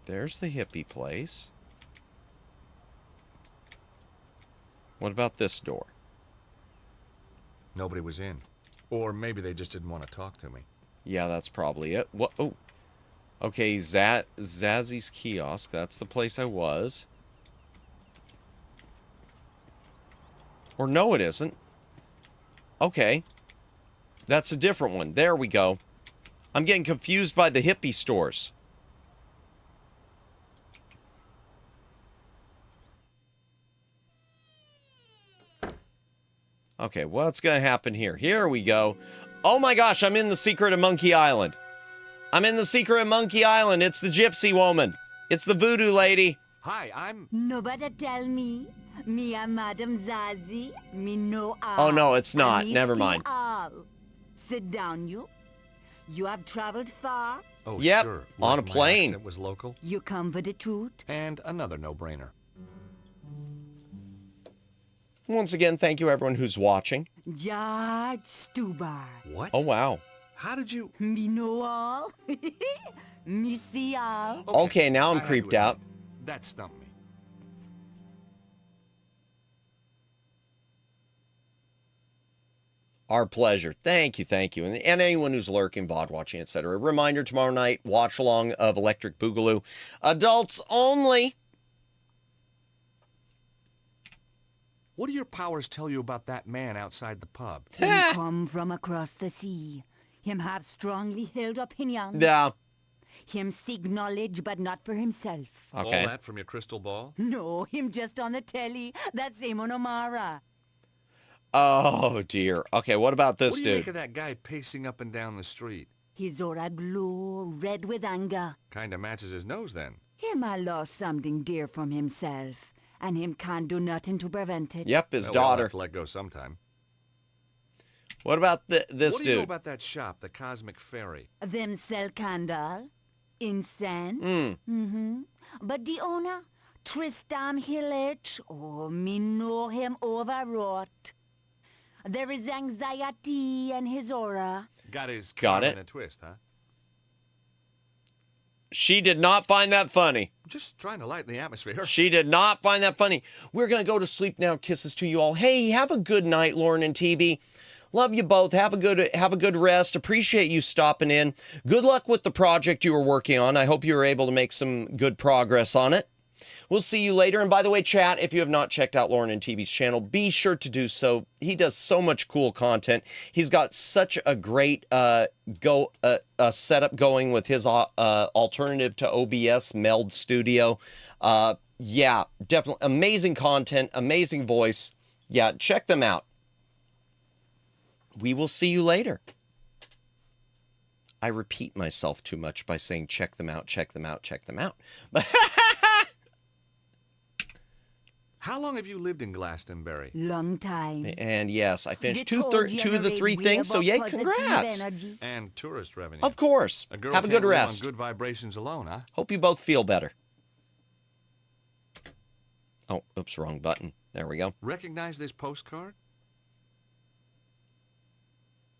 There's the hippie place. What about this door? Nobody was in. Or maybe they just didn't want to talk to me. Yeah, that's probably it. What? Oh. Okay, Zazzy's kiosk. That's the place I was. Or no, it isn't. Okay. That's a different one. There we go. I'm getting confused by the hippie stores. Okay, what's going to happen here? Here we go. Oh my gosh, I'm in the secret of Monkey Island. I'm in the secret of Monkey Island. It's the gypsy woman. It's the voodoo lady. Hi, I'm... Nobody tell me. Me and Madam Zazie. Me know all. Oh no, it's not. Me Never see mind. all. Sit down, you. You have traveled far. Oh, Yep, sure. on a Like my plane. accent was local. You come for the truth. And another no-brainer. Once again, thank you everyone who's watching. George Stubar. What? Oh wow. How did you... Me know all. Me see all. Okay, now I'm I had to creeped admit, out. That stumped me. Our pleasure. Thank you, thank you. And anyone who's lurking, VOD watching, etc. Reminder, tomorrow night, watch along of Electric Boogaloo. Adults only. What do your powers tell you about that man outside the pub? Him come from across the sea. Him have strongly held opinions. Yeah. Him seek knowledge, but not for himself. Okay. All that from your crystal ball? No, him just on the telly. That's Amon O'Mara. Oh dear. Okay, what about this What do you dude? make of that guy pacing up and down the street? His aura glow, red with anger. Kinda matches his nose then. Him a lost something dear from himself, and him can't do nothing to prevent it. Yep, his Well, we all daughter. have to let go sometime. What about this What do you know dude? about that shop, the Cosmic Fairy? Them sell candle, incense. Mm. But the owner, Tristan Hillich, oh, me know him overwrought. There is anxiety in his aura. Got his Got car it. in a twist, huh? She did not find that funny. Just trying to lighten the atmosphere. She did not find that funny. We're going to go to sleep now. Kisses to you all. Hey, have a good night, Lauren and TB. Love you both. Have a good rest. Appreciate you stopping in. Good luck with the project you were working on. I hope you were able to make some good progress on it. We'll see you later. And by the way, chat, if you have not checked out Lauren and TB's channel, be sure to do so. He does so much cool content. He's got such a great setup going with his alternative to OBS Meld Studio. Yeah, definitely amazing content, amazing voice. Yeah, check them out. We will see you later. I repeat myself too much by saying check them out, check them out, check them out. How long have you lived in Glastonbury? Long time. And yes, I finished They two told you of the they three way things, so above yay, positive congrats. energy. And tourist revenue. Of course. A girl Have a can't good live rest. on good vibrations alone, huh? Hope you both feel better. Oh, oops, wrong button. There we go. Recognize this postcard?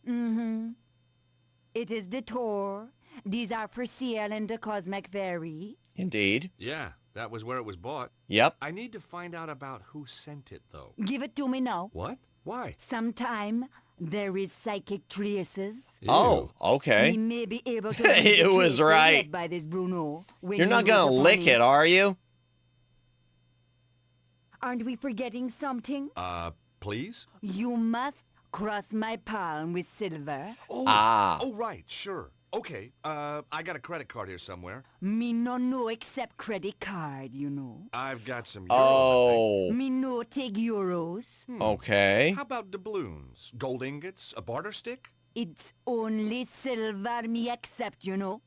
It is the tour. These are for sale in the Cosmic Fairy. Indeed. Yeah, that was where it was bought. Yep. I need to find out about who sent it, though. Give it to me now. What? Why? Sometime there is psychic traces. Oh, okay. We may be able to. It was right. By this Bruno. When You're not he gonna was lick upon it, are you? Aren't we forgetting something? Please? You must cross my palm with silver. Oh, right, sure. Okay, I got a credit card here somewhere. Me no accept credit card, you know. I've got some euros. Oh. Me no take euros. Okay. How about doubloons? Gold ingots? A barter stick? It's only silver me accept, you know.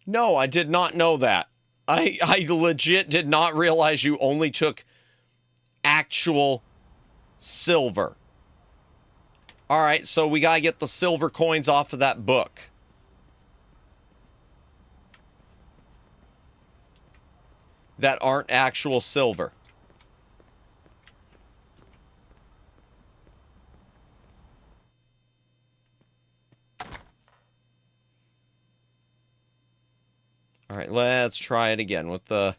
No, I did not know that. I legit did not realize you only took actual silver. All right, so we got to get the silver coins off of that book. That aren't actual silver. All right, let's try it again with the...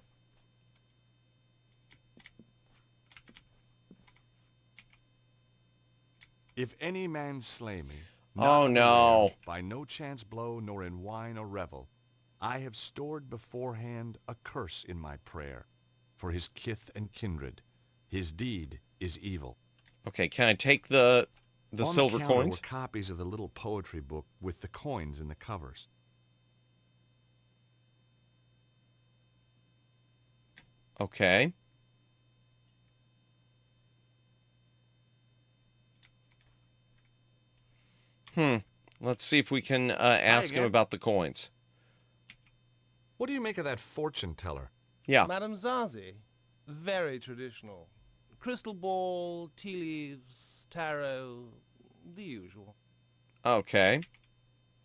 If any man slay me, Oh, no. by no chance blow, nor in wine or revel, I have stored beforehand a curse in my prayer, for his kith and kindred. His deed is evil. Okay, can I take the silver On the counter coins? were copies of the little poetry book with the coins in the covers. Okay. Let's see if we can ask him again. about the coins. What do you make of that fortune teller? Yeah. Madame Zazie, very traditional. Crystal ball, tea leaves, tarot, the usual. Okay.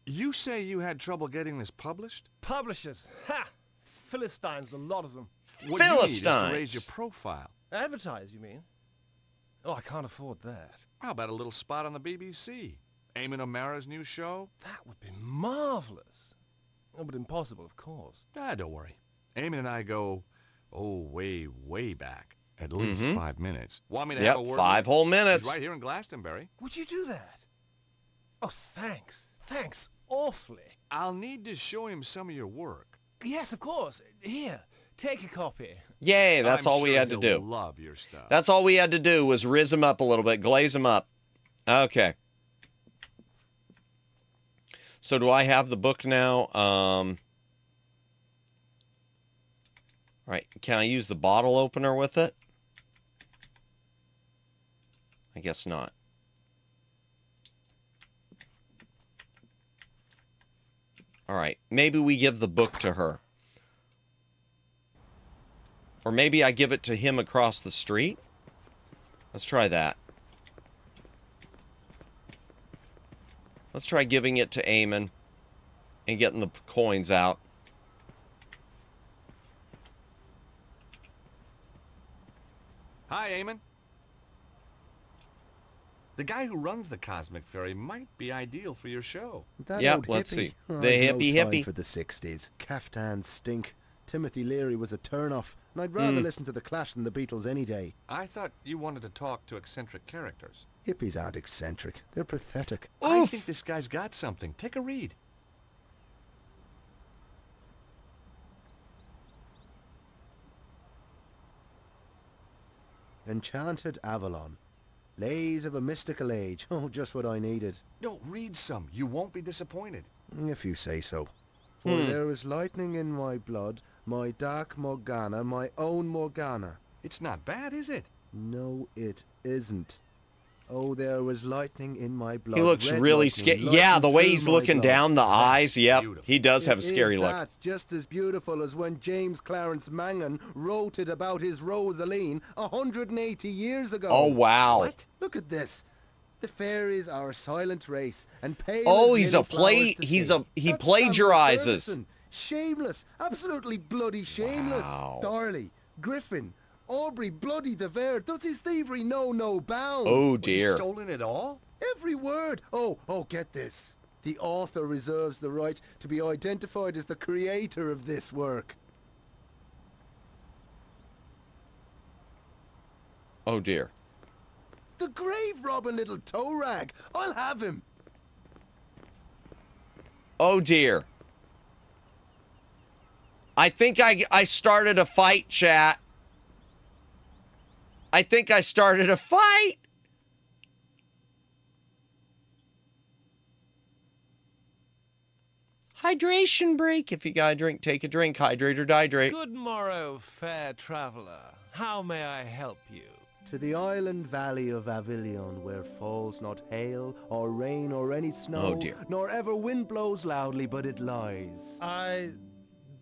You say you had trouble getting this published? Publishers, ha! Philistines, a lot of them. What you need is to raise your profile. Advertise, you mean? Oh, I can't afford that. How about a little spot on the BBC? Eamon O'Mara's new show? That would be marvelous. Oh, but impossible, of course. Don't worry. Eamon and I go, way, way back. At least 5 minutes. Want me to have a word? 5 whole minutes. He's right here in Glastonbury. Would you do that? Oh, thanks. Thanks awfully. I'll need to show him some of your work. Yes, of course. Here, take a copy. Yay, that's all we had to do. Love your stuff. That's all we had to do was riz him up a little bit, glaze him up. Okay. So do I have the book now? All right, can I use the bottle opener with it? I guess not. All right, maybe we give the book to her. Or maybe I give it to him across the street? Let's try that. Let's try giving it to Eamon and getting the coins out. Hi, Eamon. The guy who runs the Cosmic Ferry might be ideal for your show. That Yep, old let's hippie. see. Oh, The I'd no hippie time hippie. for the 60s. Caftans stink. Timothy Leary was a turn-off, and I'd rather listen to The Clash than the Beatles any day. I thought you wanted to talk to eccentric characters. Hippies aren't eccentric. They're pathetic. I think this guy's got something. Take a read. Enchanted Avalon. Lays of a mystical age. Oh, just what I needed. No, read some. You won't be disappointed. If you say so. For there is lightning in my blood, my dark Morgana, my own Morgana. It's not bad, is it? No, it isn't. Oh, there was lightning in my blood. He looks red really lightning, scary. lightning Yeah, the way through he's my looking blood. down the eyes. Yep, he does have a It scary is look. That's just as beautiful as when James Clarence Mangan wrote it about his Rosaline 180 years ago. Oh, wow. What? Look at this. The fairies are a silent race, and pale Oh, as he's lily a play. flowers to He's see. a he That's plagiarizes. Samuel Ferguson. Shameless, absolutely bloody shameless. Wow. Darley, Griffin, Aubrey, bloody the Vere. Does his thievery know no bounds? Oh, dear. Stolen it all? Every word. Oh, get this. The author reserves the right to be identified as the creator of this work. Oh, dear. The grave robbing little toe rag. I'll have him. Oh, dear. I think I started a fight, chat. I think I started a fight. Hydration break. If you got a drink, take a drink. Hydrate or dihydrate. Good morrow, fair traveler. How may I help you? To the island valley of Avilion, where falls not hail, or rain, or any snow, Oh, dear. nor ever wind blows loudly, but it lies. I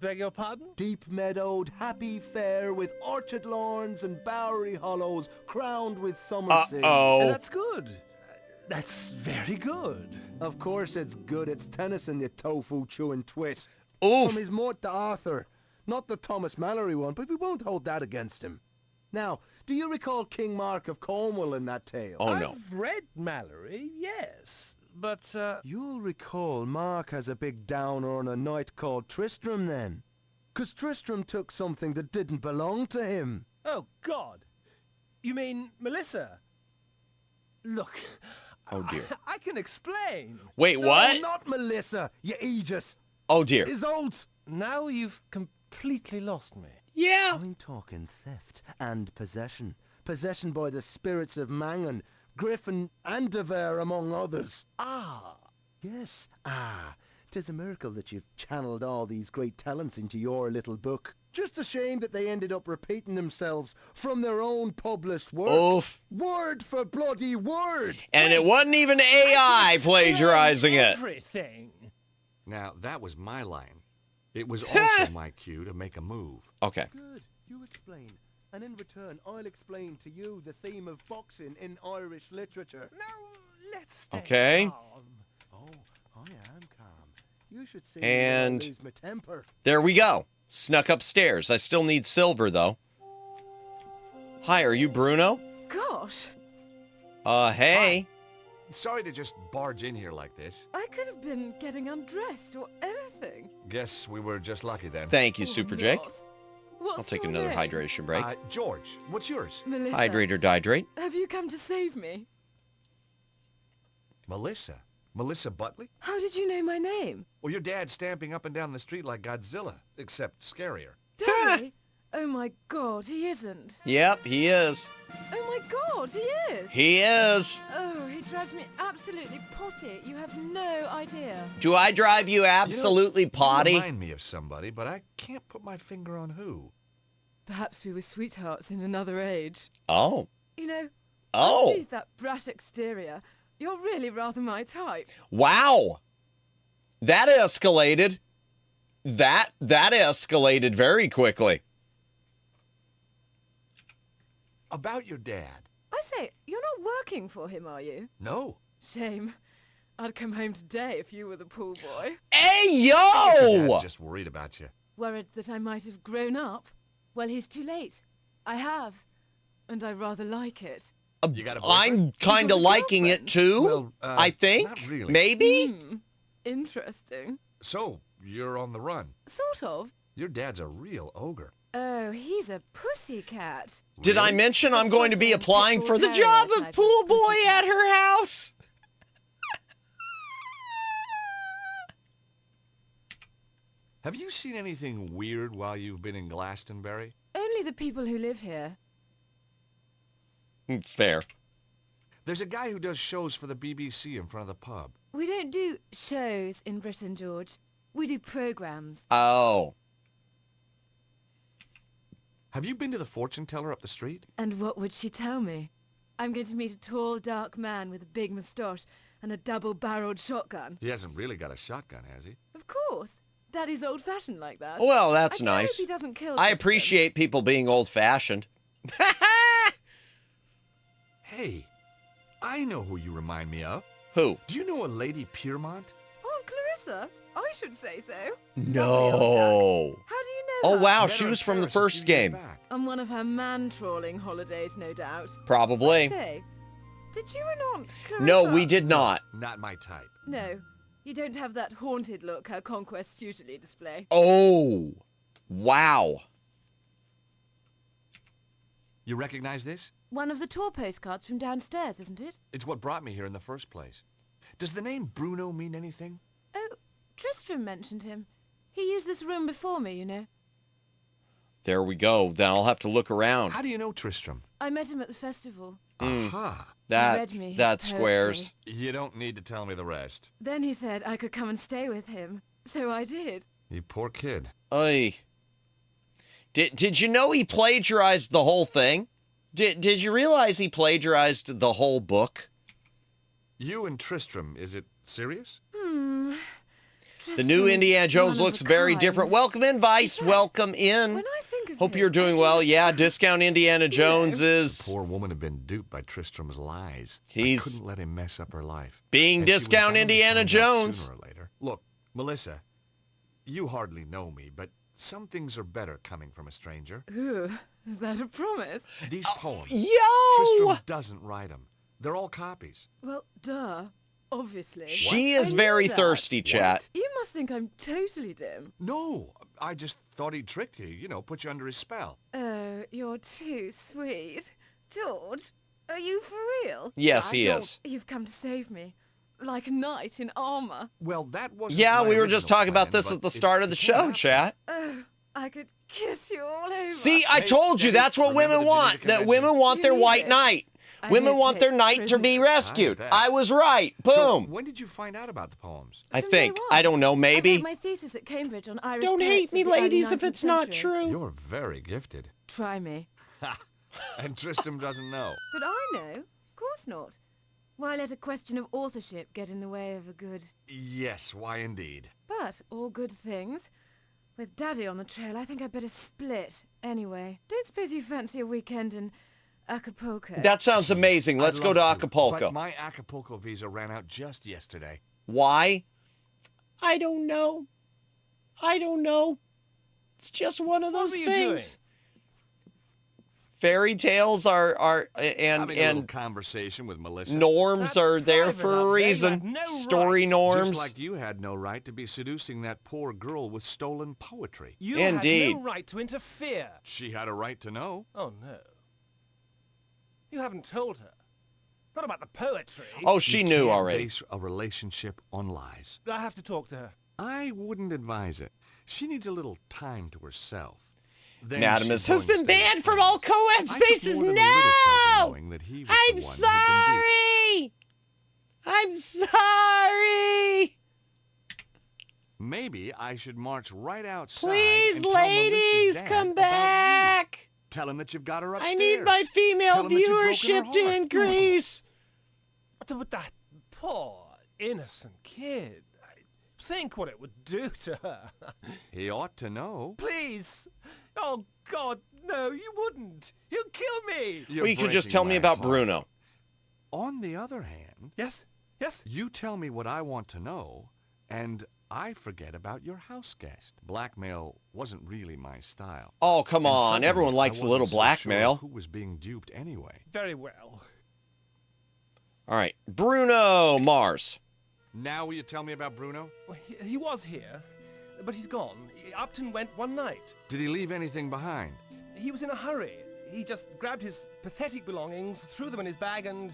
beg your pardon? Deep meadowed, happy fair, with orchard lawns and bowery hollows, crowned with summer sea. That's good. That's very good. Of course it's good. It's Tennyson, you tofu-chewing twit. Oof. From his mort to Arthur. Not the Thomas Mallory one, but we won't hold that against him. Now, do you recall King Mark of Cornwall in that tale? Oh, no. I've read Mallory, yes. But, You'll recall Mark has a big downer on a knight called Tristram then. 'Cause Tristram took something that didn't belong to him. Oh, God. You mean Melissa? Look, Oh, dear. I can explain. Wait, No, what? not Melissa, you Aegis. Oh, dear. Isolde. Now you've completely lost me. Yeah. I'm talking theft and possession. Possession by the spirits of Mangan, Griffin and Dever, among others. Ah. Yes, 'Tis a miracle that you've channeled all these great talents into your little book. Just a shame that they ended up repeating themselves from their own published works. Oof. Word for bloody word. And it wasn't even AI plagiarizing it. Everything. Now, that was my line. It was also my cue to make a move. Okay. Good, you explain. And in return, I'll explain to you the theme of boxing in Irish literature. Now, let's stay Okay. calm. Oh, I am calm. You should see And me lose my temper. there we go. Snuck upstairs. I still need silver, though. Hi, are you Bruno? Gosh, Hey. Sorry to just barge in here like this. I could have been getting undressed or anything. Guess we were just lucky then. Thank you, Super Jake. What's I'll take your another name? hydration break. George, what's yours? Melissa. Hydrate or dihydrate. Have you come to save me? Melissa. Melissa Butley? How did you know my name? Well, your dad's stamping up and down the street like Godzilla, except scarier. Daddy? Oh my God, he isn't. Yep, he is. Oh my God, he is. He is. Oh, he drives me absolutely potty. You have no idea. Do I drive you absolutely potty? You remind me of somebody, but I can't put my finger on who. Perhaps we were sweethearts in another age. Oh. You know, Oh. underneath that brat exterior, you're really rather my type. Wow. That escalated. That escalated very quickly. About your dad. I say, you're not working for him, are you? No. Shame. I'd come home today if you were the pool boy. Hey, Your yo! dad's just worried about you. Worried that I might have grown up? Well, he's too late. I have. And I rather like it. You got a I'm kind of liking it too. Well, I think. not really. Maybe. Interesting. So, you're on the run. Sort of. Your dad's a real ogre. Oh, he's a pussycat. Did I mention I'm going to be applying for the job of pool boy at her house? Have you seen anything weird while you've been in Glastonbury? Only the people who live here. Fair. There's a guy who does shows for the BBC in front of the pub. We don't do shows in Britain, George. We do programs. Oh. Have you been to the fortune teller up the street? And what would she tell me? I'm going to meet a tall, dark man with a big moustache and a double-barreled shotgun. He hasn't really got a shotgun, has he? Of course. Daddy's old-fashioned like that. Well, that's I nice. hope he doesn't kill I Tristan. appreciate people being old-fashioned. Hey, I know who you remind me of. Who? Do you know a Lady Piermont? Aunt Clarissa? I should say so. No. How do you know Oh, her? wow, she was from the first game. On one of her man-trawling holidays, no doubt. Probably. Say, did you and Aunt Clarissa... No, we did not. Not my type. No, you don't have that haunted look her conquests usually display. Oh, wow. You recognize this? One of the tour postcards from downstairs, isn't it? It's what brought me here in the first place. Does the name Bruno mean anything? Oh, Tristram mentioned him. He used this room before me, you know. There we go. Then I'll have to look around. How do you know Tristram? I met him at the festival. Aha. read me his That poetry. squares. You don't need to tell me the rest. Then he said I could come and stay with him. So I did. You poor kid. Oy. Did you know he plagiarized the whole thing? Did you realize he plagiarized the whole book? You and Tristram, is it serious? The new Indiana Jones looks very different. Welcome in, Vice. Welcome in. Hope you're doing well. Yeah, Discount Indiana Jones is... The poor woman had been duped by Tristram's lies. He's I couldn't let him mess up her life. being And she was Discount bound to Indiana find out Jones. Sooner or later. Look, Melissa, you hardly know me, but some things are better coming from a stranger. Ooh, is that a promise? These poems. Yo! Tristram doesn't write them. They're all copies. Well, duh. Obviously. She is I knew very that. thirsty, chat. You must think I'm totally dim. No, I just thought he'd trick you, you know, put you under his spell. Oh, you're too sweet. George, are you for real? Yes, he is. You've come to save me. Like a knight in armor. Well, that wasn't Yeah, my we were just original talking about plan, this but at the it- start of the show, chat. Oh, I could kiss you all over. See, I told you that's what women want. That women want their white knight. Women want their knight to be rescued. I was right. So, Boom. when did you find out about the poems? I think. I don't know. I Maybe. wrote my thesis at Cambridge on Irish Don't poets hate of me, the early ladies, if 19th it's not century. true. You're very gifted. Try me. And Tristram doesn't know. But I know. Of course not. Why let a question of authorship get in the way of a good... Yes, why indeed. But all good things. With Daddy on the trail, I think I'd better split. Anyway, don't suppose you fancy a weekend in Acapulco? That sounds amazing. Let's I'd go to love Acapulco. But my Acapulco visa ran out just yesterday. Why? I don't know. I don't know. It's just one of those were you things. Fairy tales are Having a little and conversation with Melissa. norms are there for a reason. Story norms. Just like you had no right to be seducing that poor girl with stolen poetry. You Indeed. had no right to interfere. She had a right to know. Oh, no. You haven't told her. Not about the poetry. Oh, she You knew can't already. Base a relationship on lies. I have to talk to her. I wouldn't advise it. She needs a little time to herself. Then Madamus she's has going to been stay banned with from friends. all co-ed I took spaces. more than a little pleasure No! knowing that he was I'm the one who'd been duped. sorry! I'm sorry! Maybe I should march right outside Please, and tell Melissa's ladies, dad come about back! you. Tell him that you've got her upstairs. I need my female Tell him that you've broken her viewership to heart. increase. But that poor, innocent kid. Think what it would do to her. He ought to know. Please. Oh, God, no, you wouldn't. He'll kill me. You're Well, you could just breaking tell me my about heart. Bruno. On the other hand, Yes, yes. you tell me what I want to know, and I forget about your house guest. Blackmail wasn't really my style. Oh, come And on. suddenly, Everyone likes I a little wasn't so blackmail. sure who was being duped anyway? Very well. All right. Bruno Mars. Now will you tell me about Bruno? Well, he was here, but he's gone. Upton went one night. Did he leave anything behind? He was in a hurry. He just grabbed his pathetic belongings, threw them in his bag, and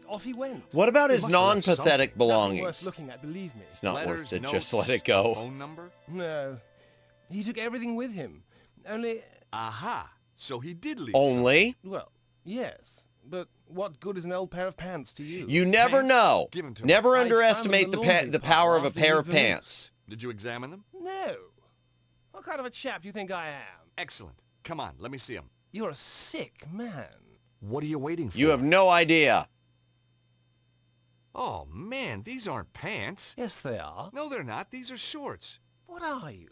off he went. What about He his must have left non-pathetic Nothing worth belongings? looking at, believe me. It's not Letters, worth it. notes, Just let it go. Phone number? No. He took everything with him. Only, Aha! So he did leave. Only? well, yes. But what good is an old pair of pants to you? You never Pants? know. Give 'em to me. Never I underestimate found the them in the laundry the power pile of a after pair you of finished. pants. Did you examine them? No. What kind of a chap do you think I am? Excellent. Come on, let me see them. You're a sick man. What are you waiting for? You have no idea. Oh, man, these aren't pants. Yes, they are. No, they're not. These are shorts. What are you?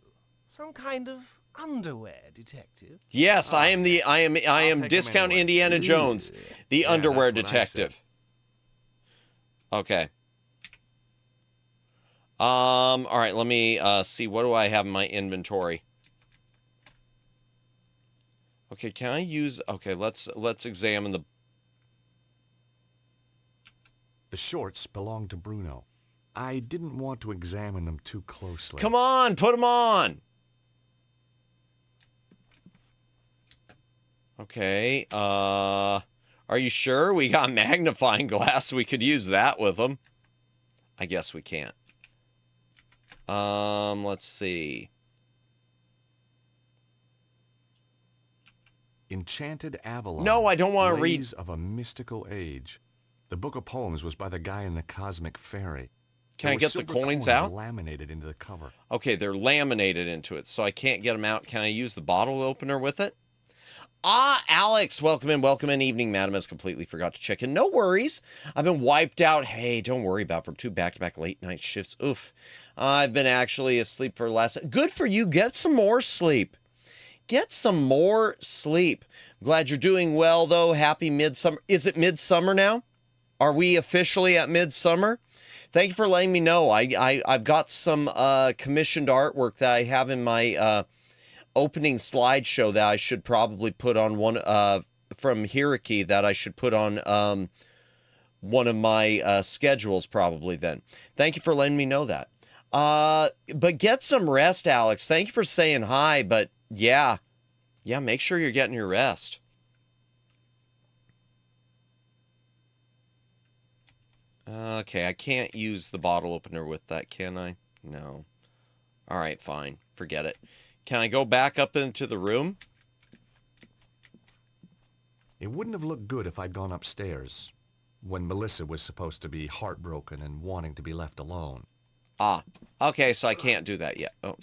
Some kind of underwear detective? Yes, I am take 'em Discount anyway. Indiana Jones, the Yeah, underwear that's what I said. detective. Okay. All right, let me see, what do I have in my inventory? Okay, can I use, okay, let's examine the, The shorts belong to Bruno. I didn't want to examine them too closely. come on, put them on. Okay, are you sure? We got magnifying glass, we could use that with them. I guess we can't. Let's see. Enchanted Avalon. No, I don't want to read. Lays of a Mystical Age. The book of poems was by the guy in the Cosmic Fairy. Can I get the coins out? Laminated into the cover. Okay, they're laminated into it, so I can't get them out. Can I use the bottle opener with it? Ah, Alex, welcome in. Evening, madam, has completely forgot to check in. No worries. I've been wiped out. Hey, don't worry about it, from 2 back-to-back late night shifts. Oof. I've been actually asleep for the last... Good for you. Get some more sleep. Get some more sleep. Glad you're doing well, though. Happy midsummer. Is it midsummer now? Are we officially at midsummer? Thank you for letting me know. I've got some commissioned artwork that I have in my opening slideshow that I should probably put on one from Hiraki that I should put on one of my schedules probably then. Thank you for letting me know that. But get some rest, Alex. Thank you for saying hi, but yeah, make sure you're getting your rest. Okay, I can't use the bottle opener with that, can I? No. All right, fine. Forget it. Can I go back up into the room? It wouldn't have looked good if I'd gone upstairs when Melissa was supposed to be heartbroken and wanting to be left alone. Ah, okay, so I can't do that yet. Oh.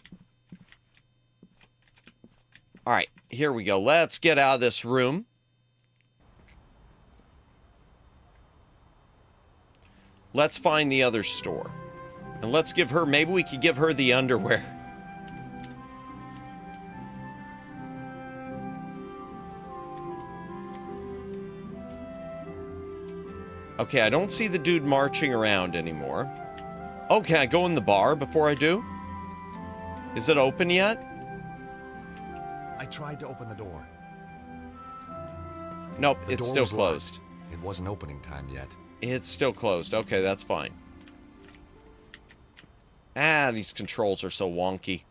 All right, here we go. Let's get out of this room. Let's find the other store. And let's give her, maybe we could give her the underwear. Okay, I don't see the dude marching around anymore. Oh, can I go in the bar before I do? Is it open yet? I tried to open the door. Nope, The it's door still was closed. locked. It wasn't opening time yet. It's still closed. Okay, that's fine. Ah, these controls are so wonky.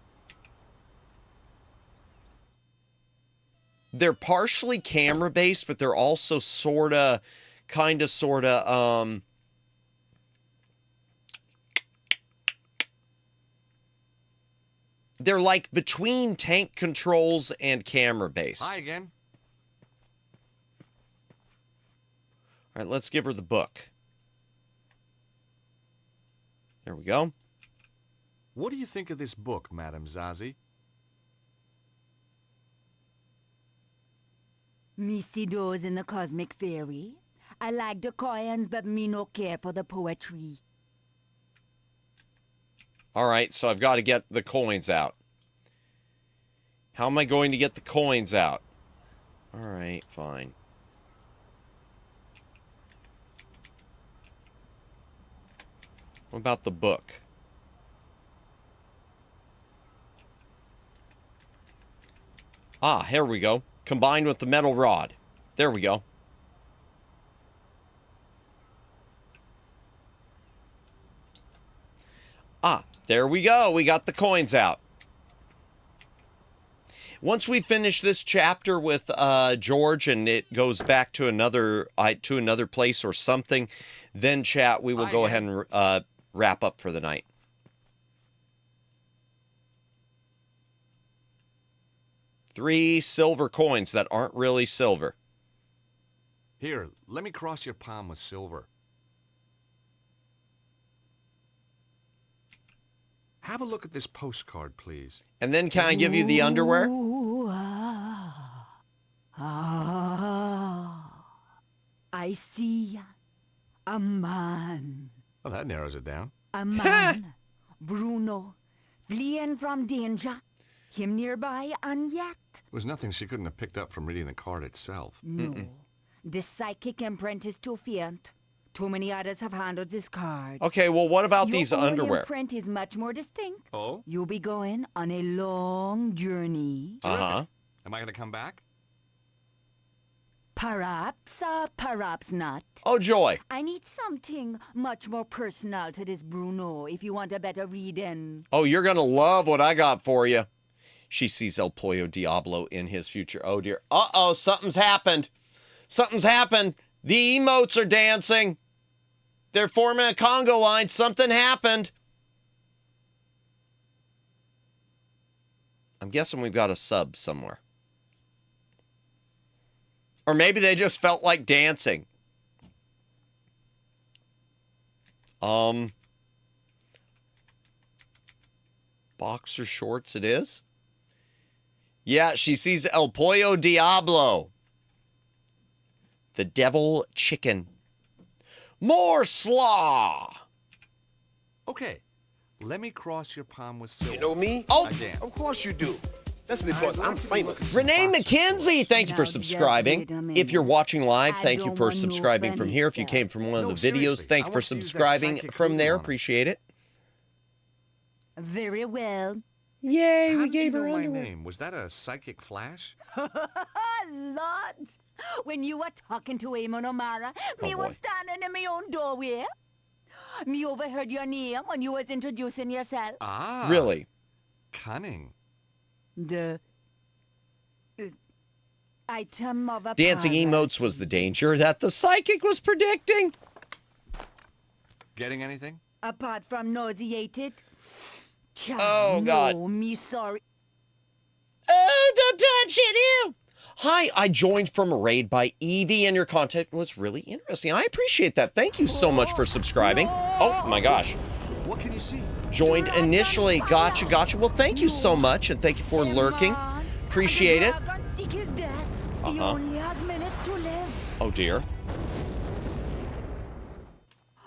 They're partially camera-based, but they're also sorta... they're like between tank controls and camera-based. Hi again. All right, let's give her the book. There we go. What do you think of this book, Madame Zazie? Me see those in the Cosmic Fairy. I like the coins, but me no care for the poetry. All right, so I've got to get the coins out. How am I going to get the coins out? All right, fine. What about the book? Ah, here we go. Combined with the metal rod. There we go. Ah, there we go. We got the coins out. Once we finish this chapter with George and it goes back to another place or something, then chat, we will go ahead and wrap up for the night. Three silver coins that aren't really silver. Here, let me cross your palm with silver. Have a look at this postcard, please. And then can I give you the underwear? I see a man. Well, that narrows it down. A man, Bruno, fleeing from danger. Him nearby, and yet... It was nothing she couldn't have picked up from reading the card itself. No. The psychic imprint is too faint. Too many others have handled this card. Okay, well, what about these underwear? Your imprint is much more distinct. Oh? You'll be going on a long journey. Uh-huh. Am I going to come back? Perhaps, perhaps not. Oh, joy. I need something much more personal to this Bruno if you want a better reading. Oh, you're going to love what I got for you. She sees El Pollo Diablo in his future. Oh, dear. Uh-oh, something's happened. Something's happened. The emotes are dancing. They're forming a Congo line. Something happened. I'm guessing we've got a sub somewhere. Or maybe they just felt like dancing. Boxer shorts it is. Yeah, she sees El Pollo Diablo. The devil chicken. More slaw. Okay, let me cross your palm with silver. You know me? Oh, of course you do. That's because I'm famous. Renee McKenzie, thank you for subscribing. If you're watching live, thank you for subscribing from here. If you came from one of the videos, thank you for subscribing from there. Appreciate it. Very well. Yay, How we did you gave know her my underwear. name. Was that a psychic flash? Lord, when you were talking to Eamon O'Mara, me was standing in my own doorway. Me overheard your name when you was introducing yourself. Ah. Really? Cunning. The item of a Dancing emotes was the danger that the psychic was predicting. Getting anything? Apart from nauseated. Child, Oh, God. No, me sorry. Oh, don't touch it, ew. Hi, I joined from a raid by Evie, and your content was really interesting. I appreciate that. Thank you so much for subscribing. Oh, my gosh. What can you see? Joined initially. Gotcha, gotcha. Well, thank you so much, and thank you for lurking. Appreciate it. Seek his death. He Uh-huh. only has minutes to live. Oh, dear.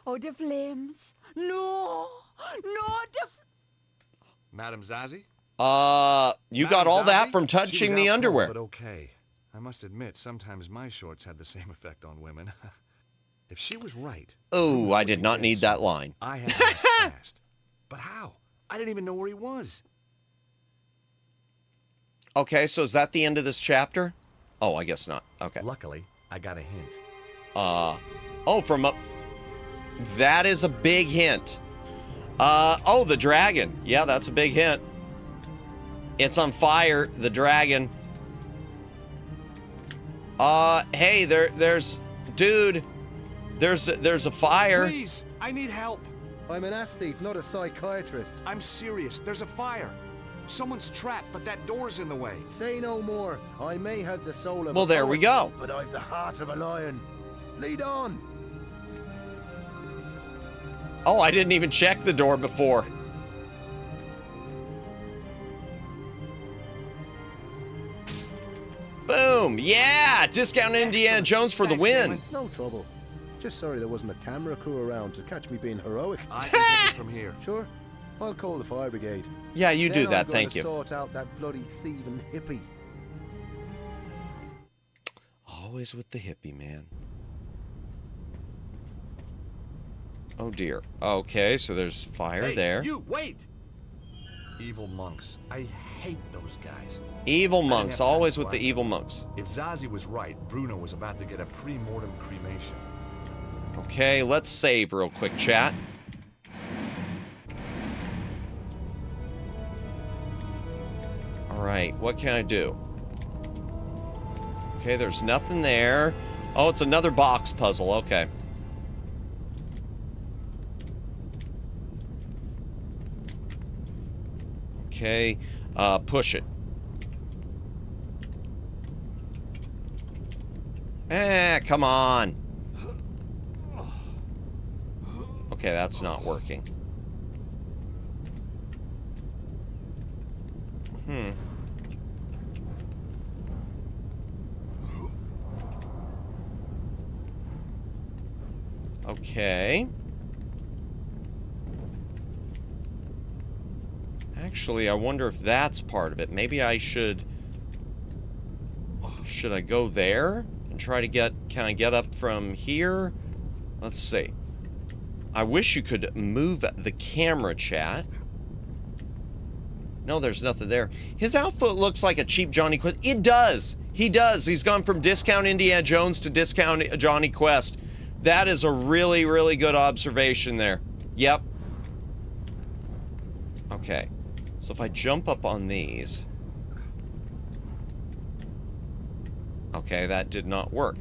Oh, the flames. No. No, the... Madam Zazie? You got all that from She touching was the out underwear. cold, but okay. I must admit, sometimes my shorts had the same effect on women. If she was right... Oh, I did not need that line. I had to act fast. But how? I didn't even know where he was. Okay, so is that the end of this chapter? Oh, I guess not. Okay. Luckily, I got a hint. Oh, from up... That is a big hint. Oh, the dragon. Yeah, that's a big hint. It's on fire, the dragon. Hey, there's... Dude, there's a fire. Please, I need help. I'm an aesthete, not a psychiatrist. I'm serious. There's a fire. Someone's trapped, but that door's in the way. Say no more. I may have the soul of Well, a there we poet, go. but I've the heart of a lion. Lead on. Oh, I didn't even check the door before. Boom! Yeah! Discount Indiana Jones for the win. No trouble. Just sorry there wasn't a camera crew around to catch me being heroic. I can take it from here. Sure. I'll call the fire brigade. Yeah, you do Then that. I'm gonna Thank you. Sort out that bloody thieving hippie. Always with the hippie, man. Oh, dear. Okay, so there's fire Hey, there. you, wait! Evil monks. I hate those guys. Evil I didn't monks. have time Always to with the find evil them. monks. If Zazie was right, Bruno was about to get a pre-mortem cremation. Okay, let's save real quick, chat. Alright, what can I do? Okay, there's nothing there. Oh, it's another box puzzle. Okay. Okay, push it. Come on. Okay, that's not working. Okay. Actually, I wonder if that's part of it. Maybe I should... Should I go there and try to get... Can I get up from here? Let's see. I wish you could move the camera, chat. No, there's nothing there. His outfit looks like a cheap Johnny Quest. It does. He does. He's gone from Discount Indiana Jones to Discount Johnny Quest. That is a really, really good observation there. Yep. Okay. So if I jump up on these... Okay, that did not work.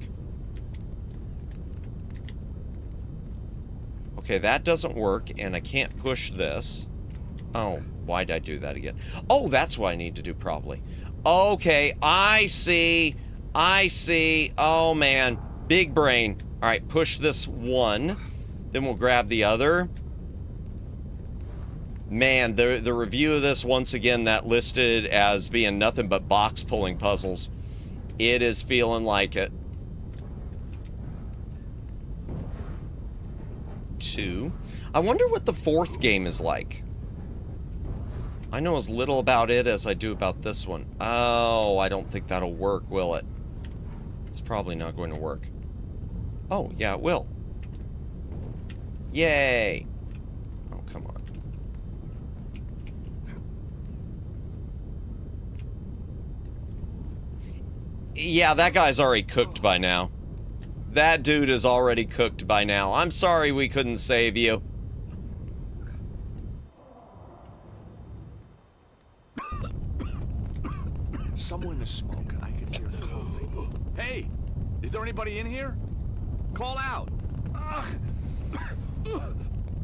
Okay, that doesn't work, and I can't push this. Oh, why'd I do that again? Oh, that's what I need to do, probably. Okay, I see. I see. Oh, man. Big brain. All right, push this one. Then we'll grab the other. Man, the review of this, once again, that listed as being nothing but box pulling puzzles. It is feeling like it. 2. I wonder what the 4th game is like. I know as little about it as I do about this one. Oh, I don't think that'll work, will it? It's probably not going to work. Oh, yeah, it will. Yay! Oh, come on. Yeah, that guy's already cooked by now. That dude is already cooked by now. I'm sorry we couldn't save you. Somewhere in the smoke, I could hear coughing. Hey! Is there anybody in here? Call out!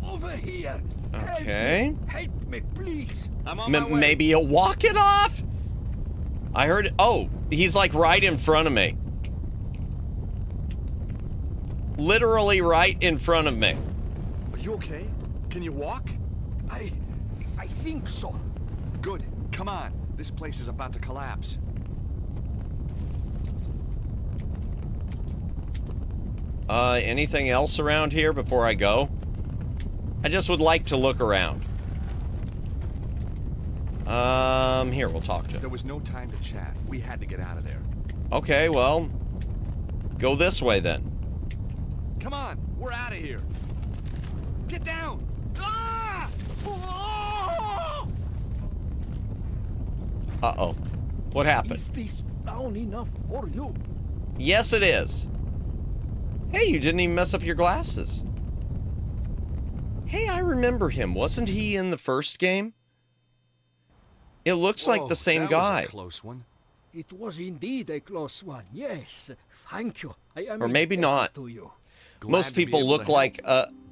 Over here! Okay. Help me, please! I'm on my way. Maybe you'll walk it off? I heard... Oh, he's like right in front of me. Literally right in front of me. Are you okay? Can you walk? I think so. Good. Come on. This place is about to collapse. Anything else around here before I go? I just would like to look around. Here, we'll talk to him. There was no time to chat. We had to get out of there. Okay, well, go this way then. Come on, we're out of here. Get down! Ah! Uh-oh. What happened? Is this down enough for you? Yes, it is. Hey, you didn't even mess up your glasses. Hey, I remember him. Wasn't he in the first game? It looks like the same guy. Was a close one. It was indeed a close one. Yes, thank you. I am Or maybe not. to you. Most people look like,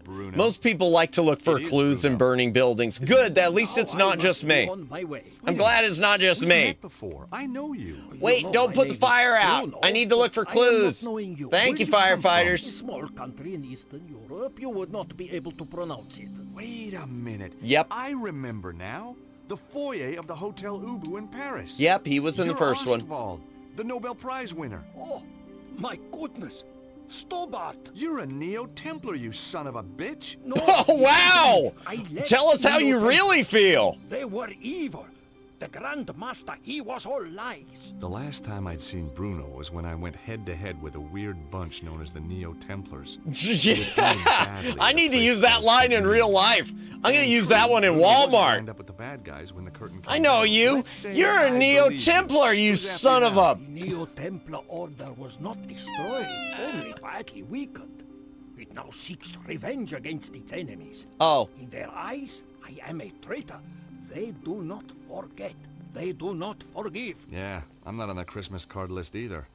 most people like to look for clues in burning buildings. Good, at least it's not just me. I'm glad it's not just me. Before. I know you. Wait, don't put the fire out. I need to look for clues. Thank you, firefighters. A small country in Eastern Europe, you would not be able to pronounce it. Wait a minute. Yep. I remember now. The foyer of the Hotel Ubu in Paris. Yep, he was in the first one. Ostwald, the Nobel Prize winner. Oh, my goodness. Stobart. You're a Neo-Templar, you son of a bitch. No, oh, wow! Tell us how you really feel. They were evil. The Grand Master, he was all lies. The last time I'd seen Bruno was when I went head-to-head with a weird bunch known as the Neo-Templars. Yeah. I need to use that line in real life. I'm going to use that one in Walmart. Up with the bad guys when the curtain I know you. You're a Neo-Templar, you son of a... The Neo-Templar order was not destroyed, only badly weakened. It now seeks revenge against its enemies. Oh. In their eyes, I am a traitor. They do not forget. They do not forgive. Yeah, I'm not on the Christmas card list either.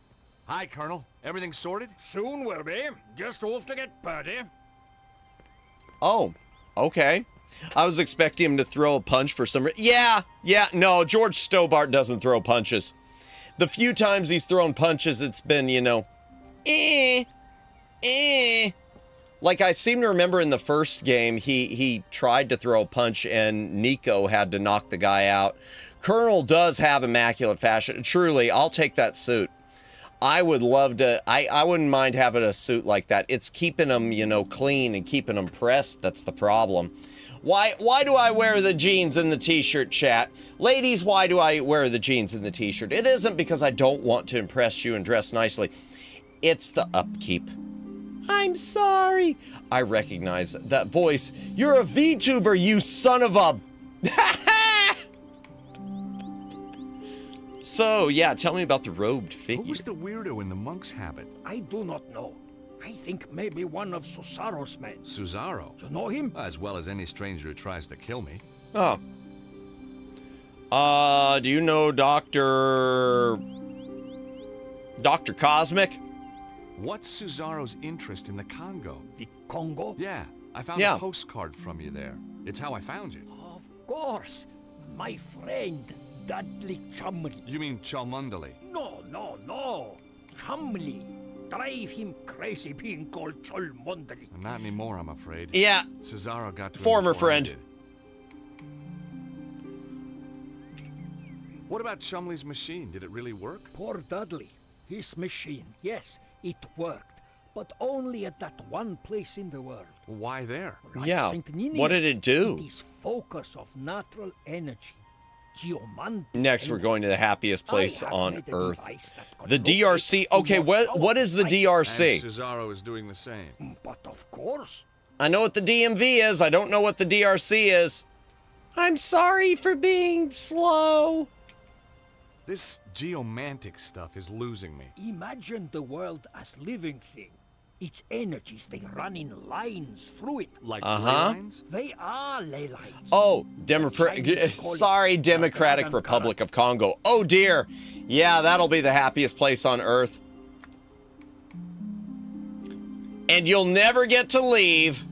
Hi, Colonel. Everything sorted? Soon will be. Just off to get Purdy. Oh, okay. I was expecting him to throw a punch for some reason. Yeah, no, George Stobart doesn't throw punches. The few times he's thrown punches, it's been, you know, Like, I seem to remember in the first game, he tried to throw a punch and Nico had to knock the guy out. Colonel does have immaculate fashion. Truly, I'll take that suit. I would love to, I wouldn't mind having a suit like that. It's keeping them, you know, clean and keeping them pressed. That's the problem. Why do I wear the jeans and the t-shirt, chat? Ladies, why do I wear the jeans and the t-shirt? It isn't because I don't want to impress you and dress nicely. It's the upkeep. I'm sorry. I recognize that voice. You're a VTuber, you son of a... So, yeah, tell me about the robed figure. Who was the weirdo in the monk's habit? I do not know. I think maybe one of Susaro's men. Susaro? You know him? As well as any stranger who tries to kill me. Oh. Do you know Dr. Cosmic? What's Susaro's interest in the Congo? The Congo? Yeah, I found a postcard from you there. It's how I found you. Of course. My friend, Dudley Chumley. You mean Cholmondeley? No. Chumley. Drive him crazy being called Cholmondely. Not anymore, I'm afraid. Yeah. Cesaro got to him Former before I friend. did. What about Chumley's machine? Did it really work? Poor Dudley. His machine, yes, it worked. But only at that one place in the world. Why there? Yeah. St. Ninian. What did it do? It is focus of natural energy. Geomant. Next, we're going to the happiest place on Earth. The DRC. Okay, what is the DRC? And Cesaro is doing the same. But of course. I know what the DMV is. I don't know what the DRC is. I'm sorry for being slow. This geomantic stuff is losing me. Imagine the world as living thing. Its energies, they run in lines through it. Like ley lines? They are ley lines. Oh, Democratic Republic of Congo. Oh dear. Yeah, that'll be the happiest place on Earth. And you'll never get to leave.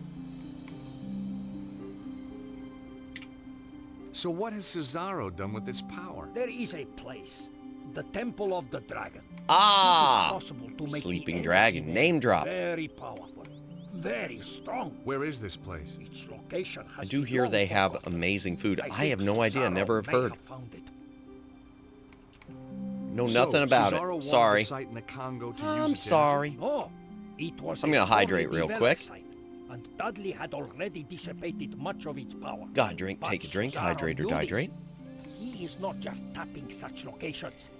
So what has Cesaro done with this power? There is a place. The Temple of the Dragon. Ah, it is possible to make Sleeping Dragon, name drop. Very powerful, very strong. Where is this place? Its location has I do hear they have amazing food. I have no idea, never have heard. Know nothing about it. Sorry. I'm sorry. No, it was I'm gonna hydrate real quick. Site, and Dudley had already dissipated much of its power. Gotta drink, take a drink, hydrate or dehydrate. He is not just tapping such locations.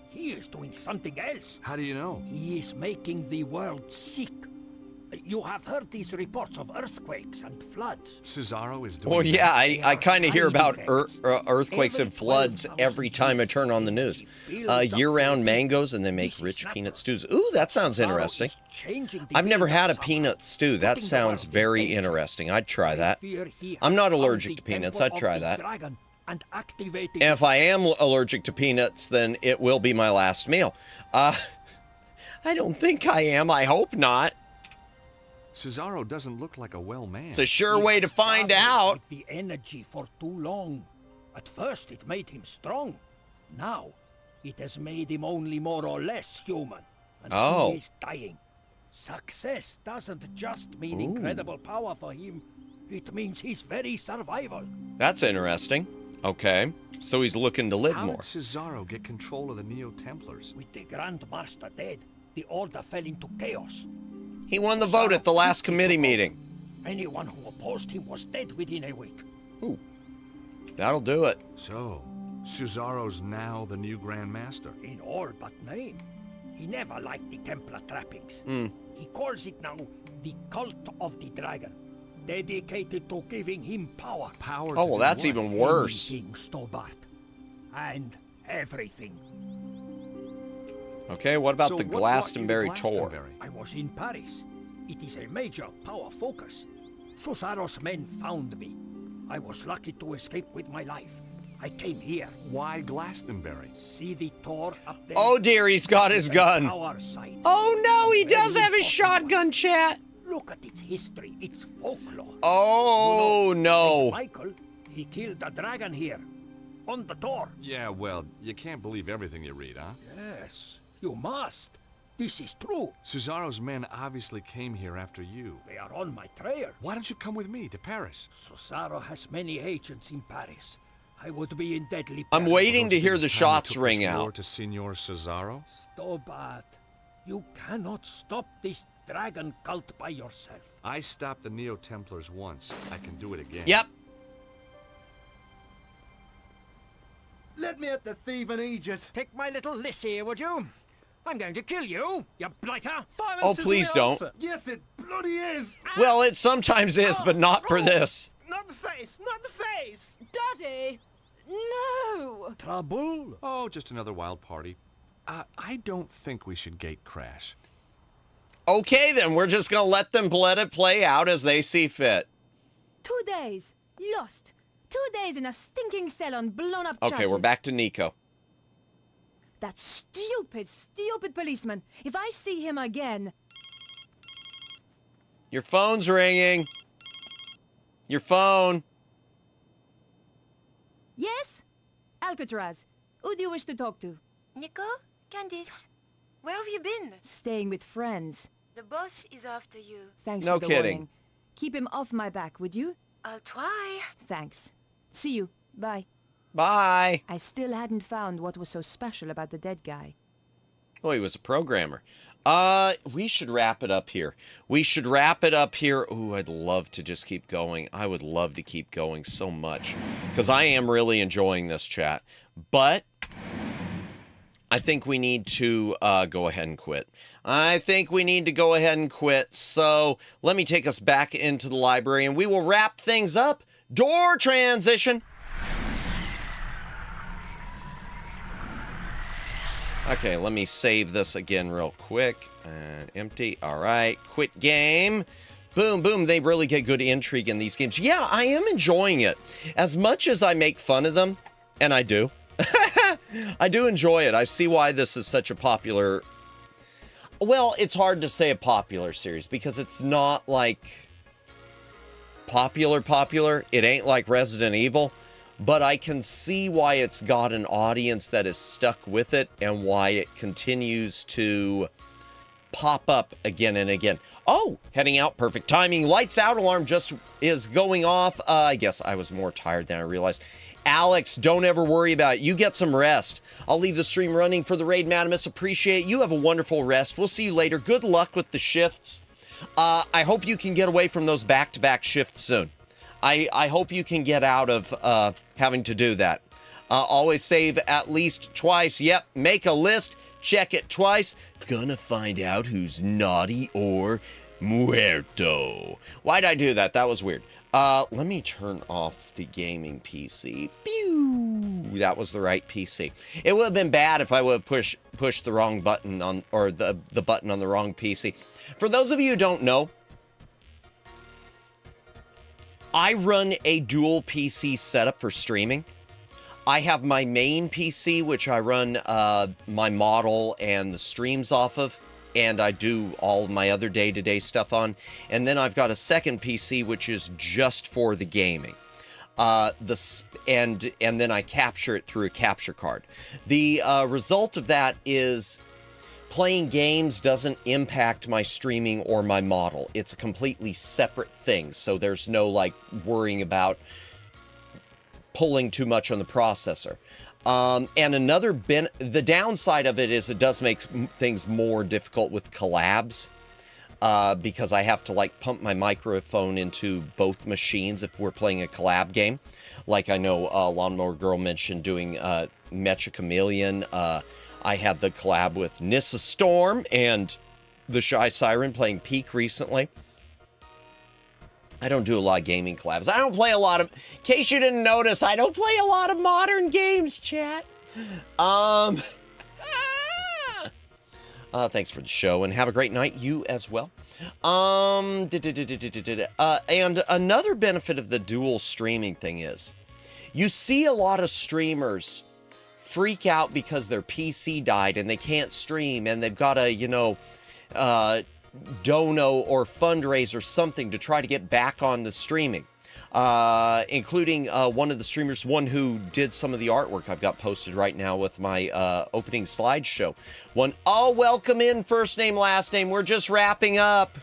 He is doing something else. How do you know? He is making the world sick. You have heard these reports of earthquakes and floods. Cesaro is doing Well, yeah, I kind of hear about earthquakes and floods every time I turn on the news. Year-round mangoes, and they make rich peanut stews. Ooh, that sounds interesting. I've never had a peanut stew. That sounds very interesting. I'd try that. I'm not allergic to peanuts. I'd try that. And activating. If I am allergic to peanuts, then it will be my last meal. I don't think I am. I hope not. Cesaro doesn't look like a well man. It's a sure way to find out. With the energy for too long. At first, it made him strong. Now, it has made him only more or less human. And he is dying. Success doesn't just mean incredible power for him. It means his very survival. That's interesting. Okay, so he's looking to live How more. did Cesaro get control of the Neo-Templars? With the Grand Master dead, the order fell into chaos. He won the vote at the last committee meeting. Anyone who opposed him was dead within a week. Ooh, that'll do it. So, Cesaro's now the new Grand Master. In all but name. He never liked the Templar trappings. He calls it now the Cult of the Dragon. Dedicated to giving him power. Power. Oh, well, that's even worse. Anything, Stobart. And everything. Okay, what about So the what brought Glastonbury you to tour? Glastonbury? I was in Paris. It is a major power focus. Cesaro's men found me. I was lucky to escape with my life. I came here. Why Glastonbury? See the tour up there? Oh dear, he's got his gun. Our site. Oh no, he does have his shotgun, chat. Look at its history, its folklore. Oh no. Michael, he killed a dragon here. On the tour. Yeah, well, you can't believe everything you read, huh? Yes, you must. This is true. Cesaro's men obviously came here after you. They are on my trail. Why don't you come with me to Paris? Cesaro has many agents in Paris. I would be in deadly I'm peril. waiting to hear the shots Took ring this war out. to Signor Cesaro? Stobart, you cannot stop this dragon cult by yourself. I stopped the Neo-Templars once. I can do it again. Yep. Let me at the thieving Aegis. Take my little Lissy, would you? I'm going to kill you, you blighter. Oh, please don't. Yes, it bloody is. Well, it sometimes is, but not for this. Not the face! Not the face! Daddy! No! Trouble? Oh, just another wild party. I don't think we should gate crash. Okay, then we're just gonna let it play out as they see fit. 2 days. Lost. 2 days in a stinking cell on blown-up Okay, charges. we're back to Nico. That stupid, stupid policeman. If I see him again... Your phone's ringing. Your phone. Yes? Alcatraz. Who do you wish to talk to? Nico? Candice? Where have you been? Staying with friends. The boss is after you. Thanks No for the kidding. warning. Keep him off my back, would you? I'll try. Thanks. See you. Bye. Bye. I still hadn't found what was so special about the dead guy. Oh, he was a programmer. We should wrap it up here. We should wrap it up here. Ooh, I'd love to just keep going. I would love to keep going so much because I am really enjoying this chat. But I think we need to go ahead and quit. I think we need to go ahead and quit. So let me take us back into the library and we will wrap things up. Door transition. Okay, let me save this again real quick. And empty. All right. Quit game. Boom, boom. They really get good intrigue in these games. Yeah, I am enjoying it. As much as I make fun of them, and I do. I do enjoy it. I see why this is such a popular... Well, it's hard to say a popular series because it's not like popular. It ain't like Resident Evil. But I can see why it's got an audience that is stuck with it and why it continues to pop up again and again. Oh, heading out, perfect timing. Lights out alarm just is going off. I guess I was more tired than I realized. Alex, don't ever worry about it. You get some rest. I'll leave the stream running for the raid, Madamus. Appreciate it. You have a wonderful rest. We'll see you later. Good luck with the shifts. I hope you can get away from those back-to-back shifts soon. I hope you can get out of having to do that. Always save at least twice. Yep, make a list. Check it twice. Gonna find out who's naughty or muerto. Why'd I do that? That was weird. Let me turn off the gaming PC. Pew! That was the right PC. It would have been bad if I would have pushed the wrong button on, or the button on the wrong PC. For those of you who don't know, I run a dual PC setup for streaming. I have my main PC, which I run my model and the streams off of, and I do all of my other day-to-day stuff on. And then I've got a second PC, which is just for the gaming. And then I capture it through a capture card. The result of that is playing games doesn't impact my streaming or my model. It's a completely separate thing, so there's no like worrying about pulling too much on the processor. And another the downside of it is it does make things more difficult with collabs, because I have to like pump my microphone into both machines if we're playing a collab game. Like I know Lawnmower Girl mentioned doing Mecha Chameleon. I had the collab with Nissa Storm and the Shy Siren playing Peak recently. I don't do a lot of gaming collabs. I don't play a lot of... In case you didn't notice, I don't play a lot of modern games, chat. Thanks for the show, and have a great night, you as well. And another benefit of the dual streaming thing is, you see a lot of streamers freak out because their PC died and they can't stream, and they've got a, dono or fundraise or something to try to get back on the streaming. Including one of the streamers, one who did some of the artwork I've got posted right now with my opening slideshow. Oh, welcome in, first name, last name. We're just wrapping up.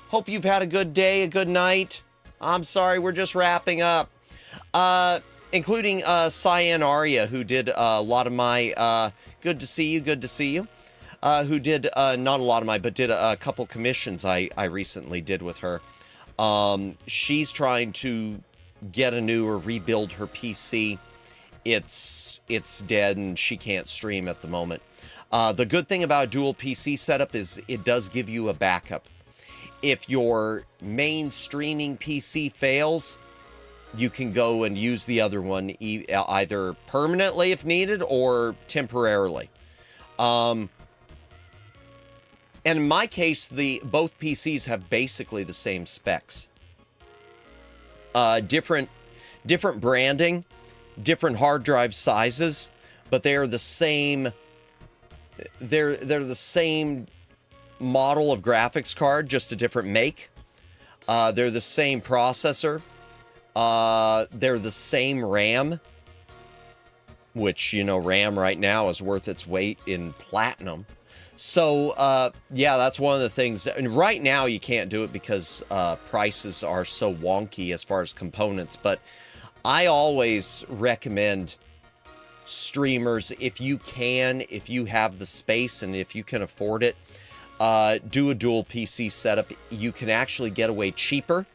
Hope you've had a good day, a good night. I'm sorry, we're just wrapping up. Including Cyan Arya, who did a lot of my good to see you. Who did not a lot of my, but did a couple commissions I recently did with her. She's trying to get a new or rebuild her PC. It's dead and she can't stream at the moment. The good thing about a dual PC setup is it does give you a backup. If your main streaming PC fails, you can go and use the other one either permanently if needed or temporarily. And in my case, both PCs have basically the same specs. Different branding, different hard drive sizes, but they are the same. They're the same model of graphics card, just a different make. They're the same processor. They're the same RAM, which, RAM right now is worth its weight in platinum. So, yeah, that's one of the things. And right now, you can't do it because prices are so wonky as far as components. But I always recommend streamers, if you can, if you have the space and if you can afford it, do a dual PC setup. You can actually get away cheaper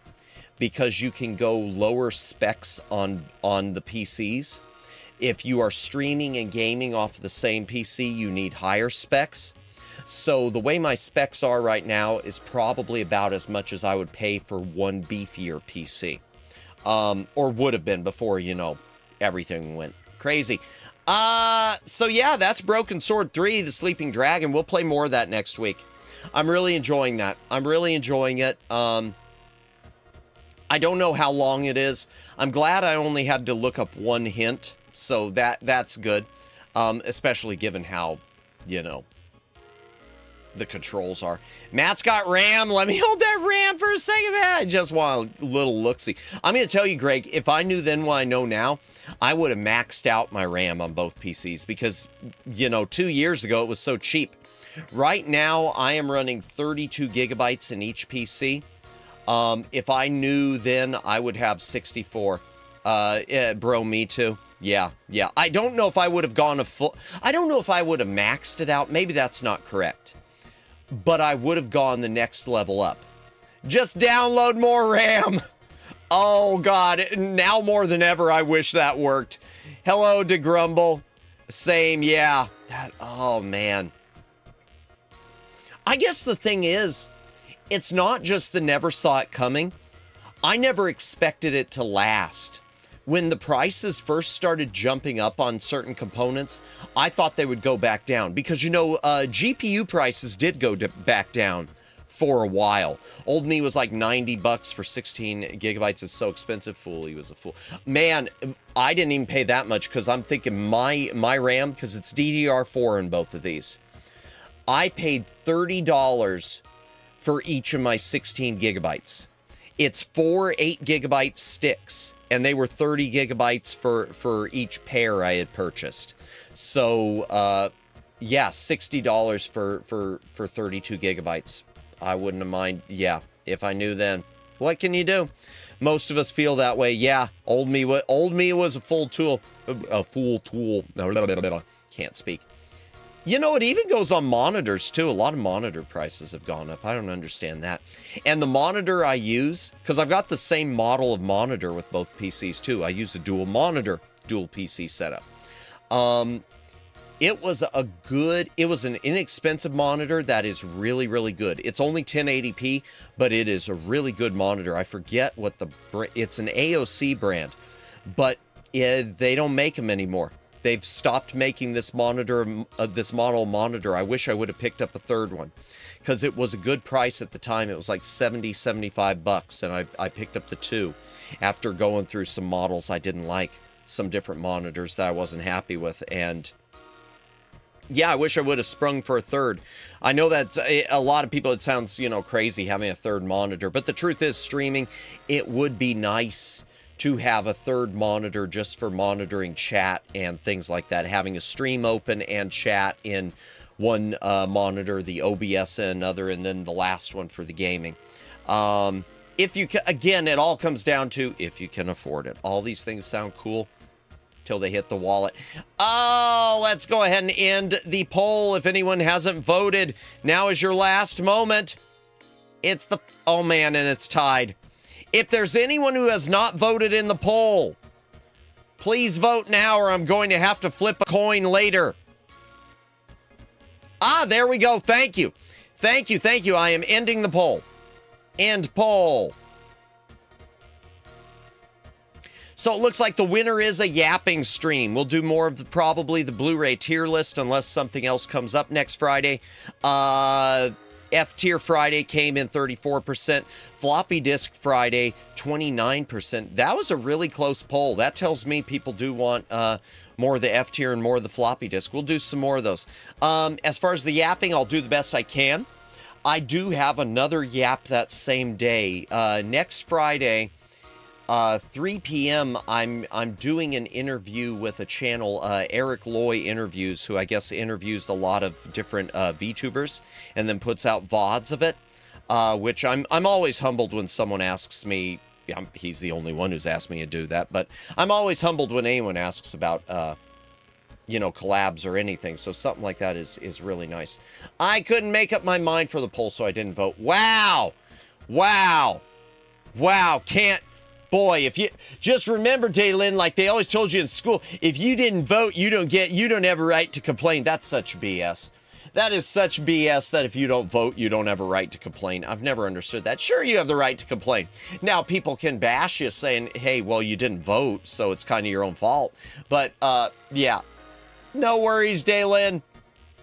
because you can go lower specs on the PCs. If you are streaming and gaming off the same PC, you need higher specs. So the way my specs are right now is probably about as much as I would pay for one beefier PC. Or would have been before, you know, everything went crazy. So yeah, that's Broken Sword 3, The Sleeping Dragon. We'll play more of that next week. I'm really enjoying that. I'm really enjoying it. I don't know how long it is. I'm glad I only had to look up one hint, so that's good. Especially given how, you know, the controls are. Matt's got RAM. Let me hold that RAM for a second, man. I just want a little look-see. I'm going to tell you, Greg, if I knew then what I know now, I would have maxed out my RAM on both PCs because, you know, 2 years ago it was so cheap. Right now, I am running 32 gigabytes in each PC. If I knew then, I would have 64. Yeah, bro, me too. Yeah. I don't know if I would have gone I don't know if I would have maxed it out. Maybe that's not correct. But I would have gone the next level up. Just download more RAM. Oh, God. Now more than ever, I wish that worked. Hello, DeGrumble. Same, yeah. Oh, man. I guess the thing is, it's not just the never saw it coming. I never expected it to last. When the prices first started jumping up on certain components, I thought they would go back down because, you know, GPU prices did go back down for a while. Old me was like $90 for 16 gigabytes. It's so expensive. Fool, he was a fool. Man, I didn't even pay that much because I'm thinking my RAM, because it's DDR4 in both of these. I paid $30 for each of my 16 gigabytes. It's 4 8-gigabyte sticks, and they were 30 gigabytes for each pair I had purchased. So, yeah, $60 for 32 gigabytes. I wouldn't have mind. Yeah, if I knew then. What can you do? Most of us feel that way. Yeah, old me was a fool tool. A fool tool. Can't speak. You know, it even goes on monitors, too. A lot of monitor prices have gone up. I don't understand that. And the monitor I use, because I've got the same model of monitor with both PCs, too. I use a dual monitor, dual PC setup. It was an inexpensive monitor that is really, really good. It's only 1080p, but it is a really good monitor. I forget what it's an AOC brand, but they don't make them anymore. They've stopped making this model monitor. I wish I would have picked up a third one because it was a good price at the time. It was like $75, and I picked up the two after going through some models I didn't like, some different monitors that I wasn't happy with. And yeah, I wish I would have sprung for a third. I know that a lot of people, it sounds, you know, crazy having a third monitor, but the truth is, streaming, it would be nice to have a third monitor just for monitoring chat and things like that. Having a stream open and chat in one monitor, the OBS in another, and then the last one for the gaming. If you can, again, it all comes down to if you can afford it. All these things sound cool till they hit the wallet. Oh, let's go ahead and end the poll. If anyone hasn't voted, now is your last moment. Oh man, and it's tied. If there's anyone who has not voted in the poll, please vote now or I'm going to have to flip a coin later. Ah, there we go. Thank you. Thank you. I am ending the poll. End poll. So it looks like the winner is a yapping stream. We'll do more of probably the Blu-ray tier list unless something else comes up next Friday. F-tier Friday came in 34%. Floppy disk Friday, 29%. That was a really close poll. That tells me people do want more of the F-tier and more of the floppy disk. We'll do some more of those. As far as the yapping, I'll do the best I can. I do have another yap that same day. Next Friday, 3 p.m. I'm doing an interview with a channel, Eric Loy Interviews, who I guess interviews a lot of different VTubers and then puts out VODs of it, which I'm always humbled when someone asks me. He's the only one who's asked me to do that, but I'm always humbled when anyone asks about collabs or anything. So something like that is really nice. I couldn't make up my mind for the poll, so I didn't vote. Wow. Boy, if you just remember, Daylin, like they always told you in school, if you didn't vote, you don't have a right to complain. That's such BS. That is such BS that if you don't vote, you don't have a right to complain. I've never understood that. Sure, you have the right to complain. Now, people can bash you saying, hey, well, you didn't vote, so it's kind of your own fault. But, yeah. No worries, Daylin.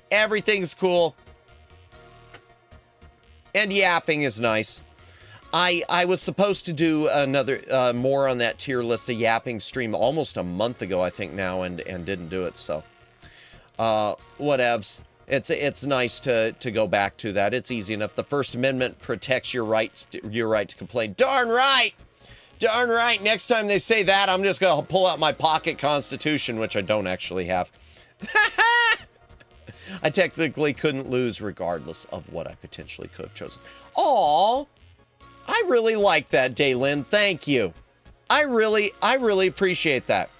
Everything's cool. And yapping is nice. I was supposed to do another, more on that tier list of yapping stream almost a month ago, I think now, and didn't do it, so. Whatevs. It's nice to go back to that. It's easy enough. The First Amendment protects your right to complain. Darn right! Darn right. Next time they say that, I'm just going to pull out my pocket constitution, which I don't actually have. I technically couldn't lose regardless of what I potentially could have chosen. Aww! I really like that, Daylin. Thank you. I really appreciate that.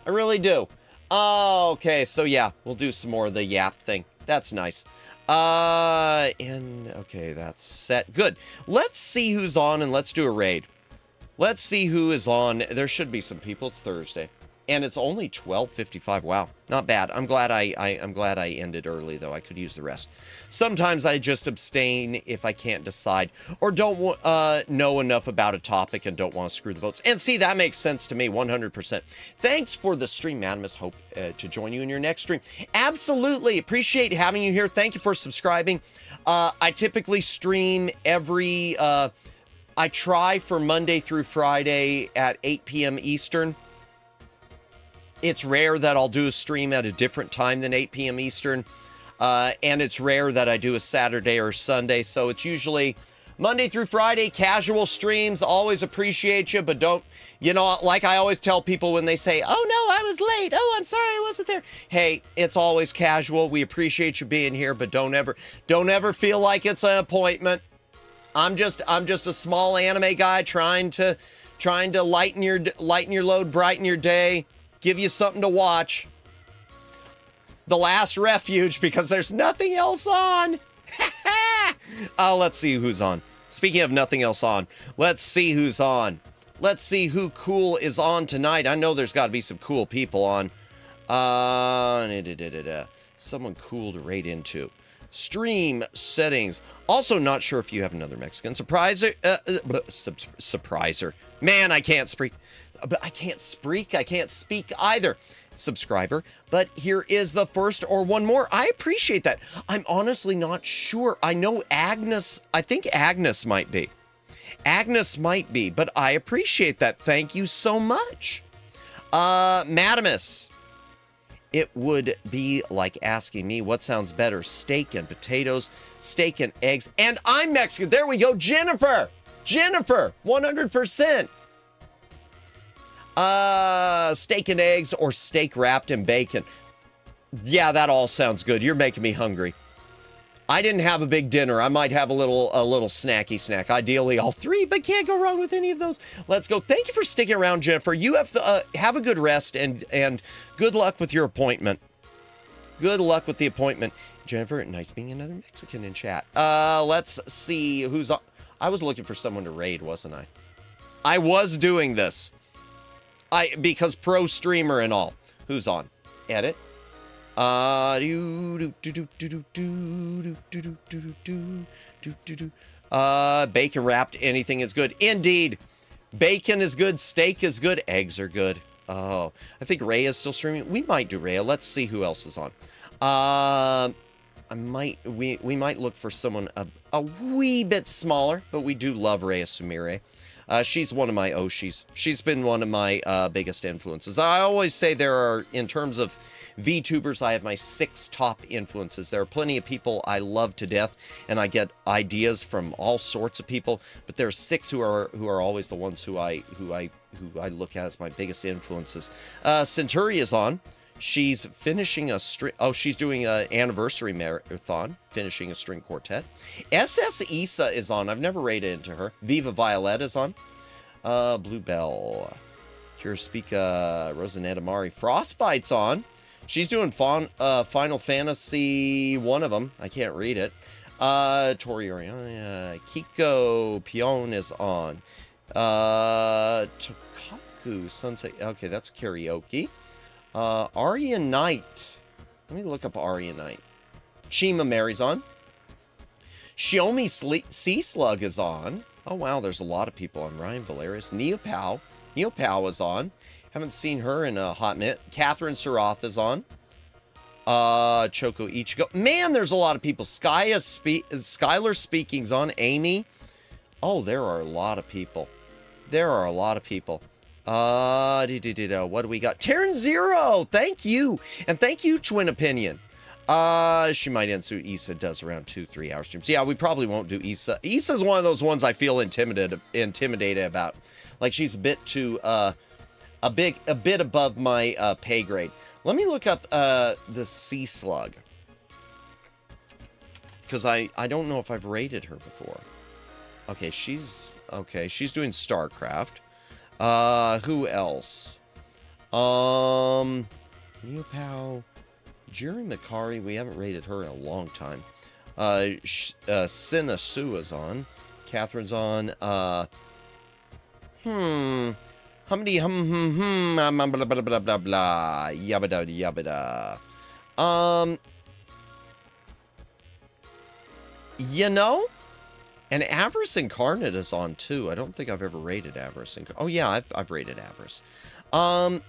I really do. Okay, so yeah, we'll do some more of the yap thing. That's nice. Okay, that's set. Good. Let's see who's on and let's do a raid. Let's see who is on. There should be some people. It's Thursday. And it's only 12:55. Wow, not bad. I'm glad I ended early, though. I could use the rest. Sometimes I just abstain if I can't decide or don't know enough about a topic and don't want to screw the votes. And see, that makes sense to me, 100%. Thanks for the stream, Animus. Hope to join you in your next stream. Absolutely. Appreciate having you here. Thank you for subscribing. I typically stream every... I try for Monday through Friday at 8 p.m. Eastern. It's rare that I'll do a stream at a different time than 8 p.m. Eastern. And it's rare that I do a Saturday or Sunday. So it's usually Monday through Friday, casual streams. Always appreciate you, but don't, like I always tell people when they say, oh no, I was late. Oh, I'm sorry I wasn't there. Hey, it's always casual. We appreciate you being here, but don't ever feel like it's an appointment. I'm just a small anime guy trying to lighten your load, brighten your day. Give you something to watch. The Last Refuge, because there's nothing else on. Let's see who's on. Speaking of nothing else on, let's see who's on. Let's see who cool is on tonight. I know there's got to be some cool people on. Someone cool to raid into. Stream settings. Also not sure if you have another Mexican surpriser. Surpriser. Man, I can't speak. But I can't speak either. Subscriber. But here is the first or one more. I appreciate that. I'm honestly not sure. I know Agnes. I think Agnes might be. But I appreciate that. Thank you so much. Madamus. It would be like asking me what sounds better, steak and potatoes, steak and eggs, and I'm Mexican. There we go. Jennifer, 100%. Steak and eggs or steak wrapped in bacon. Yeah, that all sounds good. You're making me hungry. I didn't have a big dinner. I might have a little snacky snack. Ideally, all three, but can't go wrong with any of those. Let's go. Thank you for sticking around, Jennifer. You have a good rest and good luck with your appointment. Good luck with the appointment. Jennifer, nice being another Mexican in chat. Let's see who's on. I was looking for someone to raid, wasn't I? I was doing this. Because pro streamer and all. Who's on? Edit. Bacon wrapped anything is good. Indeed. Bacon is good. Steak is good. Eggs are good. Oh, I think Rhea is still streaming. We might do Rhea. Let's see who else is on. We might look for someone a wee bit smaller, but we do love Rhea Sumire. She's one of my Oshis. She's been one of my biggest influences. I always say there are, in terms of VTubers, I have my 6 top influences. There are plenty of people I love to death, and I get ideas from all sorts of people. But there are 6 who are always the ones who I look at as my biggest influences. Centuri is on. She's finishing a string. Oh, she's doing an anniversary marathon, finishing a string quartet. SS Issa is on. I've never rated into her. Viva Violet is on. Bluebell. Kira Rosanetta Mari. Frostbite's on. She's doing Final Fantasy, one of them. I can't read it. Tori Oriana. Kiko Pion is on. Tokaku Sunset. Okay, that's karaoke. Arya Knight. Let me look up Arya Knight. Shima Mary's on. Shiomi Sea Slug is on. Oh, wow, there's a lot of people on. Ryan Valerius. Neopal. Neopal is on. Haven't seen her in a hot minute. Catherine Sarath is on. Choco Ichigo. Man, there's a lot of people. Skylar Speaking's on. Amy. Oh, there are a lot of people. There are a lot of people. What do we got? Terran Zero, thank you. And thank you, Twin Opinion. She might end soon. Issa does around 2-3 hour streams. Yeah, we probably won't do Issa. Issa's one of those ones I feel intimidated about. Like she's a bit too, a bit above my pay grade. Let me look up the Sea Slug. Because I don't know if I've rated her before. Okay, she's doing StarCraft. Who else? Neopal, Jerry Makari, we haven't rated her in a long time. Sina Sua's on. Catherine's on. Blah, blah, blah, blah, blah, blah, yabba yabba. You know? And Avarice Incarnate is on, too. I don't think I've ever rated Avarice Incarnate. Oh, yeah, I've rated Avarice. I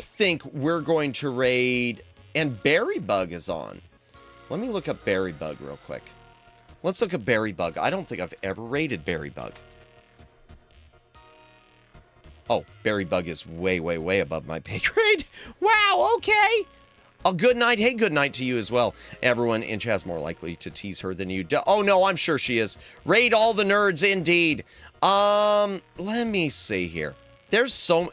think we're going to raid... And Berrybug is on. Let me look up Berrybug real quick. Let's look at Berrybug. I don't think I've ever rated Berrybug. Oh, Berrybug is way, way, way above my pay grade. Wow, okay. Oh, good night. Hey, good night to you as well. Everyone in chat's more likely to tease her than you. Oh, no, I'm sure she is. Raid all the nerds, indeed. Let me see here. There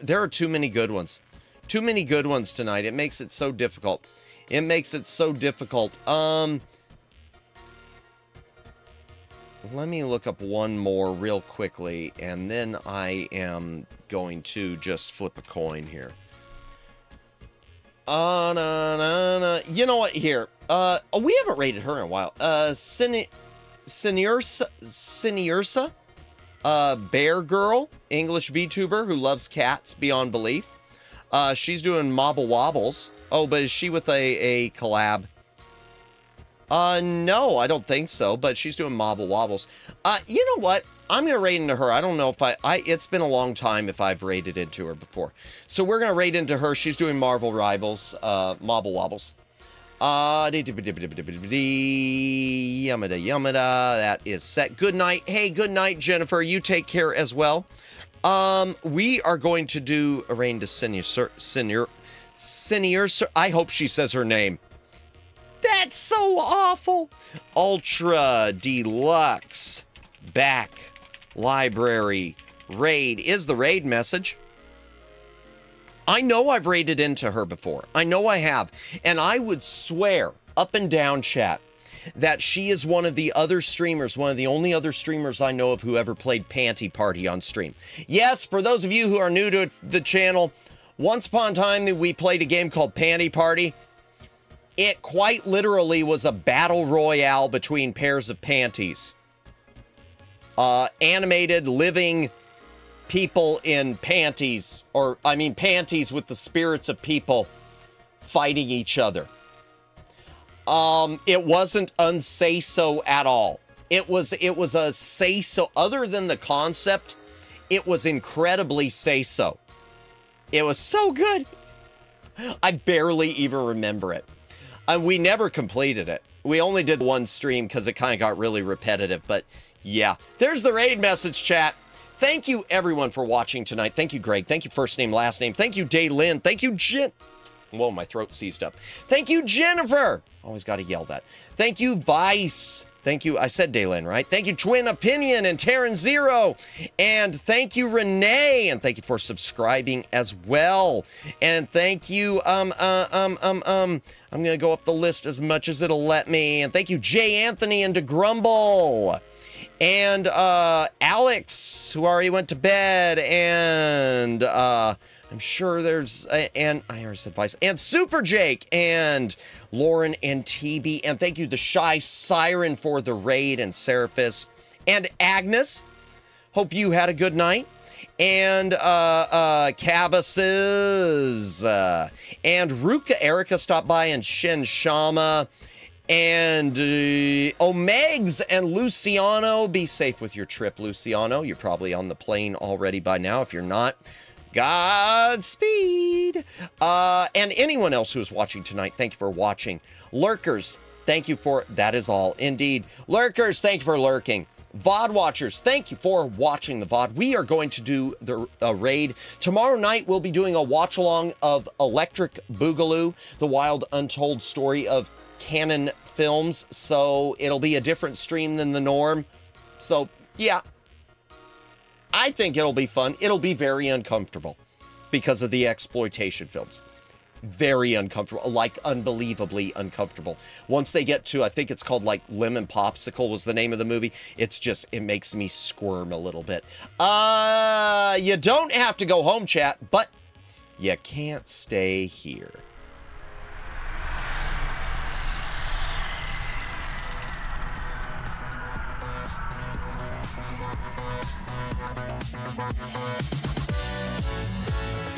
are too many good ones. Too many good ones tonight. It makes it so difficult. It makes it so difficult. Let me look up one more real quickly, and then I am going to just flip a coin here. You know what? Here. We haven't rated her in a while. Sinirsa? Bear Girl, English VTuber who loves cats beyond belief. She's doing Mobble Wobbles. Oh, but is she with a collab? No, I don't think so, but she's doing Mobble Wobbles. You know what? I'm going to rate into her. I don't know if it's been a long time if I've rated into her before. So we're going to rate into her. She's doing Marvel Rivals, Mobble Wobbles. Yamada. That is set. Good night. Hey, good night, Jennifer. You take care as well. We are going to do a rain to Senior. I hope she says her name. That's so awful. Ultra Deluxe Back Library Raid is the raid message. I know I've raided into her before. I know I have. And I would swear up and down chat that she is one of the other streamers, one of the only other streamers I know of who ever played Panty Party on stream. Yes, for those of you who are new to the channel, once upon a time we played a game called Panty Party. It quite literally was a battle royale between pairs of panties. Animated, living people in panties, panties with the spirits of people fighting each other. It wasn't unsay-so at all. It was a say-so. Other than the concept, it was incredibly say-so. It was so good. I barely even remember it. And we never completed it. We only did one stream because it kind of got really repetitive. But yeah, there's the raid message, chat. Thank you, everyone, for watching tonight. Thank you, Greg. Thank you, first name, last name. Thank you, Daylin. Thank you, Whoa, my throat seized up. Thank you, Jennifer. Always got to yell that. Thank you, Vice. Thank you. I said Daylin, right? Thank you, Twin Opinion and Terran Zero. And thank you, Renee. And thank you for subscribing as well. And thank you, I'm going to go up the list as much as it'll let me. And thank you, Jay Anthony and DeGrumble. And Alex, who already went to bed. And I'm sure there's, and I already said Vice, and Super Jake, and Lauren and TB, and thank you, the Shy Siren, for the raid, and Seraphis, and Agnes. Hope you had a good night. And Cabas's, and Ruka Erica stopped by, and Shen Shama, and Omegs and Luciano. Be safe with your trip, Luciano. You're probably on the plane already by now. If you're not, Godspeed. And anyone else who is watching tonight, thank you for watching. Lurkers, thank you for, that is all, indeed. Lurkers, thank you for lurking. VOD watchers, thank you for watching the VOD. We are going to do the raid. Tomorrow night, we'll be doing a watch-along of Electric Boogaloo, the wild, untold story of canon films. So it'll be a different stream than the norm. So, yeah. I think it'll be fun. It'll be very uncomfortable because of the exploitation films. Very uncomfortable, like unbelievably uncomfortable. Once they get to, I think it's called like Lemon Popsicle was the name of the movie. It's just, it makes me squirm a little bit. You don't have to go home, chat, but you can't stay here.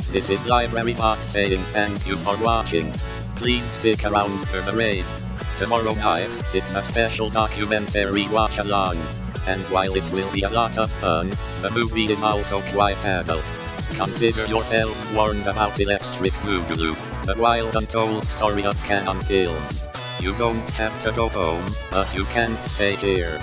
This is Library Bot saying thank you for watching. Please stick around for the raid. Tomorrow night, it's a special documentary watch-along. And while it will be a lot of fun, the movie is also quite adult. Consider yourself warned about Electric Boogaloo, the wild untold story of canon films. You don't have to go home, but you can't stay here.